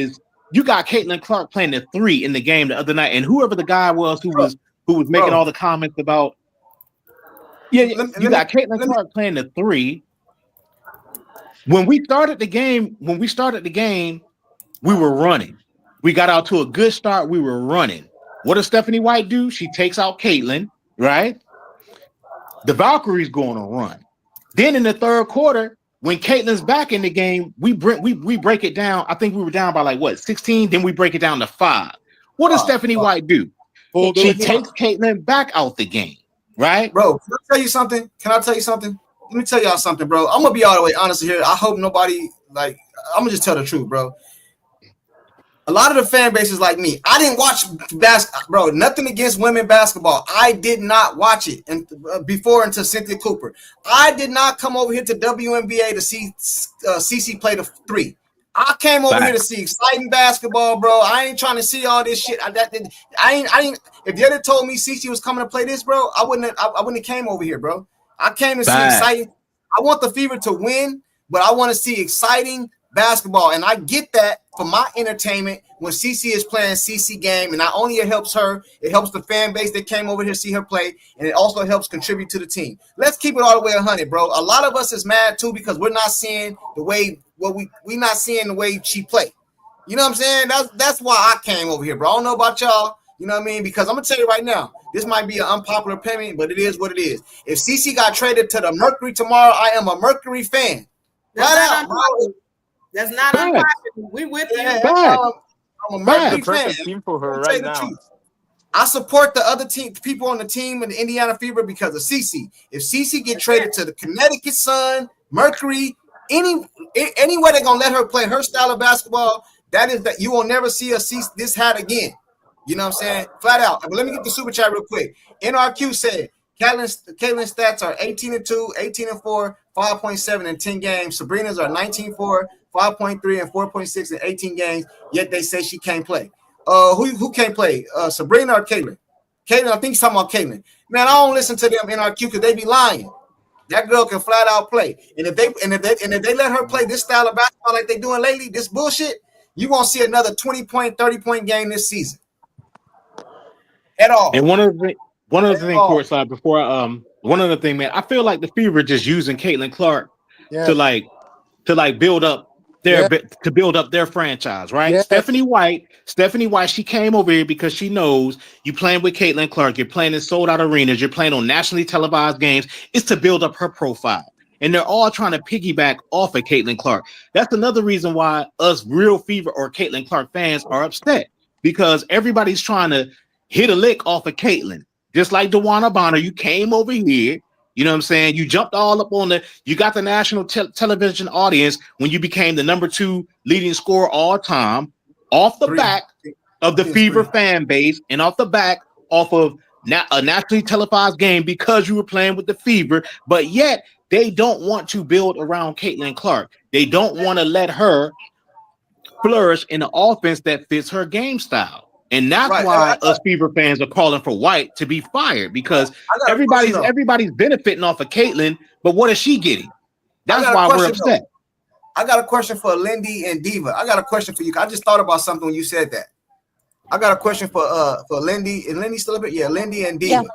you got Caitlin Clark playing the 3 in the game the other night, and whoever the guy was who was making all the comments about, you got Caitlin Clark playing the 3. When we started the game, we were running. We got out to a good start. We were running. What does Stephanie White do? She takes out Caitlin, right? The Valkyries going to run. Then in the third quarter, when Caitlin's back in the game, we break it down. I think we were down by 16. Then we break it down to 5. What does Stephanie White do? She takes Caitlin back out the game, right? Bro, can I tell you something? Let me tell y'all something, bro. I'm gonna be all the way honest here. I hope nobody I'm gonna just tell the truth, bro. A lot of the fan base is like me. I didn't watch basketball, bro. Nothing against women basketball. I did not watch it before until Cynthia Cooper. I did not come over here to WNBA to see CC play the 3. I came over here to see exciting basketball, bro. I ain't trying to see all this shit. I ain't. If you had told me CC was coming to play this, bro, I wouldn't have came over here, bro. I came to see exciting. I want the Fever to win, but I want to see exciting basketball, and I get that for my entertainment when CC is playing CC game, and not only it helps her, it helps the fan base that came over here to see her play, and it also helps contribute to the team. Let's keep it all the way 100, bro. A lot of us is mad too because we're not seeing the way we're not seeing the way she play. You know what I'm saying? That's why I came over here, bro. I don't know about y'all. You know what I mean? Because I'm gonna tell you right now, this might be an unpopular opinion, but it is what it is. If CC got traded to the Mercury tomorrow, I am a Mercury fan. That's not unpopular. We with you. I'm a Mercury fan. Team for her right now. I support the other people on the team in the Indiana Fever because of CC. If CC get traded to the Connecticut Sun, Mercury, anywhere they're gonna let her play her style of basketball, that you will never see us see this hat again. You know what I'm saying? Flat out. But let me get the super chat real quick. NRQ said Caitlin's stats are 18-2, 18-4, 5.7 in 10 games. Sabrina's are 19-4, 5.3, and 4.6 in 18 games. Yet they say she can't play. Who can't play? Sabrina or Caitlin? Caitlin, I think he's talking about Caitlin. Man, I don't listen to them NRQ because they be lying. That girl can flat out play. And if they let her play this style of basketball like they doing lately, this bullshit, you won't see another 20-point, 30-point game this season. At all. And one other thing, courtside, before one other thing, man, I feel like the Fever just using Caitlin Clark to build up their franchise, right? Yeah. Stephanie White, she came over here because she knows you playing with Caitlin Clark, you're playing in sold out arenas, you're playing on nationally televised games. It's to build up her profile. And they're all trying to piggyback off of Caitlin Clark. That's another reason why us real Fever or Caitlin Clark fans are upset, because everybody's trying to hit a lick off of Caitlin. Just like DeWanna Bonner, you came over here, you know what I'm saying? You jumped all up on you got the national television audience when you became the number 2 leading scorer all time. off the back of the Fever fan base and off of a nationally televised game because you were playing with the Fever, but yet they don't want to build around Caitlin Clark. They don't want to let her flourish in an offense that fits her game style. And that's why us Fever fans are calling for White to be fired, because everybody's benefiting off of Caitlin, but what is she getting? That's why we're upset. I got a question for Lindy and Diva. I got a question for you. I just thought about something when you said that. I got a question for Lindy. Is Lindy still up here? Yeah, Lindy and Diva. Yeah.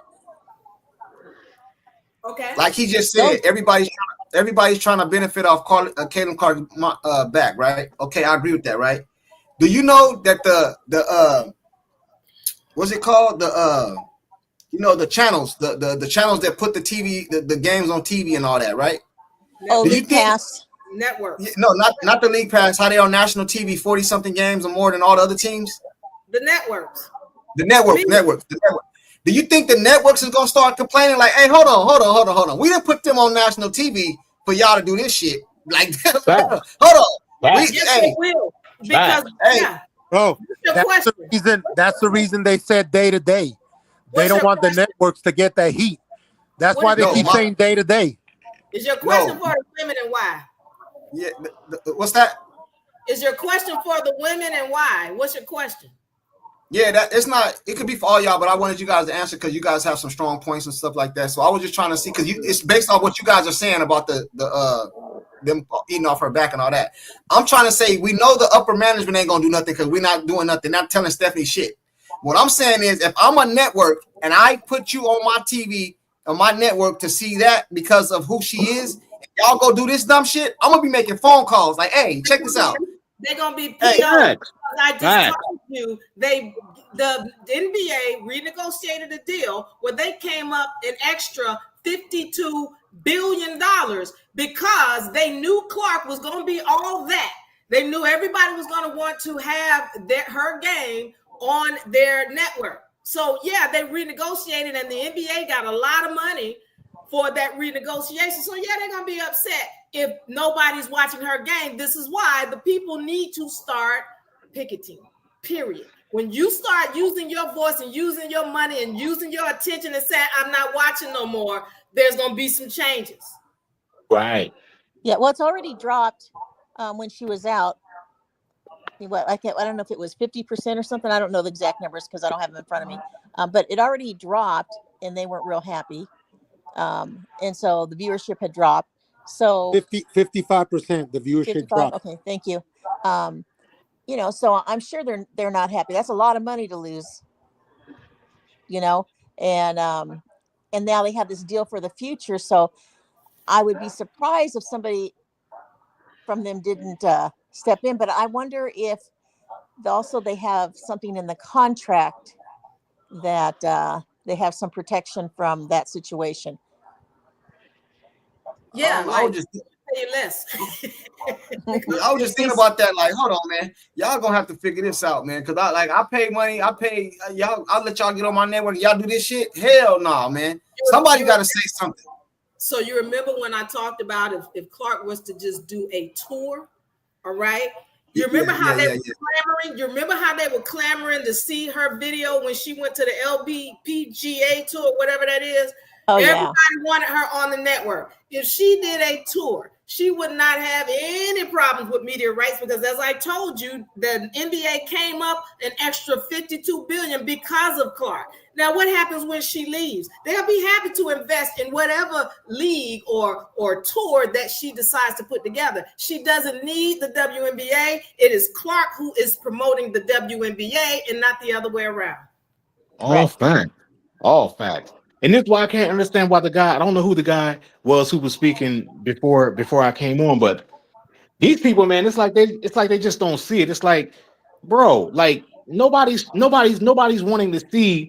Okay. Like he just said, everybody's trying to benefit off Caitlin Clark back, right? Okay, I agree with that, right? Do you know that the what's it called? The channels, the channels that put the TV, the games on TV and all that, right? Oh, League Pass. Network. No, not the League Pass. How they on national TV, 40-something games or more than all the other teams? The networks. The network. Do you think the networks is gonna start complaining like, hey, hold on. We didn't put them on national TV for y'all to do this shit. Like, hold on. Yes, they will. Because bro, that's the reason they said day to day. They don't want the networks to get that heat. That's why they keep saying day to day. Is your question for the women and why? Yeah, what's that? Is your question for the women and why? What's your question? Yeah, that it's not. It could be for all y'all, but I wanted you guys to answer because you guys have some strong points and stuff like that. So I was just trying to see because it's based on what you guys are saying about them eating off her back and all that. I'm trying to say we know the upper management ain't gonna do nothing because we're not doing nothing. Not telling Stephanie shit. What I'm saying is, if I'm a network and I put you on my TV on my network to see that because of who she is, y'all go do this dumb shit. I'm gonna be making phone calls like, "Hey, check this out." They're gonna be Hey, I just told you the NBA renegotiated a deal where they came up an extra $52 billion because they knew Clark was gonna be all that. They knew everybody was gonna want to have her game on their network. So yeah, they renegotiated, and the NBA got a lot of money for that renegotiation. So yeah, they're gonna be upset if nobody's watching her game. This is why the people need to start picketing, period. When you start using your voice and using your money and using your attention and saying, I'm not watching no more, there's going to be some changes. Right. Yeah, well, it's already dropped when she was out. What I don't know if it was 50% or something. I don't know the exact numbers because I don't have them in front of me. But it already dropped, and they weren't real happy. And so the viewership had dropped. So 55% the viewership dropped. Okay, thank you. So I'm sure they're not happy. That's a lot of money to lose. And now they have this deal for the future. So I would be surprised if somebody from them didn't step in. But I wonder if they have something in the contract that they have some protection from that situation. Yeah, I was just thinking about that. Like, hold on, man. Y'all gonna have to figure this out, man. Cause I pay money. I pay y'all. I'll let y'all get on my network. Y'all do this shit. Hell no, man. Somebody got to say something. So you remember when I talked about if Clark was to just do a tour, all right? You remember how they were clamoring? You remember how they were clamoring to see her video when she went to the LPGA tour, whatever that is? Everybody wanted her on the network. If she did a tour, she would not have any problems with media rights because, as I told you, the NBA came up an extra $52 billion because of Clark. Now, what happens when she leaves? They'll be happy to invest in whatever league or tour that she decides to put together. She doesn't need the WNBA. It is Clark who is promoting the WNBA and not the other way around. All facts. And this is why I can't understand why I don't know who the guy was who was speaking before I came on, but these people, man, it's like they just don't see it. It's like, bro, like nobody's wanting to see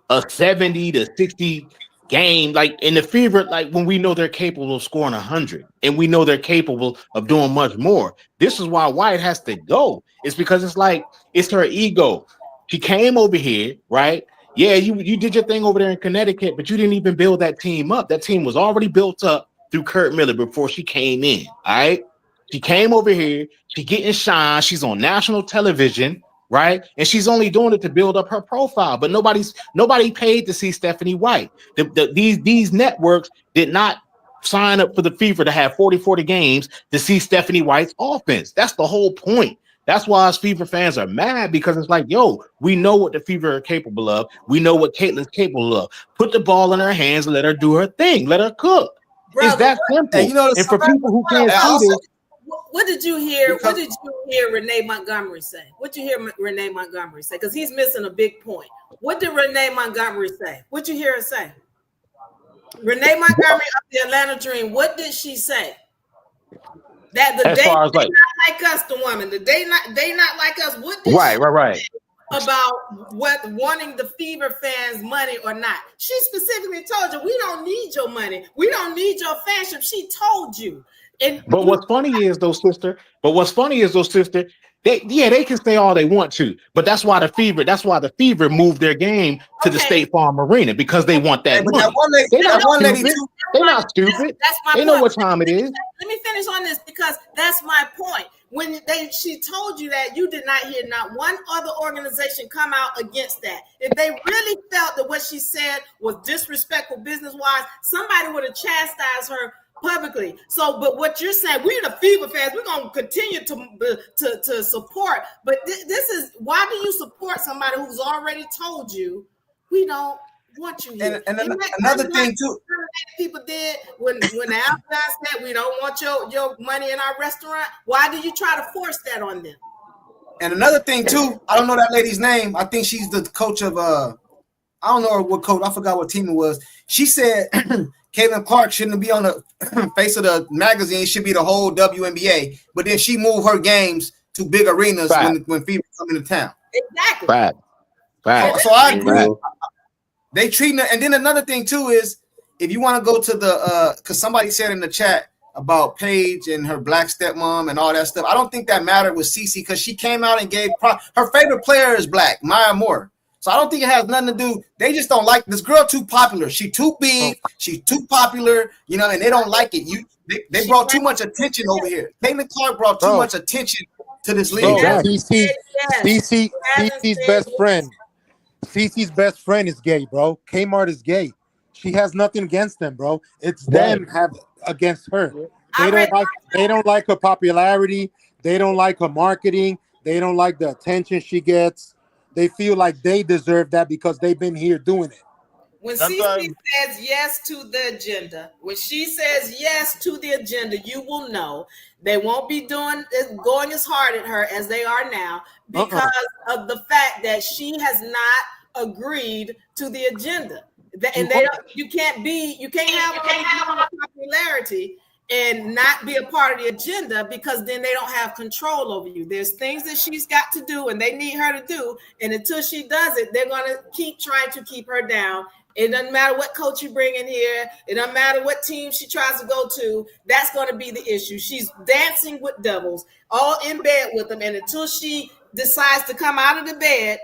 a 70 to 60 game like in the Fever, like when we know they're capable of scoring 100 and we know they're capable of doing much more. This is why White has to go. It's because it's her ego. She came over here, right? Yeah, you did your thing over there in Connecticut, but you didn't even build that team up. That team was already built up through Kurt Miller before she came in. All right. She came over here, she getting shine, she's on national television, right? And she's only doing it to build up her profile. But nobody paid to see Stephanie White. These networks did not sign up for the Fever to have 40 games to see Stephanie White's offense. That's the whole point. That's why us Fever fans are mad, because it's like, yo, we know what the Fever are capable of. We know what Caitlin's capable of. Put the ball in her hands and let her do her thing. Let her cook. It's that simple. And for people who can't see this, what did you hear? What did you hear Renee Montgomery say? What did you hear Renee Montgomery say? Because he's missing a big point. What did Renee Montgomery say? What did you hear her say? Renee Montgomery of the Atlanta Dream. What did she say? That the day not like us, the woman. The day not like us. What did right. About what wanting the Fever fans' money or not? She specifically told you, we don't need your money. We don't need your fanship. She told you. But what's funny is though, sister. They can say all they want to, but that's why the Fever moved their game to the State Farm Arena, because they want that money. They're not stupid. That's my they point. know what time it is. Let me finish on this, because that's my point. When she told you that, you did not hear not one other organization come out against that. If they really felt that what she said was disrespectful business-wise, somebody would have chastised her publicly. So, but what you're saying, we're the Fever fans, we're going to continue to support. But this is, why do you support somebody who's already told you we don't want you here? And another thing too, people did when the outside said we don't want your money in our restaurant. Why do you try to force that on them? And another thing too, I don't know that lady's name. I think she's the coach of I don't know what coach. I forgot what team it was. She said Caitlin Clark shouldn't be on the face of the magazine. It should be the whole WNBA. But then she moved her games to big arenas when Fever come into town. Exactly. Right. So I agree. They treating it. And then another thing too is, if you want to go to the because somebody said in the chat about Paige and her black stepmom and all that stuff. I don't think that mattered with Cece, because she came out and gave her favorite player is black, Maya Moore. So I don't think it has nothing to do. They just don't like this girl too popular. She too big. She's too popular, and they don't like it. They brought too much attention over here. Caitlin Clark brought too much attention to this league. CC's best friend. CC's best friend is gay, bro. Kmart is gay. She has nothing against them, bro. It's them have against her. They don't like her popularity. They don't like her marketing. They don't like the attention she gets. They feel like they deserve that because they've been here doing it. When CC says yes to the agenda, when she says yes to the agenda, you will know they won't be going as hard at her as they are now, because of the fact that she has not agreed to the agenda. And you can't have popularity and not be a part of the agenda, because then they don't have control over you. There's things that she's got to do and they need her to do. And until she does it, they're going to keep trying to keep her down. It doesn't matter what coach you bring in here. It doesn't matter what team she tries to go to. That's going to be the issue. She's dancing with devils, all in bed with them. And until she decides to come out of the bed,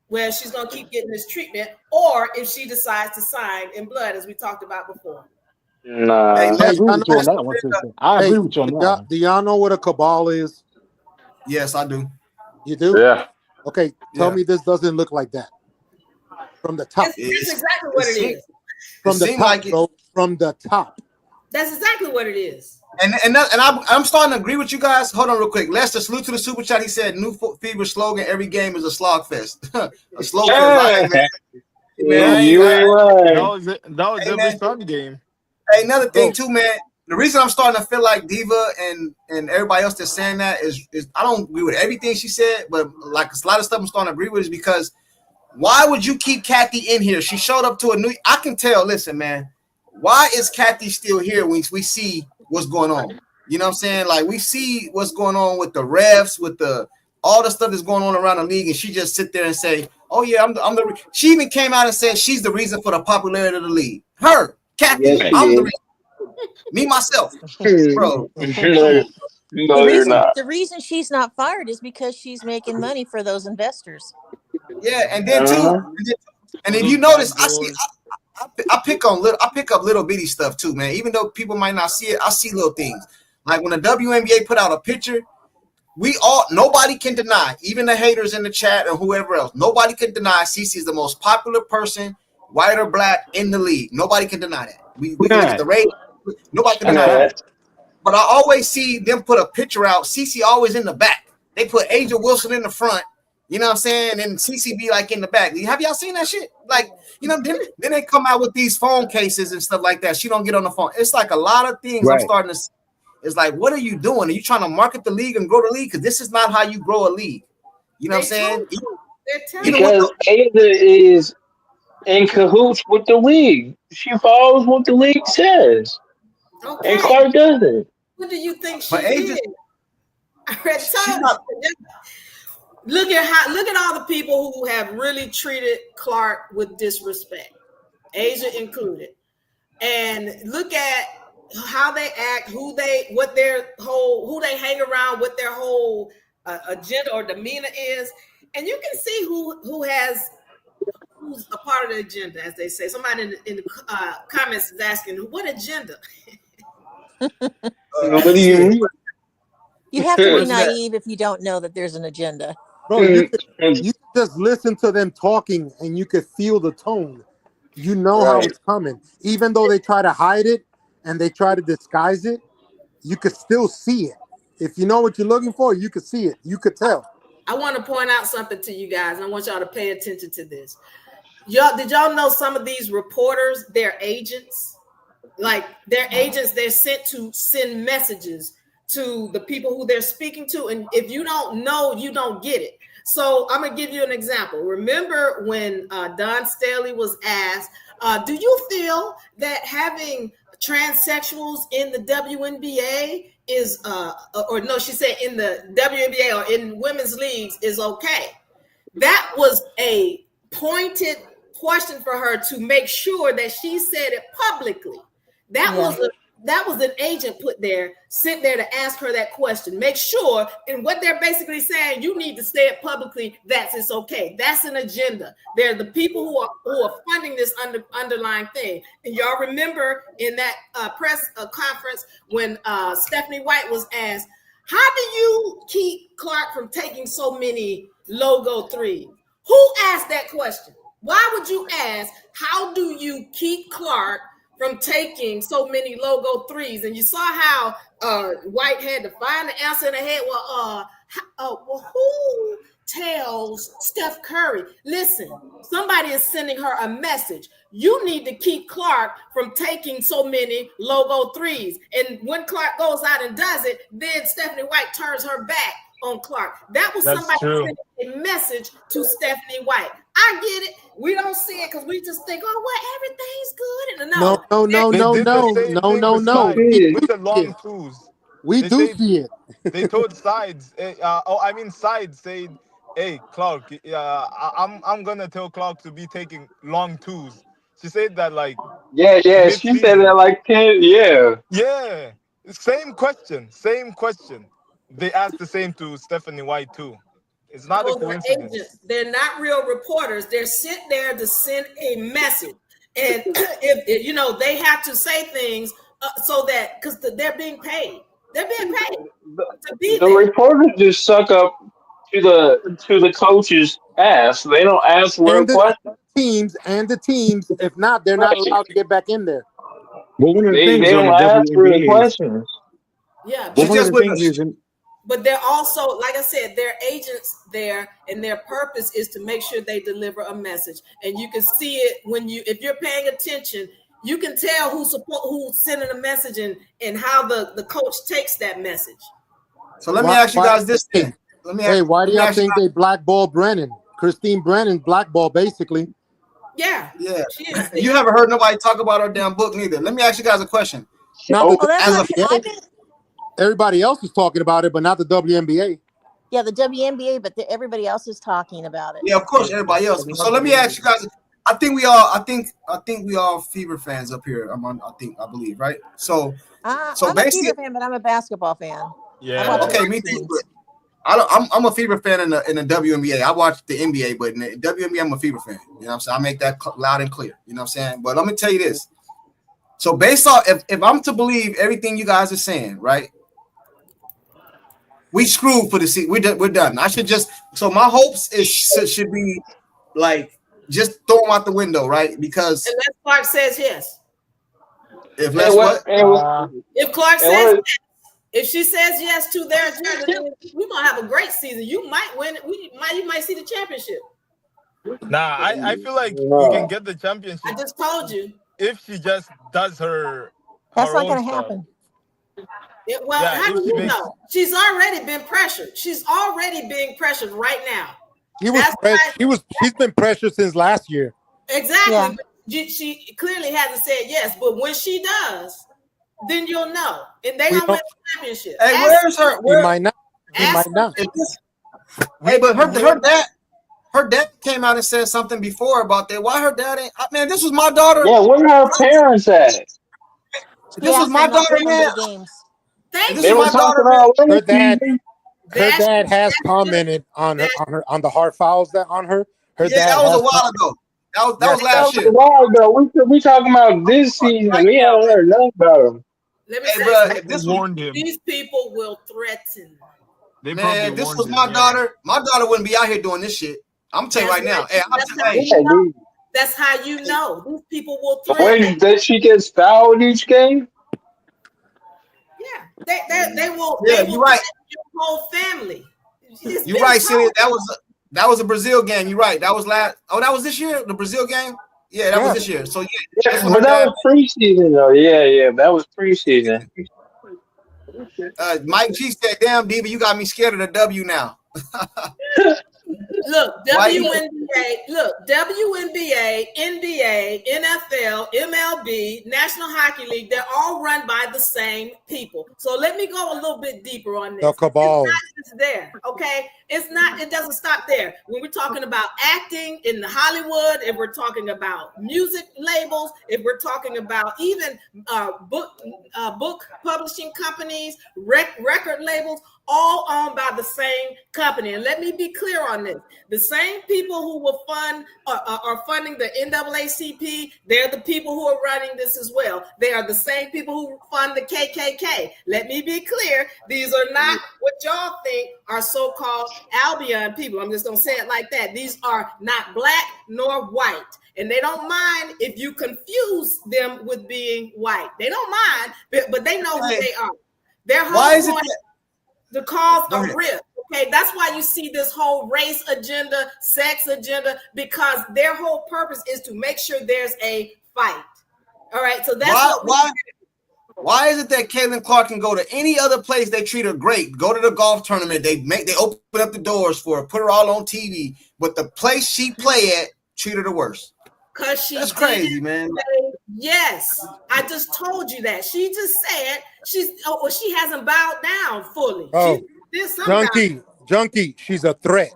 well, she's going to keep getting this treatment. Or if she decides to sign in blood, as we talked about before. Nah. I agree with you on that one, sister. I agree with you on that one. Do y'all know what a cabal is? Yes, I do. You do? Yeah. Okay, tell me this doesn't look like that. From the top. That's exactly what it is. From the top, bro. From the top. That's exactly what it is. And I'm starting to agree with you guys. Hold on real quick. Lester, salute to the super chat. He said, new Fever slogan, every game is a slog fest. A slog fest. Man, you ain't right. That was every Sunday game. Hey, another thing too, man. The reason I'm starting to feel like Diva and everybody else that's saying that is I don't agree with everything she said, but like a lot of stuff I'm starting to agree with is because why would you keep Kathy in here? She showed up to a new. I can tell. Listen, man. Why is Kathy still here when we see what's going on? You know what I'm saying? Like we see what's going on with the refs, with all the stuff that's going on around the league, and she just sit there and say, "Oh yeah, I'm the." She even came out and said she's the reason for the popularity of the league. Her, Kathy, yes, I'm the reason. Me myself, bro. The reason she's not fired is because she's making money for those investors. Yeah, and then too, and if you notice, I pick up little bitty stuff too, man. Even though people might not see it, I see little things. Like when the WNBA put out a picture, nobody can deny, even the haters in the chat or whoever else, nobody can deny CeCe is the most popular person, white or black, in the league. Nobody can deny that. We can look at the rate. Nobody can deny that. But I always see them put a picture out. CeCe always in the back. They put Angel Wilson in the front. You know what I'm saying? And CeCe be like in the back. Have y'all seen that shit? Like, you know, then they come out with these phone cases and stuff like that. She don't get on the phone. It's like a lot of things I'm starting to see. It's like, what are you doing? Are you trying to market the league and grow the league? Because this is not how you grow a league. You know what I'm saying? Because Ada is in cahoots with the league. She follows what the league says. Okay. And Clark doesn't. What do you think she did? Look at all the people who have really treated Clark with disrespect, Asia included, and look at how they act, who they hang around, what their whole agenda or demeanor is, and you can see who's a part of the agenda, as they say. Somebody in the comments is asking, what agenda? What do you mean? You have to be naive if you don't know that there's an agenda. Bro, you just listen to them talking and you could feel the tone. You know how it's coming. Even though they try to hide it and they try to disguise it, you could still see it. If you know what you're looking for, you could see it. You could tell. I want to point out something to you guys. I want y'all to pay attention to this. Did y'all know some of these reporters, they're agents? Like they're agents, they're sent to send messages to the people who they're speaking to. And if you don't know, you don't get it. So I'm going to give you an example. Remember when Don Staley was asked, do you feel that having transsexuals in the WNBA is, or no, she said in the WNBA or in women's leagues is okay? That was a pointed question for her to make sure that she said it publicly. That was an agent sent there to ask her that question. Make sure, and what they're basically saying, you need to say it publicly. It's okay. That's an agenda. They're the people who are funding this underlying thing. And y'all remember in that press conference when Stephanie White was asked, how do you keep Clark from taking so many logo threes? Who asked that question? Why would you ask, how do you keep Clark from taking so many logo threes? And you saw how White had to find the answer in her head. Well, who tells Steph Curry, listen, somebody is sending her a message. You need to keep Clark from taking so many logo threes. And when Clark goes out and does it, then Stephanie White turns her back on Clark. That was somebody sending a message to Stephanie White. I get it. We don't see it because we just think, everything's good. And No. With the long twos. We do see it. They told Sides, Sides said, hey, Clark, I'm going to tell Clark to be taking long twos. She said that like... Yeah, she said that like 10, Yeah, same question. They asked the same to Stephanie White too. It's not a coincidence. Agents. They're not real reporters. They're sent there to send a message. And if they have to say things so that, because they're being paid. They're being paid to be there. The reporters just suck up to the coach's ass. They don't ask real questions. The teams, if not, they're not allowed to get back in there. Well, one of the they things don't ask real questions. Yeah, But they're also, like I said, they're agents there, and their purpose is to make sure they deliver a message. And you can see it if you're paying attention, you can tell who's sending a message and how the coach takes that message. So let me ask you guys this thing. Why do y'all think they blackball Brennan? Christine Brennan blackball basically. Yeah. You haven't heard nobody talk about her damn book neither. Let me ask you guys a question. Everybody else is talking about it, but not the WNBA. Yeah, the WNBA, but everybody else is talking about it. Yeah, of course, everybody else. So let me ask you guys. I think we all Fever fans up here. I believe, right? So I'm a Fever fan, but I'm a basketball fan. Yeah. Okay, me too. I'm a Fever fan in the WNBA. I watch the NBA, but in the WNBA, I'm a Fever fan. You know what I'm saying? I make that loud and clear. You know what I'm saying? But let me tell you this. So based off, if I'm to believe everything you guys are saying, right? we screwed for the season. We're done. I should just my hopes should be like just throw them out the window, right? Because unless Clark says yes. If Clark says yes, if she says yes to their agenda, we're gonna have a great season. You might win. You might see the championship. Nah, I feel like we can get the championship. I just told you. If she just does her. That's not going to happen. How do you know? She's already been pressured. She's already being pressured right now. She's been pressured since last year. Exactly. Yeah. But she clearly hasn't said yes. But when she does, then you'll know. And they're gonna win the championship. Hey, where's her? He might not. Hey, but her dad came out and said something before about that. Why her dad ain't? Man, this was my daughter. Yeah, where her parents at? This was my daughter, man. Thank you. Her dad has commented on the hard fouls that on her. Her dad that was a while ago. That was last year. A while ago. We talking about this season. We haven't heard nothing about him. Let me say something. These people will threaten. Man, this was my daughter. My daughter wouldn't be out here doing this shit. I'm telling you right now. Hey, that's how you know. These people will threaten. Wait, does she get fouled each game? Yeah, they will. Yeah, they will you're right. Your whole family. You're right, Celia. That was a Brazil game. You're right. That was last. Oh, that was this year. The Brazil game. Yeah, that was this year. So yeah, but that was preseason though. Yeah, that was preseason. Mike G said, "Damn, Diva, you got me scared of the W now." Look, WNBA, NBA, NFL, MLB, National Hockey League, they're all run by the same people. So let me go a little bit deeper on this. The cabal. It's not just there, okay? It doesn't stop there. When we're talking about acting in the Hollywood, if we're talking about music labels, if we're talking about even book publishing companies, record labels, all owned by the same company. And let me be clear on this. The same people who will are funding the NAACP, they're the people who are running this as well. They are the same people who fund the KKK. Let me be clear. These are not what y'all think are so-called Albion people. I'm just going to say it like that. These are not black nor white. And they don't mind if you confuse them with being white. They don't mind, but they know who they are. Their whole point, the cause of real. Okay, that's why you see this whole race agenda, sex agenda, because their whole purpose is to make sure there's a fight. All right, so that's why is it that Caitlin Clark can go to any other place, they treat her great, go to the golf tournament, they open up the doors for her, put her all on TV, but the place she play at treat her the worst. That's crazy, man. Yes, I just told you that. She just said she hasn't bowed down fully. Oh, junkie, she's a threat.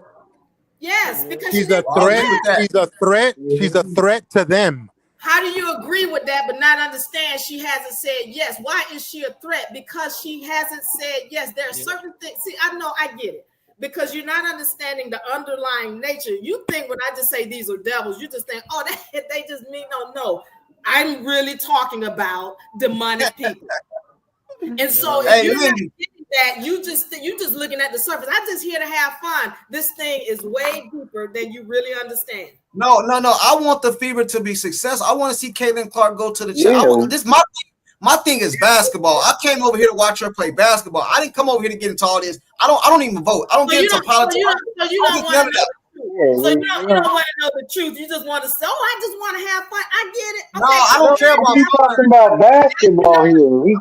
Yes, because she's a threat. She's a threat. She's a threat to them. How do you agree with that but not understand she hasn't said yes? Why is she a threat? Because she hasn't said yes. There are certain things. See, I get it. Because you're not understanding the underlying nature. You think when I just say these are devils, you just think, oh, they just mean no. I'm really talking about demonic people. And so if you're not getting that, you just looking at the surface. I'm just here to have fun. This thing is way deeper than you really understand. No. I want the Fever to be successful. I want to see Caitlin Clark go to the championship. This my thing is basketball. I came over here to watch her play basketball. I didn't come over here to get into all this. I don't even vote. I don't get into politics. So you don't want to know the truth. You just want to say, "Oh, I just want to have fun." I get it. Okay. No, I don't care about. We're talking about basketball here. We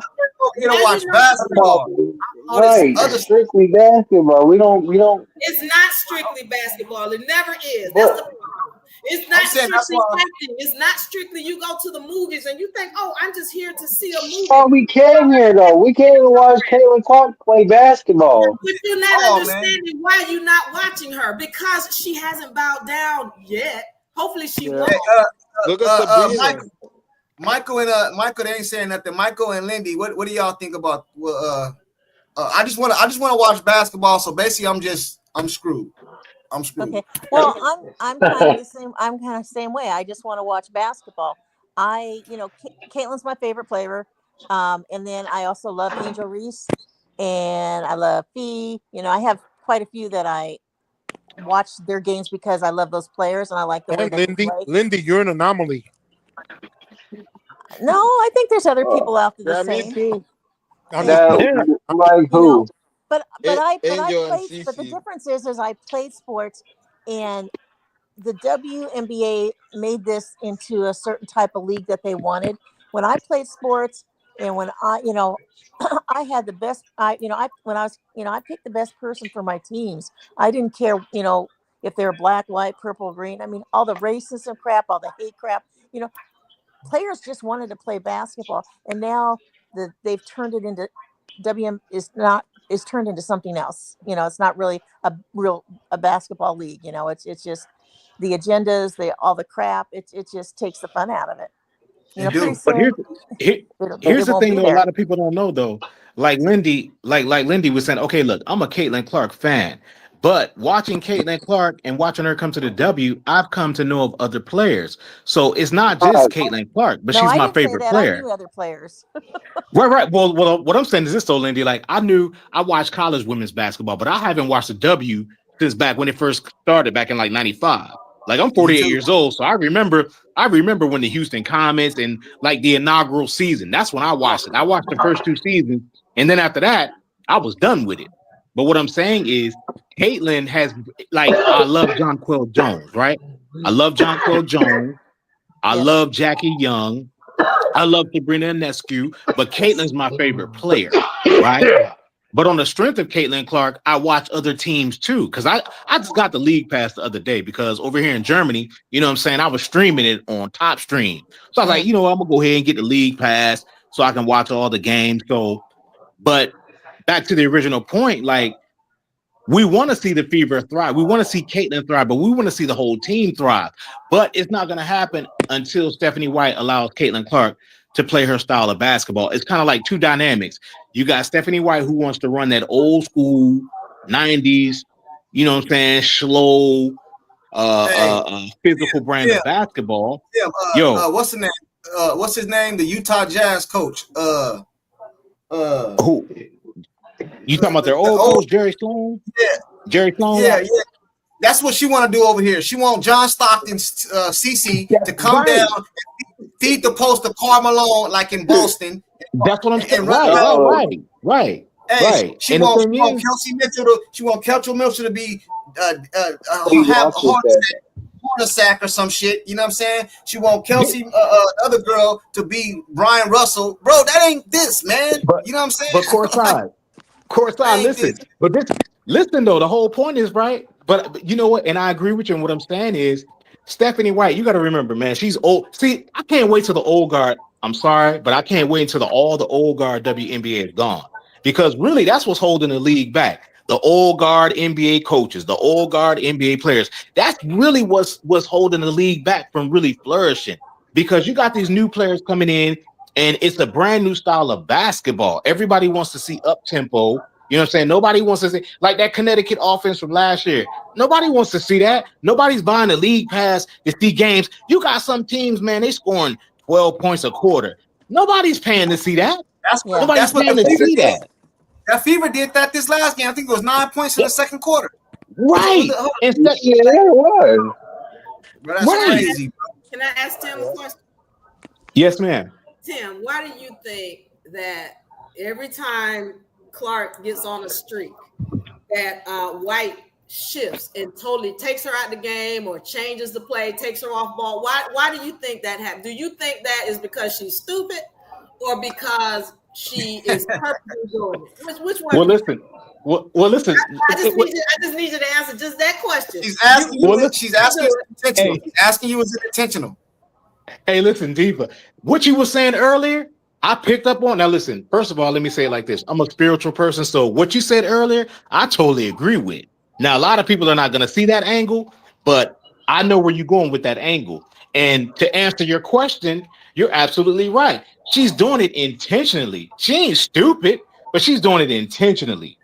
to watch basketball. Right, strictly basketball. We don't. It's not strictly basketball. It never is. That's the problem. It's not strictly acting. It's not strictly you go to the movies and you think, oh, I'm just here to see a movie. Oh, we came here though. We came to watch Caitlin Clark play basketball. But you're not understanding why you're not watching her, because she hasn't bowed down yet. Hopefully she will. Look at Michael, they ain't saying nothing. Michael and Lindy, what do y'all think about? I just want to watch basketball. So basically, I'm screwed. I'm screwed. Okay. Well, I'm kind of the same. I'm kind of the same way. I just want to watch basketball. Caitlin's my favorite player, and then I also love Angel Reese. and I love Fee. You know, I have quite a few that I watch their games because I love those players and I like the way And that they play. Lindy, you're an anomaly. No, I think there's other people out there the Yeah, me same. too. Now, like who? But I Angel and played. But the Cece. difference is I played sports, and the WNBA made this into a certain type of league that they wanted. When I played sports, and when I, you know, I had the best. I picked the best person for my teams. I didn't care, you know, if they're black, white, purple, green. I mean, all the racism crap, all the hate crap. You know, players just wanted to play basketball, and now they've turned it into is turned into something else. You know, it's not really a basketball league. You know, it's just the agendas, all the crap. It just takes the fun out of it. You know, pretty But soon here's it the won't thing be though, a there. lot of people don't know though. Like Lindy, like Lindy was saying, okay, look, I'm a Caitlin Clark fan. But watching Caitlin Clark and watching her come to the W, I've come to know of other players. So it's not just Caitlin Clark, but No, she's I my didn't say favorite that. I player. knew other players. Right. Well, what I'm saying is this, though, Lindy. Like, I watched college women's basketball, but I haven't watched the W since back when it first started, back in like '95. Like, I'm 48 years old, so I remember when the Houston Comets and like the inaugural season. That's when I watched it. I watched the first 2 seasons, and then after that, I was done with it. But what I'm saying is, Caitlin has like I love Jonquel Jones, right? I love Jonquel Jones. I love Jackie Young. I love Sabrina Ionescu, but Caitlin's my favorite player, right? But on the strength of Caitlin Clark, I watch other teams too. Because I just got the league pass the other day because over here in Germany, you know what I'm saying, I was streaming it on Top Stream. So I was like, you know what, I'm gonna go ahead and get the league pass so I can watch all the games. So, but back to the original point, like we want to see the Fever thrive. We want to see Caitlin thrive, but we want to see the whole team thrive. But it's not going to happen until Stephanie White allows Caitlin Clark to play her style of basketball. It's kind of like two dynamics. You got Stephanie White who wants to run that old school 90s, you know what I'm saying, slow, physical brand of basketball. What's the name? What's his name? The Utah Jazz coach. Who? You talking about their old coach, Jerry Sloan? Yeah. Jerry Sloan? Yeah. That's what she want to do over here. She want John Stockton, CC to come down and feed the post to Karl Malone like in Boston. That's what I'm saying. Right. She wants Kelsey Mitchell to. She want Kelsey Mitchell to be have a heart attack or some shit. You know what I'm saying? She want Kelsey, other girl, to be Brian Russell. Bro, that ain't this, man. You know what I'm saying? But courtside, listen though, the whole point is right. But you know what? And I agree with you. And what I'm saying is, Stephanie White, you got to remember, man, she's old. See, I can't wait till the old guard. I'm sorry, but I can't wait until all the old guard WNBA is gone, because really that's what's holding the league back. The old guard NBA coaches, the old guard NBA players. That's really what's holding the league back from really flourishing, because you got these new players coming in. And it's a brand new style of basketball. Everybody wants to see up tempo. You know what I'm saying? Nobody wants to see like that Connecticut offense from last year. Nobody wants to see that. Nobody's buying the league pass to see games. You got some teams, man, they scoring 12 points a quarter. Nobody's paying to see that. Nobody's paying to see that. That Fever did that this last game. I think it was 9 points in the second quarter. Right. It was. Bro, that's crazy. Can I ask Tim a question? Yes, ma'am. Tim, why do you think that every time Clark gets on a streak, that White shifts and totally takes her out the game or changes the play, takes her off ball? Why do you think that happens? Do you think that is because she's stupid or because she is purposely doing it? Which one? Well, listen. Well, listen. I just need you to answer just that question. She's asking you. She's asking you. Intentional. She's asking you, is it intentional? Hey, listen, Diva. What you were saying earlier, I picked up on. Now, listen. First of all, let me say it like this: I'm a spiritual person, so what you said earlier, I totally agree with. Now, a lot of people are not going to see that angle, but I know where you're going with that angle. And to answer your question, you're absolutely right. She's doing it intentionally. She ain't stupid, but she's doing it intentionally.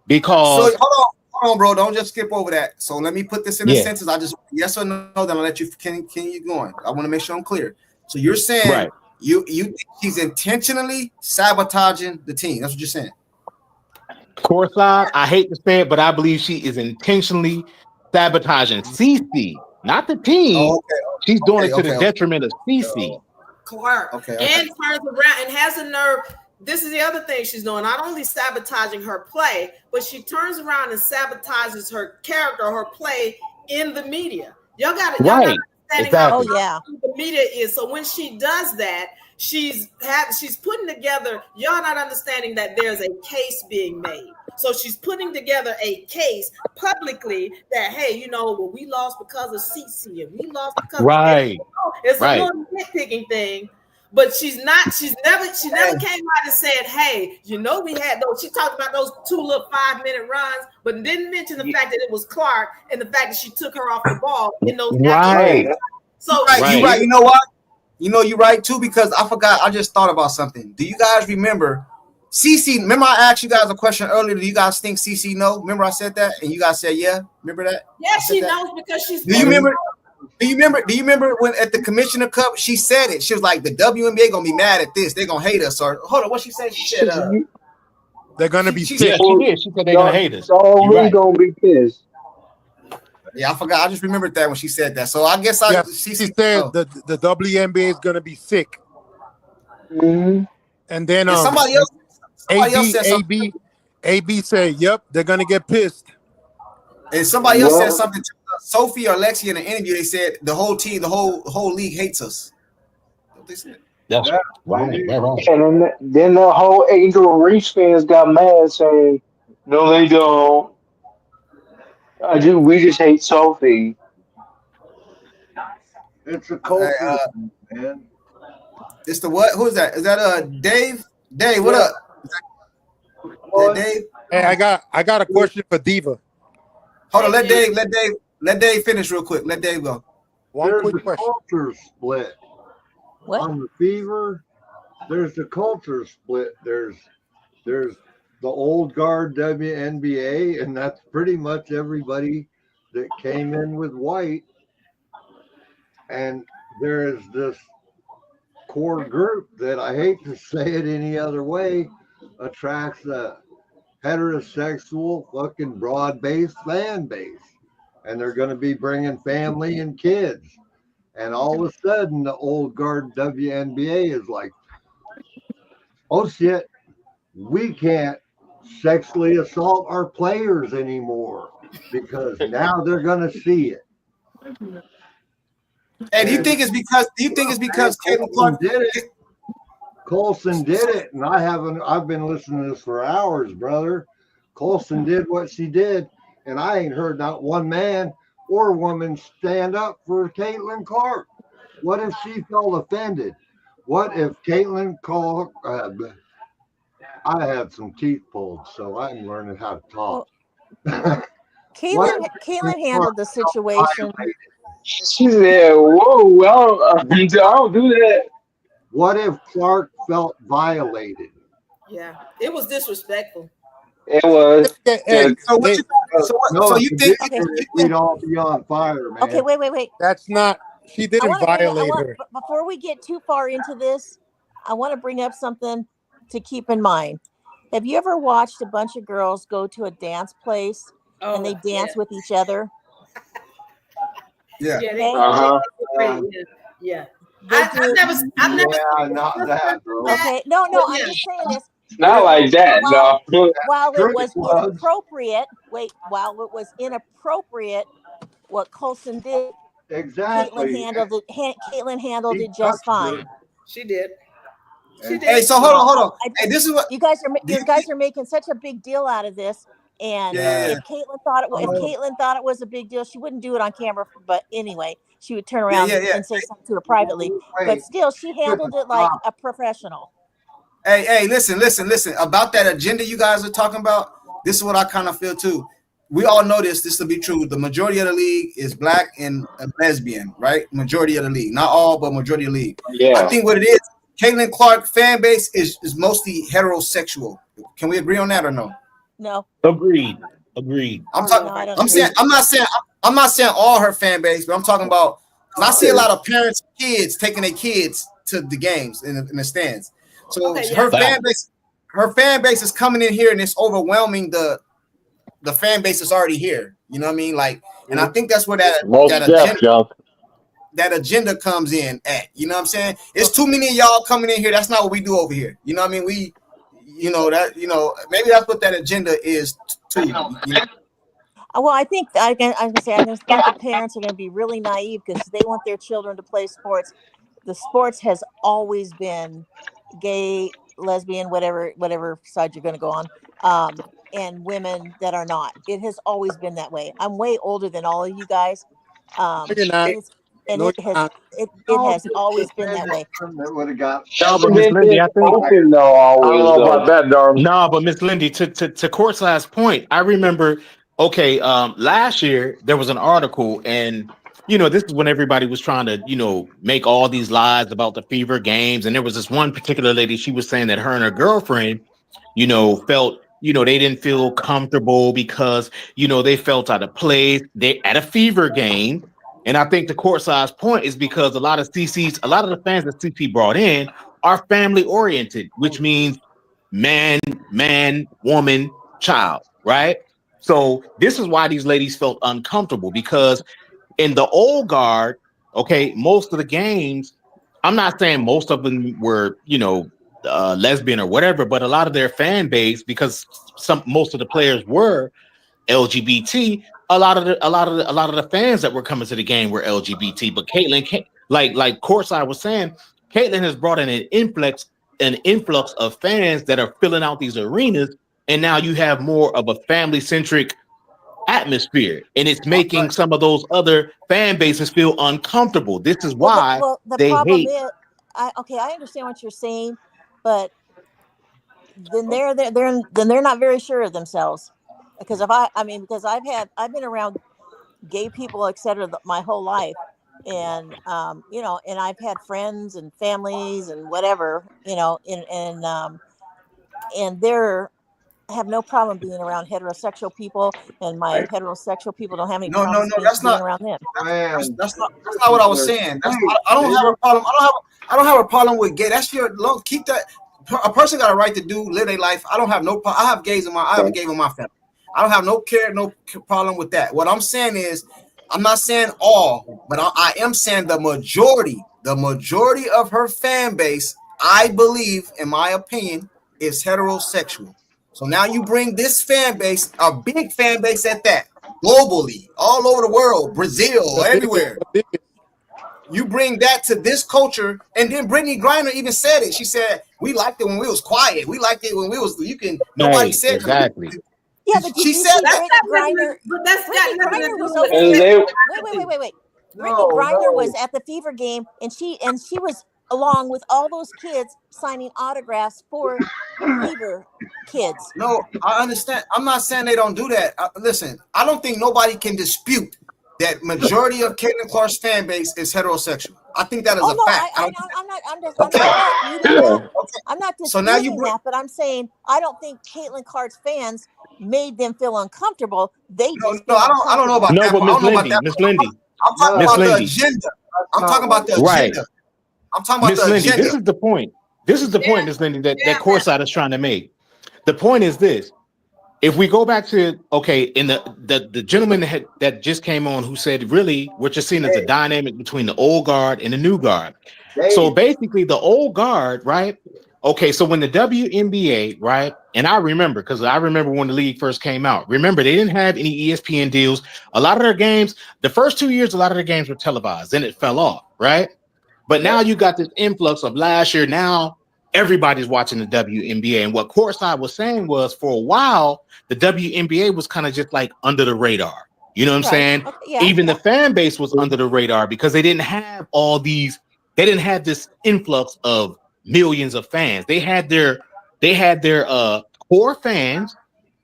Because so hold on, bro. Don't just skip over that. So let me put this in a sentence. I just yes or no, then I'll let you can you going. I want to make sure I'm clear. So you're saying you think she's intentionally sabotaging the team. That's what you're saying. Courtside, I hate to say it, but I believe she is intentionally sabotaging CC, not the team. Oh, okay. She's doing it to the detriment of CC. Clark. Okay. And turns around and has a nerve. This is the other thing she's doing. Not only sabotaging her play, but she turns around and sabotages her character, her play in the media. Y'all got it. Right. Exactly. Oh, yeah. The media is. So when she does that, she's putting together. Y'all not understanding that there's a case being made. So she's putting together a case publicly that, hey, you know, well, we lost because of CC and we lost because Right. of it's Right. a little nitpicking thing, but she never came out and said, hey, you know, we had those. She talked about those 2 little 5-minute runs, but didn't mention the fact that it was Clark and the fact that she took her off the ball in those Right. So You're right. You know what? You know you're right too, because I forgot. I just thought about something. Do you guys remember CC? Remember I asked you guys a question earlier. Do you guys think CC know? Remember I said that, and you guys said yeah. Remember that? Yeah, she knows because she's. Do you remember? Do you remember when at the Commissioner Cup she said it? She was like, "The WNBA gonna be mad at this. They're gonna hate us." Or hold on, what she said? She said, "They're gonna be." She sick. said, She said they're gonna hate us. So we're gonna be pissed. Yeah, I forgot. I just remembered that when she said that. So I guess she said the WNBA is gonna be sick. Mm-hmm. And then And somebody else said something. AB said, "Yep, they're gonna get pissed." And somebody else said something to Sophie or Lexi in an interview. They said the whole team, the whole league hates us. What they said. That's right. And then the whole Angel Reese fans got mad saying, no, they don't. We just hate Sophie. It's a culture, man. It's the what? Who is that? Is that Dave? Dave, what up? Is that Dave? Hey, I got a question for Diva. Hold on, let Dave finish real quick. Let Dave go. There's a culture split. What? On the Fever, there's the culture split. There's the old guard WNBA, and that's pretty much everybody that came in with White. And there is this core group that, I hate to say it any other way, attracts a heterosexual fucking broad-based fan base. And they're going to be bringing family and kids. And all of a sudden, the old guard WNBA is like, oh shit, we can't sexually assault our players anymore because now they're going to see it. Hey, do you think it's because Caitlin Clark did it? Colson did it, and I've been listening to this for hours, brother. Colson did what she did, and I ain't heard not one man or woman stand up for Caitlin Clark. What if she felt offended? What if Caitlin Clark? I had some teeth pulled, so I'm learning how to talk. Caitlin handled the situation. She said, whoa, I don't do that. What if Clark felt violated? Yeah, it was disrespectful. It was. So you think we'd all be on fire, man? Okay, wait. That's not. She didn't violate her. Before we get too far into this, I want to bring up something to keep in mind. Have you ever watched a bunch of girls go to a dance place and they dance with each other? Yeah. Yeah. I've never. Yeah, not that, bro. Okay, no, I'm just saying this. Not like that, no. While it was inappropriate, what Colson did, exactly. Caitlin handled it just fine. She did. Hey, so hold on. Hey, this is what you guys are making such a big deal out of this. And if Caitlin thought it was a big deal, she wouldn't do it on camera. But anyway, she would turn around and say something to her privately. But still, she handled it like a professional. Hey, listen. About that agenda you guys are talking about, this is what I kind of feel too. We all know this to be true. The majority of the league is black and lesbian, right? Majority of the league. Not all, but majority of the league. Yeah. I think what it is, Caitlin Clark fan base is mostly heterosexual. Can we agree on that or no? No. Agreed. I'm not saying all her fan base, but I'm talking about, I see a lot of parents, kids taking their kids to the games in the stands. So her her fan base is coming in here and it's overwhelming the fan base that's already here. You know what I mean? Like, and I think that's where that agenda comes in at. You know what I'm saying? It's too many of y'all coming in here. That's not what we do over here. You know what I mean? Maybe that's what that agenda is too. You know? Well, I think I think the parents are going to be really naive because they want their children to play sports. The sports has always been gay, lesbian, whatever side you're going to go on, and women that are not. It has always been that way. I'm way older than all of you guys. It has always been that way. No, but Miss Lindy, I think I don't know about that, Darwin. No, but Miss Lindy, to Courtside's point, I remember. Okay, last year there was an article, and this is when everybody was trying to make all these lies about the Fever games, and there was this one particular lady. She was saying that her and her girlfriend, felt they didn't feel comfortable because they felt out of place. They at a Fever game. And I think the Courtside's point is because a lot of the fans that CC brought in are family oriented, which means man, woman, child, right? So this is why these ladies felt uncomfortable, because in the old guard, okay, most of the games, I'm not saying most of them were, lesbian or whatever, but a lot of their fan base, because most of the players were LGBT. A lot of the fans that were coming to the game were LGBT, but Caitlin, like Courtside was saying, Caitlin has brought in an influx of fans that are filling out these arenas, and now you have more of a family-centric atmosphere, and it's making some of those other fan bases feel uncomfortable. This is why the they problem hate. is, I understand what you're saying, but then they're not very sure of themselves. Because I've been around gay people, etc., my whole life, and and I've had friends and families and whatever, and they're have no problem being around heterosexual people, and my heterosexual people don't have any problems being around them. That's not what I was saying. I don't have a problem. I don't have a problem with gay. That's your love. Keep that. A person got a right to live their life. I don't have no problem. I have gays in my family. I don't have no problem with that. What I'm saying is, I'm not saying all, but I am saying the majority of her fan base, I believe, in my opinion, is heterosexual. So now you bring this fan base, a big fan base at that, globally, all over the world, Brazil, everywhere. You bring that to this culture, and then Brittany Griner even said it. She said, "We liked it when we was quiet. We liked it when we was. Nobody said exactly." Yeah, but she said Brittany Griner. Brittany Griner was over there. Wait. Brittany Griner was at the Fever game, and she was along with all those kids signing autographs for Fever kids. No, I understand. I'm not saying they don't do that. Listen, I don't think nobody can dispute that majority of Caitlin Clark's fan base is heterosexual. I think that is a fact. I'm not disputing that, but I'm saying I don't think Caitlin Clark's fans made them feel uncomfortable. They just I don't know about that. No, but Miss Lindy. I'm talking about the agenda. I'm talking about the agenda. Right. I'm talking about the agenda. This is the point. This is the point, Miss Lindy, that Courtside is trying to make. The point is this. If we go back to, in the gentleman that just came on who said, really, what you're seeing is a dynamic between the old guard and the new guard. So basically the old guard, right? Okay, so when the WNBA, right? And I remember, because I remember when the league first came out. Remember, they didn't have any ESPN deals. A lot of their games, the first 2 years, a lot of their games were televised. Then it fell off, right? But now you got this influx of last year. Now everybody's watching the WNBA. And what Courtside was saying was, for a while, the WNBA was kind of just like under the radar. You know what I'm saying? Even the fan base was under the radar because they didn't have they didn't have this influx of millions of fans. They had their core fans,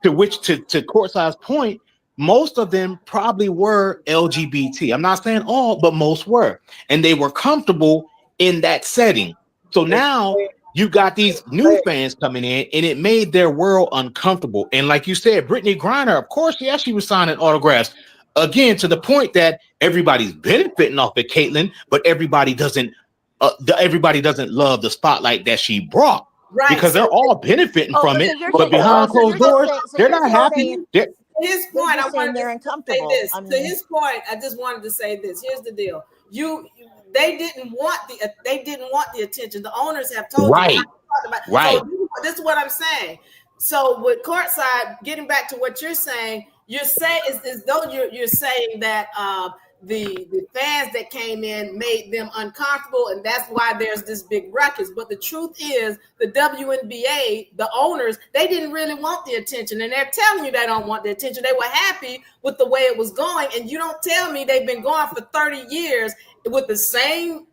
to Courtside's point, most of them probably were LGBT. I'm not saying all, but most were. And they were comfortable in that setting. So now you got these new fans coming in, and it made their world uncomfortable. And like you said, Brittany Griner, of course, she was signing autographs. Again, to the point that everybody's benefiting off of Caitlin, but everybody doesn't love the spotlight that she brought. Right. because they're all benefiting from it, but behind closed doors, they're not happy. To his point, I saying wanted they're to say uncomfortable. this. I To mean- his point, I just wanted to say this. Here's the deal. They didn't want the attention. The owners have told Right. you. Right. So this is what I'm saying. So with courtside, getting back to what you're saying, you're saying is as though you're saying that the fans that came in made them uncomfortable, and that's why there's this big ruckus. But the truth is, the WNBA, the owners, they didn't really want the attention, and they're telling you they don't want the attention. They were happy with the way it was going, and you don't tell me they've been going for 30 years with the same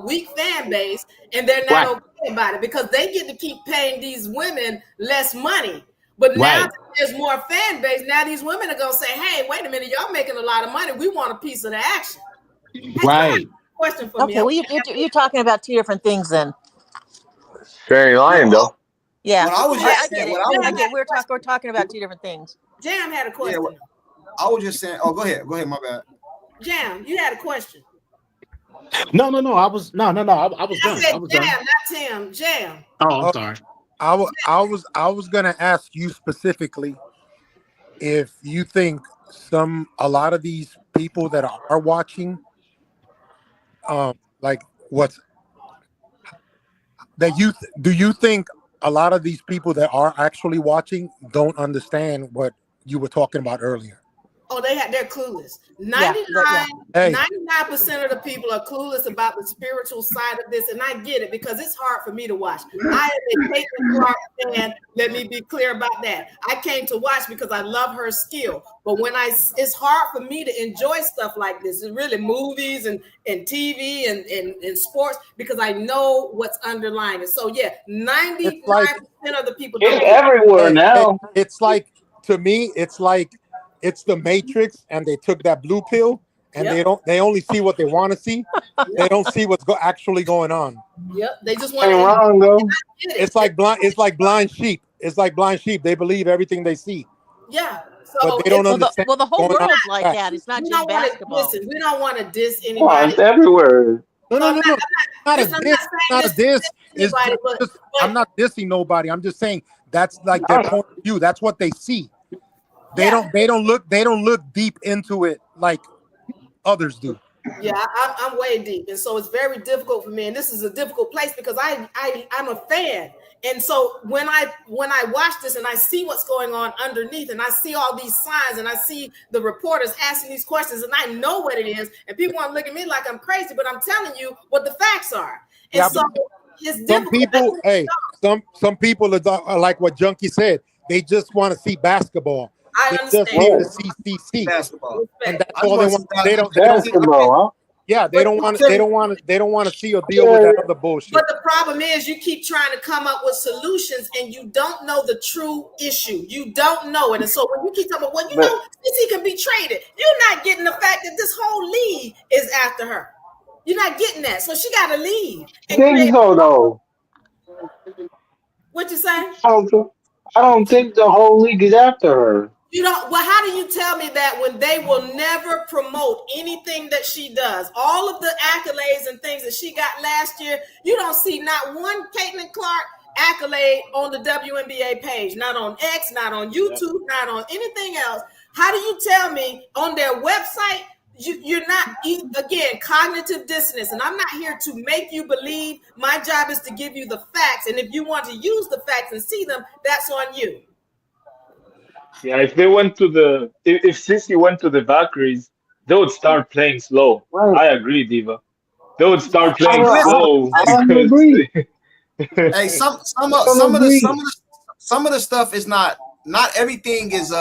weak fan base, and they're not okay about it because they get to keep paying these women less money. But now that there's more fan base, now these women are going to say, hey, wait a minute, y'all making a lot of money. We want a piece of the action. Right. Question for me. Okay, well, you're talking about two different things then. Sharing lying though. Yeah, What I was I just get saying, it. what I was I get it. We're talking about two different things. Jam had a question. I was just saying. Oh, go ahead. Go ahead. My bad. Jam, you had a question. No. I was done. I said I was Jam, done. not Tim. Jam. Oh, I'm sorry. I was gonna ask you specifically if you think a lot of these people that are watching, like do you think a lot of these people that are actually watching don't understand what you were talking about earlier? Oh, they're clueless. 99% of the people are clueless about the spiritual side of this, and I get it because it's hard for me to watch. I am a Caitlin Clark fan. Let me be clear about that. I came to watch because I love her skill, but it's hard for me to enjoy stuff like this. It's really movies and TV and sports because I know what's underlying it. So yeah, 95% of the people. It's everywhere now. It's like, to me, it's like it's the Matrix, and they took that blue pill, and they only see what they want to see. They don't see what's actually going on. Yep, they just want to. It's like blind sheep. It's like blind sheep. They believe everything they see. Yeah. But they don't understand. Well, the whole what's going world's on. like that. It's not just basketball. Listen, we don't want to diss Oh, anybody. it's everywhere. No. Not a diss. I'm not dissing nobody. I'm just saying that's like their point of view. That's what they see. They don't look deep into it like others do. Yeah, I'm way deep, and so it's very difficult for me. And this is a difficult place because I'm a fan, and so when I watch this and I see what's going on underneath, and I see all these signs, and I see the reporters asking these questions, and I know what it is, and people want to look at me like I'm crazy, but I'm telling you what the facts are. And so it's difficult. Some people are like what Junkie said. They just want to see basketball. I understand. Just need to see basketball, and that's all they want. They don't want to see or deal with that other bullshit. But the problem is, you keep trying to come up with solutions, and you don't know the true issue. You don't know it, and so when you keep talking about, well, CC can be traded, you're not getting the fact that this whole league is after her. You're not getting that, so she got to leave. Think so, though. What you say? I don't think the whole league is after her. You don't. Well, how do you tell me that when they will never promote anything that she does? All of the accolades and things that she got last year, you don't see not one Caitlin Clark accolade on the WNBA page, not on X, not on YouTube, not on anything else. How do you tell me on their website you're not, again, cognitive dissonance? And I'm not here to make you believe. My job is to give you the facts. And if you want to use the facts and see them, that's on you. Yeah, if they went to if Sissy went to the Valkyries, they would start playing slow. I agree, Diva. They would start playing slow. Hey, some of the stuff is not everything is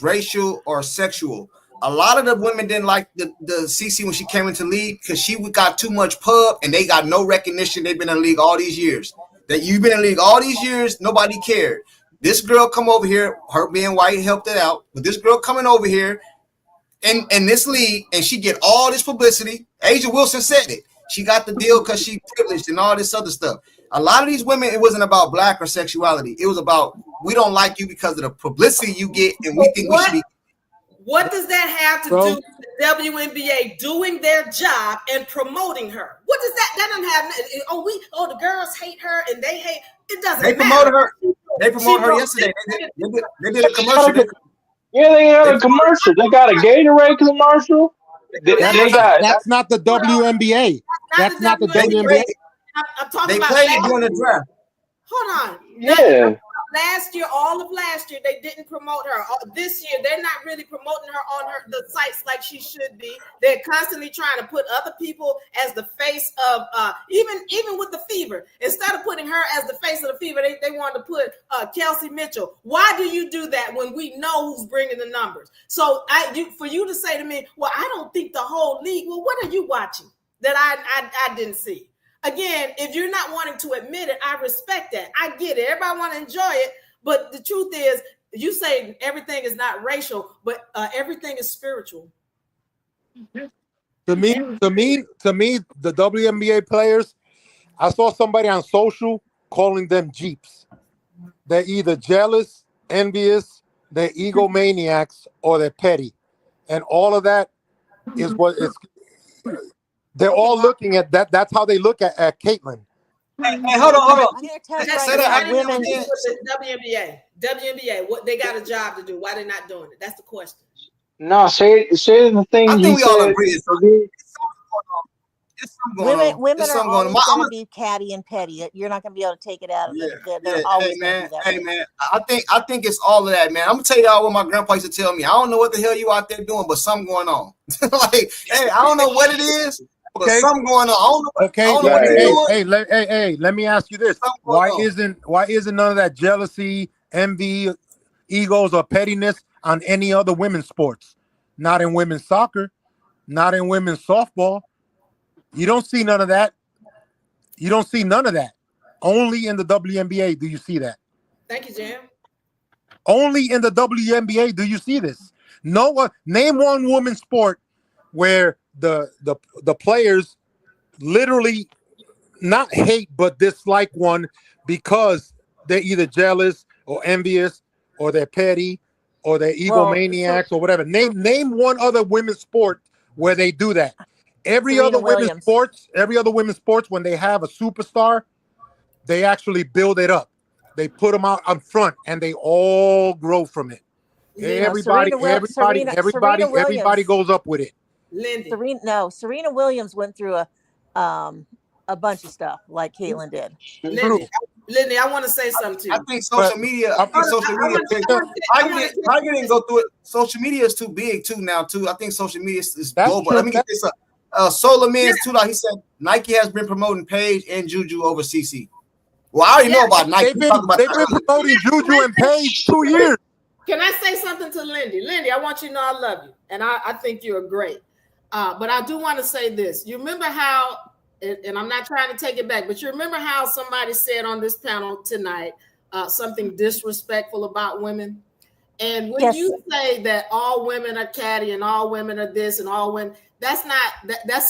racial or sexual. A lot of the women didn't like the CC when she came into the league because she got too much pub and they got no recognition. They've been in the league all these years. That you've been in the league all these years, nobody cared. This girl come over here, her being white helped it out, but this girl coming over here in this league and she get all this publicity. Asia Wilson said it. She got the deal because she privileged and all this other stuff. A lot of these women, it wasn't about black or sexuality. It was about, we don't like you because of the publicity you get and we think we should be. What does that have to do with WNBA doing their job and promoting her. What does that? That doesn't have. The girls hate her and they hate. It doesn't. They promoted her. They promoted her yesterday. They did a commercial. Yeah, they had a commercial. They got a Gatorade commercial. That's not the WNBA. That's not the WNBA. I'm talking they about played it during the draft. Hold on. Yeah. Last year, all of last year, they didn't promote her. This year, they're not really promoting her on the sites like she should be. They're constantly trying to put other people as the face of even with the Fever. Instead of putting her as the face of the Fever, they wanted to put Kelsey Mitchell. Why do you do that when we know who's bringing the numbers? So for you to say to me, well, I don't think the whole league. Well, what are you watching that I didn't see? Again, if you're not wanting to admit it, I respect that. I get it. Everybody want to enjoy it. But the truth is, you say everything is not racial, but everything is spiritual. To me, the WNBA players, I saw somebody on social calling them Jeeps. They're either jealous, envious, they're egomaniacs, or they're petty. And all of that is what it's... They're all looking at that. That's how they look at Caitlyn. Hey, hold on. I'm going to tell you right now, WNBA, what they got a job to do. Why they're not doing it? That's the question. No, say the thing. I think we all said. agree. Women are always going to be catty and petty. You're not going to be able to take it out of them. They're always going to be that way. Hey man, I think it's all of that, man. I'm gonna tell y'all what my grandpa used to tell me. I don't know what the hell you out there doing, but something going on. Like, hey, I don't know what it is. But something going on. I don't know what they're doing. Hey, let me ask you this. Why isn't none of that jealousy, envy, egos, or pettiness on any other women's sports? Not in women's soccer, not in women's softball. You don't see none of that. You don't see none of that. Only in the WNBA do you see that. Thank you, Jam. Only in the WNBA do you see this. No one. Name one women's sport where the players literally not hate but dislike one because they're either jealous or envious or they're petty or they're egomaniacs or whatever. Name one other women's sport where they do that. Every other women's sports, when they have a superstar, they actually build it up. They put them out on front and they all grow from it. Everybody goes up with it. Serena Williams went through a bunch of stuff like Caitlyn did. Lindy, I want to say something to you. I think social media. I didn't go through it. Social media is too big too now. I think social media is global. Let me get this up. Solar Man's $2. He said Nike has been promoting Paige and Juju over CC. Well, I already know about Nike. They've been promoting Juju and Paige 2 years. Can I say something to Lindy? Lindy, I want you to know I love you, and I think you're great. But I do want to say this. You remember how, and I'm not trying to take it back, but you remember how somebody said on this panel tonight something disrespectful about women? And when you say that all women are catty and all women are this and all women, that's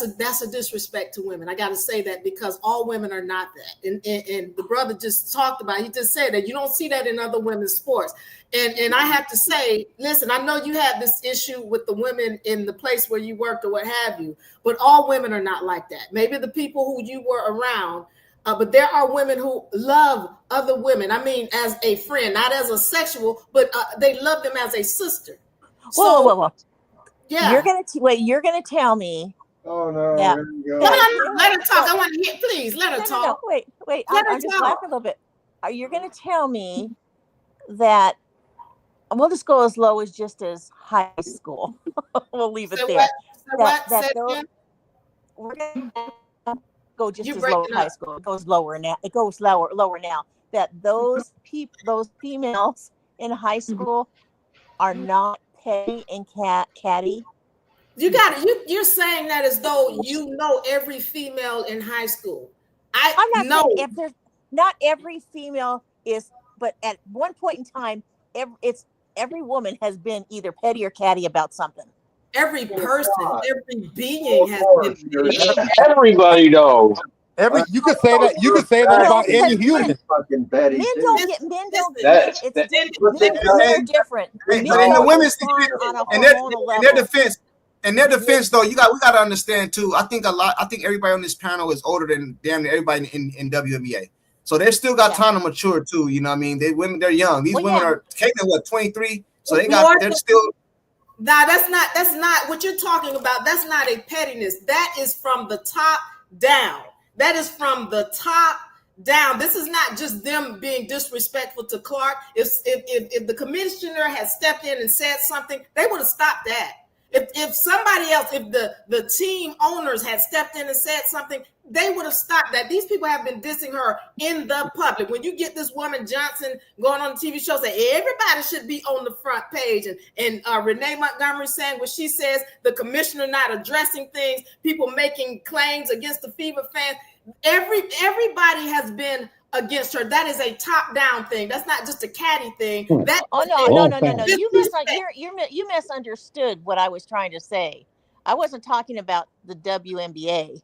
a disrespect to women. I got to say that because all women are not that. And the brother just talked about, he just said that you don't see that in other women's sports. And I have to say, listen, I know you have this issue with the women in the place where you worked or what have you, but all women are not like that. Maybe the people who you were around, but there are women who love other women. I mean, as a friend, not as a sexual, but they love them as a sister. Whoa. Yeah. You're gonna tell me. Oh no. Yeah. There you go. Let her talk. I want to hear. Please let her talk. No, wait. Let her I'm just talk. laughing a little bit. You're gonna tell me that we'll just go as low as just as high school. We'll leave it there. We're gonna go just as low as high school. It goes lower now. It goes lower now. That those females in high school are not petty and catty. You got it. You're saying that as though you know every female in high school. I'm not saying if there's not every female is, but at one point in time, every woman has been either petty or catty about something. Every person, every being has been. Everybody knows. You could say that. You could say that about any human. Fucking Betty. Men don't get. Men are different. But in the women's defense, in their defense, In their defense, though, we got to understand too. I think everybody on this panel is older than damn near everybody in WNBA. So they still got time to mature too. You know what I mean? They're young. These women are Caitlin, 23? So they're still. Nah, that's not what you're talking about. That's not a pettiness. That is from the top down. That is from the top down. This is not just them being disrespectful to Clark. If the commissioner had stepped in and said something, they would have stopped that. If somebody else, if the team owners had stepped in and said something, they would have stopped that. These people have been dissing her in the public. When you get this woman Johnson going on the TV show saying everybody should be on the front page, and Renee Montgomery saying what she says, the commissioner not addressing things, people making claims against the Fever fans, everybody has been against her. That is a top-down thing. That's not just a catty thing. That No. You misunderstood what I was trying to say. I wasn't talking about the WNBA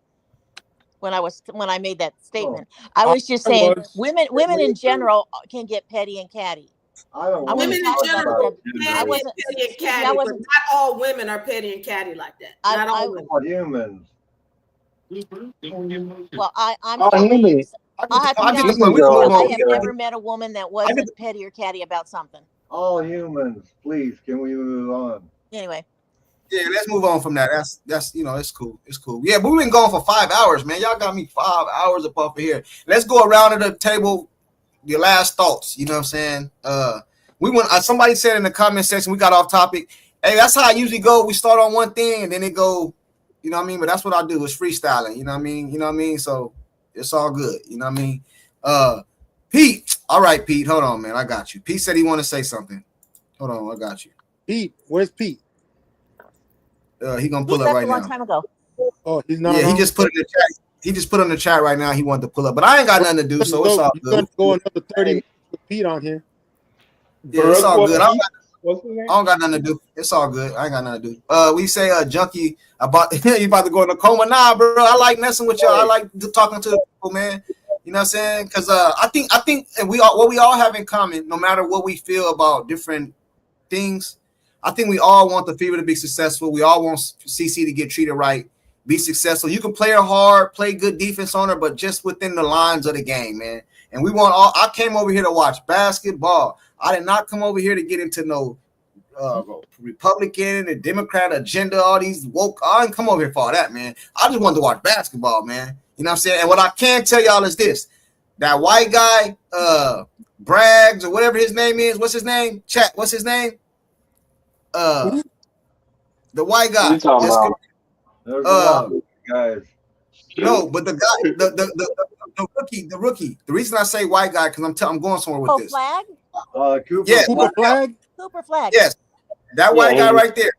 when I made that statement. I was just saying women in general can get petty and catty. Women in general can get petty and catty, but not all women are petty and catty like that. Not all women. Humans. Well, I have never met a woman that wasn't petty or catty about something. All humans, please. Can we move on? Anyway. Yeah, let's move on from that. That's it's cool. It's cool. Yeah, but we've been going for 5 hours, man. Y'all got me 5 hours up off of here. Let's go around to the table. Your last thoughts. You know what I'm saying? We went. Somebody said in the comment section we got off topic. Hey, that's how I usually go. We start on one thing and then it go. You know what I mean? But that's what I do. It's freestyling. You know what I mean? So it's all good. You know what I mean? Pete. All right, Pete. Hold on, man. I got you. Pete said he want to say something. Hold on. I got you. Pete, where's Pete? He gonna pull up right now. A long time ago. Oh, he's not. Yeah, he just put in the chat. He just put in the chat right now. He wanted to pull up, but I ain't got nothing to do, so it's all good. Gonna go another 30 minutes with Pete on here. Yeah, it's all good. I don't got nothing to do. It's all good. I ain't got nothing to do. We say junkie about you about to go in a coma. Nah, bro. I like messing with y'all. I like talking to the people, man. You know what I'm saying? Because I think and what we all have in common, no matter what we feel about different things, I think we all want the Fever to be successful. We all want CC to get treated right, be successful. You can play her hard, play good defense on her, but just within the lines of the game, man. And we want all. I came over here to watch basketball. I did not come over here to get into no Republican and Democrat agenda, all these woke. I didn't come over here for all that, man. I just wanted to watch basketball, man. You know what I'm saying? And what I can tell y'all is this: that white guy, Braggs or whatever his name is. What's his name? Chat. What's his name? The white guy. Guys. No, but the guy, the rookie. The reason I say white guy because I'm going somewhere with this. Flag? Cooper. Yes, Cooper Flag. Cooper Flag. Yes, that white guy right there.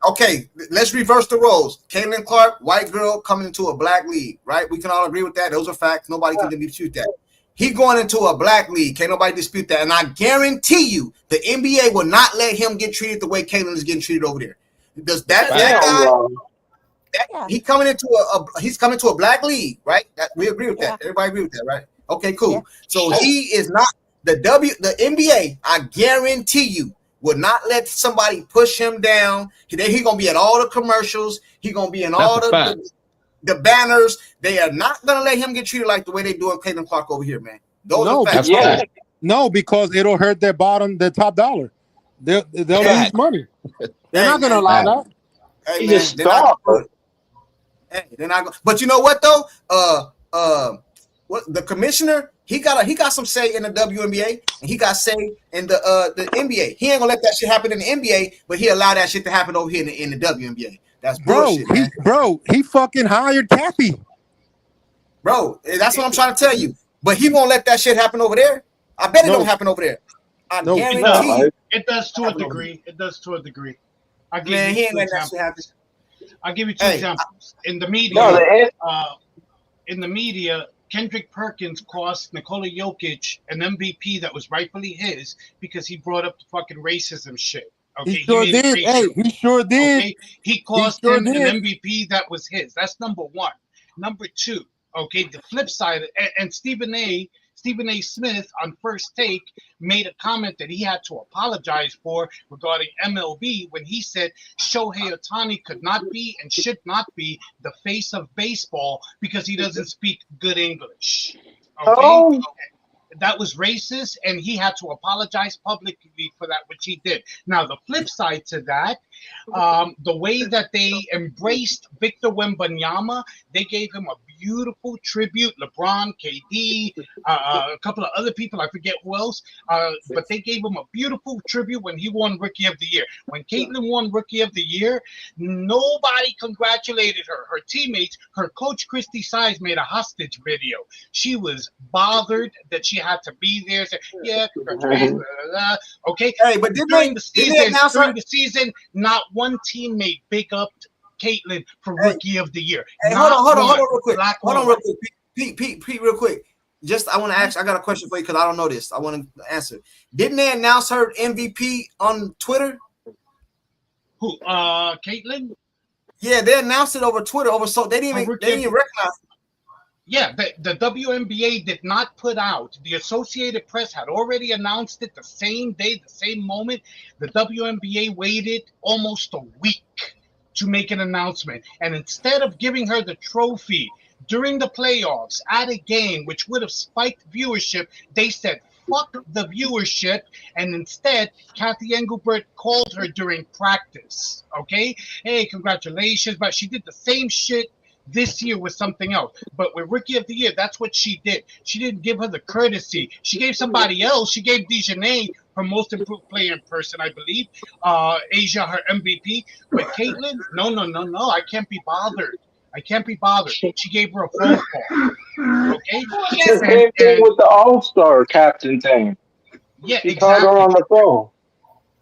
Okay, let's reverse the roles. Caitlin Clark, white girl coming into a black league, right? We can all agree with that. Those are facts. Nobody can dispute that. He going into a black league. Can't nobody dispute that. And I guarantee you, the NBA will not let him get treated the way Caitlin is getting treated over there. Does that guy? He coming into he's coming to a black league, right? We agree with that. Everybody agree with that, right? Okay, cool. Yeah. So he is not the NBA. I guarantee you would not let somebody push him down. He gonna be at all the commercials. He gonna be in all the banners. They are not gonna let him get treated like the way they do Caitlin Clark over here, man. Those are facts. No, because it'll hurt their top dollar. They'll lose money. They're not gonna allow that. Hey, man, they're not gonna, but you know what though? What the commissioner? He got some say in the WNBA, and he got say in the NBA. He ain't gonna let that shit happen in the NBA, but he allowed that shit to happen over here in the WNBA. That's bullshit, he fucking hired Kathy. Bro, that's what I'm trying to tell you. But he won't let that shit happen over there. I bet it don't happen over there. I guarantee you. It does to a degree. It does to a degree. I'll give Man, you he ain't two letting that shit happen. I'll give you two examples. In the media, Kendrick Perkins cost Nikola Jokic an MVP that was rightfully his because he brought up the fucking racism shit. Okay, he sure did. Hey, he sure did. Okay? He cost him an MVP that was his. That's number one. Number two, okay, the flip side, and Stephen A. Stephen A. Smith on First Take made a comment that he had to apologize for regarding MLB when he said Shohei Ohtani could not be and should not be the face of baseball because he doesn't speak good English. Okay? That was racist, and he had to apologize publicly for that, which he did. Now, the flip side to that, the way that they embraced Victor Wembanyama, they gave him a beautiful tribute. LeBron, KD, a couple of other people, I forget who else, but they gave him a beautiful tribute when he won Rookie of the Year. When Caitlin won Rookie of the Year, nobody congratulated her. Her teammates, her coach, Christy Size, made a hostage video. She was bothered that she had to be there. Said, yeah, congratulations, blah, blah, blah. Okay. Hey, but during the season, not one teammate big up Caitlin for Rookie of the Year. Hey, hold on real quick. Hold on real quick. Pete, real quick. I want to ask. I got a question for you because I don't know this. I want to answer. Didn't they announce her MVP on Twitter? Who? Caitlin? Yeah, they announced it over Twitter. So they didn't even recognize. Yeah, the WNBA did not put out. The Associated Press had already announced it the same day, the same moment. The WNBA waited almost a week to make an announcement. And instead of giving her the trophy during the playoffs at a game, which would have spiked viewership, they said, fuck the viewership. And instead, Kathy Engelbert called her during practice. Okay? Hey, congratulations. But she did the same shit this year with something else. But with Rookie of the Year, that's what she did. She didn't give her the courtesy. She gave somebody else. She gave Dejanay her most improved player in person, I believe. Asia, her MVP. But Caitlin, no. I can't be bothered. She gave her a phone call. Okay? Same thing with the All-Star captain thing. Yeah, she called her on the phone.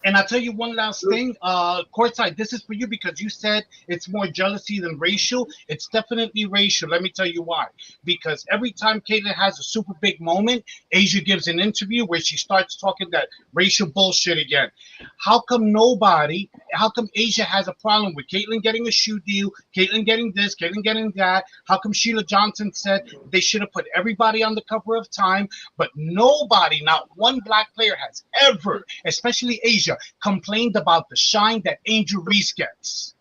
And I'll tell you one last thing, Courtside, this is for you because you said it's more jealousy than racial. It's definitely racial. Let me tell you why. Because every time Caitlin has a super big moment, Asia gives an interview where she starts talking that racial bullshit again. How come Asia has a problem with Caitlin getting a shoe deal, Caitlin getting this, Caitlin getting that? How come Sheila Johnson said they should have put everybody on the cover of Time, but nobody, not one black player has ever, especially Asia, complained about the shine that Angel Reese gets.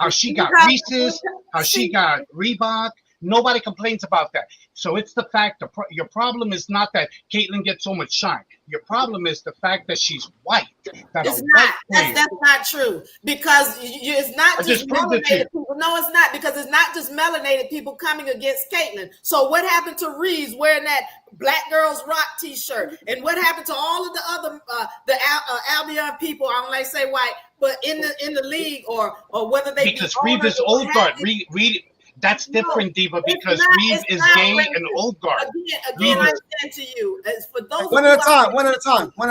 How she got Reese's, how she got Reebok. Nobody complains about that. So it's the fact that your problem is not that Caitlin gets so much shine. Your problem is the fact that she's white. It's not. That's not true. Because it's not just melanated people. No, it's not. Because it's not just melanated people coming against Caitlin. So what happened to Reeves wearing that Black Girls Rock T-shirt? And what happened to all of the other Albion people? I don't like to say white, but in the league or whether they because Reeves is old guard. That's different, Diva, because Reeves is gay and old guard. Again, I said to you, for those one at a time. For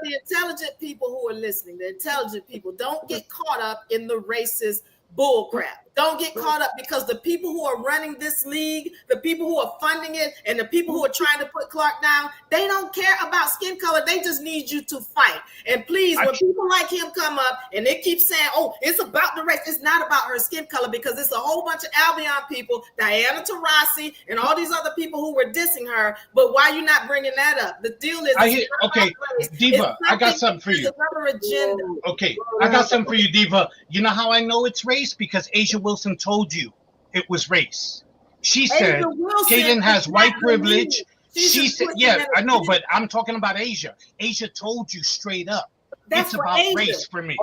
the intelligent people who are listening, the intelligent people, don't get caught up in the racist bull crap. Don't get caught up because the people who are running this league, the people who are funding it, and the people who are trying to put Clark down, they don't care about skin color. They just need you to fight. And please, when people like him come up and they keep saying, oh, it's about the race, it's not about her skin color because it's a whole bunch of Albion people, Diana Taurasi, and all these other people who were dissing her. But why are you not bringing that up? The deal is, okay, Diva, I got something for you. Another agenda. Okay, I got something for you, Diva. You know how I know it's race? Because Asia Wilson told you it was race. She said Caitlin has white privilege. She said, yeah, I know, but I'm talking about Asia. Asia told you straight up. It's about race for me.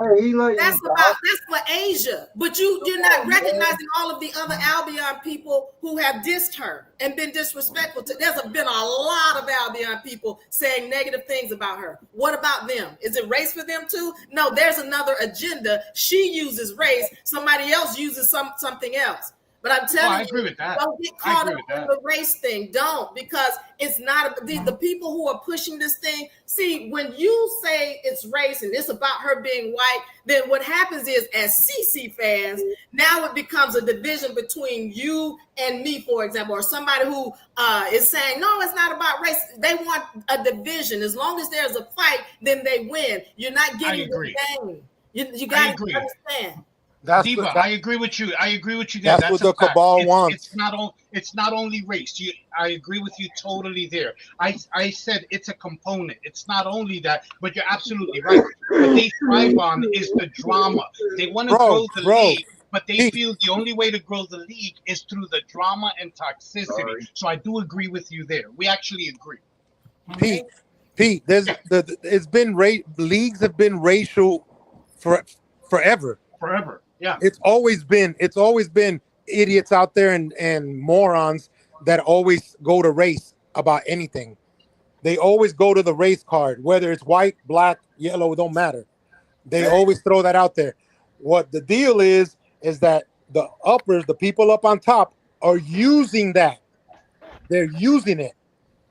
That's for Asia. But you're not recognizing all of the other Albion people who have dissed her and been disrespectful to. There's been a lot of Albion people saying negative things about her. What about them? Is it race for them too? No, there's another agenda. She uses race. Somebody else uses something else. But I'm telling you, don't get caught up in the race thing. Don't, because it's not the people who are pushing this thing. See, when you say it's race and it's about her being white, then what happens is, as CC fans, now it becomes a division between you and me, for example, or somebody who is saying, no, it's not about race. They want a division. As long as there's a fight, then they win. You're not getting the game. You got to understand. Diva, I agree with you. I agree with you there. That's what a the fact. cabal wants. It's not only race. I agree with you totally there. I said it's a component. It's not only that, but you're absolutely right. What they thrive on is the drama. They want to grow the league, but they feel the only way to grow the league is through the drama and toxicity. So I do agree with you there. We actually agree. Pete, leagues have been racial forever. Forever. Yeah. It's always been idiots out there and morons that always go to race about anything. They always go to the race card, whether it's white, black, yellow, it don't matter. They always throw that out there. What the deal is that the uppers, the people up on top, are using that. They're using it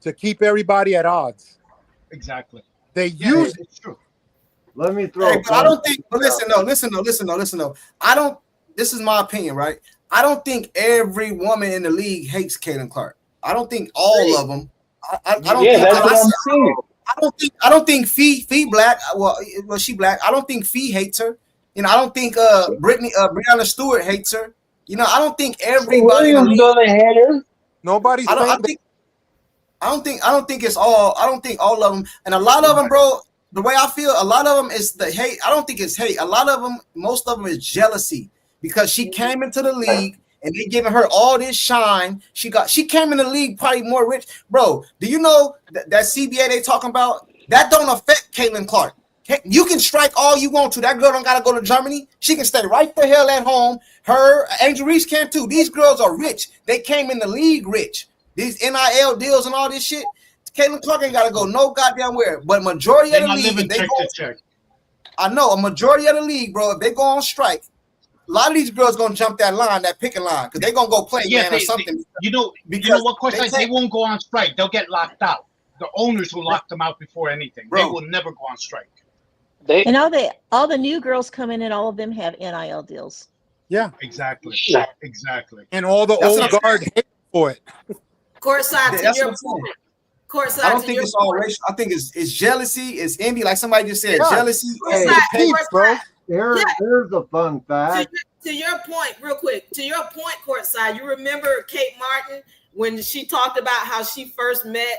to keep everybody at odds. Exactly. They use it. It's true. Let me throw. Hey, but I don't think. But listen though. I don't. This is my opinion, right? I don't think every woman in the league hates Caitlin Clark. I don't think all of them. I don't. Yeah, think, that's what I'm saying. I don't think Fee black. Well, she black. I don't think Fee hates her. You know, I don't think Breanna Stewart hates her. You know, I don't think everybody. Nobody's. I don't think it's all. I don't think all of them. And a lot of them, bro. The way I feel, a lot of them is the hate. I don't think it's hate. A lot of them, most of them is jealousy because she came into the league and they giving her all this shine. She came in the league probably more rich, bro. Do you know that CBA they talking about? That don't affect Caitlin Clark. You can strike all you want to. That girl don't gotta go to Germany. She can stay right the hell at home. Her Angel Reese can too. These girls are rich. They came in the league rich. These NIL deals and all this shit. Caitlin Clark ain't gotta go no goddamn where. But majority of the league, I know a majority of the league, bro. If they go on strike, a lot of these girls gonna jump that line, that picking line, because they're gonna go play or something. You know what, course they won't go on strike. They'll get locked out. The owners will lock them out before anything. Bro. They will never go on strike. And all the new girls coming in, all of them have NIL deals. Yeah, exactly. And all the old guard hate for it. Courtside, to your point. I don't think it's all racial. I think it's jealousy, it's envy, like somebody just said, jealousy. Bro. Here's a fun fact. To your point, real quick. To your point, Courtside, you remember Kate Martin when she talked about how she first met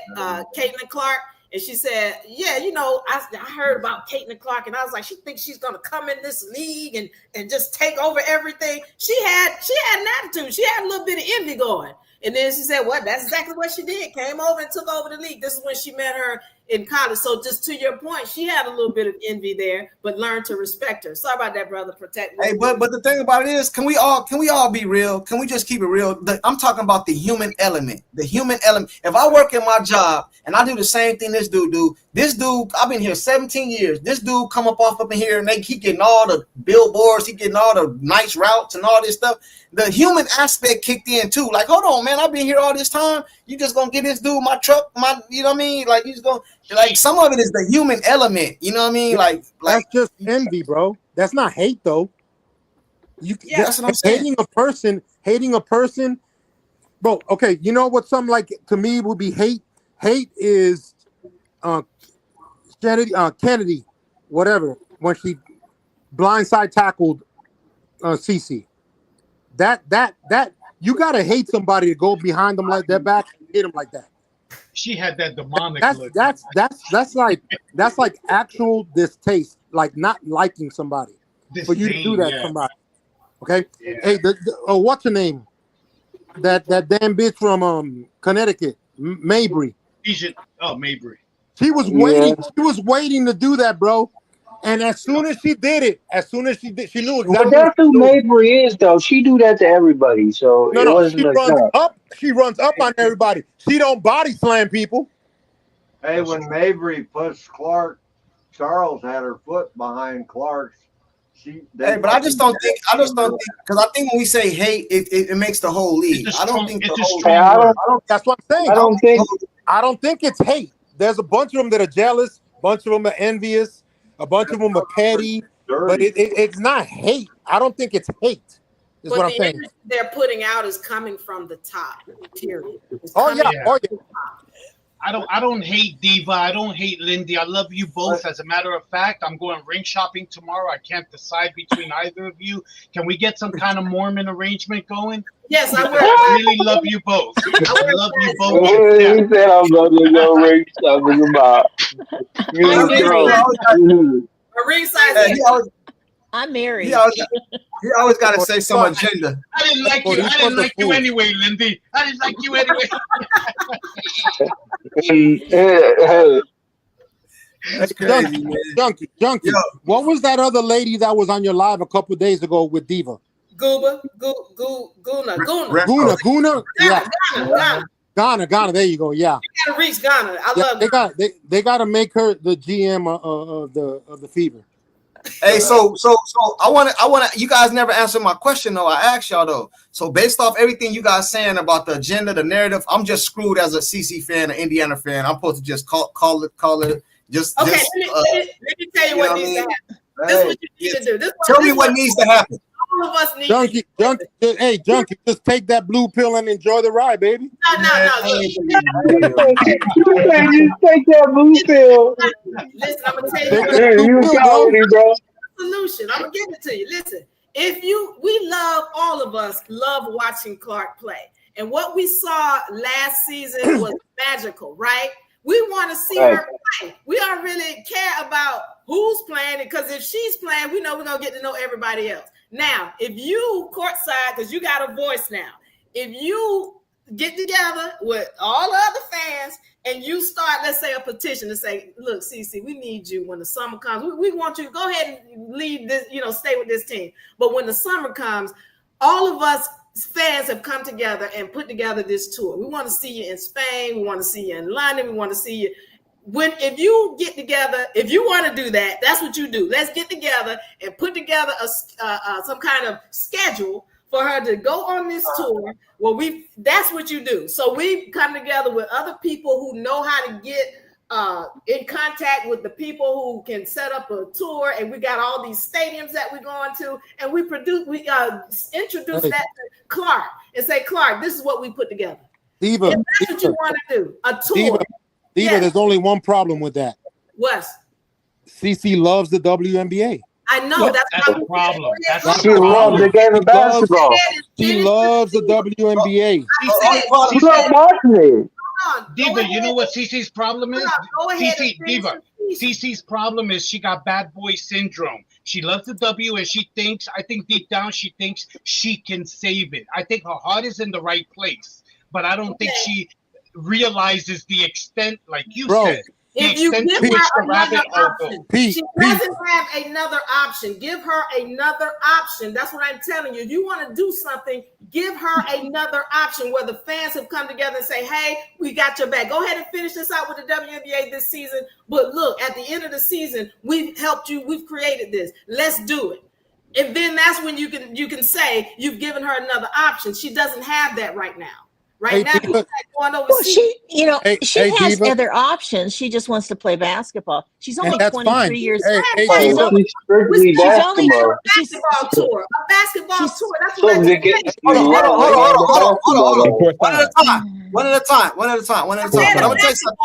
Caitlin Clark? And she said, yeah, you know, I heard about Caitlin Clark, and I was like, she thinks she's gonna come in this league and just take over everything. She had an attitude. She had a little bit of envy going. And then she said, well, that's exactly what she did. Came over and took over the league. This is when she met her in college. So just to your point, she had a little bit of envy there, but learned to respect her. Sorry about that, brother. Protect me. Hey, but the thing about it is, can we all be real? Can we just keep it real? I'm talking about the human element. The human element. If I work in my job and I do the same thing this dude do, I've been here 17 years. This dude come up in here and they keep getting all the billboards, he getting all the nice routes and all this stuff. The human aspect kicked in too. Like, hold on, man, I've been here all this time. You just gonna give this dude my truck, you know what I mean? Like, you just gonna, like, some of it is the human element, you know what I mean? Like that's just envy, bro. That's not hate, though. That's what I'm saying. Hating a person, bro. Okay, you know what? Something like to me would be hate. Hate is Kennedy, whatever, when she blindside tackled Cece. That you gotta hate somebody to go behind them like that back and hit them like that. She had that demonic look. That's like actual distaste, like not liking somebody. For you to do that to somebody. Okay? Yeah. Hey, what's her name? That damn bitch from Connecticut, Mabry. Mabry. She was waiting. She was waiting to do that, bro. And as soon as she did it, she knew exactly. But that's who Mabry is, though. She do that to everybody. So she runs up on everybody. She don't body slam people. Hey, when Mabry pushed Clark, Charles had her foot behind Clark's. But I just don't think, because I think when we say hate, it makes the whole league. I don't think the whole. That's what I'm saying. I don't think it's hate. There's a bunch of them that are jealous. A bunch of them are envious. A bunch of them are petty. But it's not hate. I don't think it's hate. Is what I'm saying. They're putting out is coming from the top. Period. Oh yeah. I don't hate Diva. I don't hate Lindy. I love you both. As a matter of fact, I'm going ring shopping tomorrow. I can't decide between either of you. Can we get some kind of Mormon arrangement going? Yes, I will. I really love you both. I love you both. He said I'm going to go ring shopping tomorrow. A ring size. I'm married. He always got to say some agenda. I didn't like you. I didn't like you anyway, Lindy. I didn't like you anyway. That's crazy, man. Junkie. What was that other lady that was on your live a couple of days ago with Diva? Guna. Yeah. Ghana. There you go. Yeah. You gotta reach Ghana. I love they got to make her the GM of the Fever. Hey, so I want to. You guys never answered my question though. I asked y'all though. So based off everything you guys saying about the agenda, the narrative, I'm just screwed as a CC fan, an Indiana fan. I'm supposed to just call it. Just okay. Just, let me tell you what needs to happen. This is what you need to do. Tell me what needs to happen. All of us need. Junkie. Junkie, just take that blue pill and enjoy the ride, baby. No. You take that blue pill. Listen, I'm gonna tell you. You got me, bro. Solution. I'm gonna give it to you. Listen, all of us love watching Clark play, and what we saw last season was magical, right? We want to see her play. We don't really care about who's playing, because if she's playing, we know we're gonna get to know everybody else. Now, if you courtside, because you got a voice now, if you get together with all the other fans and you start, let's say, a petition to say, look, CC, we need you when the summer comes. We want you to go ahead and leave this, stay with this team. But when the summer comes, all of us fans have come together and put together this tour. We want to see you in Spain. We want to see you in London. We want to see you. If you get together, if you want to do that, that's what you do. Let's get together and put together some kind of schedule for her to go on this tour. Well, that's what you do. So we come together with other people who know how to get in contact with the people who can set up a tour, and we got all these stadiums that we're going to, and we introduce that to Clark and say, Clark, this is what we put together. Diva, and that's what you want to do, a tour. Diva, there's only one problem with that. What? CC loves the WNBA. I know that's the problem. She loves the game of basketball. She loves the WNBA. She's not watching it. Diva, you know what CC's problem is? CC's problem is she got bad boy syndrome. She loves the W, and I think deep down she thinks she can save it. I think her heart is in the right place, but I don't think she realizes the extent, like you said. If you give her another option, she doesn't have another option. Give her another option. That's what I'm telling you. If you want to do something, give her another option where the fans have come together and say, hey, we got your back. Go ahead and finish this out with the WNBA this season. But look, at the end of the season, we've helped you. We've created this. Let's do it. And then that's when you can say you've given her another option. She doesn't have that right now. Right now, going overseas. She has other options. She just wants to play basketball. She's only 23 years old. She's only a basketball tour. A basketball tour. That's what I'm saying. Hold on. One at a time. But I'm gonna tell you something.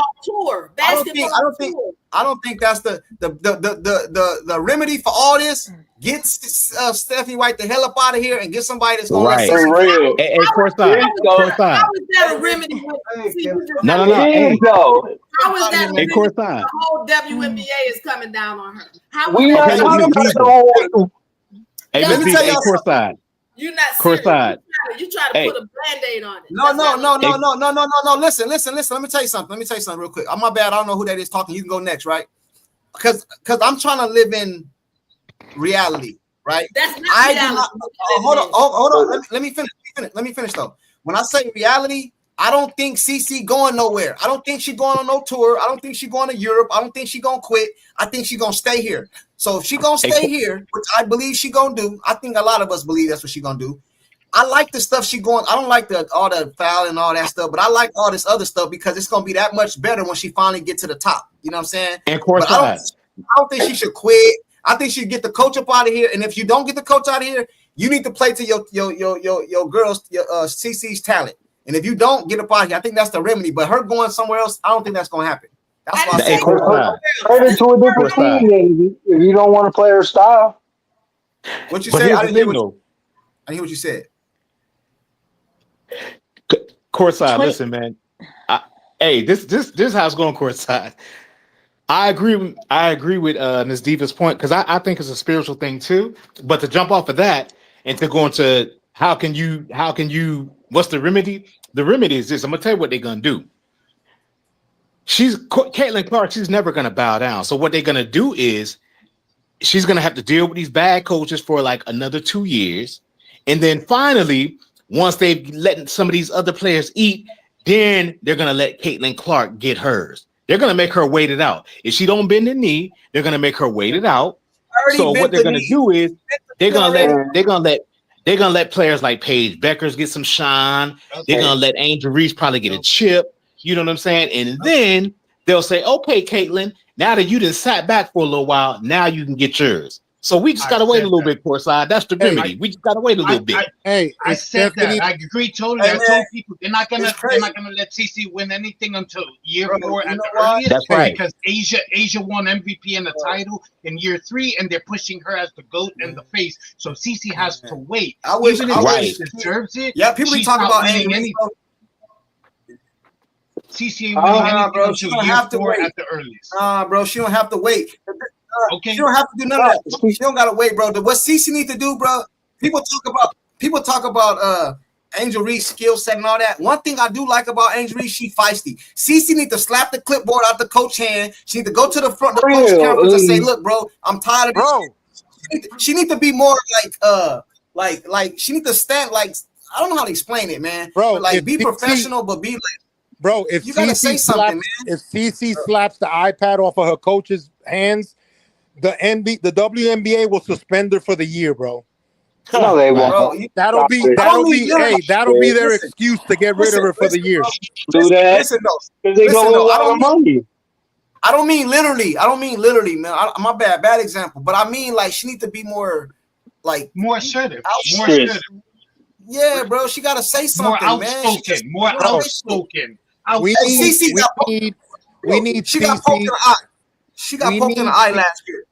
I don't think that's the remedy for all this. Get Stephanie White the hell up out of here and get somebody that's going to real. Hey, courtside. How is that a remedy? No. Hey, how is that a remedy? Courtside. The whole WNBA is coming down on her. Let me tell you courtside. You're not courtside. You try to put a Band-Aid on it. No. Listen. Let me tell you something real quick. My bad. I don't know who that is talking. You can go next, right? Because I'm trying to live in reality, right? That's not reality. Hold on. Let me finish though. When I say reality, I don't think CC going nowhere. I don't think she going on no tour. I don't think she going to Europe. I don't think she gonna quit. I think she gonna stay here. So if she gonna stay here, which I believe she gonna do, I think a lot of us believe that's what she gonna do. I like the stuff she going. I don't like all the foul and all that stuff, but I like all this other stuff because it's gonna be that much better when she finally get to the top. You know what I'm saying? And course, I don't think she should quit. I think she should get the coach up out of here. And if you don't get the coach out of here, you need to play to your girls, CC's talent. And if you don't get up out of here, I think that's the remedy. But her going somewhere else, I don't think that's going to happen. That's why I Hey, say trade it to a different team then, if you don't want to play her style. What you But say? here's I the didn't hear thing, what though. I hear what you said. Courtside, listen, man. Hey, this is how it's going courtside. I agree with Ms. Diva's point because I think it's a spiritual thing too. But to jump off of that and to go into how can you what's the remedy? The remedy is this. I'm gonna tell you what they're gonna do. Caitlin Clark, she's never gonna bow down. So what they're gonna do is she's gonna have to deal with these bad coaches for like another 2 years. And then finally, once they've let some of these other players eat, then they're gonna let Caitlin Clark get hers. They're gonna make her wait it out. If she don't bend the knee, they're gonna make her wait it out. So what they're gonna do is they're gonna let players like Paige Beckers get some shine. They're gonna let Angel Reese probably get a chip. You know what I'm saying? And then they'll say, "Okay, Caitlin, now that you done sat back for a little while, now you can get yours." So we just gotta wait a little bit, courtside. That's the remedy. We just gotta wait a little bit. I said that. I agree totally. I told people they're not gonna let CC win anything until year 4 at the earliest. That's right. Because Asia won MVP and the title in year 3, and they're pushing her as the GOAT and the face. So CC has to wait. Even if she deserves it. Yeah, people be talking about anything. CC ain't winning anything bro, she until don't year have to 4 wait. at the earliest. Nah, bro, she don't have to wait. Okay. She don't have to do none of that. She don't gotta wait, bro. What CC need to do, bro? People talk about Angel Reese skill set and all that. One thing I do like about Angel Reese, she feisty. CC need to slap the clipboard out the coach hand. She need to go to the front of the coach campus and say, "Look, bro, I'm tired of this." She need to be more like she need to stand like I don't know how to explain it, man. Bro, but like if be CC professional, but be like. Bro, if You gotta say something, man. If CC slaps the iPad off of her coach's hands, the WNBA will suspend her for the year, bro. No, they won't. Bro, that'll be their excuse to get rid of her for the year. Do that. Listen, Because they gonna lose a lot of money. I don't mean literally, man. My bad example. But I mean like she need to be more assertive. More assertive. assertive. Yeah, bro. She gotta say something, More man. outspoken. More outspoken. We need She got poked in the eye. She got poked in the eye last year.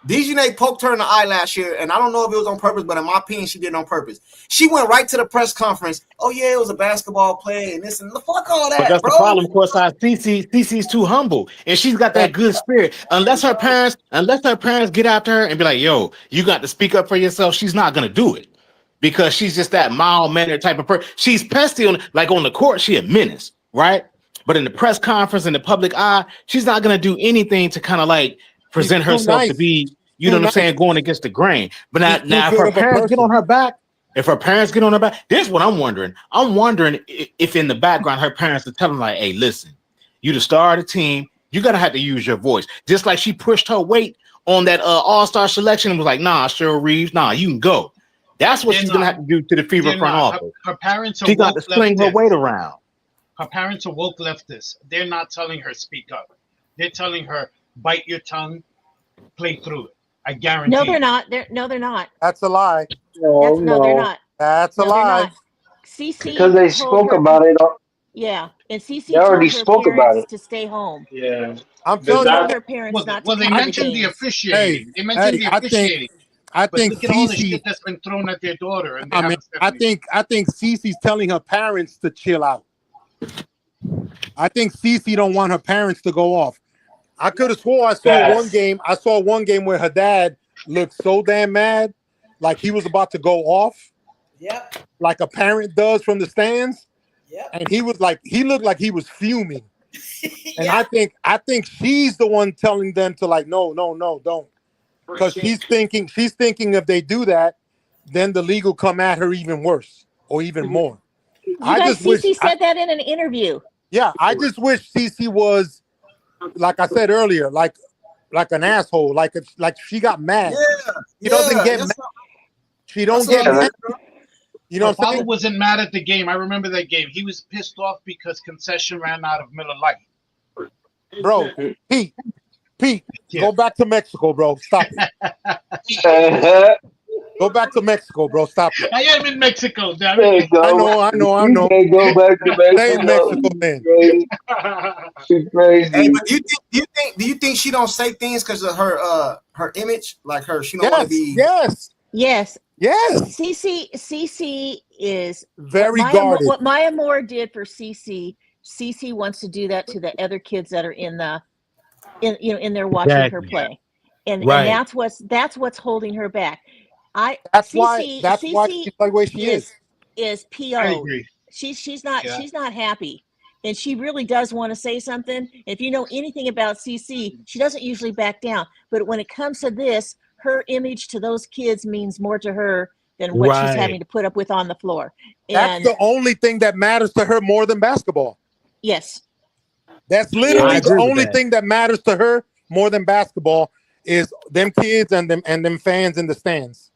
DeJounte poked her in the eye last year, and I don't know if it was on purpose, but in my opinion, she did it on purpose. She went right to the press conference. Oh yeah, it was a basketball play, and this and fuck all that. But that's bro. the problem, of course. CC's too humble, and she's got that good spirit. Unless her parents get after her and be like, "Yo, you got to speak up for yourself," she's not gonna do it because she's just that mild-mannered type of person. She's pesty on the court. She a menace, right? But in the press conference, in the public eye, she's not gonna do anything to kind of like present herself to be, you know what I'm saying, going against the grain. But now if her parents get on her back, this is what I'm wondering. I'm wondering if in the background her parents are telling like, "Hey, listen, you the star of the team. You gotta have to use your voice." Just like she pushed her weight on that All-Star selection and was like, "Nah, Cheryl Reeves, nah, you can go." That's what she's gonna have to do to the Fever front office. Her parents are she got to sling her weight around. Her parents are woke leftists. They're not telling her speak up. They're telling her bite your tongue, play through it. I guarantee. No, they're not. They're not. That's a lie. No, they're not. That's a lie. CC Because they spoke about it. Yeah, and CC They already told her spoke about parents it. to stay home. Yeah, I'm telling you. Her parents not to well, they come to mentioned the games. officiating. They mentioned the officiating. I think look at all the CC shit that's been thrown at their daughter. And I think CC's telling her parents to chill out. I think CC don't want her parents to go off. I could have swore I saw one game. I saw one game where her dad looked so damn mad, like he was about to go off. Yep. Like a parent does from the stands. Yep. And he was like, he looked like he was fuming. And I think she's the one telling them to like, no, don't. Because she's thinking if they do that, then the league will come at her even worse or even more. CC said that in an interview. Yeah, I just wish CC was, like I said earlier, like an asshole. Like she got mad. Yeah, she doesn't get mad. She don't get mad. You know Her what I'm father saying? wasn't mad at the game. I remember that game. He was pissed off because concession ran out of Miller Lite. Bro, Pete, go back to Mexico, bro. Stop it. Go back to Mexico, bro. Stop it. I am in Mexico, damn There it. you go. I know. You can't go back to Stay in Mexico. Mexico, man. She's crazy. Hey, but do you think she don't say things because of her image? Like she don't want to be. Yes. CC is Very guarded. guarded. What Maya Moore did for CC wants to do that to the other kids that are in there watching her Exactly. play, and Right. that's what's holding her back. That's why she's like the way she is. Is I PO. agree. She's not happy, and she really does want to say something. If you know anything about CC, she doesn't usually back down. But when it comes to this, her image to those kids means more to her than what she's having to put up with on the floor. That's the only thing that matters to her more than basketball. Yes. That's literally the only thing that matters to her more than basketball is them kids and them fans in the stands.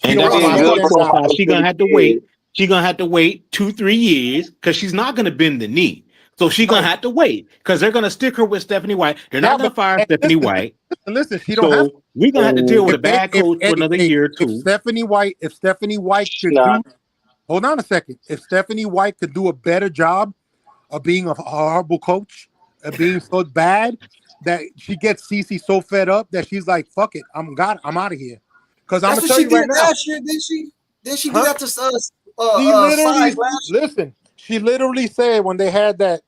And that's why she's gonna have to wait. She's gonna have to wait 2-3 years because she's not gonna bend the knee. So she's gonna have to wait because they're gonna stick her with Stephanie White. They're not gonna fire Stephanie White. Listen, she don't have. We're gonna have to deal with a bad coach for another year or two. If Stephanie White could do, hold on a second. If Stephanie White could do a better job of being a horrible coach, of being so bad that she gets CC so fed up that she's like, "Fuck it, I'm out of here." Because I'm gonna tell you right now. Last year, didn't she? Didn't she do that to us? Listen. She literally said when they had that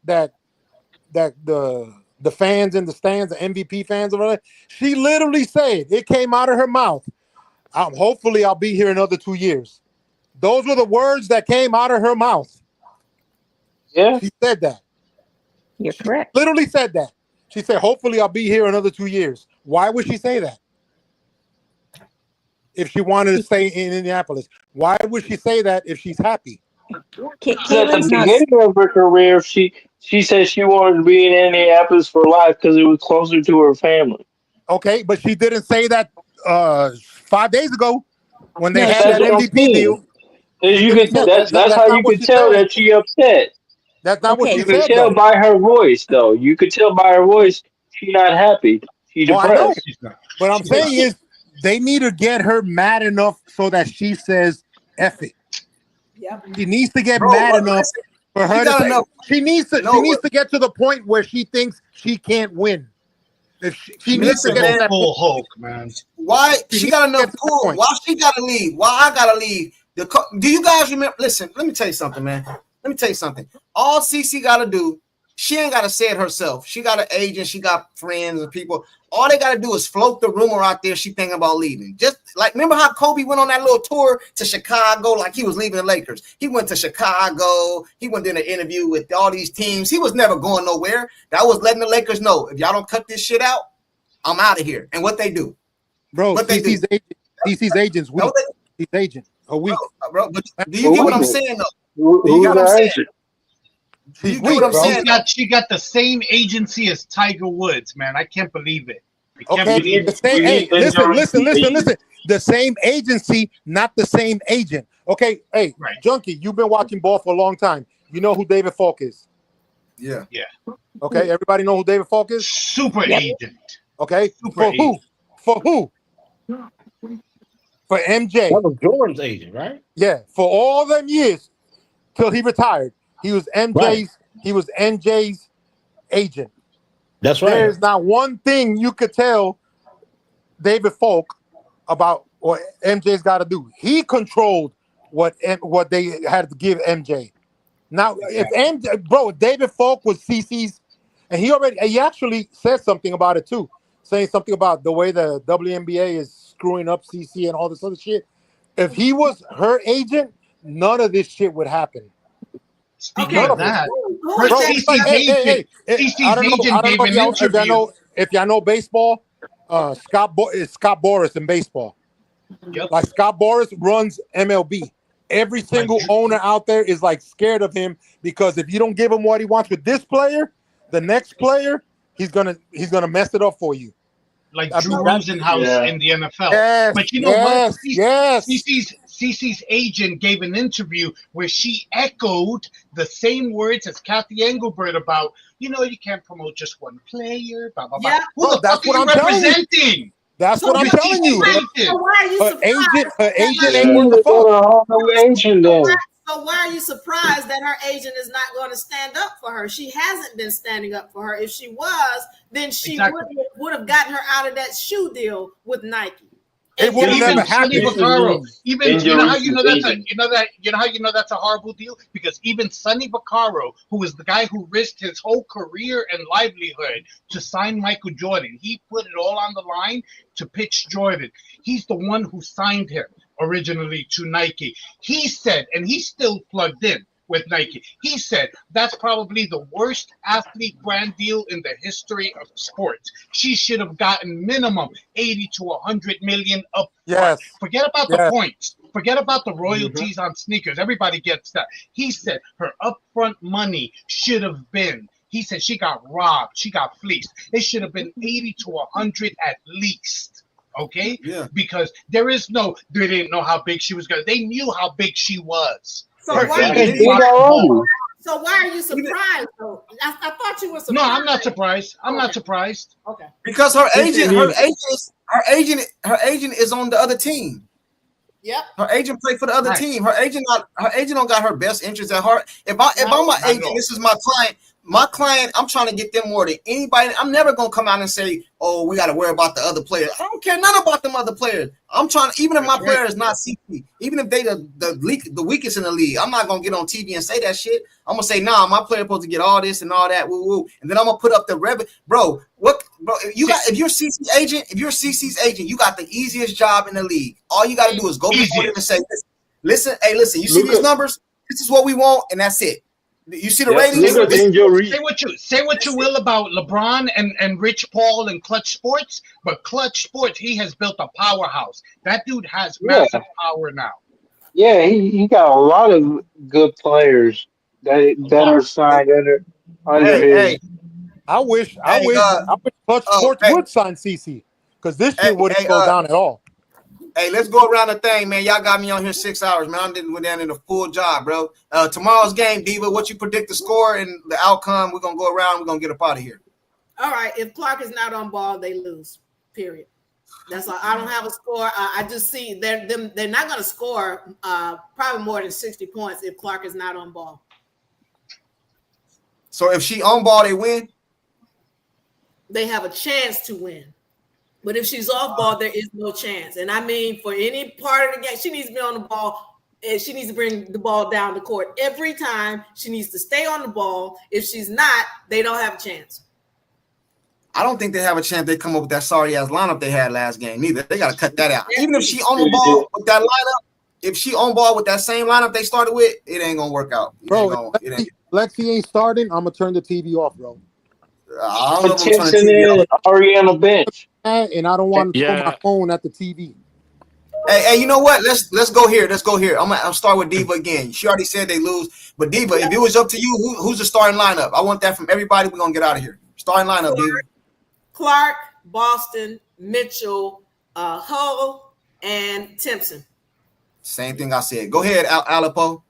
the fans in the stands, the MVP fans over there, she literally said, it came out of her mouth, hopefully I'll be here another 2 years. Those were the words that came out of her mouth. Yeah. She said that. You're correct. Literally said that. She said, hopefully I'll be here another 2 years. Why would she say that? If she wanted to stay in Indianapolis. Why would she say that if she's happy? At the beginning of her career, she said she wanted to be in Indianapolis for life because it was closer to her family. Okay, but she didn't say that 5 days ago when they had That's that what I'm MVP deal. That's how you could tell that she upset. That's not what she You said. could tell by her voice, though. You could tell by her voice she's not happy. She's I know. depressed. What I'm saying is they need to get her mad enough so that she says F it. Yep. She needs to get mad enough for her to say, she needs to get to the point where she thinks she can't win. If she needs to get to that full Hulk, man. Why she got enough pull? Why she gotta leave? Why I gotta leave? Do you guys remember? Listen, let me tell you something, man. Let me tell you something. All CC gotta do, she ain't gotta say it herself. She got an agent, she got friends and people. All they gotta do is float the rumor out there. She thinking about leaving. Just like remember how Kobe went on that little tour to Chicago, like he was leaving the Lakers. He went to Chicago. He went in an interview with all these teams. He was never going nowhere. That was letting the Lakers know if y'all don't cut this shit out, I'm out of here. And what they do, bro? What they do? CC's agent's weak. He's agent a week, bro. But do you get what I'm saying though? Do you get what I'm saying? She's weak, bro. She got the same agency as Tiger Woods, man. I can't believe it. Okay, listen. The same agency, not the same agent. Okay, hey, Junkie, you've been watching ball for a long time. You know who David Falk is? Yeah. Okay, everybody know who David Falk is? Super agent. Okay, Super for who? For who? For MJ. That was Jordan's agent, right? Yeah, for all them years till he retired, he was MJ's agent. That's right. There's not one thing you could tell David Falk about what MJ's got to do. He controlled what they had to give MJ. Now, if David Falk was CC's, and he actually said something about it too, saying something about the way the WNBA is screwing up CC and all this other shit. If he was her agent, none of this shit would happen. Speaking of that, CC's agent gave an interview. If y'all know baseball, Scott Boras in baseball. Yep. Like Scott Boras runs MLB. Every single owner out there is like scared of him because if you don't give him what he wants with this player, the next player, he's gonna mess it up for you. Like Drew Rosenhaus in the NFL. Yes, but you know what? Yes. CC's agent gave an interview where she echoed the same words as Kathy Engelbert about, you can't promote just one player, blah, blah, blah. Yeah. Who the That's fuck what are I'm you telling you. representing? That's what I'm because telling she's you. tainted. So why are you Her surprised? agent ain't worth the fuck. So why are you surprised that her agent is not going to stand up for her? She hasn't been standing up for her. If she was, then she would have gotten her out of that shoe deal with Nike. It would have never Sonny happened. Vaccaro, even you know how you know that's a, agent. you know how you know that's a horrible deal, because even Sonny Vaccaro, who was the guy who risked his whole career and livelihood to sign Michael Jordan, he put it all on the line to pitch Jordan. He's the one who signed him originally to Nike. He said, and he's still plugged in with Nike. He said that's probably the worst athlete brand deal in the history of sports. She should have gotten minimum 80 to 100 million up front. Forget about the points. Forget about the royalties on sneakers. Everybody gets that. He said her upfront money should have been. He said she got robbed. She got fleeced. It should have been 80 to 100 at least. Okay? Yeah. Because they didn't know how big she was going to. They knew how big she was. So Her why, agent was so why are you surprised though? I thought you were surprised. No, I'm not surprised. I'm not surprised. Okay. Because her agent is on the other team. Yep. Her agent played for the other team. Her agent don't got her best interest at heart. If I'm my agent, this is my client. My client, I'm trying to get them more than anybody. I'm never gonna come out and say, "Oh, we got to worry about the other players." I don't care nothing about them other players. I'm trying, even if my player is not CP, even if they the weakest in the league, I'm not gonna get on TV and say that shit. I'm gonna say, "Nah, my player supposed to get all this and all that." Woo woo, and then I'm gonna put up the revenue, bro. If you're CC's agent, you got the easiest job in the league. All you got to do is go before them and say, "Listen, listen. You see these numbers? This is what we want, and that's it." You see the ratings? Say what you will about LeBron and Rich Paul and Clutch Sports, but Clutch Sports, he has built a powerhouse. That dude has massive power now. Yeah, he got a lot of good players that are signed under his. I wish Clutch Sports would sign CC, because this shit wouldn't go down at all. Hey, let's go around the thing, man. Y'all got me on here 6 hours, man. I didn't go down in a full job, bro. Tomorrow's game, Diva, what you predict the score and the outcome? We're going to go around. We're going to get up out of here. All right. If Clark is not on ball, they lose, period. That's all. I don't have a score. I just see they're not going to score probably more than 60 points if Clark is not on ball. So if she on ball, they win? They have a chance to win. But if she's off ball, there is no chance. And I mean, for any part of the game, she needs to be on the ball, and she needs to bring the ball down the court every time. She needs to stay on the ball. If she's not, they don't have a chance. I don't think they have a chance. They come up with that sorry ass lineup they had last game. Neither. They got to cut that out. Even if she on the ball with that lineup, if she on ball with that same lineup they started with, it ain't gonna work out. Bro, Lexi ain't starting, I'm gonna turn the TV off, bro. I don't know if I'm turning the TV off. Already on the bench. And I don't want to throw my phone at the TV. Hey, you know what? Let's go here. Let's go here. I'm start with Diva again. She already said they lose, but Diva, if it was up to you, who's the starting lineup? I want that from everybody. We're gonna get out of here. Starting lineup, Diva. Clark, Boston, Mitchell, Hull, and Timpson. Same thing I said. Go ahead, Alipo.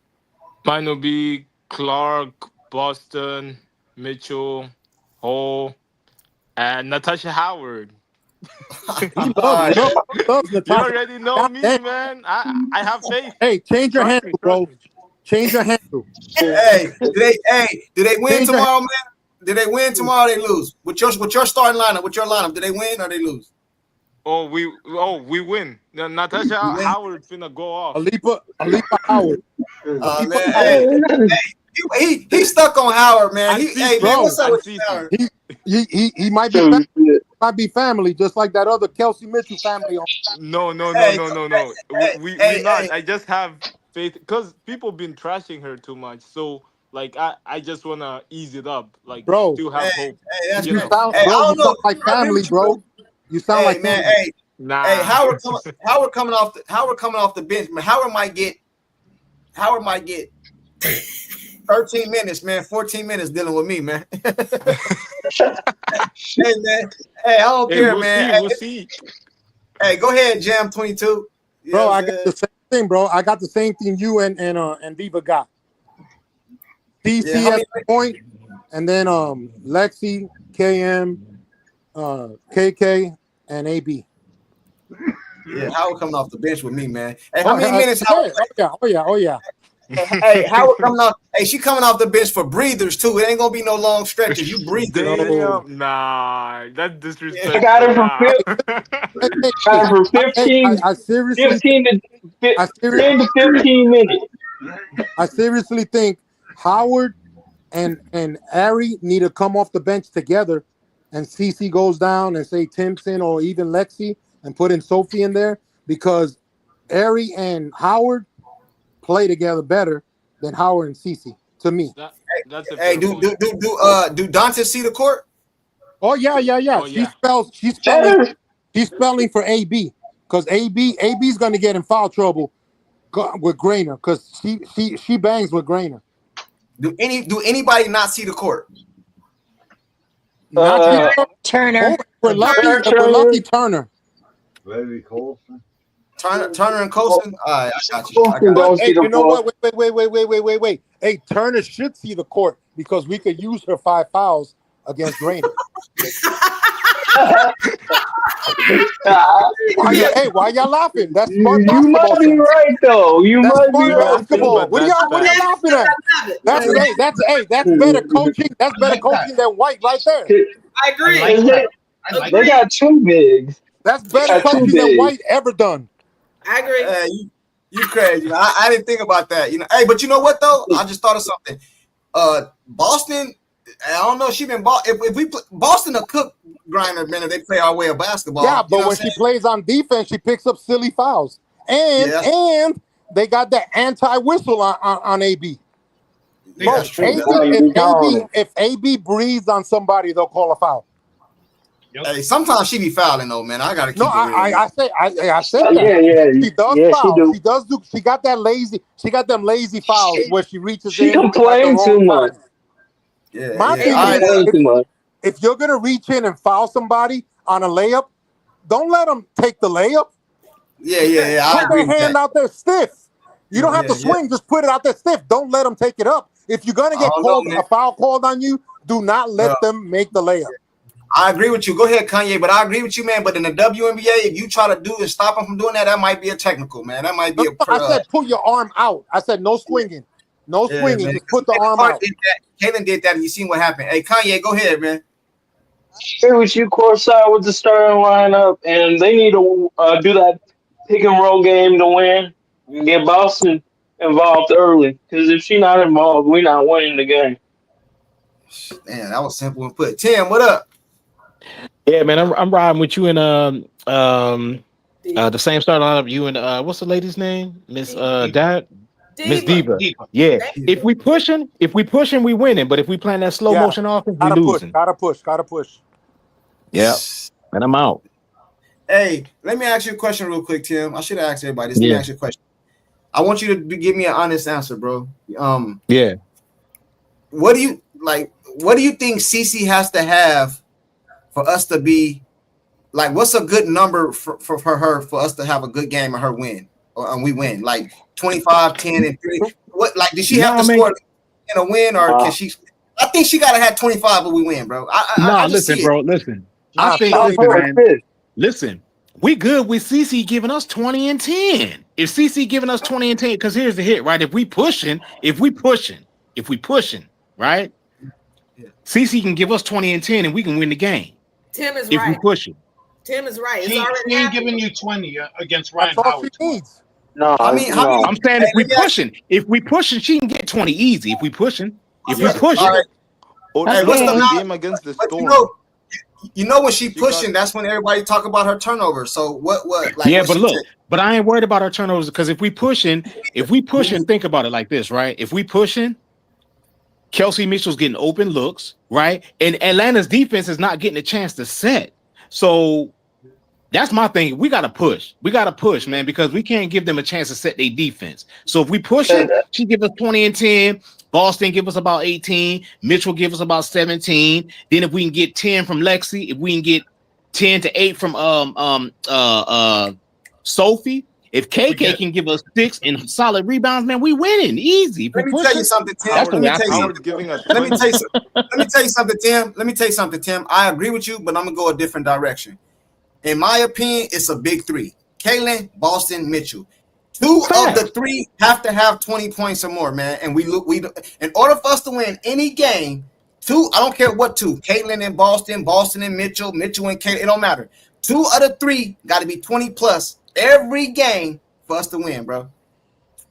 Mine will be Clark, Boston, Mitchell, Hull, and Natasha Howard. You already know me, man. I have faith. Hey, change your handle, bro. Change your handle. Hey, do they win tomorrow, man? Did they win tomorrow? Or they lose with your starting lineup. With your lineup, do they win or they lose? We win. Natasha Howard finna go off. Alipa Howard. Man, he's stuck on Howard, man. Man, what's up with Howard? He might be family, just like that other Kelsey Mitchell family. No. We not. I just have faith because people been trashing her too much. So like I just wanna ease it up. Like, bro, still have hope. You sound like family, bro. You sound like man. family. Hey, Howard coming off the bench. Man, Howard might get 13 minutes, man. 14 minutes dealing with me, man. Hey, man. Hey, I don't care, man. We'll see. Hey, go ahead, Jam 22. Bro, I got the same thing, bro. I got the same thing you and Diva got. DC at the point, and then Lexi, KM, KK, and AB. Yeah, Howard coming off the bench with me, man. Hey, how many minutes? Oh yeah. Hey, Howard coming off. Hey, she coming off the bench for breathers too. It ain't gonna be no long stretches. You breathe. Damn, nah, that's disrespectful. I got it for 15. I seriously, 15 to 10 to 15 minutes. I seriously think Howard and Ari need to come off the bench together, and CC goes down, and say Timpson or even Lexi, and put in Sophie in there, because Ari and Howard play together better than Howard and CC to me. Hey, do Dante see the court? Oh yeah. Oh, yeah. She's spelling for AB, because AB's gonna get in foul trouble with Grainer, because she bangs with Grainer. Do anybody not see the court? Turner. We're lucky Turner. Maybe Colson. Turner and Colson. All right, I got you. Hey, you know what? Wait. Hey, Turner should see the court, because we could use her 5 fouls against Grainer. Why y'all laughing? That's smart basketball. You might be right though. That's smart basketball. What are y'all laughing at? That's better coaching. That's better coaching than White right there. I agree. They got 2 bigs. That's better coaching than White ever done. I agree. You crazy. I didn't think about that. You know, hey, but you know what though? I just thought of something. Boston, I don't know. She been if we play, Boston a cook grinder, man. If they play our way of basketball. Yeah, but when she plays on defense, she picks up silly fouls, and they got that anti-whistle on AB. Yeah, that's true. If AB breathes on somebody, they'll call a foul. Hey, sometimes she be fouling though, man. I gotta keep. I said that. Yeah. She does foul. She does do. She got that lazy. She got them lazy fouls where she reaches. She in complains too much. My thing is, if you're gonna reach in and foul somebody on a layup, don't let them take the layup. Yeah. I Put agree their hand with out there stiff. You don't have to swing. Just put it out there stiff. Don't let them take it up. If you're gonna get a foul called on you, do not let them make the layup. I agree with you. Go ahead, Kanye. But I agree with you, man. But in the WNBA, if you try to do and stop them from doing that, that might be a technical, man. That might be I said put your arm out. I said no swinging. No swinging. Man. Just put the arm out. Kaylin did that, and you seen what happened. Hey, Kanye, go ahead, man. Here with you, courtside with the starting lineup, and they need to do that pick and roll game to win and get Boston involved early. Because if she's not involved, we're not winning the game. Man, that was simple and put. Tim, what up? Yeah, man, I'm riding with you in the same starting lineup. You and what's the lady's name? Miss Miss Diva. Yeah. If we pushing, we winning. But if we playing that slow motion offense, we losing. Gotta push. Yeah. And I'm out. Hey, let me ask you a question real quick, Tim. I should have asked everybody this. Let me ask you a question. I want you to give me an honest answer, bro. Yeah. What do you think CC has to have for us to be like? What's a good number for her for us to have a good game and her win? And we win like 25, 10, and 3. What does she have to score in a win, or can she? I think she gotta have 25 when we win, bro. Listen, bro. Listen. I think listen, we good with CC giving us 20 and 10. If CC giving us 20 and 10, because here's the hit, right? If we pushing, right? CC can give us 20 and 10 and we can win the game. Tim is if right. we pushing. Tim is right. She ain't giving you 20 against Ryan Howard. No, I'm saying if we pushing, she can get 20 easy. If we pushing, Right. Hey, what's the game against the Storm? You know when she pushing, that's when everybody talk about her turnovers. So what? But look, but I ain't worried about her turnovers because if we pushing, think about it like this, right? If we pushing, Kelsey Mitchell's getting open looks, right? And Atlanta's defense is not getting a chance to set. So that's my thing. We gotta push, man, because we can't give them a chance to set their defense. So if we push it, she give us 20 and 10. Boston give us about 18. Mitchell give us about 17. Then if we can get 10 from Lexi, if we can get 10 to 8 from Sophie, if KK can give us 6 and solid rebounds, man, we winning easy. Let me tell you something, Tim. Let me tell you something, Tim. I agree with you, but I'm gonna go a different direction. In my opinion, it's a big 3. Caitlin, Boston, Mitchell. 2 of the 3 have to have 20 points or more, man. And we in order for us to win any game, 2, I don't care what 2, Caitlin and Boston, Boston and Mitchell, Mitchell and Caitlin, it don't matter. 2 out of 3 got to be 20 plus every game for us to win, bro.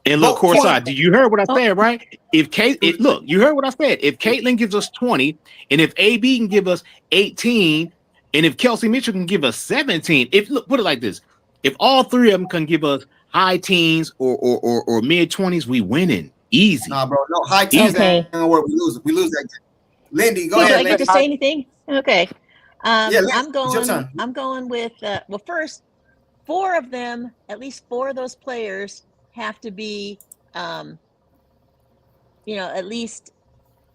And look, courtside, did you hear what I said, right? Look, you heard what I said. If Caitlin gives us 20, and if AB can give us 18, and if Kelsey Mitchell can give us 17, put it like this: if all 3 of them can give us high teens or mid 20s, we winning easy. Nah, bro, no high teens. Okay. Ain't gonna work. We lose that game. Lindy, go Do ahead. I get to say anything? Okay. Lindy, I'm it's your turn. going with well, first, 4 of them, at least 4 of those players have to be at least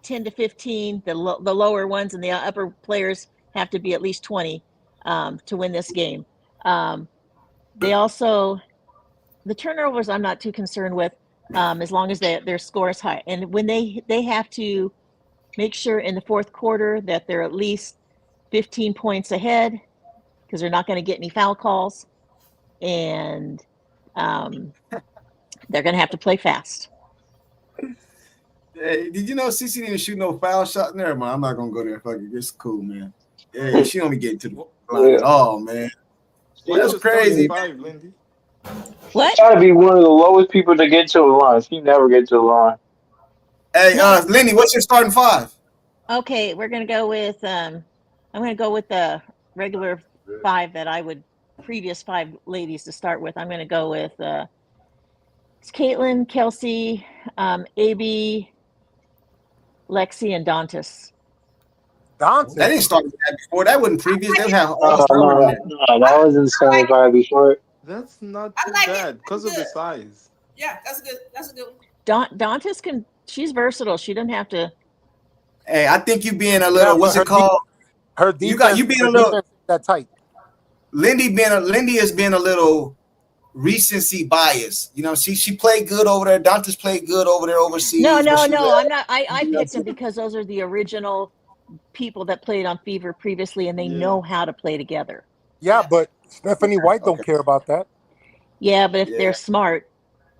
10 to 15. The lower ones and the upper players have to be at least 20 to win this game. They also, the turnovers I'm not too concerned with, as long as their score is high. And when they have to make sure in the fourth quarter that they're at least 15 points ahead, because they're not going to get any foul calls, and they're going to have to play fast. Hey, did you know CC didn't shoot no foul shot? Never mind, I'm not gonna go there. Fuck it, it's cool, man. Yeah, she don't be getting to the line at all, man. That's crazy. What? Try to be one of the lowest people to get to the line. She never gets to the line. Hey, Lenny, what's your starting 5? Okay, we're going to go with I'm going to go with the regular 5 that I would previous 5 ladies to start with. I'm going to go with it's Caitlin, Kelsey, AB, Lexi, and Dantas. Dantas? That didn't start with that before. That wasn't previous. They have all No, that wasn't starting 5 before. That's not too bad because of the size. Yeah, that's good. That's a good one. Dantas she's versatile. She doesn't have to. Hey, I think you being a little, what's it called? Her defense, you being a little that tight. Lindy has been a little recency bias. You know, she played good over there. Dantas played good over there overseas. No, I'm not. I picked them because those are the original people that played on Fever previously, and they know how to play together. Yeah, but Stephanie White don't care about that. Yeah, but if they're smart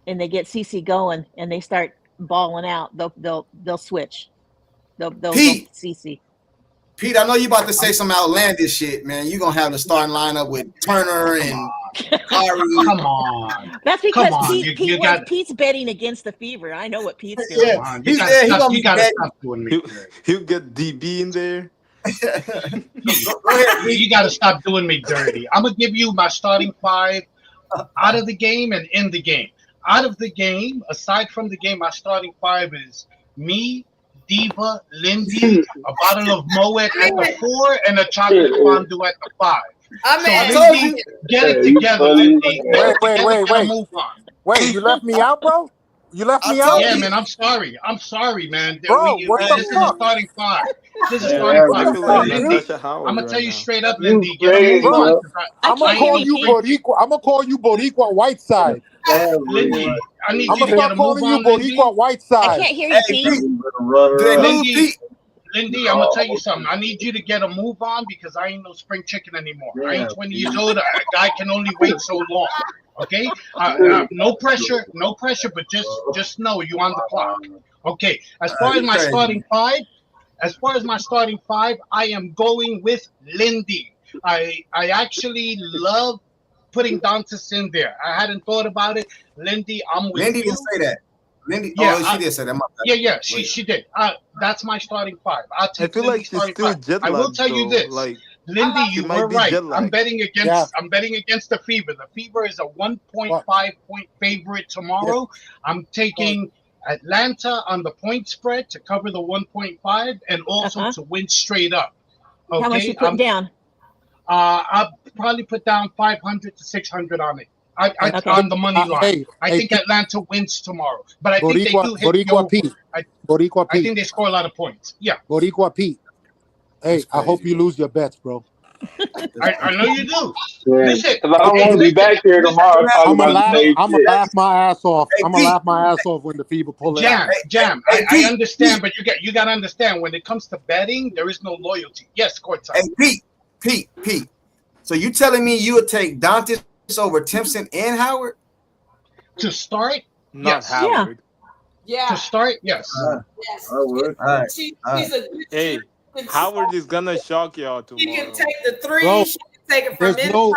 and they get CC going and they start balling out, they'll switch. They'll Pete. CC. Pete, I know you about to say some outlandish shit, man. You're gonna have the starting lineup with Turner and Kyrie. Come on. That's because Come on. Pete's betting against the Fever. I know what Pete's doing. Yeah, You gotta stop doing me. He'll get DB in there. You gotta stop doing me dirty. I'm gonna give you my starting 5 out of the game and in the game. Out of the game, aside from the game, my starting 5 is me, Diva, Lindy, a bottle of Moet at the 4, and a chocolate fondue at the 5. So Lindy, get it together, Lindy. Wait. Move on. Wait, you left me out, bro? You left me out? Yeah, man, I'm sorry, man. Bro, what the This is a fuck? starting 5. This is starting 5. Lindy, I'm gonna tell you straight up, Lindy. Get a move on. I'm gonna call you Boricua. I'm gonna call you Boricua Whiteside. Lindy, I need I'm you to gonna get start a move calling you on, Lindy. Boricua Whiteside. I can't hear you, Pete. Lindy, I'm gonna tell you something. I need you to get a move on because I ain't no spring chicken anymore. I ain't 20 years old. A guy can only wait so long. Okay? No pressure, but just know you on the clock. Okay. As far as my starting 5, I am going with Lindy. I actually love putting Dantas in there. I hadn't thought about it. Lindy, I'm with Lindy you. didn't say that. Lindy, she did say that. Yeah, she did. That's my starting 5. I'll I take feel Lindy's like she's starting still 5. jet I will lagged, tell you though. this. Like, Lindy, you might were be right. jet lagged. I'm betting against the Fever. The Fever is a 1.5 point favorite tomorrow. I'm taking Atlanta on the point spread to cover the 1.5 and also to win straight up. Okay? How much you putting down? I'll probably put down 500 to 600 on it. On the money line. I think Atlanta wins tomorrow, but I think they do hit the over. Boricua I Pete. think they score a lot of points. Yeah. Boricua Pete. Hey, I hope you lose your bets, bro. I know you do. Yeah. Listen, I don't want to be back here tomorrow. I'm gonna laugh my ass off. I'm gonna laugh my ass off when the Fever pull it out. Jam. I understand, but you got to understand when it comes to betting, there is no loyalty. Yes, courtside. Hey, Pete. So you telling me you would take Dantas over Timpson and Howard? To start, Not yes. Howard. Yeah. To start, yes. Yes. I would. All right. She's All right. a good Hey, good Howard is gonna shock y'all She tomorrow. can take the three. Bro, She can take it from there's inside. no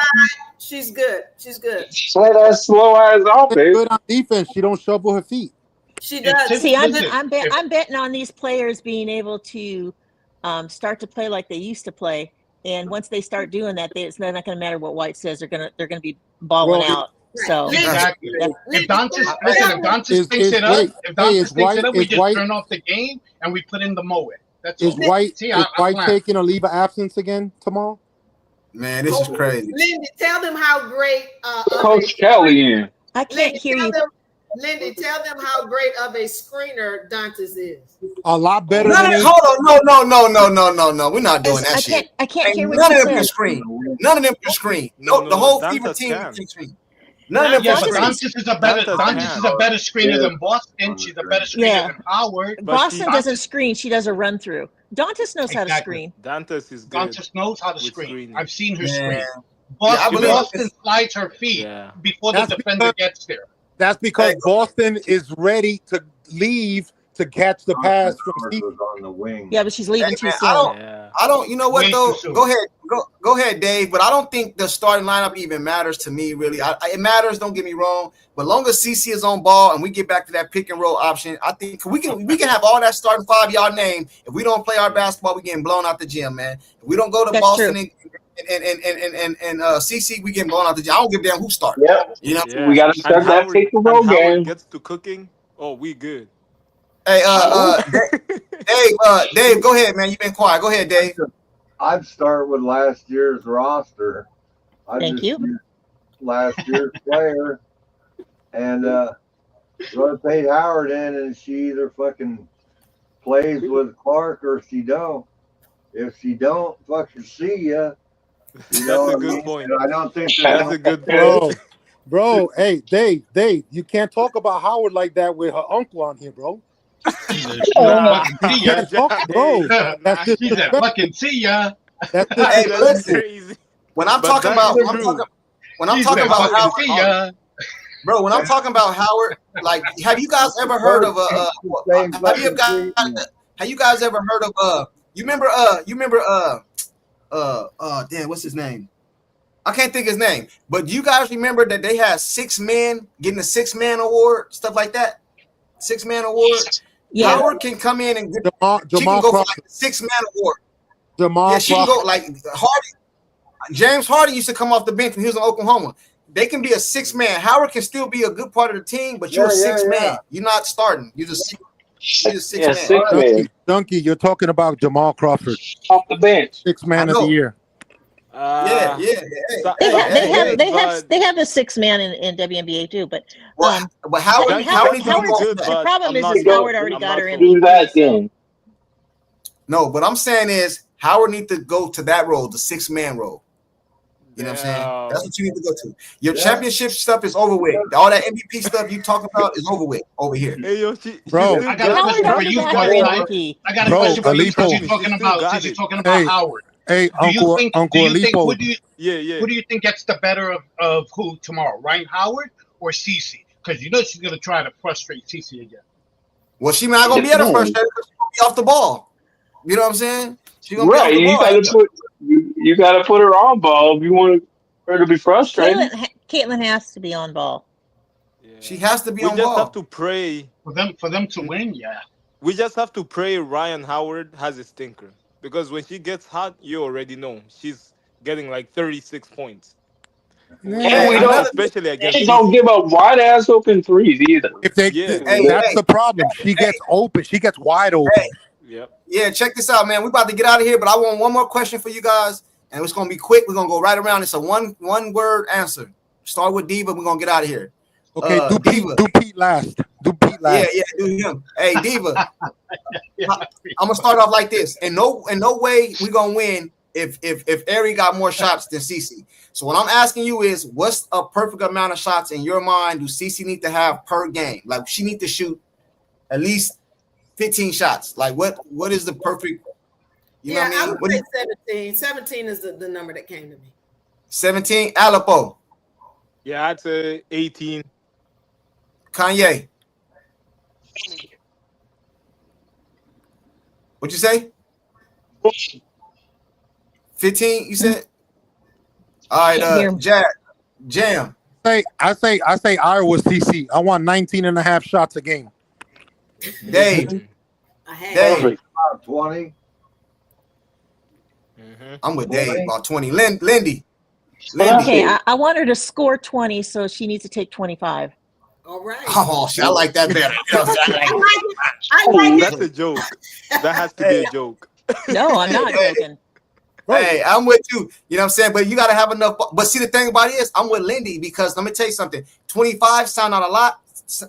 She's good. She's good. Play that slow ass offense. good on defense. She don't shovel her feet. She If does. Tim- See, I'm listen, if I'm betting on these players being able to start to play like they used to play, and once they start doing that, it's not going to matter what White says. They're gonna be balling Bro, out. So exactly. yeah. If Dantas, listen, if Dantas picks it up, if Dantas picks it up, we just turn off the game and we put in the Moet. That's Is all. White See, is I'm White fine. taking a leave of absence again tomorrow? Man, this is crazy. Lindy, tell them how great Coach Kelly in. I can't hear you. Lindy, tell them how great of a screener Dantas is. A lot better None than of, AD. hold on, no. We're not doing that shit. I can't hear what None you of them can said. screen. None of them can screen. No, the whole FIBA team can screen. None of them Yeah, can but screen. Dantas is a better screener than Boston. She's a better screener Yeah. than Howard. Boston doesn't screen; she does a run through. Dantas knows how to screen. Dantas is good. Dantas knows how to screen. I've seen her Man. screen. Yeah, I Boston, believe Boston slides her feet before the That's defender gets there. That's because Boston is ready to leave to catch the pass from Steve. On the wing. Yeah, but she's leaving too man, soon. I don't. You know what Way though? too soon. Go ahead, Dave. But I don't think the starting lineup even matters to me. Really, it matters. Don't get me wrong. But long as CC is on ball and we get back to that pick and roll option, I think we can have all that starting five y'all name. If we don't play our basketball, we getting blown out the gym, man. If we don't go to That's Boston true. and CC, we getting blown out the gym. I don't give a damn who starts. Yep. You know. Yeah. We gotta And start that Howard- pick and and roll Howard game. gets to cooking. Oh, we good. Hey, Dave, go ahead, man. You've been quiet. Go ahead, Dave. I'd start with last year's roster. I'd Thank just you. use last year's player and rotate Howard in, and she either fucking plays with Clark or she don't. If she don't, fucking see ya. You know That's a what I good mean? point. And I don't think That's a good Bro, point. bro, hey, Dave, you can't talk about Howard like that with her uncle on here, bro. See ya. Bro, that's She said, disrespectful. "Fucking see ya." That's Hey, disrespectful. listen. Crazy. When I'm But talking that's about, true. when I'm She talking said, about "Fucking see ya." Howard, bro, when I'm talking about Howard, like, have you guys ever heard of have you guys ever heard of you remember damn, what's his name? I can't think his name, but you guys remember that they had 6 men getting a 6-man award, stuff like that. 6-man award. Yeah. Howard can come in and get, she Jamal can go for Crawford. like a 6-man award. Jamal Yeah, she can Crawford. go like Hardy. James Harden used to come off the bench when he was in Oklahoma. They can be a 6-man. Howard can still be a good part of the team, but you're a 6-man. You're not starting. You're just 6-man. Donkey, you're talking about Jamal Crawford. Off the bench. 6-man I of the know. year. Yeah. They have a 6-man in WNBA too, but But Howard, the problem is Howard already got her Do in. that then. No, what I'm saying is Howard needs to go to that role, the 6-man role. You know what I'm saying? That's what you need to go to. Your championship stuff is over with. All that MVP stuff you talking about is over with over here. Hey, yo, Bro, I got a question for you, Whiteside. I got a question for you since you're talking about Howard. Hey, Do you Uncle think, Uncle do you think Alipo. who do you think gets the better of who tomorrow? Ryan Howard or Cece? Because you know she's gonna try to frustrate Cece again. Well, she not gonna be at the first because she's gonna be off the ball. You know what I'm saying? She's gonna Right, be you off the gotta ball. put you gotta put her on ball if you want her to be frustrated. Caitlin has to be on ball. She has to be We on just ball. have to pray. For them to win, yeah. We just have to pray Ryan Howard has a stinker. Because when she gets hot, you already know she's getting like 36 points. And we don't, especially against they don't give up wide ass open threes either. If they, that's the problem. She gets open. She gets wide open. Yeah, check this out, man. We're about to get out of here, but I want one more question for you guys, and it's gonna be quick. We're gonna go right around. It's a one word answer. Start with Diva. We're gonna get out of here. Okay, do Pete last. Do Pete last. Yeah, do him. Hey, Diva. I'm gonna start off like this. In no way we gonna win if Ari got more shots than Cece. So what I'm asking you is, what's a perfect amount of shots in your mind do Cece need to have per game? Like she need to shoot at least 15 shots. Like what is the perfect? You know what I I mean? would say 17. 17 is the number that came to me. 17. Aleppo. Yeah, I'd say 18. Kanye. What'd you say? 15, you said? All right, Jam. I say Iowa CC. I want 19 and a half shots a game. Dave. 20. I'm with Dave, about 20. Lindy. Okay, I want her to score 20, so she needs to take 25. All right. Oh, shit, I like that better. I like it. That's a joke. That has to be a joke. No, I'm not joking. Hey, I'm with you. You know what I'm saying? But you got to have enough. But see, the thing about it is, I'm with Lindy because let me tell you something. 25 sound not a lot.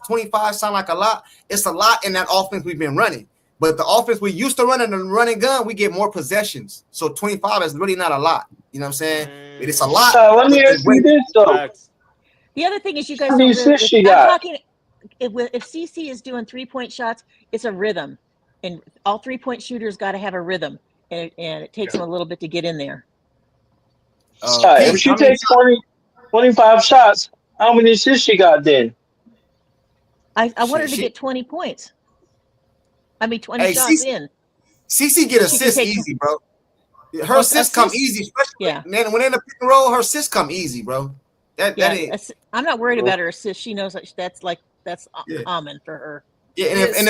25 sound like a lot. It's a lot in that offense we've been running. But the offense we used to running and running gun, we get more possessions. So 25 is really not a lot. You know what I'm saying? It's a lot. Let me ask you this though. The other thing is, you guys. How many assists she got? If CC is doing 3-point shots, it's a rhythm, and all 3-point shooters got to have a rhythm, and it takes them a little bit to get in there. If she takes 25 shots, how many assists she got then? I want her to get 20 points. I mean, 20 shots in. CC get assists easy, bro. Her assists come easy, especially when in the pick and roll. Her assists come easy, bro. That is. I'm not worried about her assist. She knows that's common for her. Yeah, and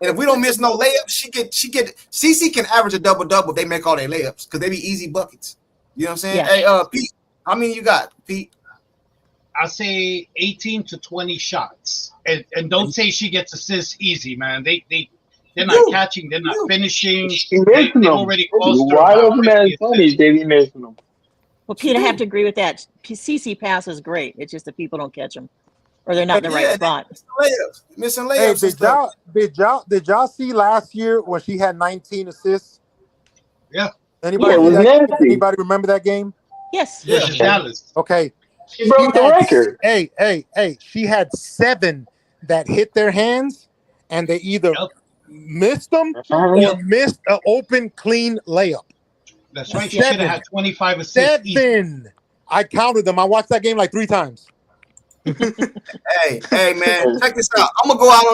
if we don't miss no layups, she get CC can average a double-double if they make all their layups because they be easy buckets. You know what I'm saying? Yeah. Hey, Pete, how many you got, Pete? I say 18 to 20 shots, and don't say she gets assists easy, man. They're not catching, they're not finishing. They already close to wide open man 20s. They be missing them. Well, Pete, I have to agree with that. CC pass is great. It's just that people don't catch them, or they're not in the right spot. Missing Hey, layups. did y'all see last year when she had 19 assists? Yeah. Anybody? Anybody remember that game? Yes. Yeah, Dallas. Okay. She broke the record. Hey! She had 7 that hit their hands, and they either missed them or missed an open, clean layup. That's right. She should have had 25 assists. 7. I counted them. I watched that game like 3 times. Hey, man, check this out. I'm gonna go out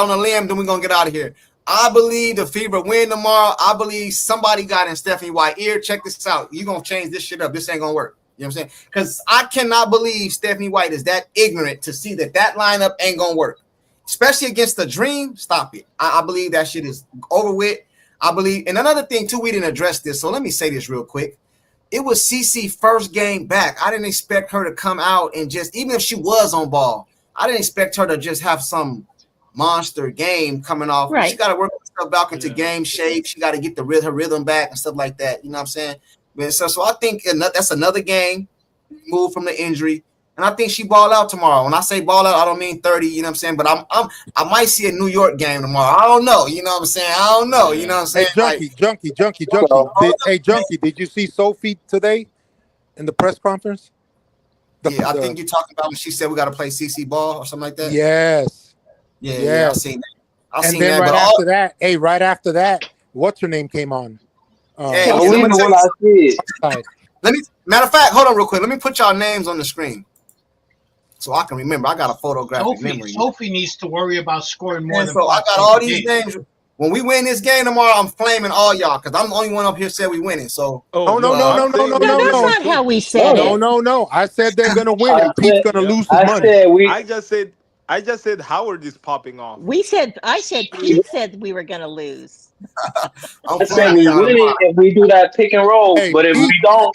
on a limb, then we're gonna get out of here. I believe the Fever win tomorrow. I believe somebody got in Stephanie White ear. Check this out. You're gonna change this shit up. This ain't gonna work. You know what I'm saying? Because I cannot believe Stephanie White is that ignorant to see that lineup ain't gonna work, especially against the Dream. Stop it. I believe that shit is over with. I believe, and another thing too, we didn't address this, so let me say this real quick. It was CC first game back. I didn't expect her to come out and just, even if she was on ball, I didn't expect her to just have some monster game coming off. Right. She got to work herself back into game shape. She got to get her rhythm back and stuff like that. You know what I'm saying? So I think that's another game move from the injury. And I think she ball out tomorrow. When I say ball out, I don't mean 30, you know what I'm saying? But I might see a New York game tomorrow. I don't know. You know what I'm saying? I don't know. You know what I'm saying? Hey, Junkie. Junkie, did you see Sophie today in the press conference? I think you're talking about when she said we got to play CC ball or something like that. Yes. Yeah, I seen that. And then right after that, what's her name came on? Matter of fact, hold on real quick. Let me put y'all names on the screen so I can remember. I got a photographic memory. Sophie needs to worry about scoring more than. So I got all these names. When we win this game tomorrow, I'm flaming all y'all because I'm the only one up here said we winning. So no. That's not how we said it. No. I said they're gonna win and Pete's gonna lose his money. I just said Howard is popping off. I said Pete said we were gonna lose. I said we win if we do that pick and roll, but if we don't,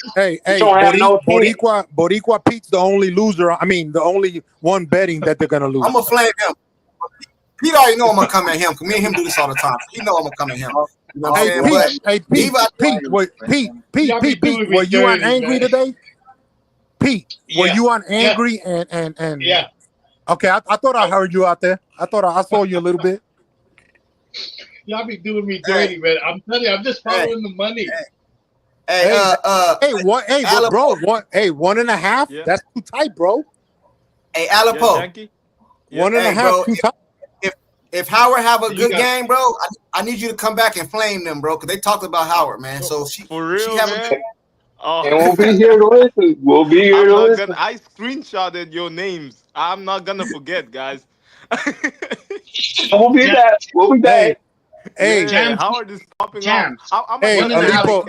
Boricua Pete's the only loser. I mean, the only one betting that they're gonna lose. I'm gonna flame him. Pete already know I'm gonna come at him because me and him do this all the time. He know I'm gonna come at him. You know what I'm saying? Pete, were you on angry today? Pete, were you on angry and yeah? Okay, I thought I heard you out there. I thought I saw you a little bit. Y'all be doing me dirty, man. I'm telling you, I'm just following the money. Bro, 1.5. That's too tight, bro. Hey, Alapo. 1.5 too tight. If Howard have a good game, bro, I need you to come back and flame them, bro, because they talked about Howard, man. So she have a good. Oh. And we'll be here to listen. We'll be here to listen. I screenshotted your names. I'm not gonna forget, guys. We'll be back. We'll be back. Hey, Yeah, Howard is popping Jams. off. I'm hey, gonna Alipo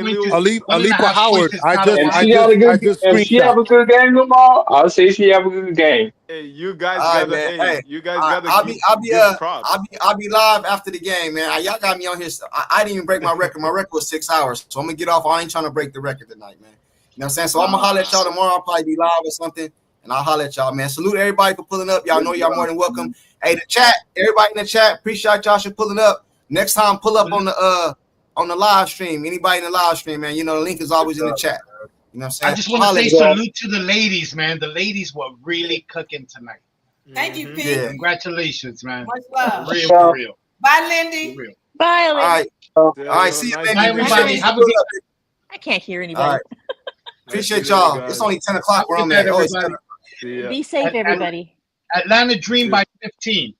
Howard. And she have a good game tomorrow. I'll say she have a good game. Hey, you guys All right, gotta. man. Hey, Hey, you guys gotta. I'll be live after the game, man. Y'all got me on here. I didn't even break my record. My record was 6 hours, so I'm gonna get off. I ain't trying to break the record tonight, man. You know what I'm saying? So I'm gonna holler at y'all tomorrow. I'll probably be live or something, and I'll holler at y'all, man. Salute everybody for pulling up. Y'all know y'all more than welcome. Hey, the chat, everybody in the chat, appreciate y'all for pulling up. Next time, pull up on the live stream. Anybody in the live stream, man, you know the link is always in the chat. You know what I'm saying? I just want to say salute to the ladies, man. The ladies were really cooking tonight. Thank you, Pete. Yeah. Congratulations, man. Much love. For real, for real. Bye, Lindy. For real. Bye, All right. All right. See you, Bye, baby. everybody. Have a good I can't hear anybody. All right. Appreciate y'all. It's only 10 o'clock where I'm at. Oh, it's 10 o'clock. Be safe, everybody. Atlanta Dream by 15.